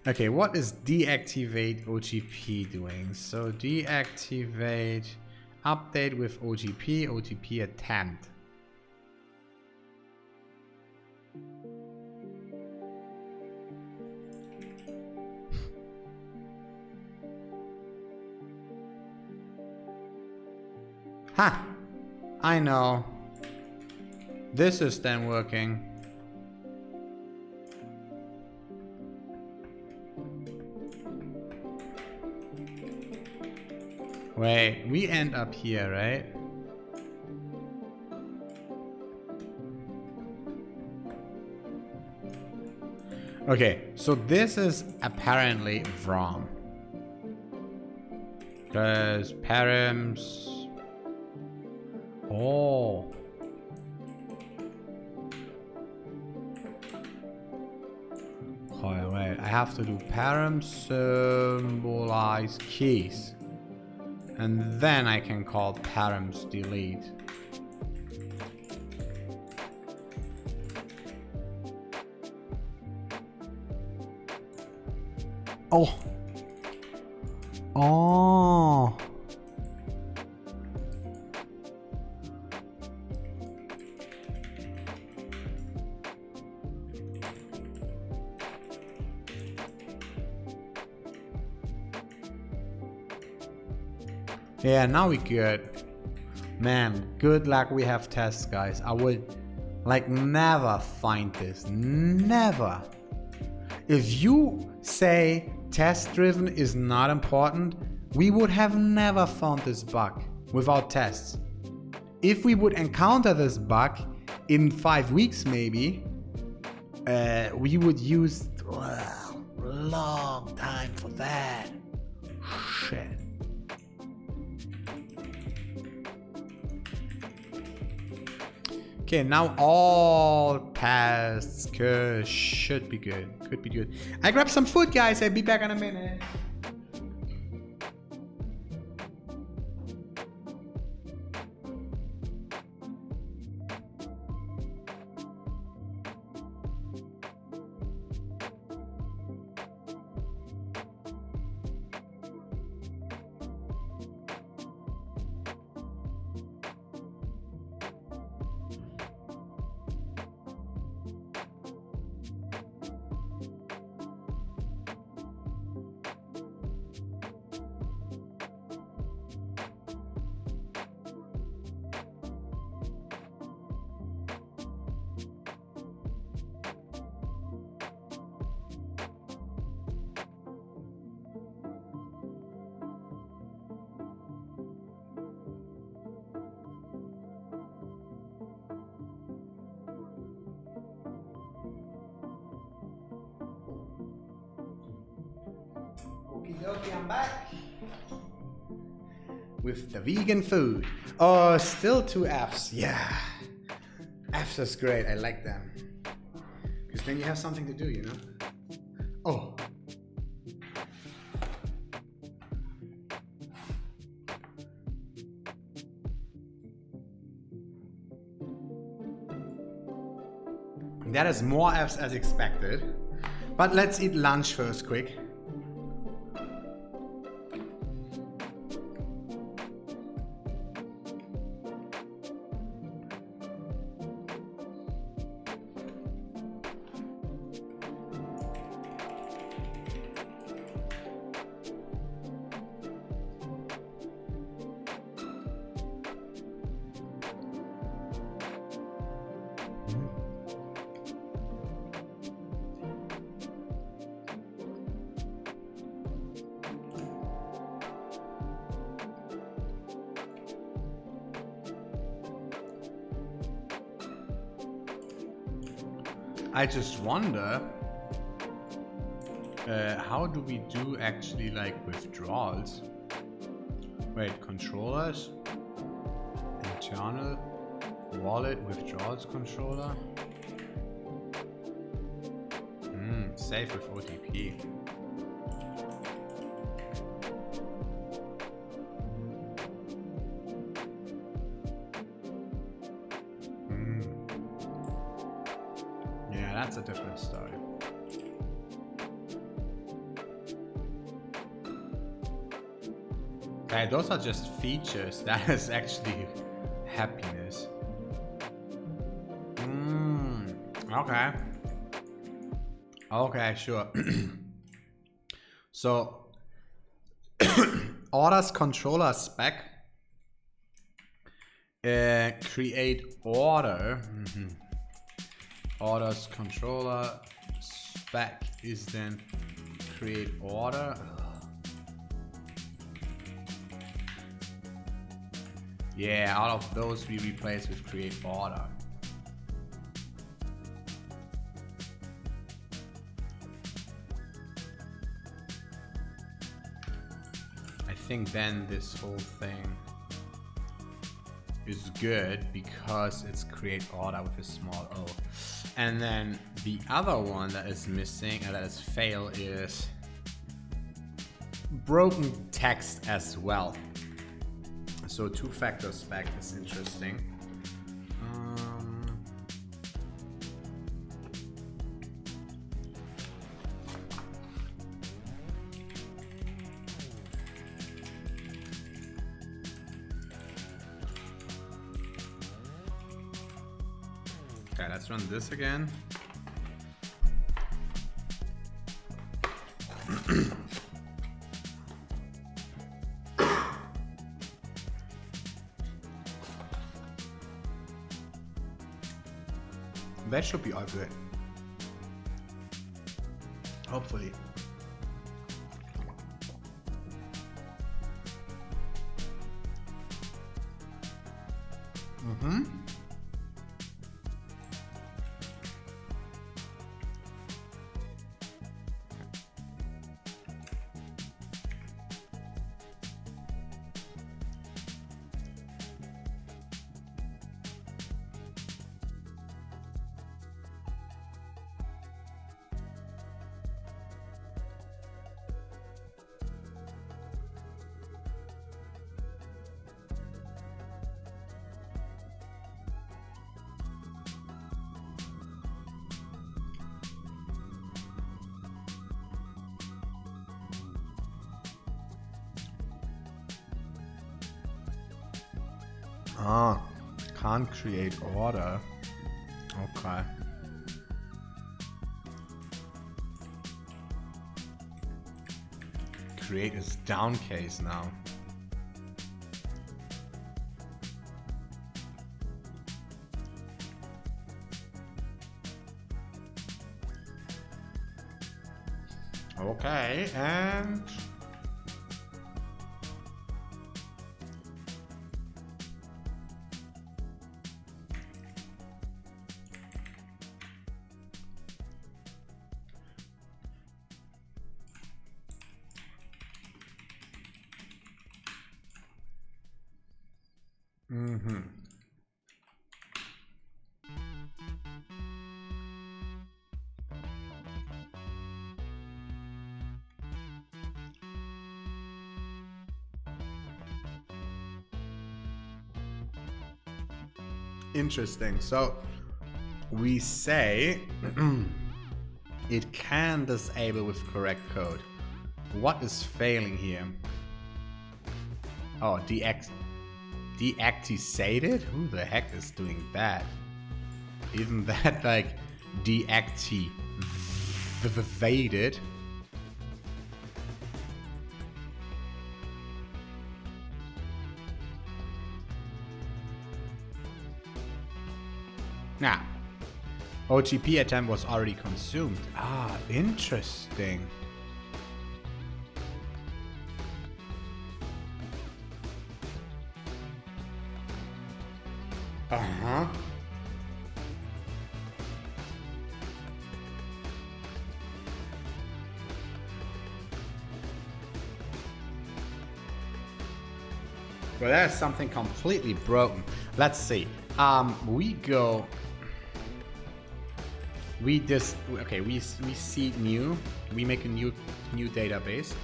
Okay, what is deactivate OGP doing? So deactivate update with OGP attempt. Ha! I know. This is then working. Wait, we end up here, right? Okay, so this is apparently wrong. Because params... Oh. Okay, wait, I have to do param symbolize keys. And then I can call params delete. Oh. Oh. Yeah, now we good. Man, good luck we have tests, guys. I would like never find this. Never. If you say test driven is not important, we would have never found this bug without tests. If we would encounter this bug in 5 weeks maybe, we would use a long time for that. Shit. Okay, now all tests should be good. Could be good. I grabbed some food, guys. I'll be back in a minute. Okay, I'm back with the vegan food. Oh, still 2 Fs. Yeah, Fs is great. I like them because then you have something to do, you know. Oh. That is more Fs as expected. But let's eat lunch first, quick. I just wonder, how do we do actually like withdrawals? Wait, controllers, internal, wallet, withdrawals controller. Save with OTP. Yeah, that's a different story. Okay, those are just features. That is actually happiness. Okay. Okay, sure. So, orders controller spec create order. Orders controller spec is then create order. Yeah, all of those we replace with create order. I think then this whole thing is good because it's create order with a small o. And then the other one that is missing and that is fail is broken text as well. So two-factor spec is interesting. Okay, let's run this again. That should be all good. Hopefully. Ah, can't create order. Okay. Create is down case now. Okay, and interesting. So we say it can disable with correct code. What is failing here? Oh, deactivated? Who the heck is doing that? Isn't that like deactivated? Nah. OTP attempt was already consumed. Ah, interesting. Uh-huh. Well, that's something completely broken. Let's see. We seed new. We make a new database.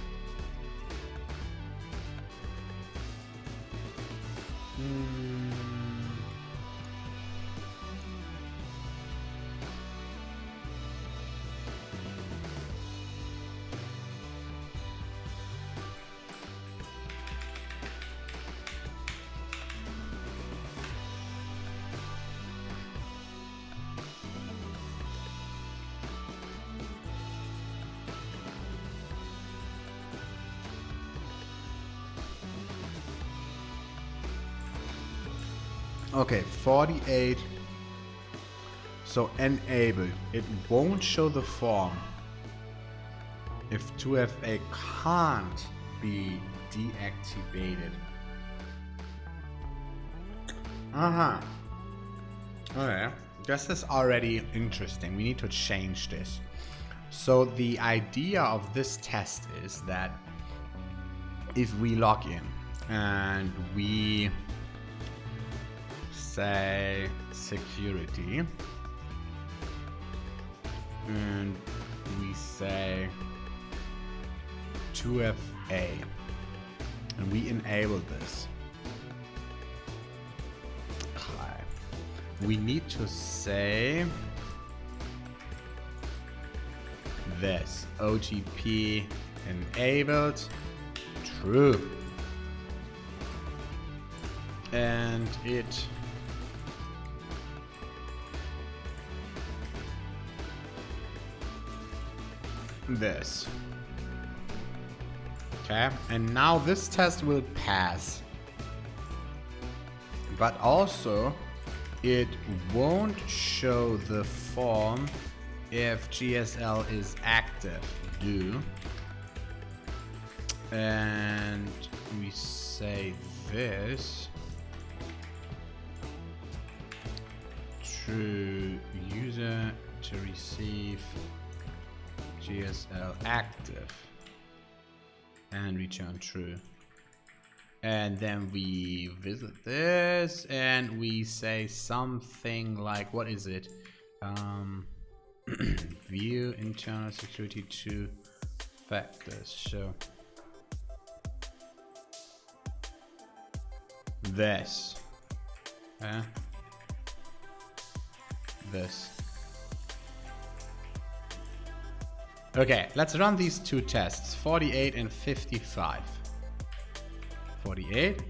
Okay, 48. So enable. It won't show the form if 2FA can't be deactivated. Uh-huh. Okay. This is already interesting. We need to change this. So the idea of this test is that if we log in and we say security and we say 2FA and we enable this, we need to say this OTP enabled true, and it this. Okay, and now this test will pass, but also it won't show the form if GSL is active. Do, and we say this true user to receive GSL active and return true. And then we visit this and we say something like, what is it? View internal security 2 factors. Show this. This. Okay, let's run these two tests, 48 and 55. 48.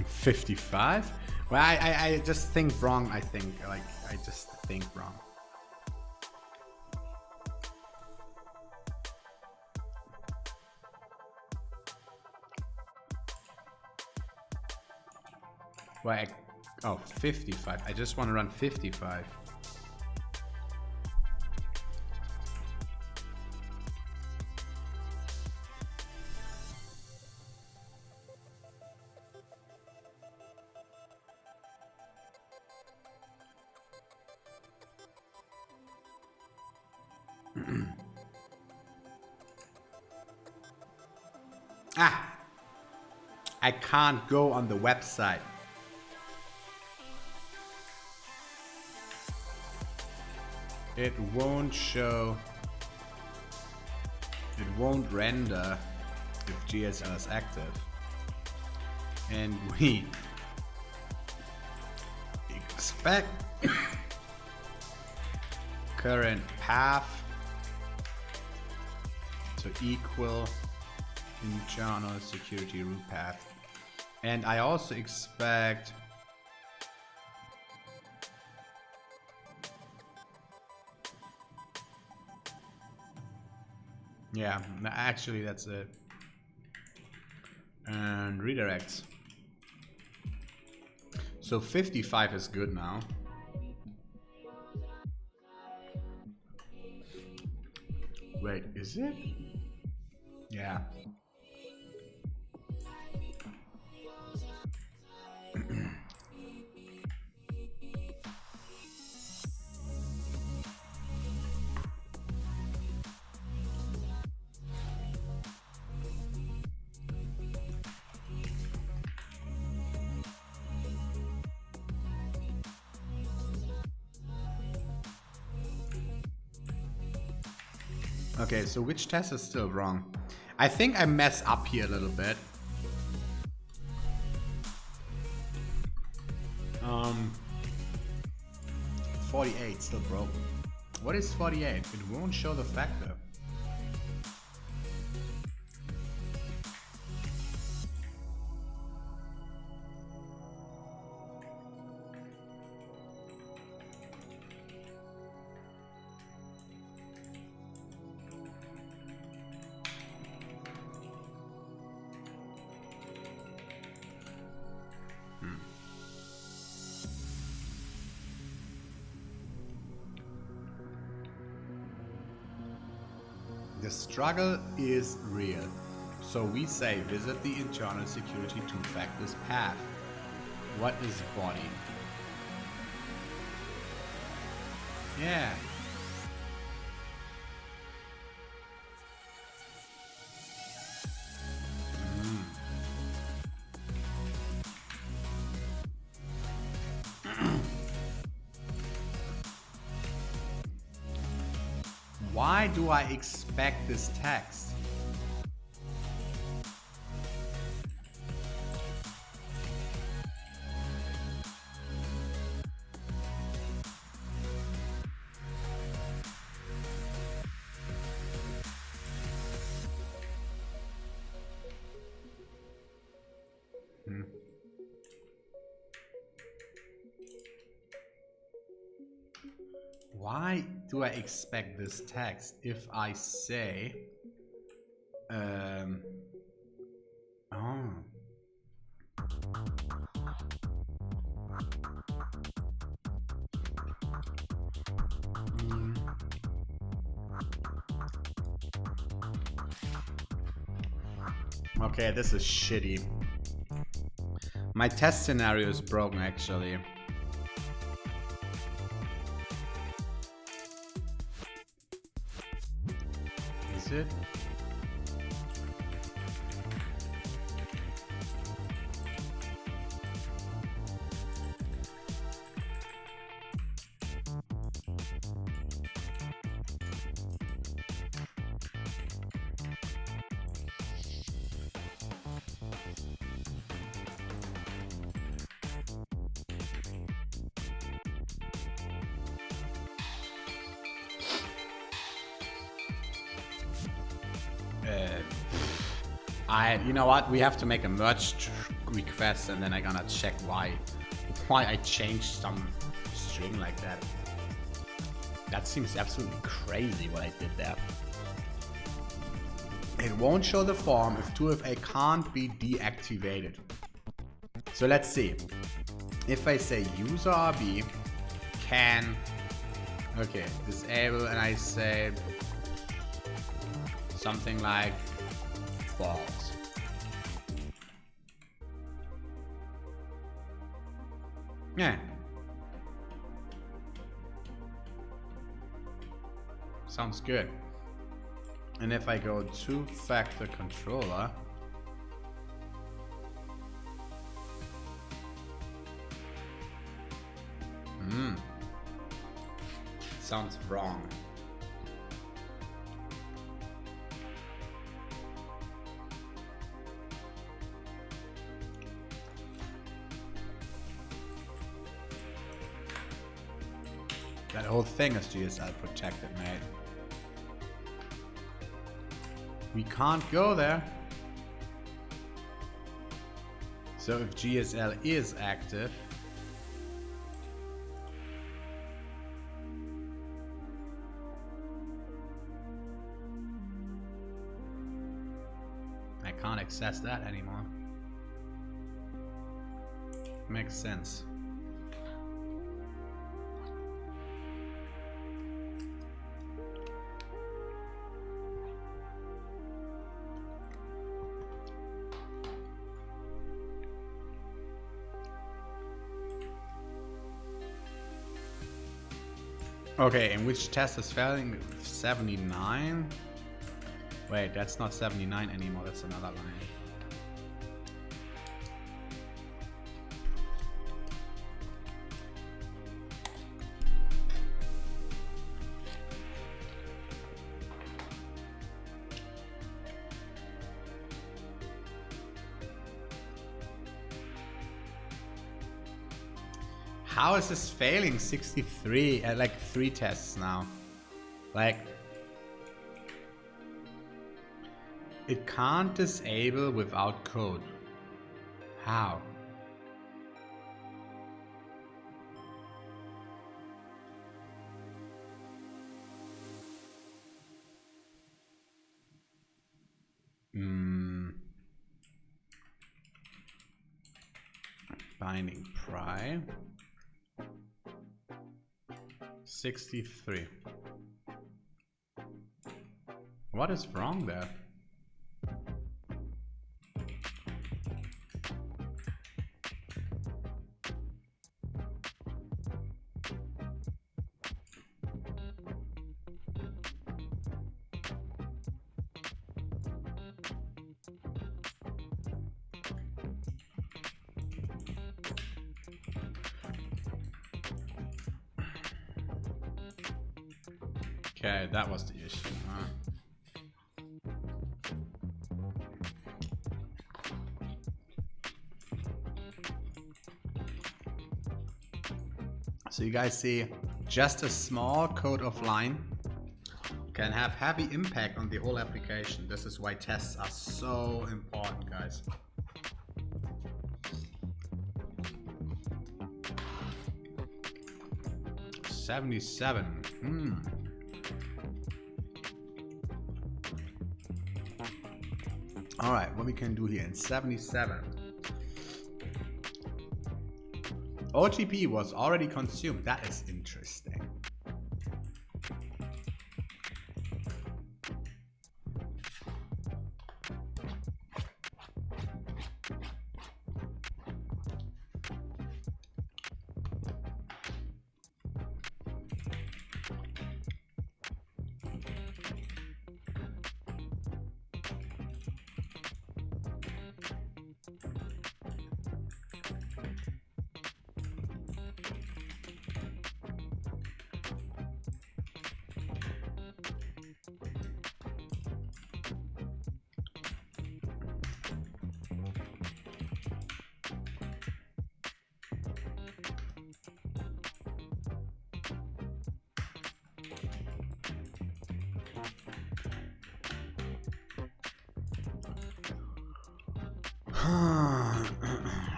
55? Well, I just think wrong, I think. Like, I just think wrong. Well, oh, 55. I just want to run 55. I can't go on the website. It won't show, it won't render if GSL is active. And we expect current path to equal internal security root path. And I also expect yeah, actually that's it. And redirects. So 55 is good now. Wait, is it? Yeah. Okay, so which test is still wrong? I think I mess up here a little bit. 48 still broke. What is 48? It won't show the factor. The struggle is real. So we say visit the internal security two-factors path. What is body? Yeah. Why do I expect this text? Why do I expect this text if I say, oh. Okay, this is shitty. My test scenario is broken actually. Is it? You know what? We have to make a merge request, and then I'm gonna check why I changed some string like that. That seems absolutely crazy what I did there. It won't show the form if 2FA can't be deactivated. So let's see. If I say user RB can, okay, disable, and I say something like false. Yeah. Sounds good. And if I go two-factor controller, sounds wrong. That whole thing is GSL protected, mate. We can't go there. So if GSL is active, I can't access that anymore. Makes sense. Okay, and which test is failing? 79? Wait, that's not 79 anymore, that's another line. How is this failing 63 at like 3 tests now? Like, it can't disable without code. How? Binding pry. 63. What is wrong there? Okay, that was the issue, huh? So you guys see, just a small code of line can have heavy impact on the whole application. This is why tests are so important, guys. $77. All right, what we can do here in 77. OTP was already consumed. That is interesting.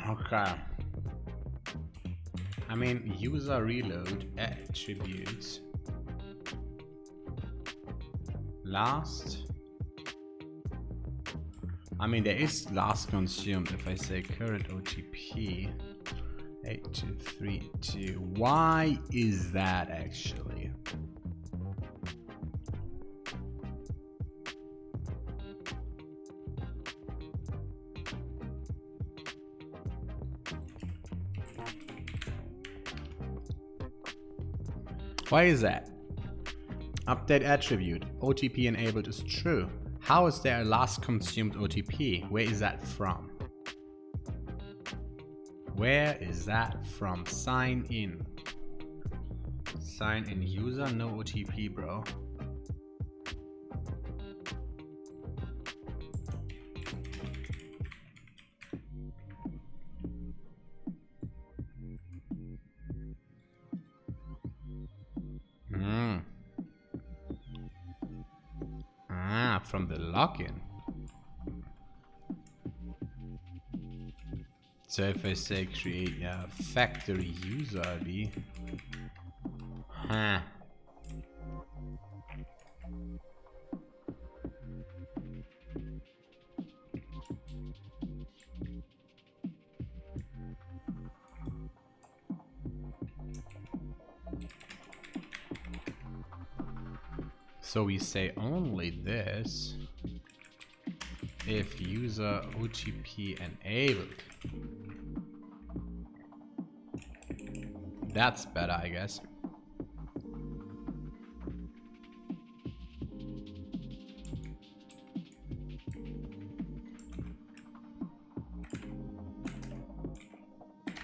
Okay. I mean, user reload attributes. Last. I mean, there is last consumed if I say current OTP 8232. Why is that actually? Why is that? Update attribute. OTP enabled is true. How is there a last consumed OTP? Where is that from? Where is that from? Sign in. Sign in user, no OTP, bro. From the login. So if I say create a factory user ID, huh? So we say only this if user OTP enabled. That's better, I guess.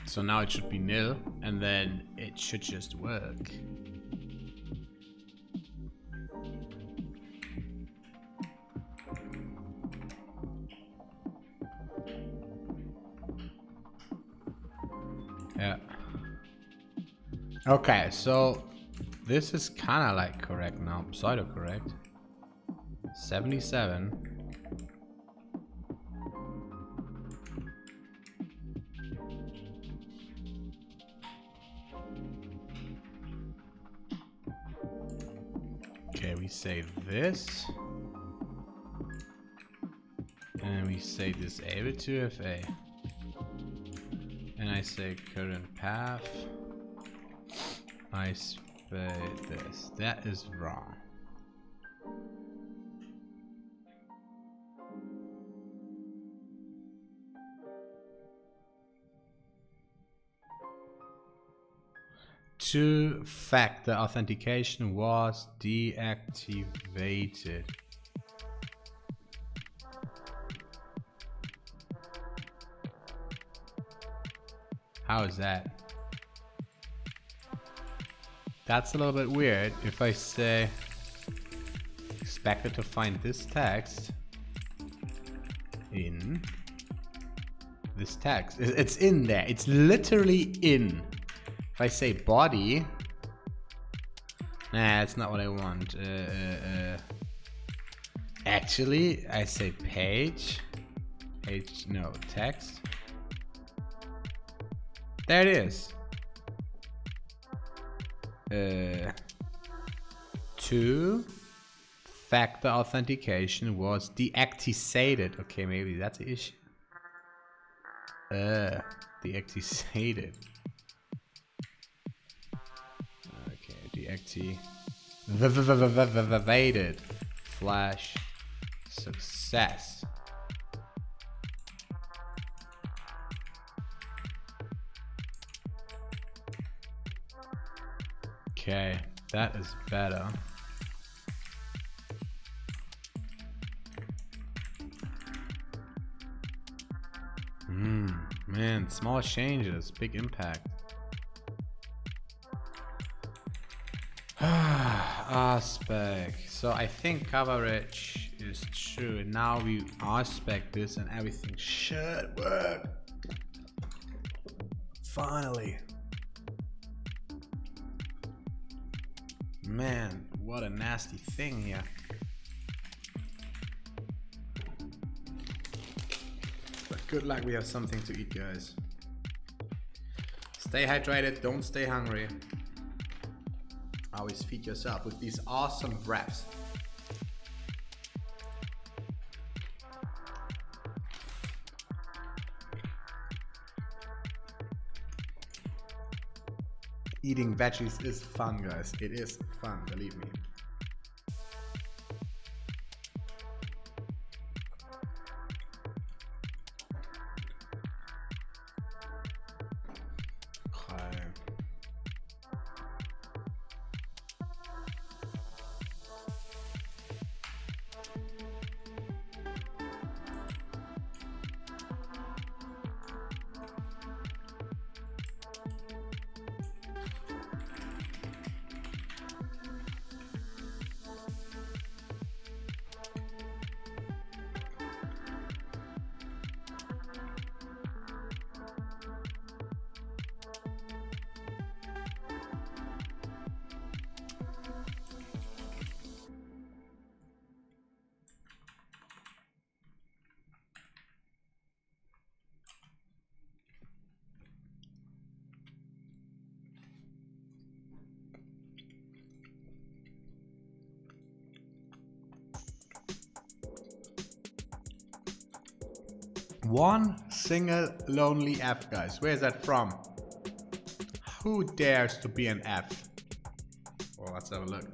So now it should be nil, and then it should just work. Yeah. Okay, so this is kind of like correct now, pseudo correct. 77. Okay, we say this. And we say disable 2FA. And I say current path. I say this. That is wrong. Two-factor authentication was deactivated. How is that? That's a little bit weird. If I say expected to find this text in this text, it's in there. It's literally in. If I say body, nah, that's not what I want. Actually, I say page, no, text. There it is. Two-factor authentication was deactivated. Okay, maybe that's the issue. Deactivated. Okay, deactivated. Flash success. Okay, that is better. Man, small changes, big impact. Aspect. So I think coverage is true. And now we aspect this and everything should work. Finally. Man, what a nasty thing here. But good luck, we have something to eat, guys. Stay hydrated, don't stay hungry. Always feed yourself with these awesome wraps. Eating veggies is fun, guys. It is fun, believe me. Okay. One single lonely F, guys. Where is that from? Who dares to be an F? Well, let's have a look.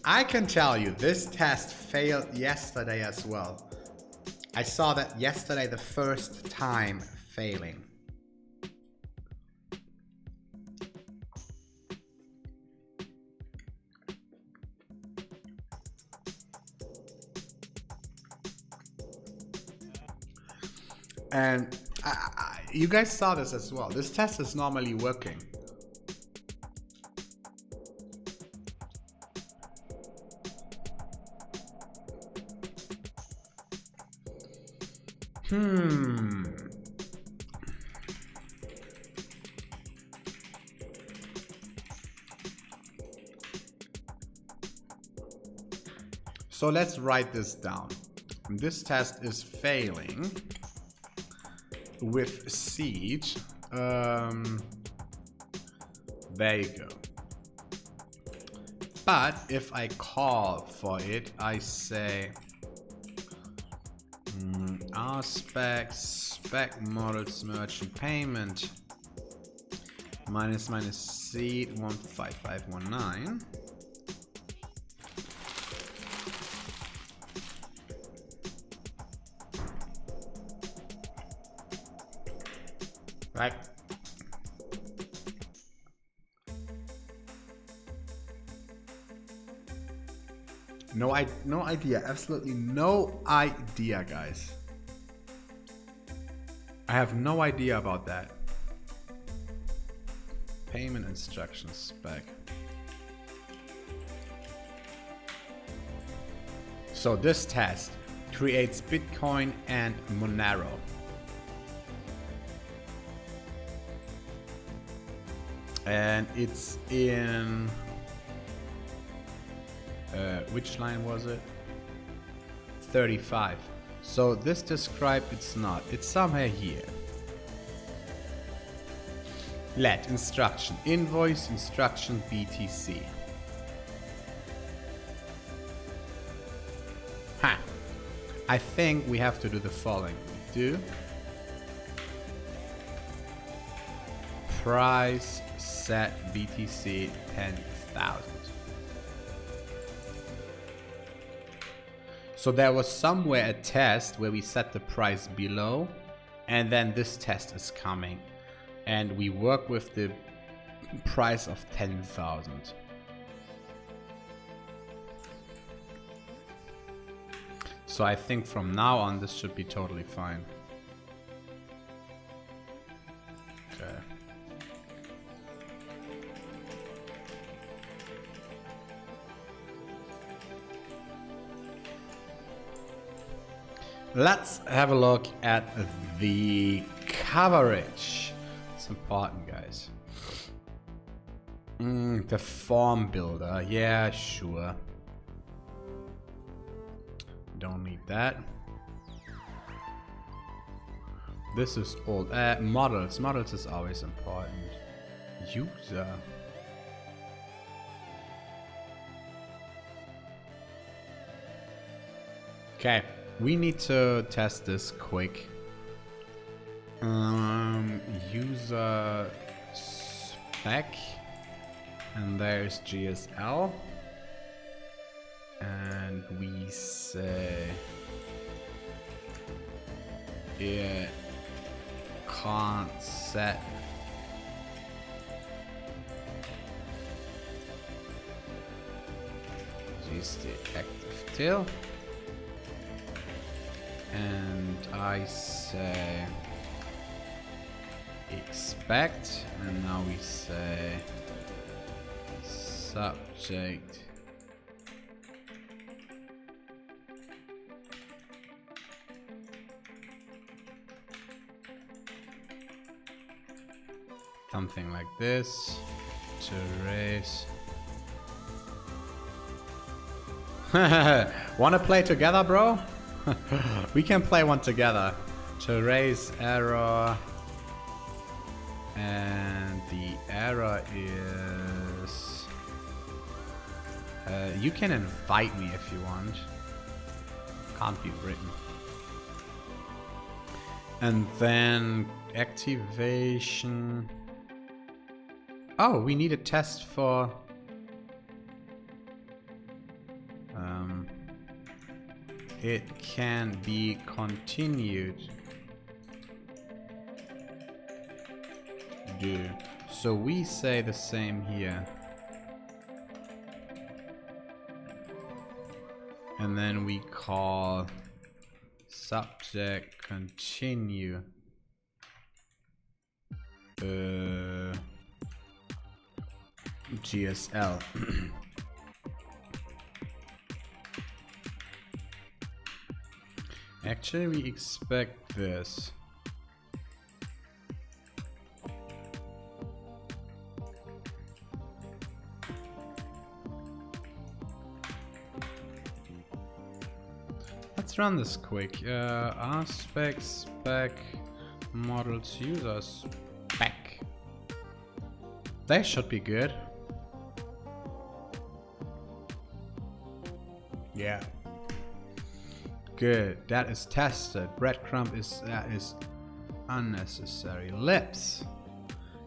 I can tell you this test failed yesterday as well. I saw that yesterday the first time failing. And you guys saw this as well. This test is normally working. So let's write this down. This test is failing with siege. There you go. But if I call for it, I say R spec models merchant payment minus seed 15519. Right. No idea. Absolutely no idea, guys. I have no idea about that. Payment instructions spec. So this test creates Bitcoin and Monero. And it's in which line was it? 35. So this describe it's not. It's somewhere here. Let instruction invoice instruction BTC. Ha! I think we have to do the following. We do price set BTC 10,000. So there was somewhere a test where we set the price below, and then this test is coming, and we work with the price of 10,000. So I think from now on this should be totally fine. Okay. Let's have a look at the coverage. It's important, guys. The form builder. Yeah, sure. Don't need that. This is old. Models. Models is always important. User. Okay. We need to test this quick. User spec, and there's GSL, and we say it can't set GST active till. And I say expect, and now we say subject something like this to raise. Wanna play together, bro? We can play one together. To raise error, and the error is you can invite me if you want. Can't be written. And then activation. Oh, we need a test for it can be continued. Do. So we say the same here. And then we call subject continue. GSL. Actually, we expect this. Let's run this quick. Rspec spec models user spec. They should be good. Yeah. Good. That is tested. Breadcrumb is unnecessary. Lips.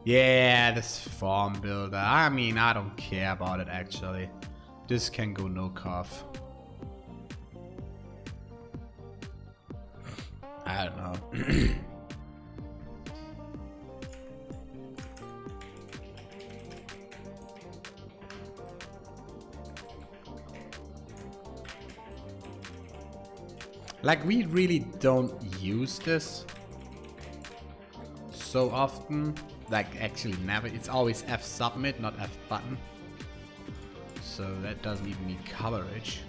Yeah, this form builder. I mean, I don't care about it actually. This can go no cough. I don't know. Like, we really don't use this so often. Like, actually never. It's always F submit, not F button. So that doesn't even need coverage.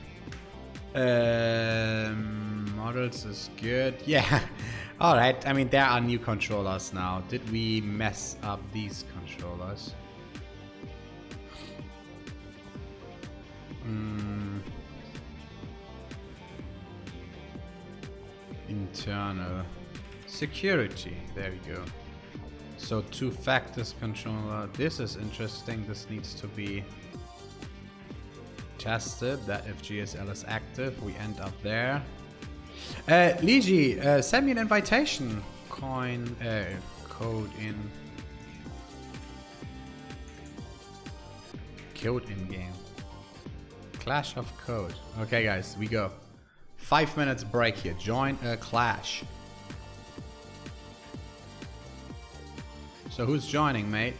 Models is good. Yeah. Alright. I mean, there are new controllers now. Did we mess up these controllers? Internal security. There we go. So 2 factors controller. This is interesting. This needs to be tested. That if GSL is active, we end up there. Ligi, send me an invitation. Code in game. Clash of Code. Okay, guys, we go. 5 minutes break here. Join a clash. So who's joining, mate?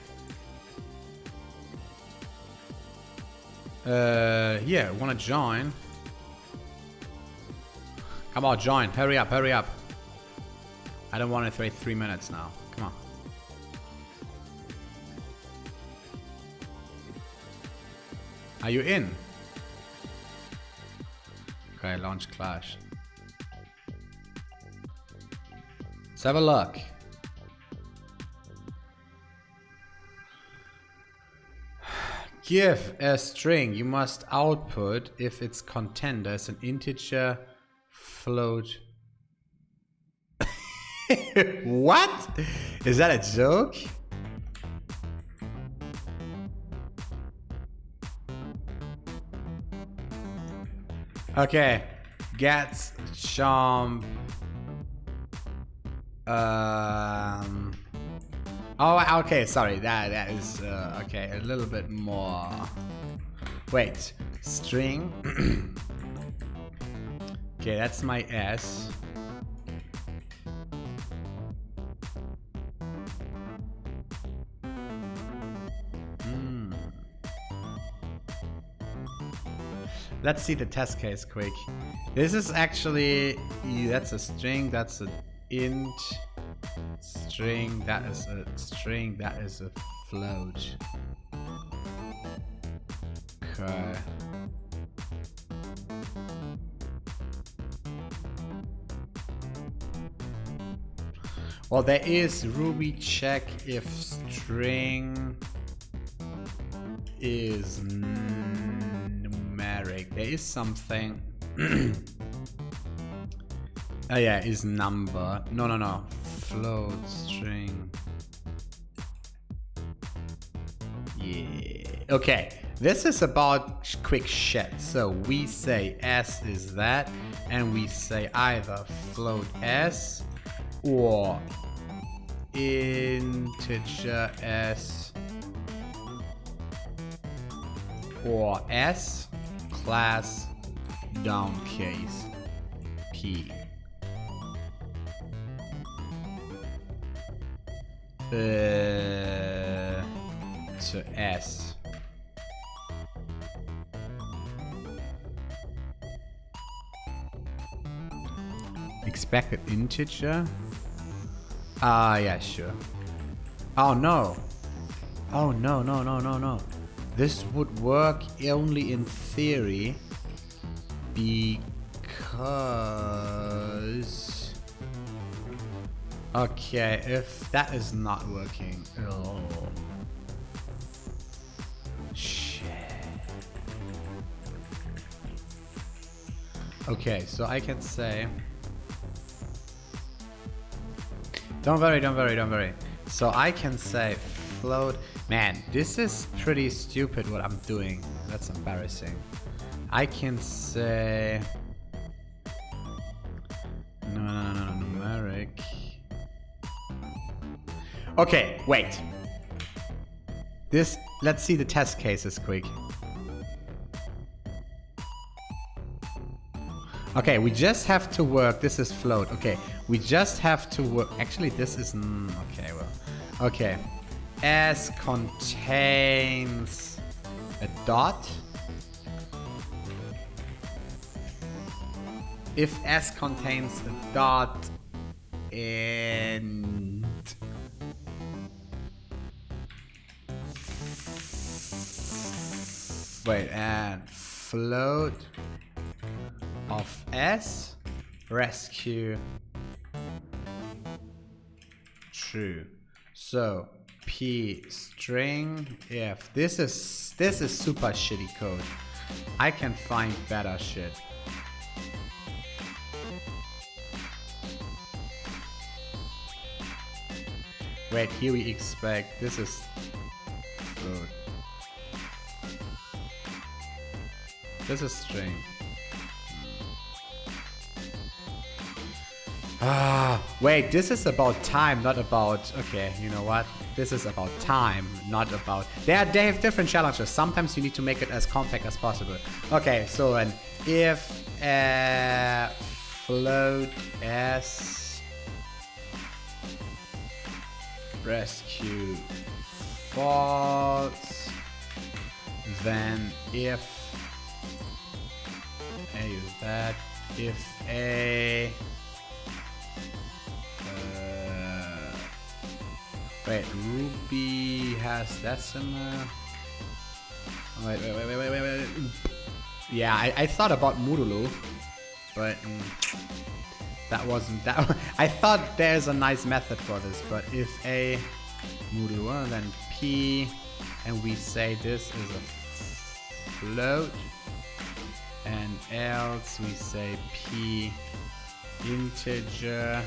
Yeah, wanna join? Come on, join. Hurry up, hurry up. I don't want to wait 3 minutes now. Come on. Are you in? Okay, launch Clash. Let's have a look. Give a string you must output if its content is an integer, float. What? Is that a joke? Okay, gets chomp. Oh, okay, sorry. That is okay. A little bit more. Wait, string. Okay, that's my S. Let's see the test case quick. This is actually, that's a string, that's an int string, that is a string, that is a float. Okay. Well, there is Ruby check if string is numeric. There is something. Oh yeah, is number. No. Float string. Yeah. Okay. This is about quick shit. So we say S is that, and we say either float S or integer S or S class downcase P. To S. Expected integer? Yeah, sure. Oh no. Oh no. This would work only in theory because... Okay, if that is not working... Oh. Shit. Okay, so I can say... Don't worry, don't worry, don't worry. So I can say float... Man, this is pretty stupid what I'm doing. That's embarrassing. I can say... No, numeric. Okay, wait. This... Let's see the test cases quick. Okay, we just have to work. This is float. Okay, we just have to work. Actually, this is... okay, well. Okay. S contains a dot. If S contains a dot and... Wait, and float of S rescue true. So P string if this is super shitty code. I can find better shit. Wait, here we expect this is float. This is string. Wait, this is about time, not about... Okay, you know what? This is about time, not about... They have different challenges. Sometimes you need to make it as compact as possible. Okay, so an if float S rescue false, then if A is that, if A... Wait, Ruby has decimal. Wait. Yeah, I thought about modulo, but that wasn't that. I thought there's a nice method for this, but if A modulo, then P, and we say this is a float, and else we say P integer.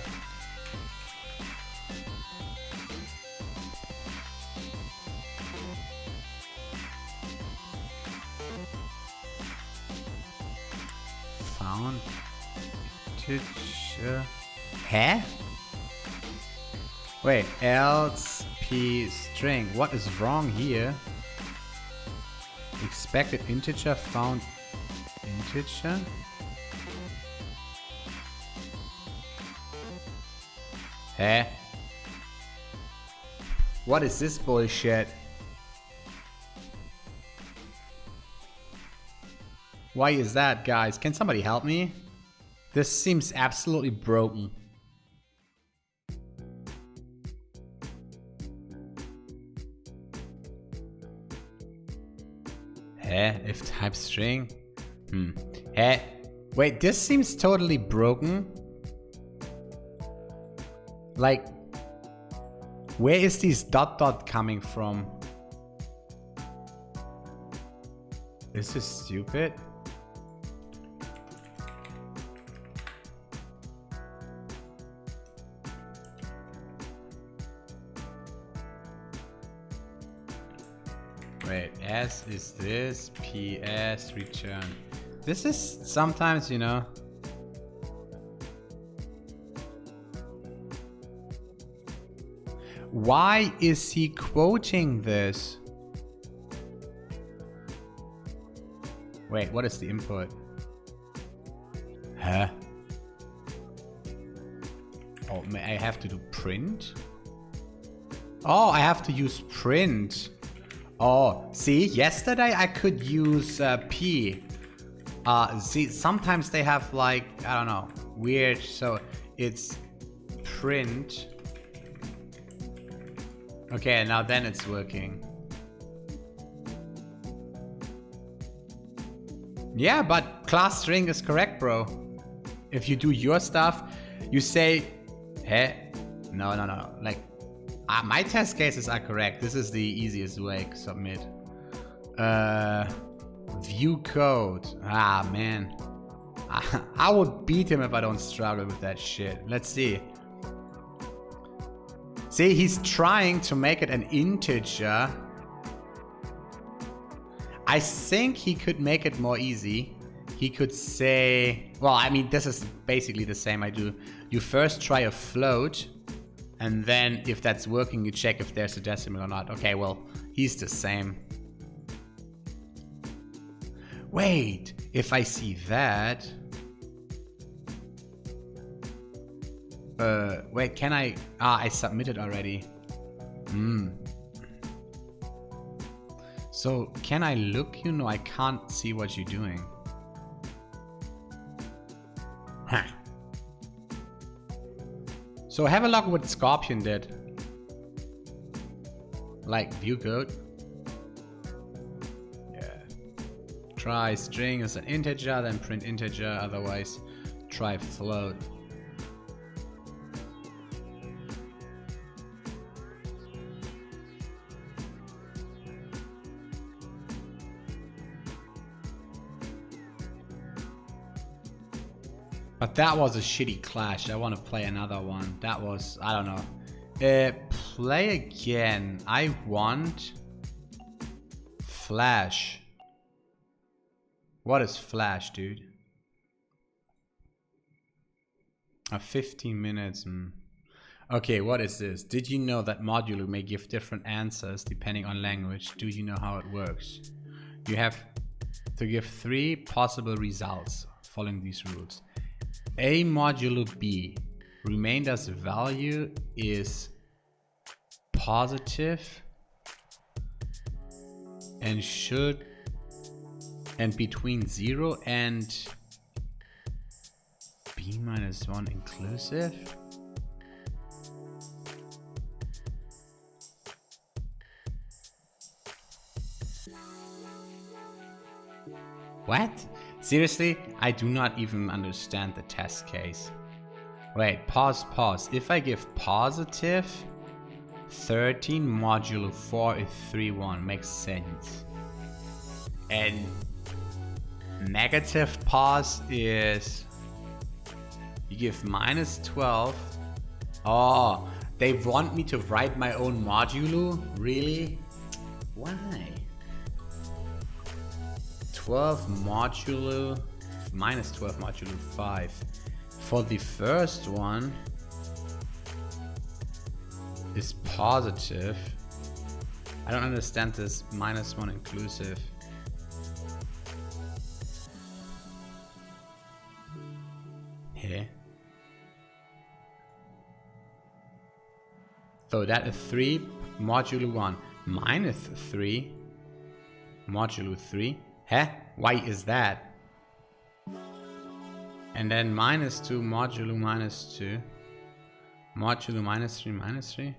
Huh? Wait, else P string. What is wrong here? Expected integer found integer? Huh? What is this bullshit? Why is that, guys? Can somebody help me? This seems absolutely broken. If type string? Wait, this seems totally broken. Like, where is this dot coming from? This is stupid. Wait, S is this, PS return. This is sometimes, you know. Why is he quoting this? Wait, what is the input? Huh? Oh, I have to do print? Oh, I have to use print. Oh, see, yesterday I could use P. See, sometimes they have like, I don't know, weird, so it's print. Okay, now then it's working. Yeah, but class string is correct, bro. If you do your stuff, you say, hey, no. Like, my test cases are correct. This is the easiest way. Submit. View code. Ah, man. I would beat him if I don't struggle with that shit. Let's see. See, he's trying to make it an integer. I think he could make it more easy. He could say, well, I mean, this is basically the same I do. You first try a float, and then if that's working, you check if there's a decimal or not. Okay, well, he's the same. Wait, if I see that... wait, can I... I submitted already. So, can I look you? No, I can't see what you're doing. Huh. So, have a look what Scorpion did. Like, view code. Yeah. Try string as an integer, then print integer, otherwise try float. But that was a shitty clash. I want to play another one. That was, I don't know. Play again. I want Flash. What is Flash, dude? 15 minutes. Okay, what is this? Did you know that Modulo may give different answers depending on language? Do you know how it works? You have to give 3 possible results following these rules. A modulo B, remainder's value is positive and should, and between 0 and B minus 1 inclusive. What? Seriously? I do not even understand the test case. Wait, pause. If I give positive 13 modulo 4 is 3,1, makes sense. And negative pause is you give minus 12. Oh, they want me to write my own modulo? Really? Why? 12 modulo minus 12 modulo 5. For the first one is positive. I don't understand this minus 1 inclusive. Here. So that is 3 modulo 1 minus 3 modulo 3. Huh? Why is that? And then minus 2 modulo minus 2 modulo minus 3 minus 3.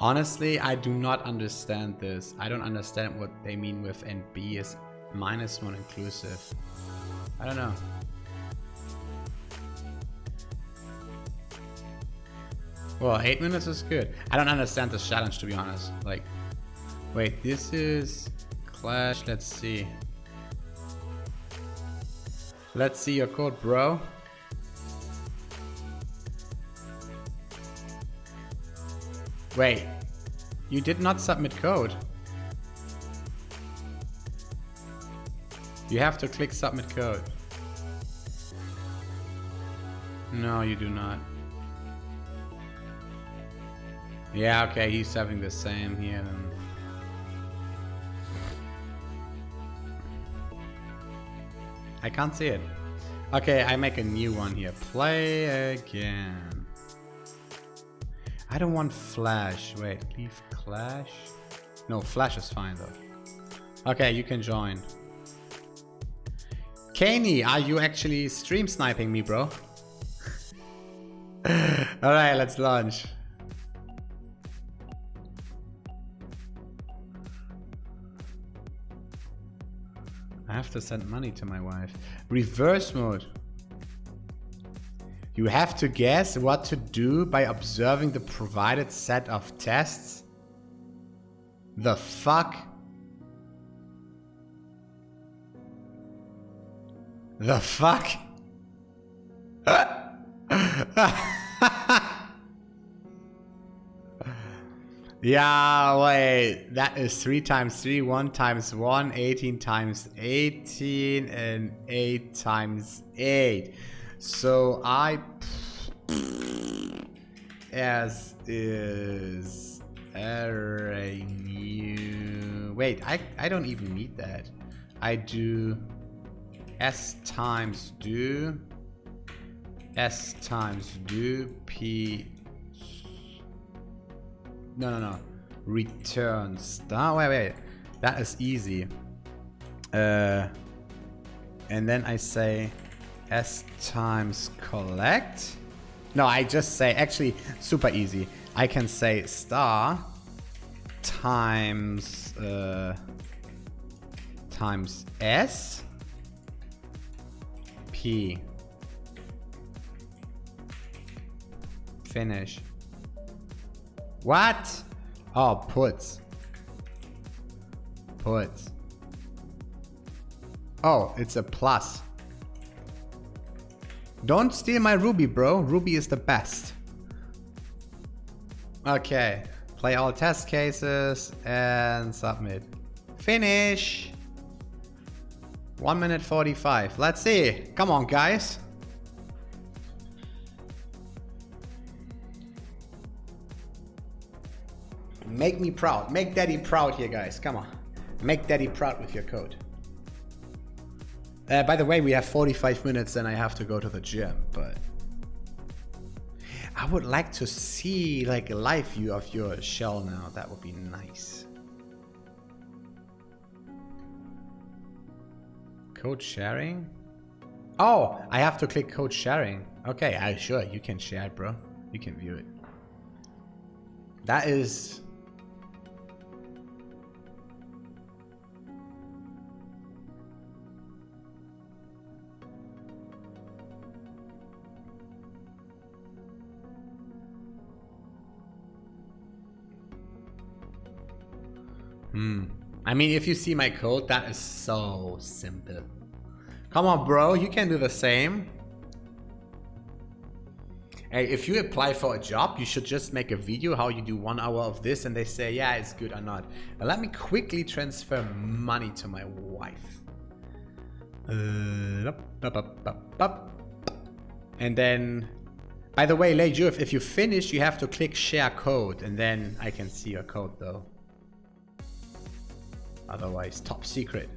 Honestly, I do not understand this. I don't understand what they mean with and B is minus 1 inclusive. I don't know. Well, 8 minutes is good. I don't understand this challenge, to be honest. Like, wait, this is Clash. Let's see. Let's see your code, bro. Wait, you did not submit code. You have to click submit code. No, you do not. Yeah, okay, he's having the same here then. I can't see it. Okay, I make a new one here. Play again. I don't want Flash. Wait, leave Clash. No, Flash is fine though. Okay, you can join. Kaney, are you actually stream sniping me, bro? Alright, let's launch. I have to send money to my wife. Reverse mode. You have to guess what to do by observing the provided set of tests. The fuck? The fuck? Yeah, wait. That is 3 times 3, 1 times 1, 18 times 18, and 8 times 8. So I... as is a new... Wait, I don't even need that. I do S times do P... No. Return star. Wait. That is easy. And then I say S times collect. No, I just say, actually, super easy. I can say star times S P. Finish. What? Oh, puts. Oh, it's a plus. Don't steal my Ruby, bro. Ruby is the best. Okay. Play all test cases and submit. Finish. 1 minute 45. Let's see. Come on, guys. Make me proud. Make daddy proud here, guys. Come on. Make daddy proud with your code. By the way, we have 45 minutes and I have to go to the gym, but I would like to see like a live view of your shell now. That would be nice. Code sharing? Oh, I have to click code sharing. Okay, sure, you can share it, bro. You can view it. That is... I mean, if you see my code, that is so simple. Come on, bro, you can do the same. Hey, if you apply for a job, you should just make a video how you do 1 hour of this and they say, yeah, it's good or not. Now, let me quickly transfer money to my wife. And then, by the way, Leju, if you finish, you have to click share code and then I can see your code though. Otherwise, top secret.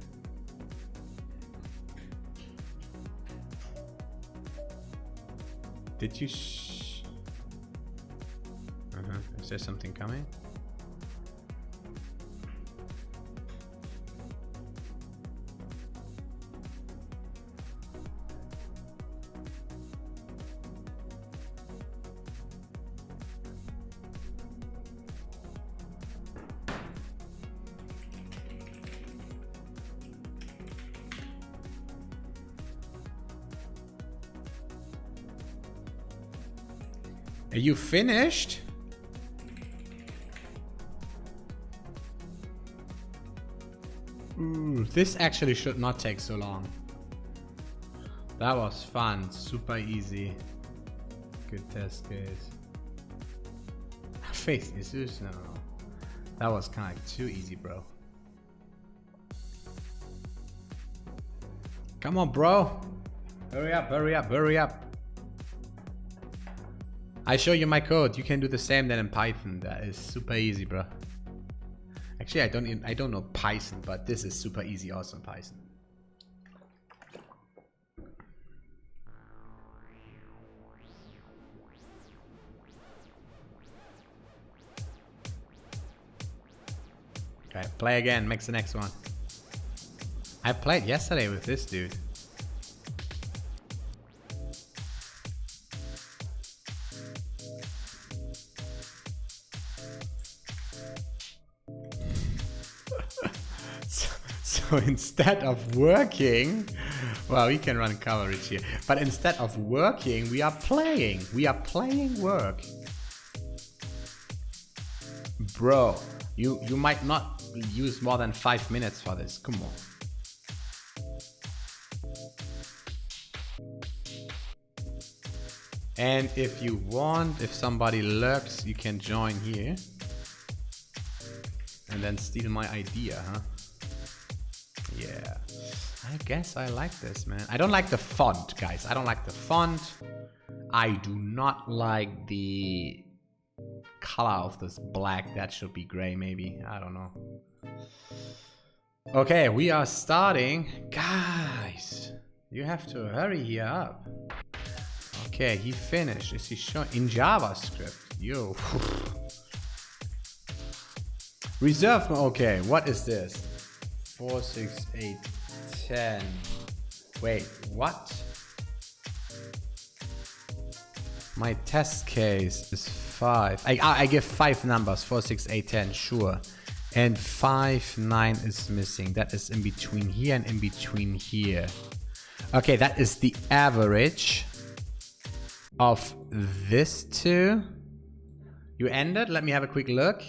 Did you Is there something coming? Are you finished? Ooh, this actually should not take so long. That was fun, super easy. Good test case. Face issues? No. That was kind of too easy, bro. Come on, bro. Hurry up. I show you my code. You can do the same then in Python. That is super easy, bro. Actually, I don't know Python, but this is super easy also in Python. Okay, play again. Makes the next one. I played yesterday with this dude. So instead of working, well, we can run coverage here, but instead of working, we are playing. We are playing work. Bro, you might not use more than 5 minutes for this. Come on. And if you want, if somebody lurks, you can join here. And then steal my idea, huh? Yeah. I guess I like this, man. I don't like the font, guys. I don't like the font. I do not like the color of this black. That should be gray, maybe. I don't know. Okay, we are starting. Guys, you have to hurry here up. Okay, he finished. Is he showing in JavaScript? Yo. Reserve. Okay, what is this? 4, 6, 8, 10. Wait, what? My test case is 5. I give 5 numbers. 4, 6, 8, 10. Sure. And 5, 9 is missing. That is in between here and in between here. Okay, that is the average of this two. You ended? Let me have a quick look.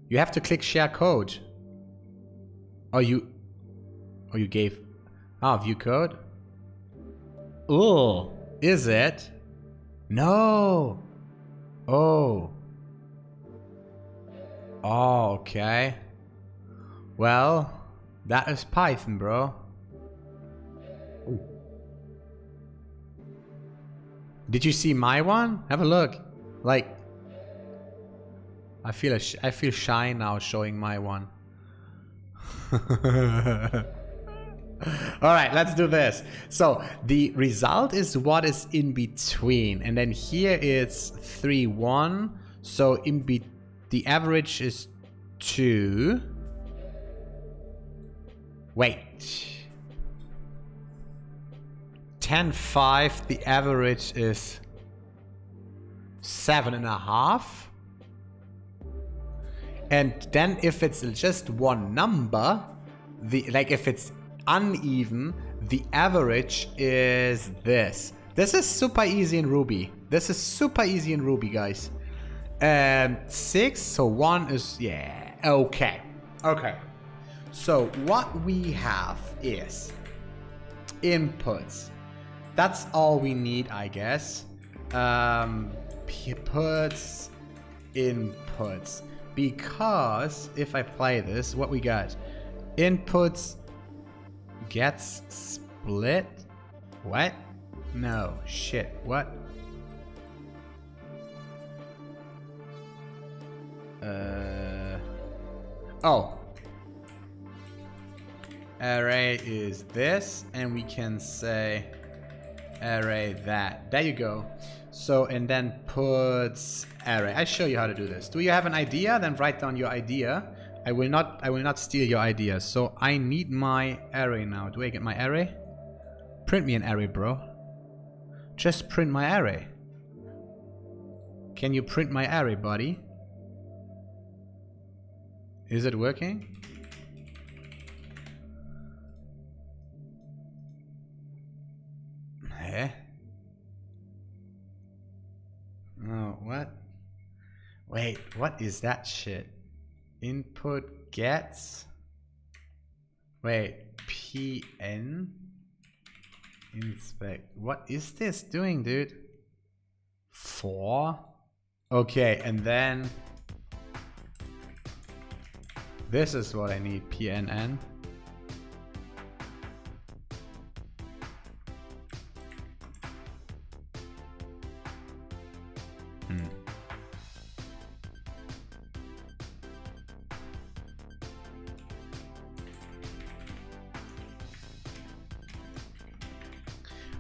You have to click share code. Oh, you gave... Oh, view code? Oh, is it? No. Oh. Oh, okay. Well, that is Python, bro. Ooh. Did you see my one? Have a look. Like, I feel shy now showing my one. All right, let's do this. So the result is what is in between, and then here it's 3, 1. So the average is 2. Wait. 10, 5. The average is 7.5. And then if it's just one number, if it's uneven, the average is this. This is super easy in Ruby. This is super easy in Ruby, guys. 6, so 1 is, yeah, okay. Okay. So what we have is inputs. That's all we need, I guess. Inputs, inputs. Because if I play this, what we got? Inputs gets split. What? No, shit. What? Oh. Array is this, and we can say array that. There you go. So, and then puts array. I show you how to do this. Do you have an idea? Then write down your idea. I will not steal your idea. So I need my array now. Do I get my array? Print me an array, bro. Just print my array. Can you print my array, buddy? Is it working? Eh? Oh, what? Wait, what is that shit? Input gets... Wait, pn? Inspect. What is this doing, dude? 4? Okay, and then... This is what I need, pnn.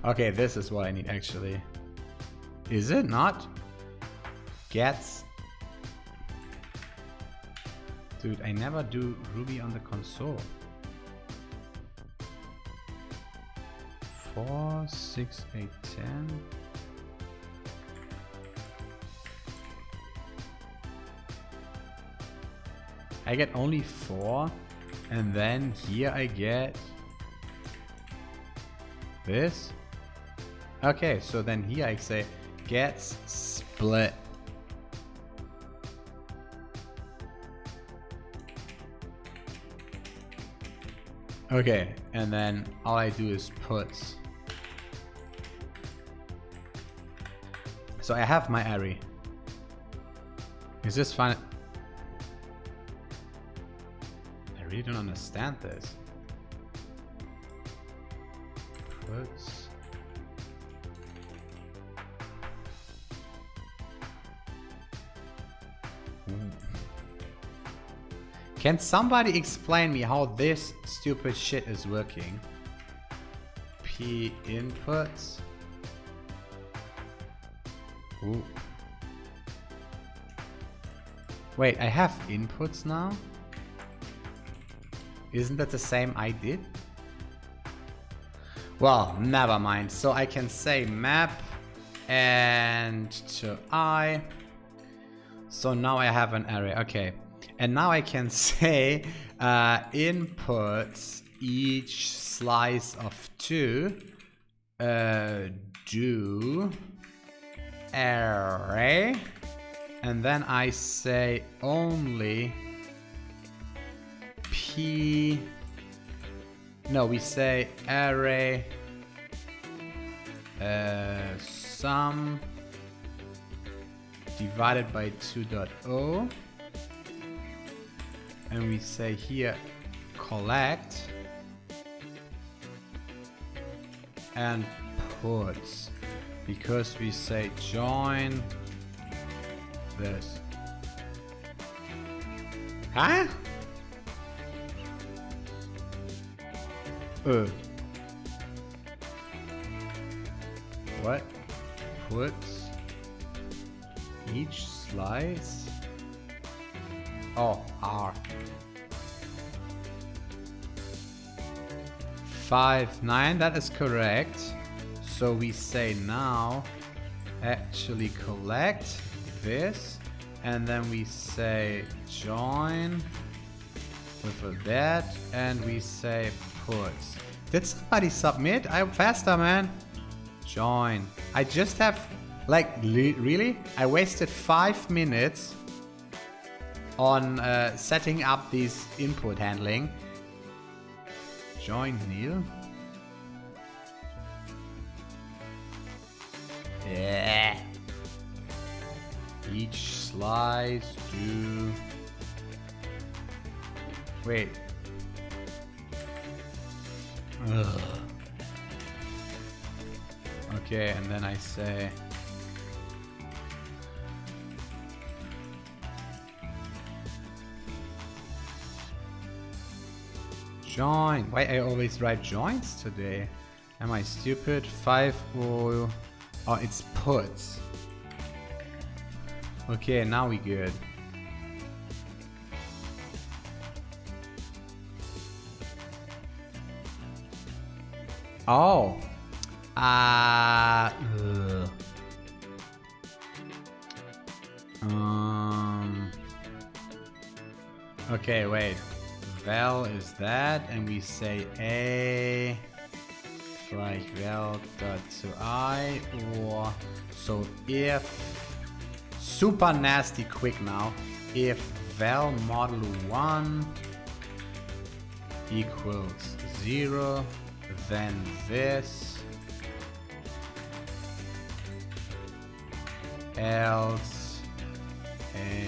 Okay, this is what I need actually. Is it not? Gets. Dude, I never do Ruby on the console. 4, 6, 8, 10. I get only 4, and then here I get this. Okay, so then here I say gets split. Okay, and then all I do is puts. So I have my array. Is this fine? I really don't understand this. Puts. Can somebody explain me how this stupid shit is working? P inputs. Ooh. Wait, I have inputs now? Isn't that the same I did? Well, never mind. So I can say map and to I. So now I have an array. Okay. And now I can say inputs each slice of 2 do array, and then I say only p. No, we say array sum divided by 2.0. And we say here collect and puts, because we say join this. Huh? What? Puts each slice? Oh, R. 5, 9, that is correct. So we say now actually collect this, and then we say join with that, and we say puts. Did somebody submit? I'm faster, man. Join. I just have, like, really? I wasted 5 minutes on setting up these input handling. Join Neil. Yeah. Each slice do. Wait. Ugh. Okay, and then I say join. Why I always write joins today? Am I stupid? 5 oh, it's puts. Okay, now we good. Oh. Okay, wait. Val is that, and we say a like val dot to I, or so if super nasty quick now, if val model 1 equals 0, then this, else a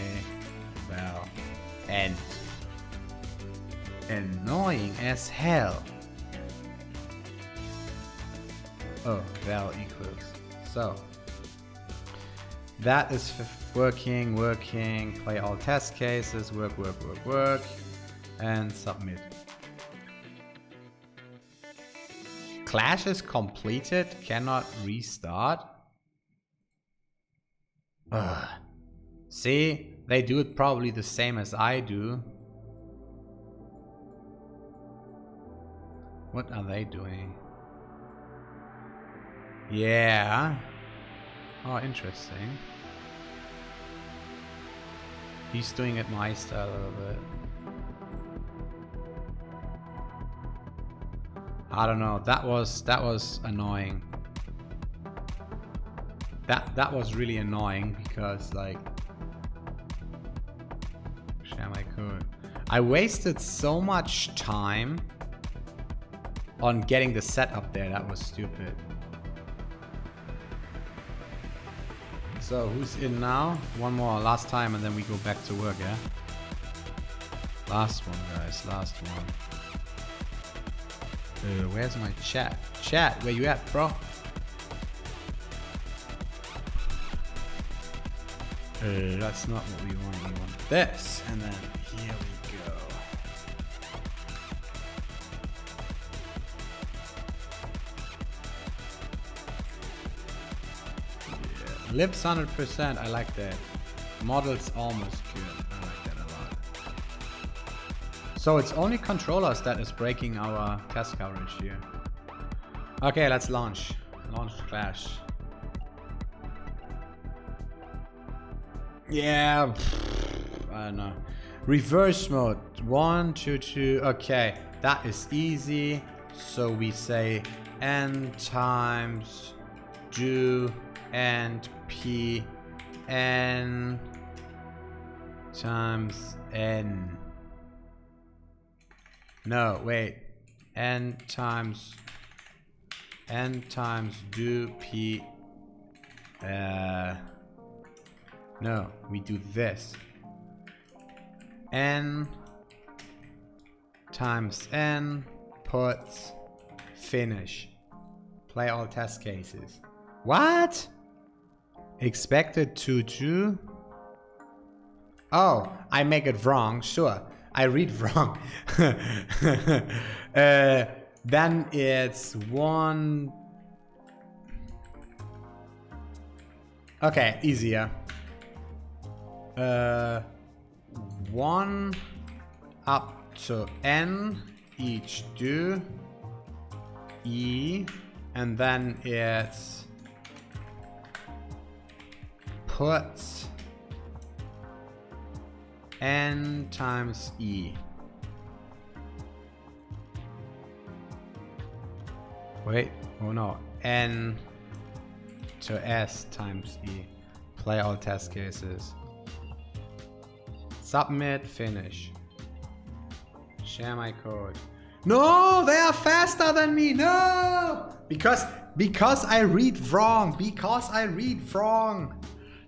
val end. Annoying as hell. Oh, val equals. So that is working, play all test cases, work, and submit. Clash is completed, cannot restart. Ugh. See, they do it probably the same as I do. What are they doing? Yeah. Oh, interesting. He's doing it my style a little bit. I don't know. That was annoying. That was really annoying because, like, share my code. I wasted so much time on getting the setup there. That was stupid. So who's in now? One more, last time, and then we go back to work, yeah? Last one, guys, last one. Where's my chat? Chat, where you at, bro? That's not what we want. We want this, and then here we go. Yeah. Lips 100%. I like that. Models almost good. I like that a lot. So it's only controllers that is breaking our test coverage here. Okay, let's launch. Launch Clash. Yeah, I don't know. Reverse mode. 1, 2, 2. Okay, that is easy. So we say n times do and p n times n. No, wait. n times do p. No, we do this. N times n puts finish. Play all test cases. What? Expected to do? Oh, I make it wrong. Sure, I read wrong. Then it's 1. Okay, easier. 1 up to n each do e, and then it's puts n times e. Wait, oh no, n to s times e. Play all test cases. Submit, finish. Share my code. No, they are faster than me. No, because I read wrong. Because I read wrong.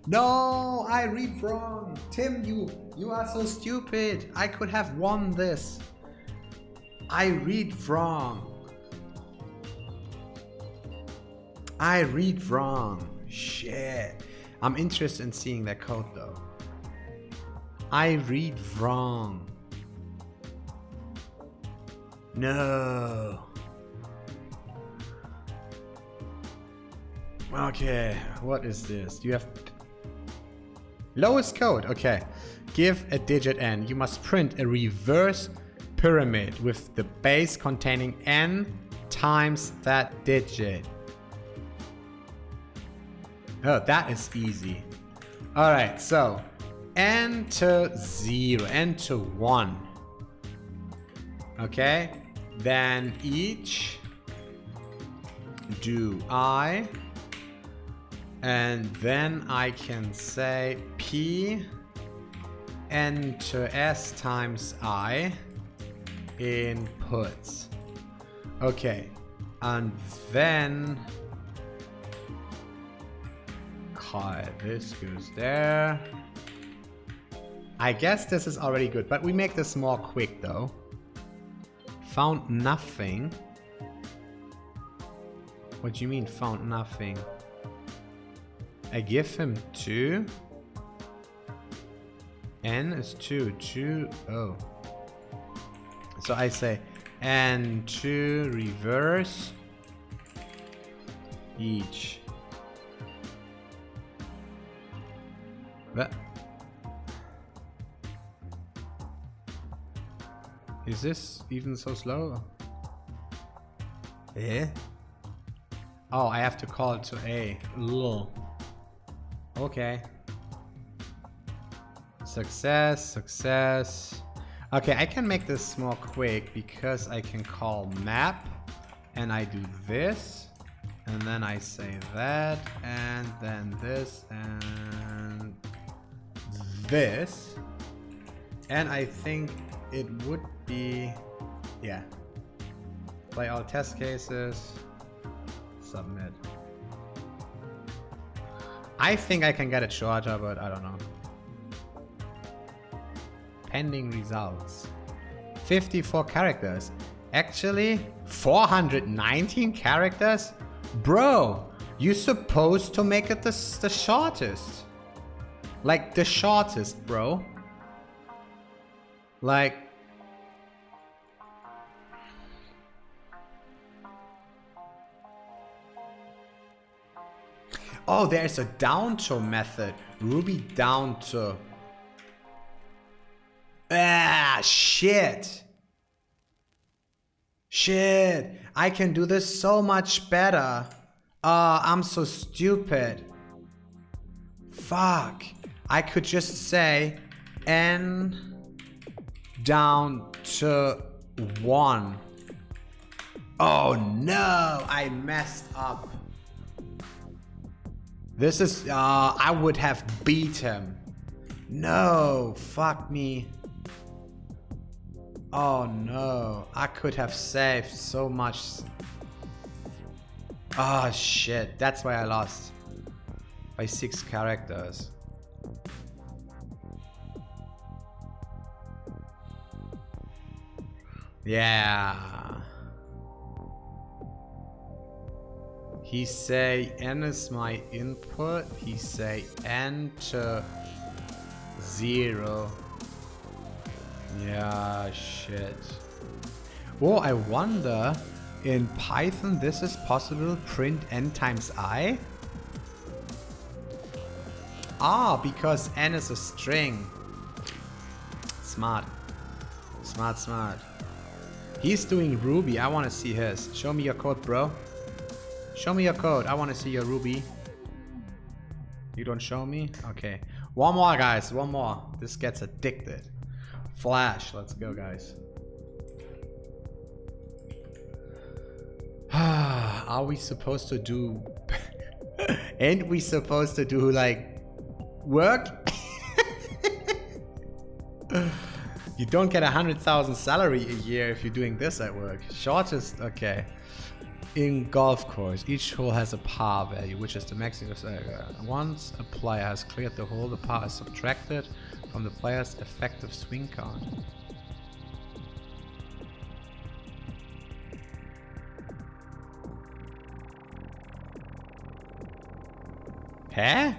No, I read wrong. Tim, you are so stupid. I could have won this. I read wrong. I read wrong. Shit. I'm interested in seeing that code though. I read wrong. No. Okay, what is this? You have lowest code. Okay. Give a digit n. You must print a reverse pyramid with the base containing n times that digit. Oh, that is easy. All right, so n to 0, n to 1. Okay, then each do I, and then I can say p n to s times I inputs. Okay, and then this goes there. I guess this is already good, but we make this more quick though. Found nothing. What do you mean found nothing? I give him 2. N is 2. 2. Oh. So I say n2 reverse each. But is this even so slow? Eh? Oh, I have to call it to A. Ugh. Okay. Success, success. Okay, I can make this more quick because I can call map and I do this and then I say that and then this and this, and I think it would be, yeah, play all test cases, submit. I think I can get it shorter, but I don't know. Pending results. 54 characters. Actually, 419 characters? Bro, you're supposed to make it the shortest. Like, the shortest, bro. Like... Oh, there's a down to method. Ruby down to... Ah, shit. Shit. I can do this so much better. I'm so stupid. Fuck. I could just say n down to 1. Oh no, I messed up. This is, I would have beat him. No, fuck me. Oh no, I could have saved so much. Oh shit, that's why I lost. By 6 characters. Yeah. He say n is my input. He say n to 0. Yeah, shit. Oh, I wonder, in Python this is possible, print n times I? Ah, because n is a string. Smart. Smart, smart. He's doing Ruby, I want to see his. Show me your code, bro. Show me your code, I want to see your Ruby. You don't show me? Okay. One more, guys, one more. This gets addicted. Flash, let's go, guys. Are we supposed to do... Ain't we supposed to do, like, work? You don't get 100,000 salary a year if you're doing this at work. Shortest, okay. In golf course, each hole has a par value, which is the maximum. Once a player has cleared the hole, the par is subtracted from the player's effective swing count. Huh?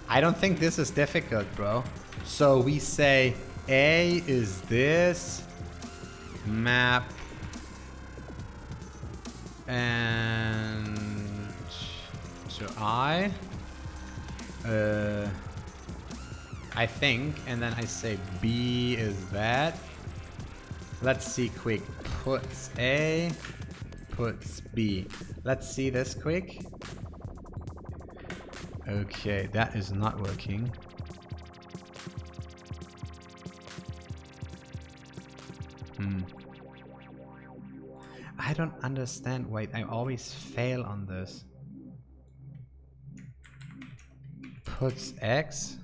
I don't think this is difficult, bro. So we say A is this map and to I think, and then I say B is that. Let's see quick. Puts A, puts B. Let's see this quick. Okay, that is not working. I don't understand why I always fail on this. Puts X.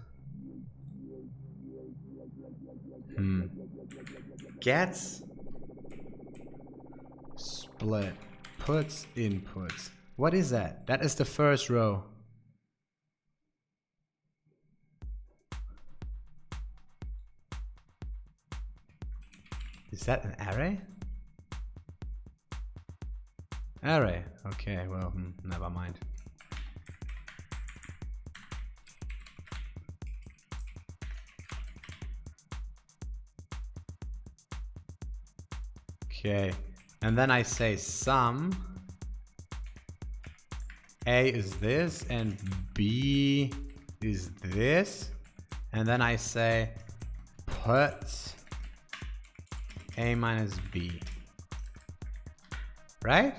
Gets split. Puts inputs. What is that? That is the first row. Is that an array? Array. Okay, well, never mind. Okay, and then I say sum. A is this and B is this. And then I say put A minus B. Right?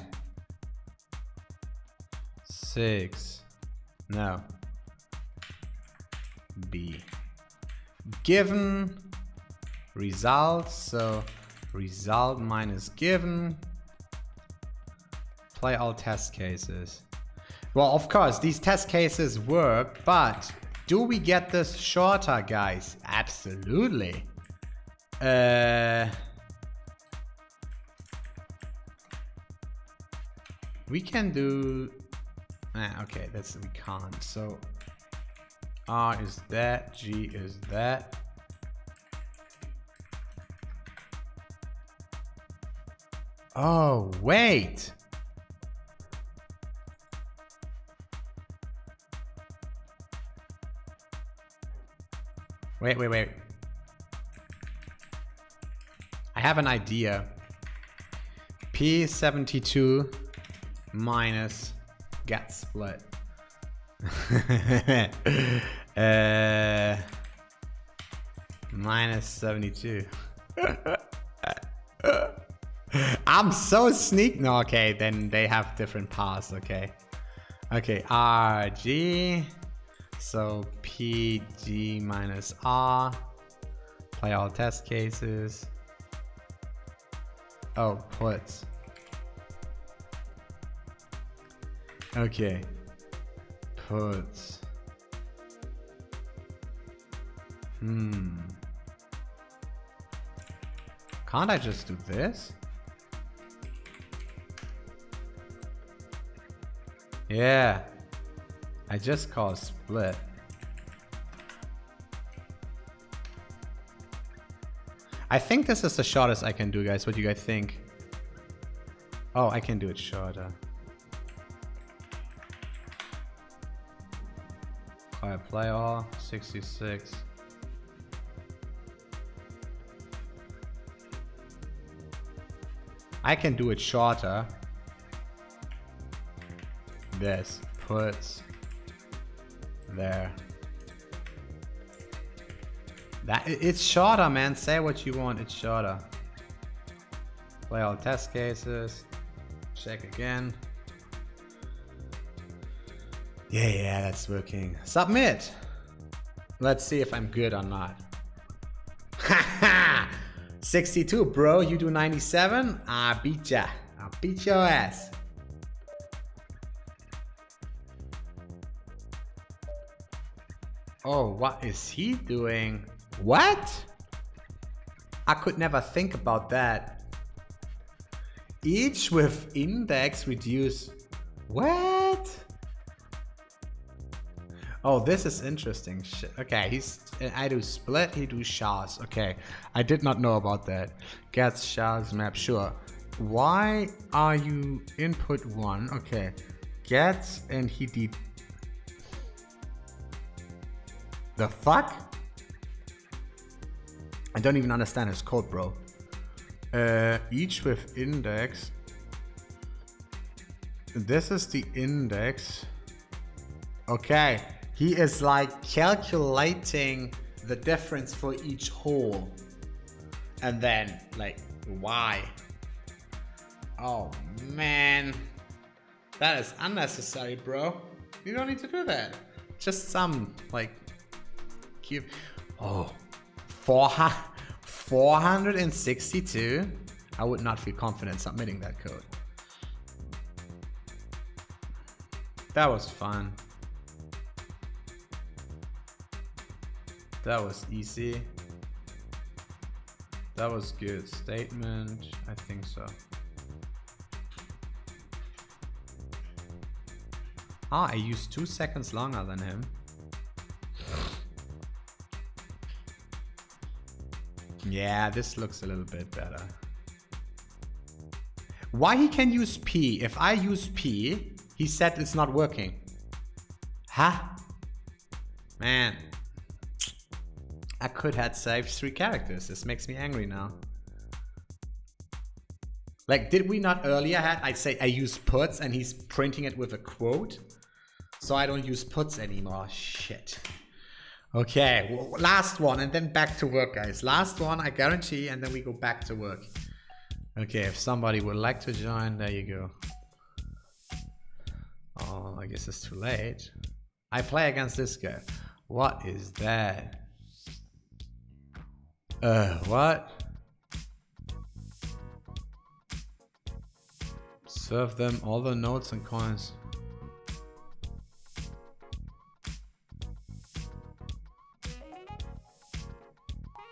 6. No. B. Given result, so result minus given. Play all test cases. Well, of course, these test cases work, but do we get this shorter, guys? Absolutely. We can do... okay, we can't. So R is that, G is that. Oh, wait. Wait. I have an idea. P72 minus get split. Minus 72. I'm so sneak. No, okay, then they have different paths. Okay, RG. So PG minus R. Play all test cases. Oh, puts. Okay. Puts. Can't I just do this? Yeah. I just call split. I think this is the shortest I can do, guys. What do you guys think? Oh, I can do it shorter. Alright, play all 66. I can do it shorter. This puts there. It's shorter, man. Say what you want. It's shorter. Play all test cases. Check again. Yeah, that's working. Submit. Let's see if I'm good or not. Haha! 62, bro. You do 97. I beat ya. I'll beat your ass. Oh, what is he doing? What? I could never think about that. Each with index reduce. What? Oh, this is interesting. Okay, I do split, he do shards. Okay, I did not know about that. Gets shards map, sure. Why are you input 1? Okay, gets and he did. The fuck? I don't even understand his code, bro. Each with index. This is the index. Okay. He is like calculating the difference for each hole. And then like why? Oh man. That is unnecessary, bro. You don't need to do that. Just some like give. Oh. 462. I would not feel confident submitting that code. That was fun. That was easy. That was good. Statement. I think so. I used 2 seconds longer than him. Yeah, this looks a little bit better. Why he can use P? If I use P, he said it's not working. Huh? Man. I could have saved 3 characters. This makes me angry now. Like, did we not earlier had I say I use puts and he's printing it with a quote? So I don't use puts anymore. Shit. Okay, well, last one and then back to work, guys. Last one, I guarantee, and then we go back to work. Okay, if somebody would like to join, there you go. Oh, I guess it's too late. I play against this guy. What is that? What? Serve them all the notes and coins.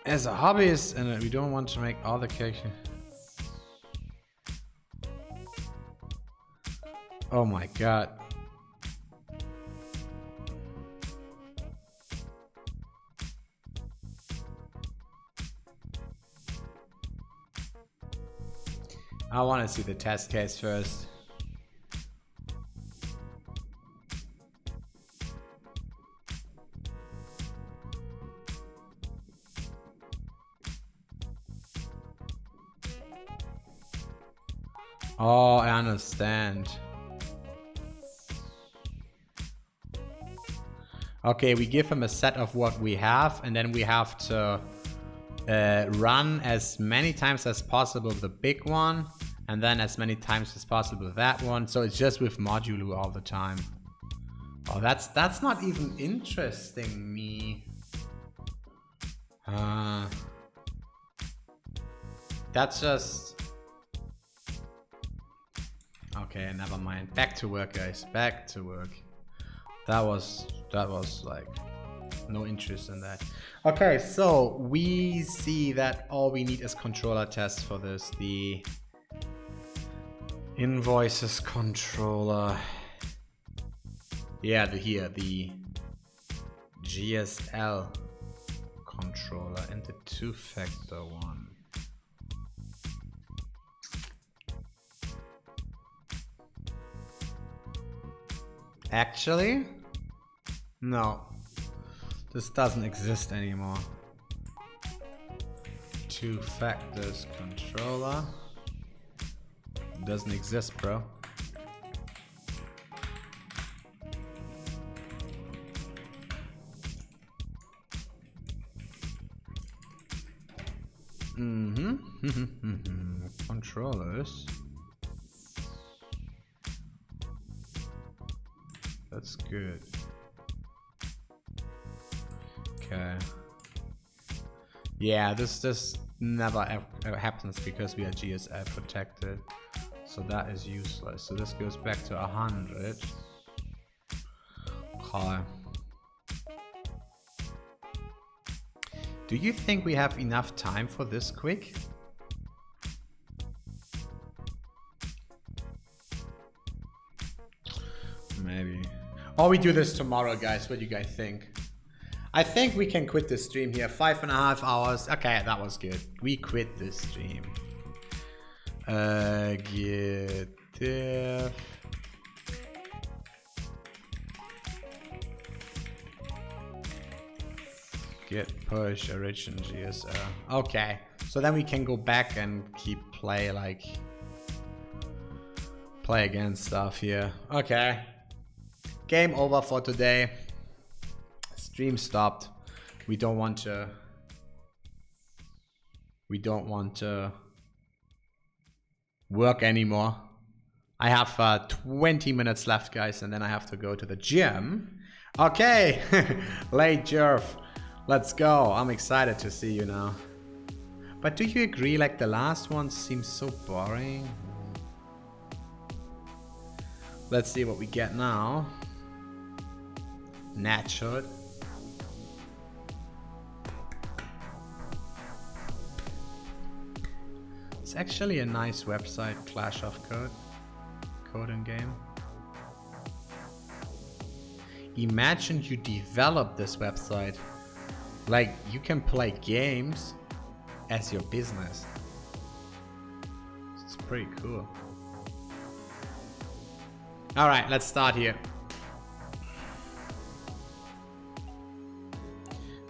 As a hobbyist, and we don't want to make all the characters. Oh my god. I want to see the test case first. Oh, I understand. Okay, we give him a set of what we have, and then we have to run as many times as possible the big one, and then as many times as possible that one. So it's just with Modulu all the time. Oh, that's not even interesting me. That's just... Okay, never mind. Back to work, guys. Back to work. That was like no interest in that. Okay, so we see that all we need is controller tests for this. The invoices controller. Yeah, the GSL controller and the two-factor one. Actually, no, this doesn't exist anymore. Two factors controller doesn't exist, bro. Controllers. That's good. Okay. Yeah, this never ever happens because we are GSL protected. So that is useless. So this goes back to 100. Okay. Do you think we have enough time for this quick? Maybe. Or we do this tomorrow, guys. What do you guys think? I think we can quit the stream here. 5.5 hours. Okay, that was good. We quit this stream. Get diff. Get push origin GSL. Okay, so then we can go back and keep play against stuff here. Okay. Game over for today. Stream stopped. We don't want to work anymore. I have 20 minutes left, guys, and then I have to go to the gym. Okay. Late Jerv. Let's go. I'm excited to see you now. But do you agree, like the last one seems so boring? Let's see what we get now. Natural. It's actually a nice website, Clash of Code. Coding game. Imagine you develop this website. Like, you can play games as your business. It's pretty cool. Alright, let's start here.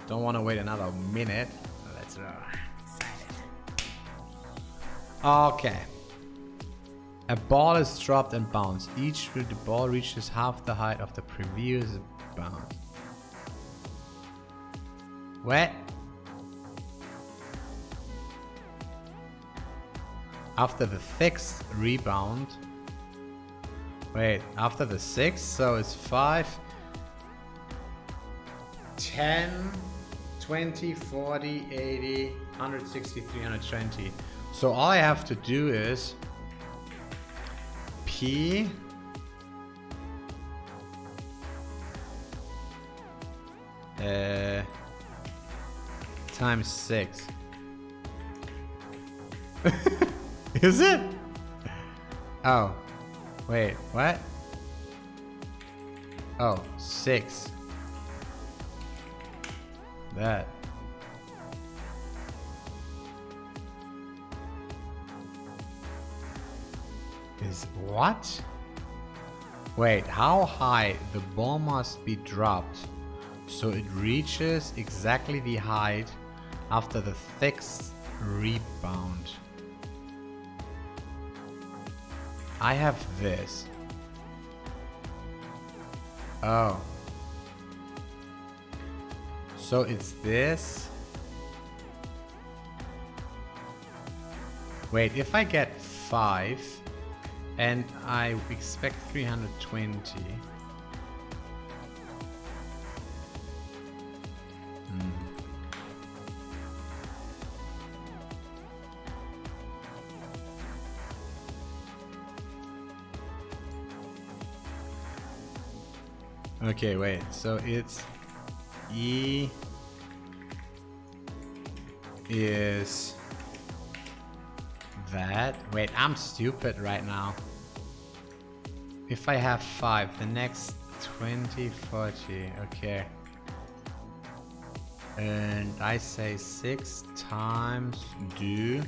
Don't want to wait another minute. Let's okay. A ball is dropped and bounced. Each with the ball reaches half the height of the previous bounce. What? After the sixth rebound. Wait, after the sixth, so it's 5, 10, 20, 40, 80, 160, 320. So all I have to do is P times 6. Is it? Oh, wait, what? Oh, 6. That. Is what? Wait, how high the ball must be dropped so it reaches exactly the height after the sixth rebound? I have this. Oh. So it's this. Wait, if I get 5 and I expect 320. Okay, wait. So it's E is that. Wait, I'm stupid right now. If I have 5, the next 20, 40. Okay. And I say 6 times do.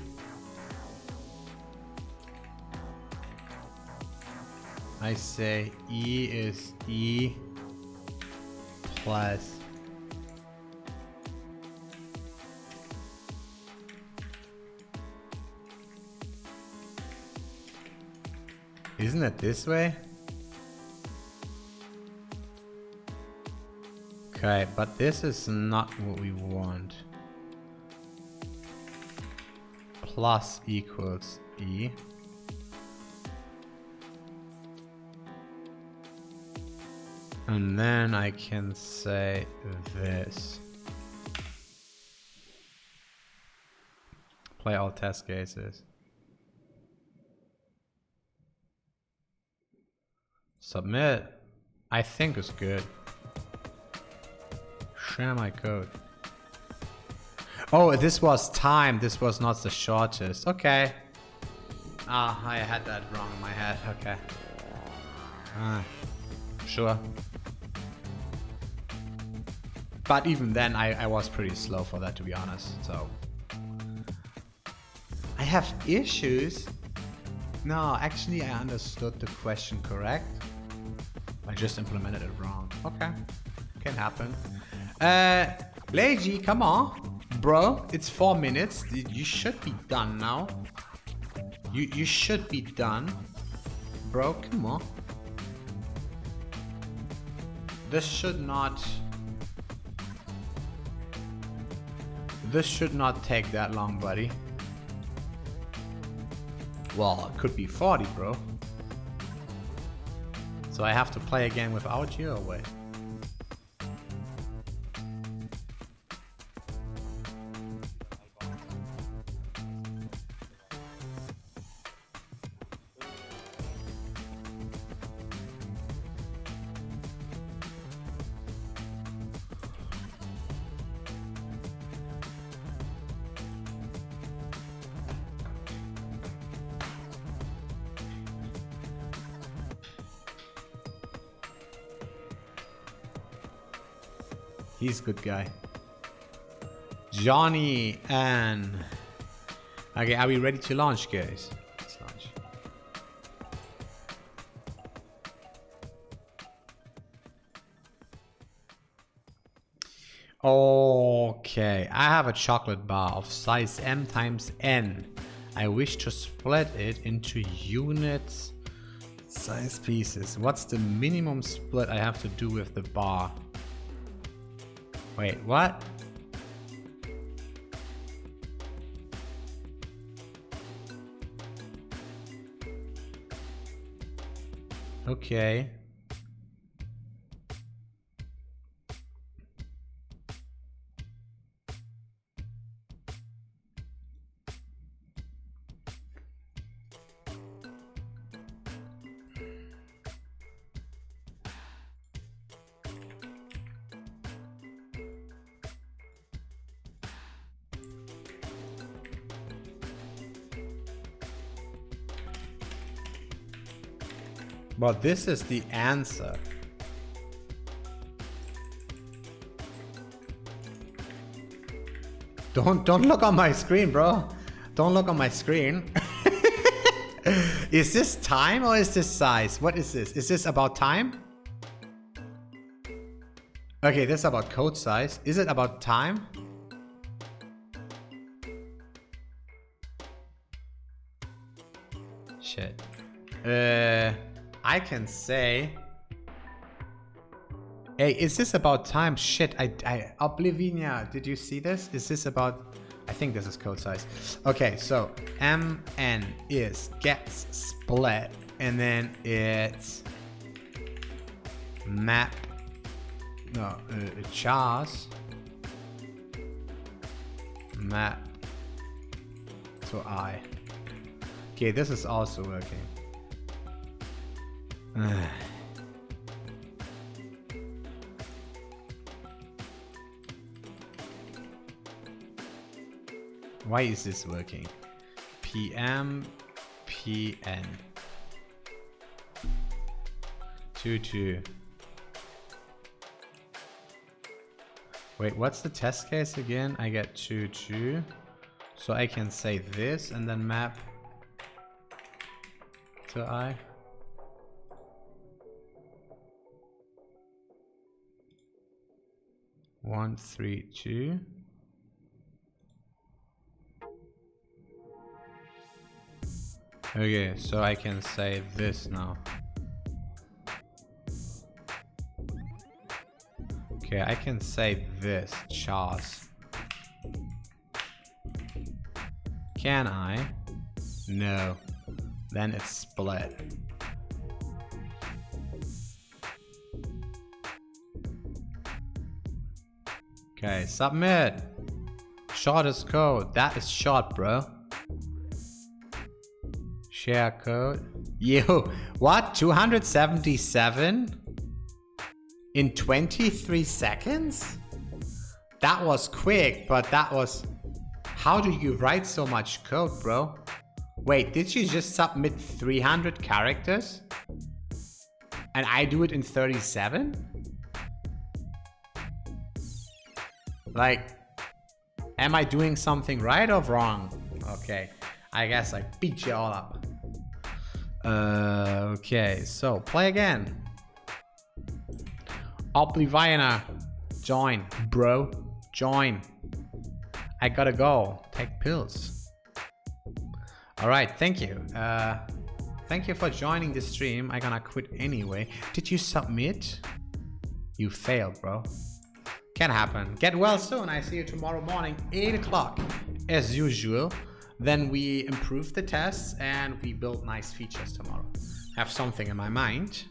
I say E is E plus isn't it this way? Okay, but this is not what we want. Plus equals E. And then I can say this. Play all test cases. Submit. I think is good. Share my code. Oh, this was time. This was not the shortest. Okay. Ah, I had that wrong in my head. Okay. Sure. But even then, I was pretty slow for that, to be honest. So I have issues. No, actually, I understood the question correct. I just implemented it wrong. Okay, can happen. Leiji, come on, bro. It's 4 minutes. You should be done now. You should be done, bro. Come on. This should not take that long, buddy. Well, it could be 40, bro. So I have to play again without you or wait? He's a good guy. Johnny and... Okay, are we ready to launch, guys? Let's launch. Okay, I have a chocolate bar of size M times N. I wish to split it into units size pieces. What's the minimum split I have to do with the bar? Wait, what? Okay. But this is the answer. Don't look on my screen, bro. Don't look on my screen. Is this time or is this size? What is this? Is this about time? Okay, this is about code size. Is it about time? Shit. I can say... Hey, is this about time? Shit, Oblivinia, did you see this? Is this about... I think this is code size. Okay, so mn is gets split, and then it's map, no, chars map to I. Okay, this is also working. Why is this working? PM PN 22. Wait, what's the test case again? I get 22. So I can say this and then map to I. One, 3, 2. Okay, so I can say this now. Okay, I can say this, chars. Can I? No. Then it's split. Okay, submit. Shortest code. That is short, bro. Share code. Yo, what? 277 in 23 seconds? That was quick, but that was... How do you write so much code, bro? Wait, did you just submit 300 characters? And I do it in 37? Like, am I doing something right or wrong? Okay, I guess I beat you all up. Okay, so play again. Obliviana, join, bro, join. I gotta go, take pills. All right, thank you. Thank you for joining the stream. I'm gonna quit anyway. Did you submit? You failed, bro. Can happen. Get well soon. I see you tomorrow morning, 8 o'clock, as usual. Then we improve the tests and we build nice features tomorrow. Have something in my mind.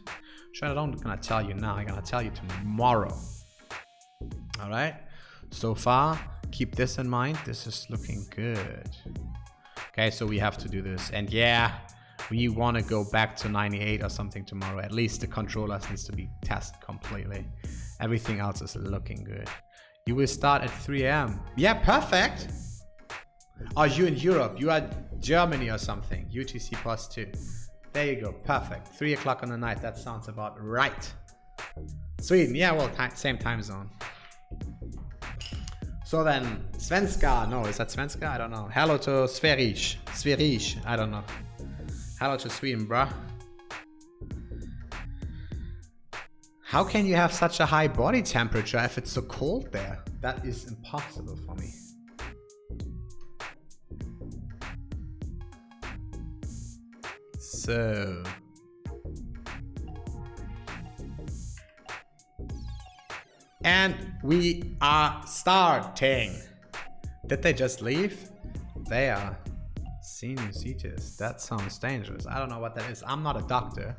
Sure, I don't gonna tell you now. I'm gonna tell you tomorrow. All right. So far, keep this in mind. This is looking good. Okay, so we have to do this. And yeah, we want to go back to 98 or something tomorrow. At least the controllers needs to be tested completely. Everything else is looking good. You will start at 3 AM. Yeah, perfect. Are you in Europe? You are Germany or something. UTC plus 2. There you go. Perfect. 3 o'clock on the night. That sounds about right. Sweden. Yeah, well, same time zone. So then, Svenska. No, is that Svenska? I don't know. Hello to Sverish. Sverish. I don't know. Hello to Sweden, bruh. How can you have such a high body temperature if it's so cold there? That is impossible for me. So... And we are starting. Did they just leave? They are. Sinusitis. That sounds dangerous. I don't know what that is. I'm not a doctor.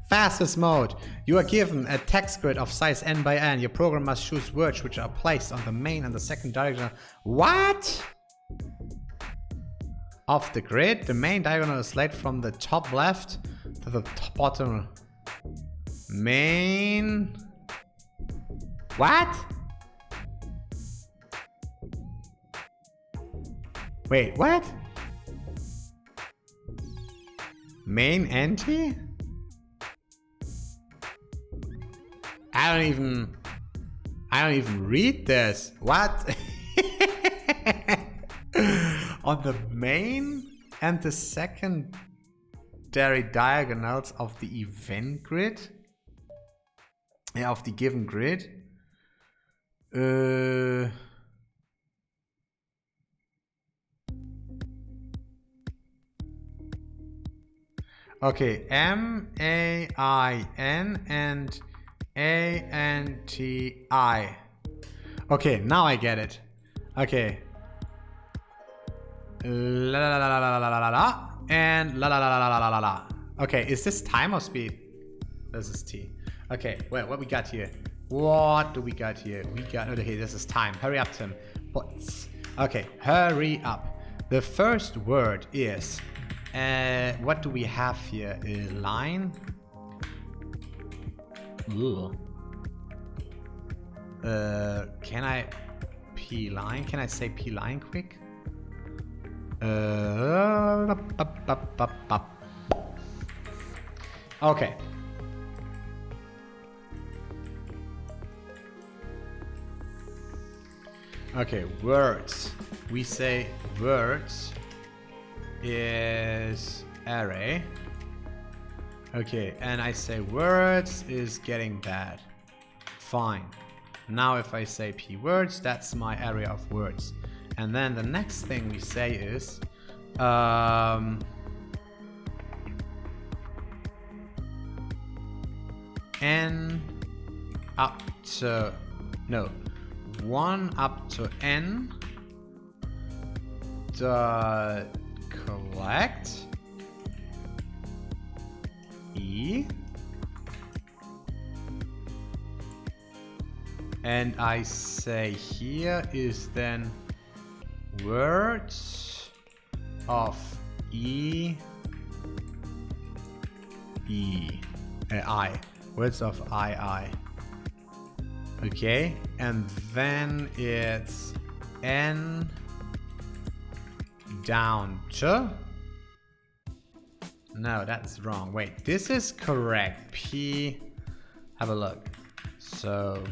Fastest mode. You are given a text grid of size n by n. Your program must choose words which are placed on the main and the second diagonal. What? Of the grid, the main diagonal is laid from the top left to the top bottom. Main. What? Wait, what? Main anti? I don't even read this. What? on the main and the secondary diagonals of the event grid. Yeah, of the given grid. Okay, M-A-I-N and A-N-T-I. Okay, now I get it. Okay. La la la la la la la la and la la la la la la la. Okay, is this time or speed? This is T. Okay, well, what we got here? What do we got here? We got, okay, this is time. Hurry up, Tim. Okay, hurry up. The first word is, what do we have here? A line? Ugh. Can I P line? Can I say P line quick? Okay. Okay, words. We say words is array. Okay, and I say words is getting bad. Fine. Now if I say P words, that's my area of words. And then the next thing we say is n up to, no, 1 up to n the collect E, and I say here is then words of I. Words of I. Okay, and then it's n down to. No, that's wrong. Wait, this is correct. P. Have a look. So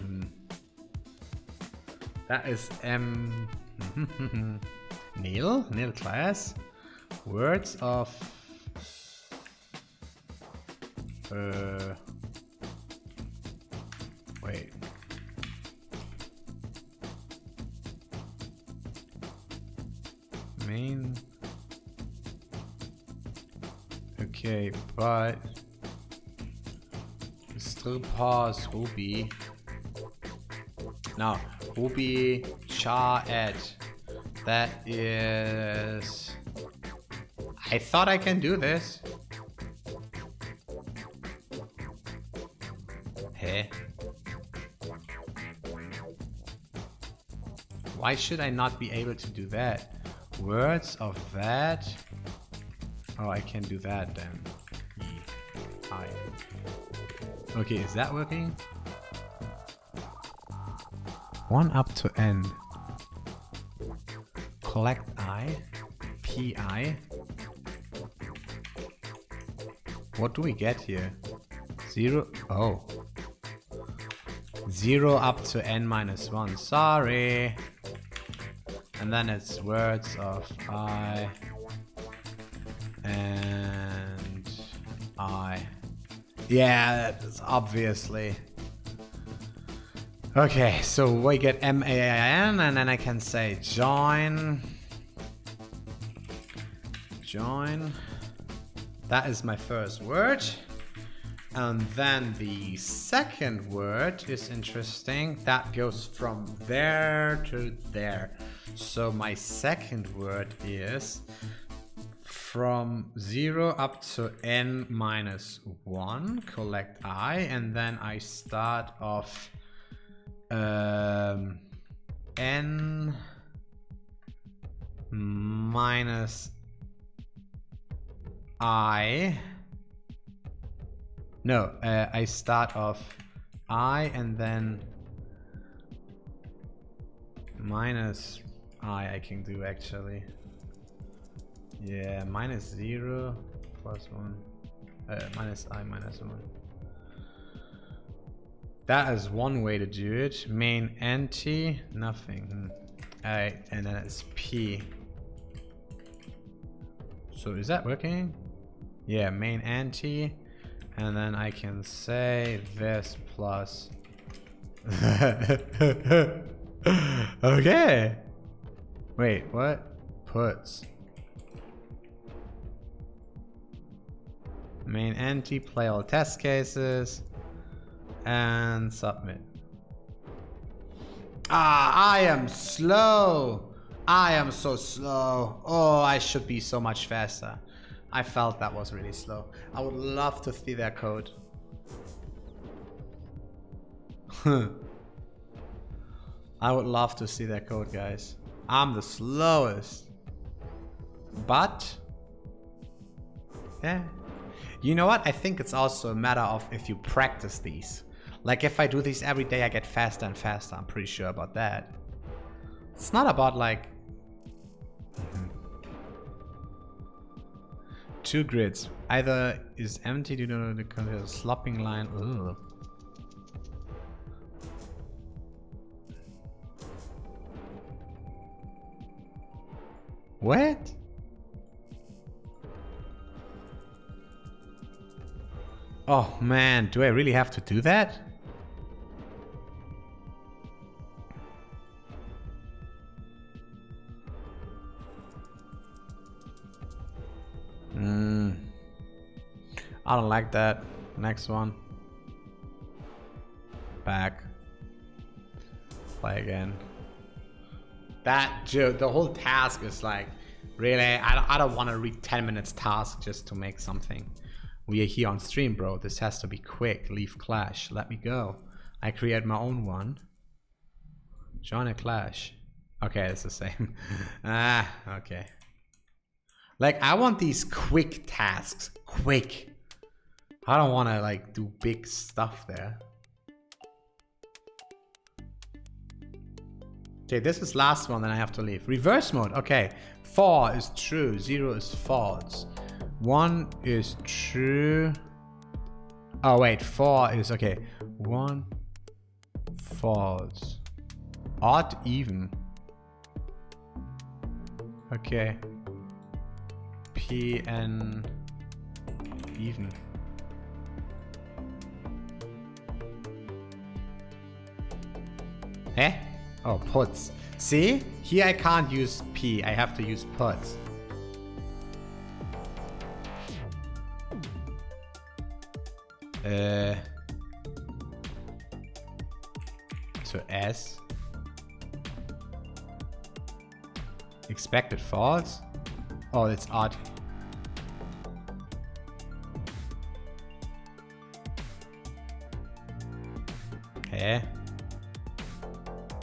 that is M. Neil class. Words of wait. Main. Okay, but still pause Ruby. Now Ruby char add. That is. I thought I can do this. Hey. Why should I not be able to do that? Words of that. Oh, I can do that then. I. Okay, is that working? 1 up to n. Collect I. Pi. What do we get here? 0. Oh. 0 up to n minus 1. Sorry. And then it's words of I and I. Yeah, that's obviously. Okay, so we get M-A-I-N, and then I can say join. Join. That is my first word. And then the second word is interesting. That goes from there to there. So my second word is from 0 up to n minus 1, collect I, and then I start off n minus I. No, I start off I and then minus I can do actually. Yeah, minus 0 plus 1. Minus I minus 1. That is one way to do it. Main anti, nothing. And then it's P. So is that working? Yeah, main anti. And then I can say this plus. Okay. Wait, what? Puts. Main anti, play all test cases. And submit. Ah, I am slow. I am so slow. Oh, I should be so much faster. I felt that was really slow. I would love to see their code. I would love to see their code, guys. I'm the slowest. But yeah. You know what? I think it's also a matter of if you practice these. Like if I do these every day, I get faster and faster. I'm pretty sure about that. It's not about like 2 grids. Either is empty due to the slopping line. Ugh. What? Oh man, do I really have to do that? I don't like that. Next one. Back. Play again. The whole task is like, really, I don't want to read 10 minutes task just to make something. We are here on stream, bro. This has to be quick. Leave Clash. Let me go. I create my own one. Join a Clash. Okay, it's the same. Okay. Like, I want these quick tasks. Quick. I don't want to, like, do big stuff there. Okay, this is last one, then I have to leave. Reverse mode. Okay. 4 is true. 0 is false. 1 is true. Oh, wait. 4 is... Okay. 1. False. Odd, even. Okay. PN even. Eh? Oh, puts. See? Here I can't use P. I have to use puts. So S. Expected false? Oh, it's odd. Okay.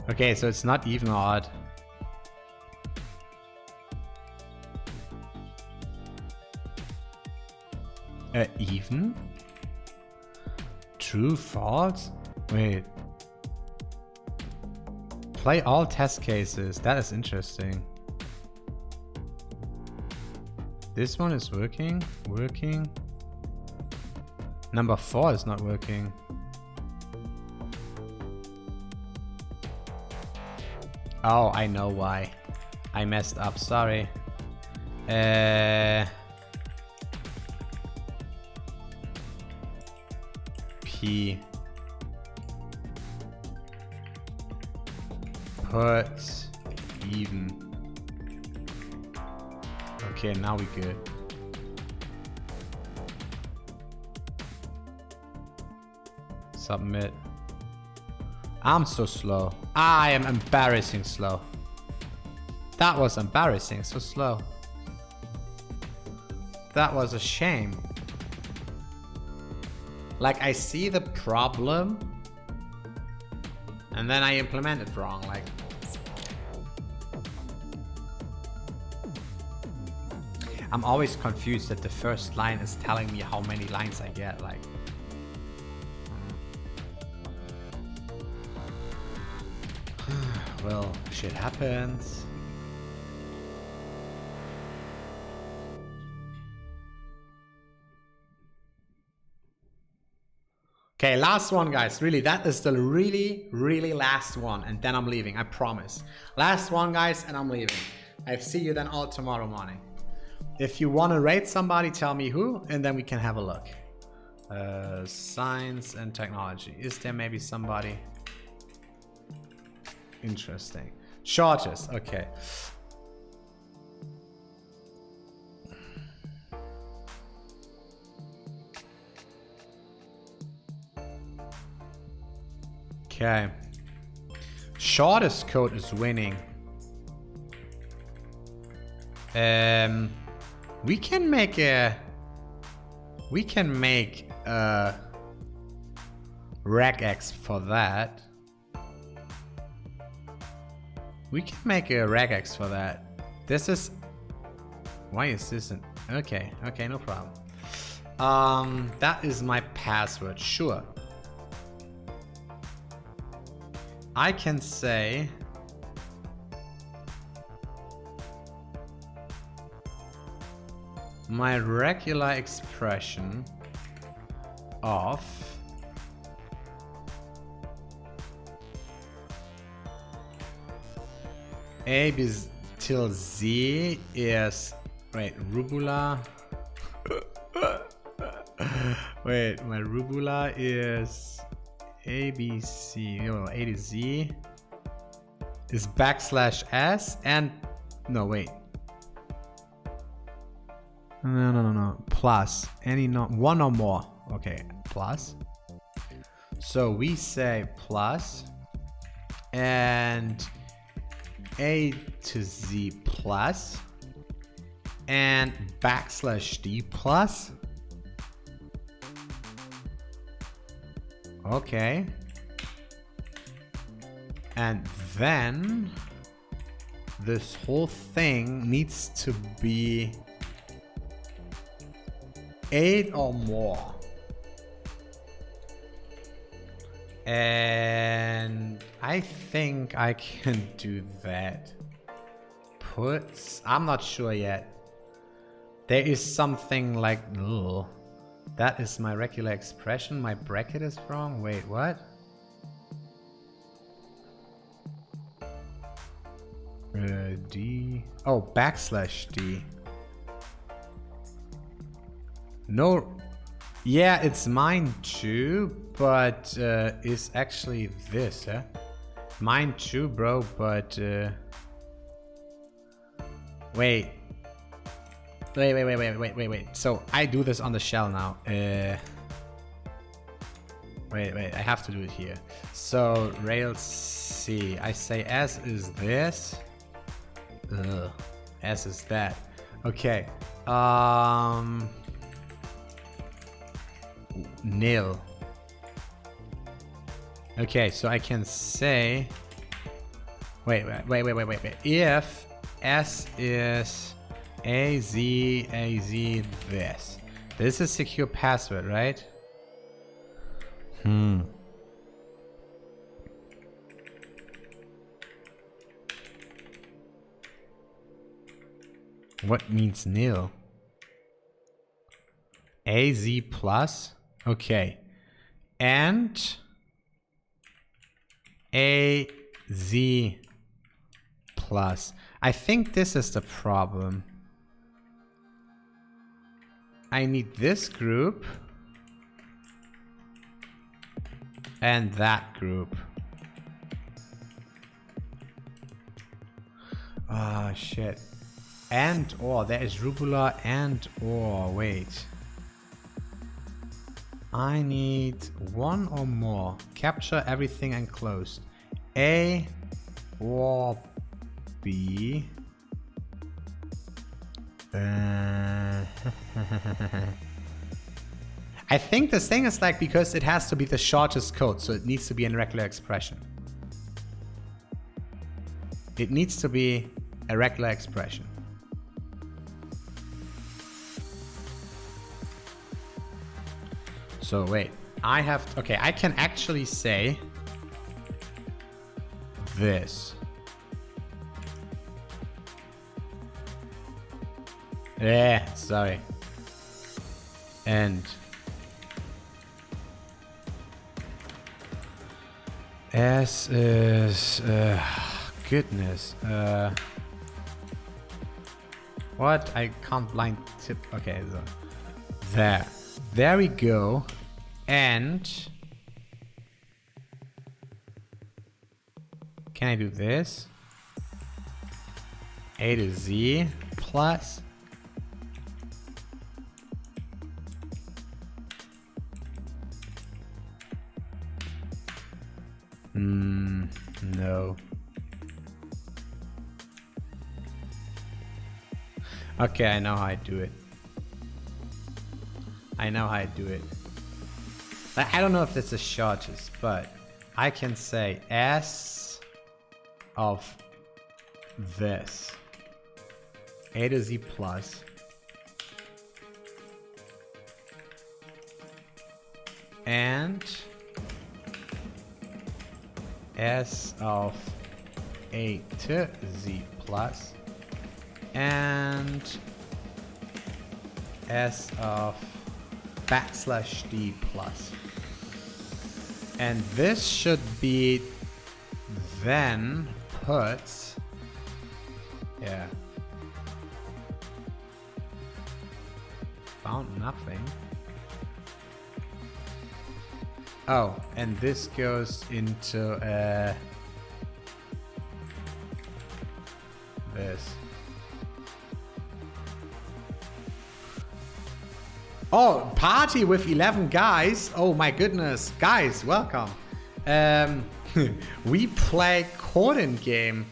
Okay, so it's not even or odd. Even? True, false? Wait. Play all test cases. That is interesting. This one is working. Working. Number 4 is not working. Oh, I know why. I messed up, sorry. P. Put even. Okay, now we good. Submit. I'm so slow. I am embarrassing slow. That was embarrassing, so slow. That was a shame. Like, I see the problem and then I implement it wrong. Like, I'm always confused that the first line is telling me how many lines I get. Like, well, shit happens. Okay, last one, guys. Really, that is the really last one. And then I'm leaving, I promise. Last one, guys, and I'm leaving. I see you then all tomorrow morning. If you want to rate somebody, tell me who, and then we can have a look. Science and technology. Is there maybe somebody interesting? Shortest, okay. Okay. Shortest code is winning. We can make a regex for that. We can make a regex for that. This is, why is this an, okay, no problem. That is my password, sure. I can say my regular expression of A till Z is, wait, rubula. Wait, my rubula is ABC, no, A to Z is \s and, no, wait. No. Plus, any one or more. Okay, plus. So we say plus and A to Z plus and \d plus. Okay. And then this whole thing needs to be 8 or more. And I think I can do that. Puts, I'm not sure yet. There is something like, ugh. That is my regular expression. My bracket is wrong. Wait, what? D. Oh, \d. No. Yeah, it's mine too, but it's actually this, huh? Mine too, bro, but wait. Wait. So I do this on the shell now. Wait, I have to do it here. So Rails C. I say S is this. Ugh. S is that. Okay. Nil. Okay, so I can say. Wait. If S is AZ this. This is secure password, right? What means nil? AZ plus? Okay. And AZ plus. I think this is the problem. I need this group and that group. Ah, shit. And or, there is rubula and or, wait. I need one or more. Capture everything enclosed. A or B. I think this thing is like, because it has to be the shortest code, so it needs to be in regular expression. It needs to be a regular expression. So wait, I have, okay, I can actually say this. Yeah, sorry. And S is, goodness, What? I can't blind tip. Okay, so there. There we go. And can I do this? A to Z plus. No. Okay, I know how I do it. I know how I do it. I don't know if this is shortest, but I can say S of this. A to Z plus. And S of A to Z plus. And S of backslash D plus. And this should be then put, yeah, found nothing. Oh, and this goes into this. Oh, party with 11 guys. Oh my goodness. Guys, welcome. We play Coding game.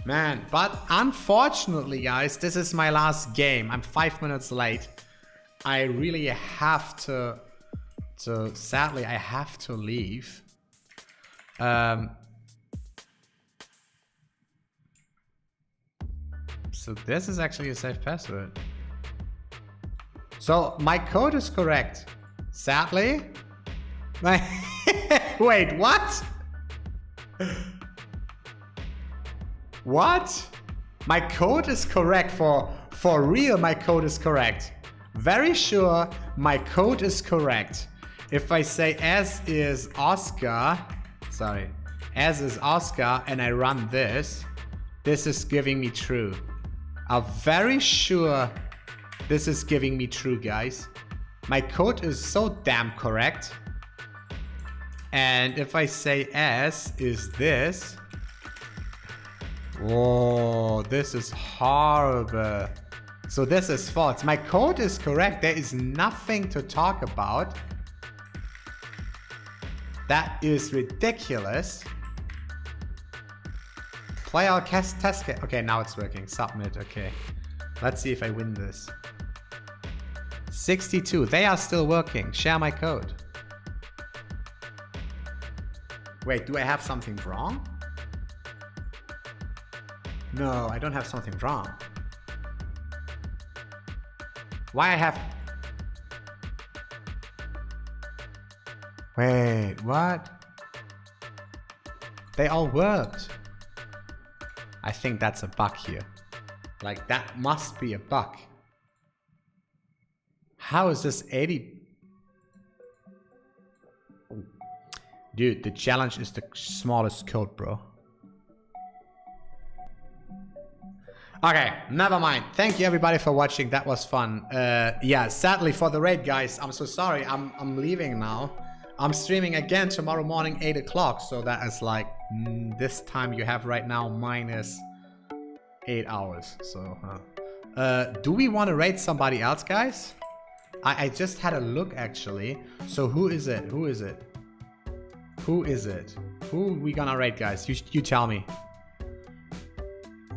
Man, but unfortunately, guys, this is my last game. I'm 5 minutes late. I really have to... sadly, I have to leave. So this is actually a safe password. So my code is correct. Sadly. Wait, what? What? My code is correct for real. My code is correct. Very sure my code is correct. If I say S is Oscar, sorry, S is Oscar, and I run this is giving me true. I'm very sure this is giving me true, guys. My code is so damn correct. And if I say S is this, whoa, this is horrible. So this is false. My code is correct. There is nothing to talk about. That is ridiculous. Play our test case. Okay, now it's working. Submit. Okay. Let's see if I win this. 62. They are still working. Share my code. Wait, do I have something wrong? No, I don't have something wrong. Why I have... Wait, what? They all worked. I think that's a bug here. Like, that must be a bug. How is this 80? Dude, the challenge is the smallest code, bro. Okay, never mind. Thank you everybody for watching. That was fun. Yeah, sadly for the raid, guys, I'm so sorry. I'm leaving now. I'm streaming again tomorrow morning, 8 o'clock. So that is like this time you have right now minus 8 hours. So, do we want to raid somebody else, guys? I just had a look actually. So who is it? Who is it? Who is it? Who we gonna raid, guys? You tell me.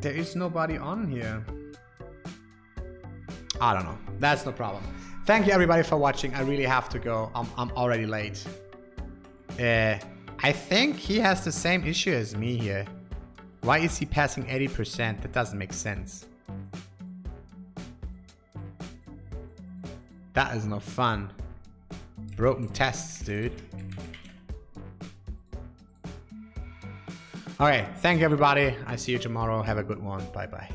There is nobody on here. I don't know. That's no problem. Thank you everybody for watching. I really have to go. I'm already late. I think he has the same issue as me here. Why is he passing 80%? That doesn't make sense. That is no fun. Broken tests, dude. Okay, thank you everybody. I see you tomorrow. Have a good one. Bye bye.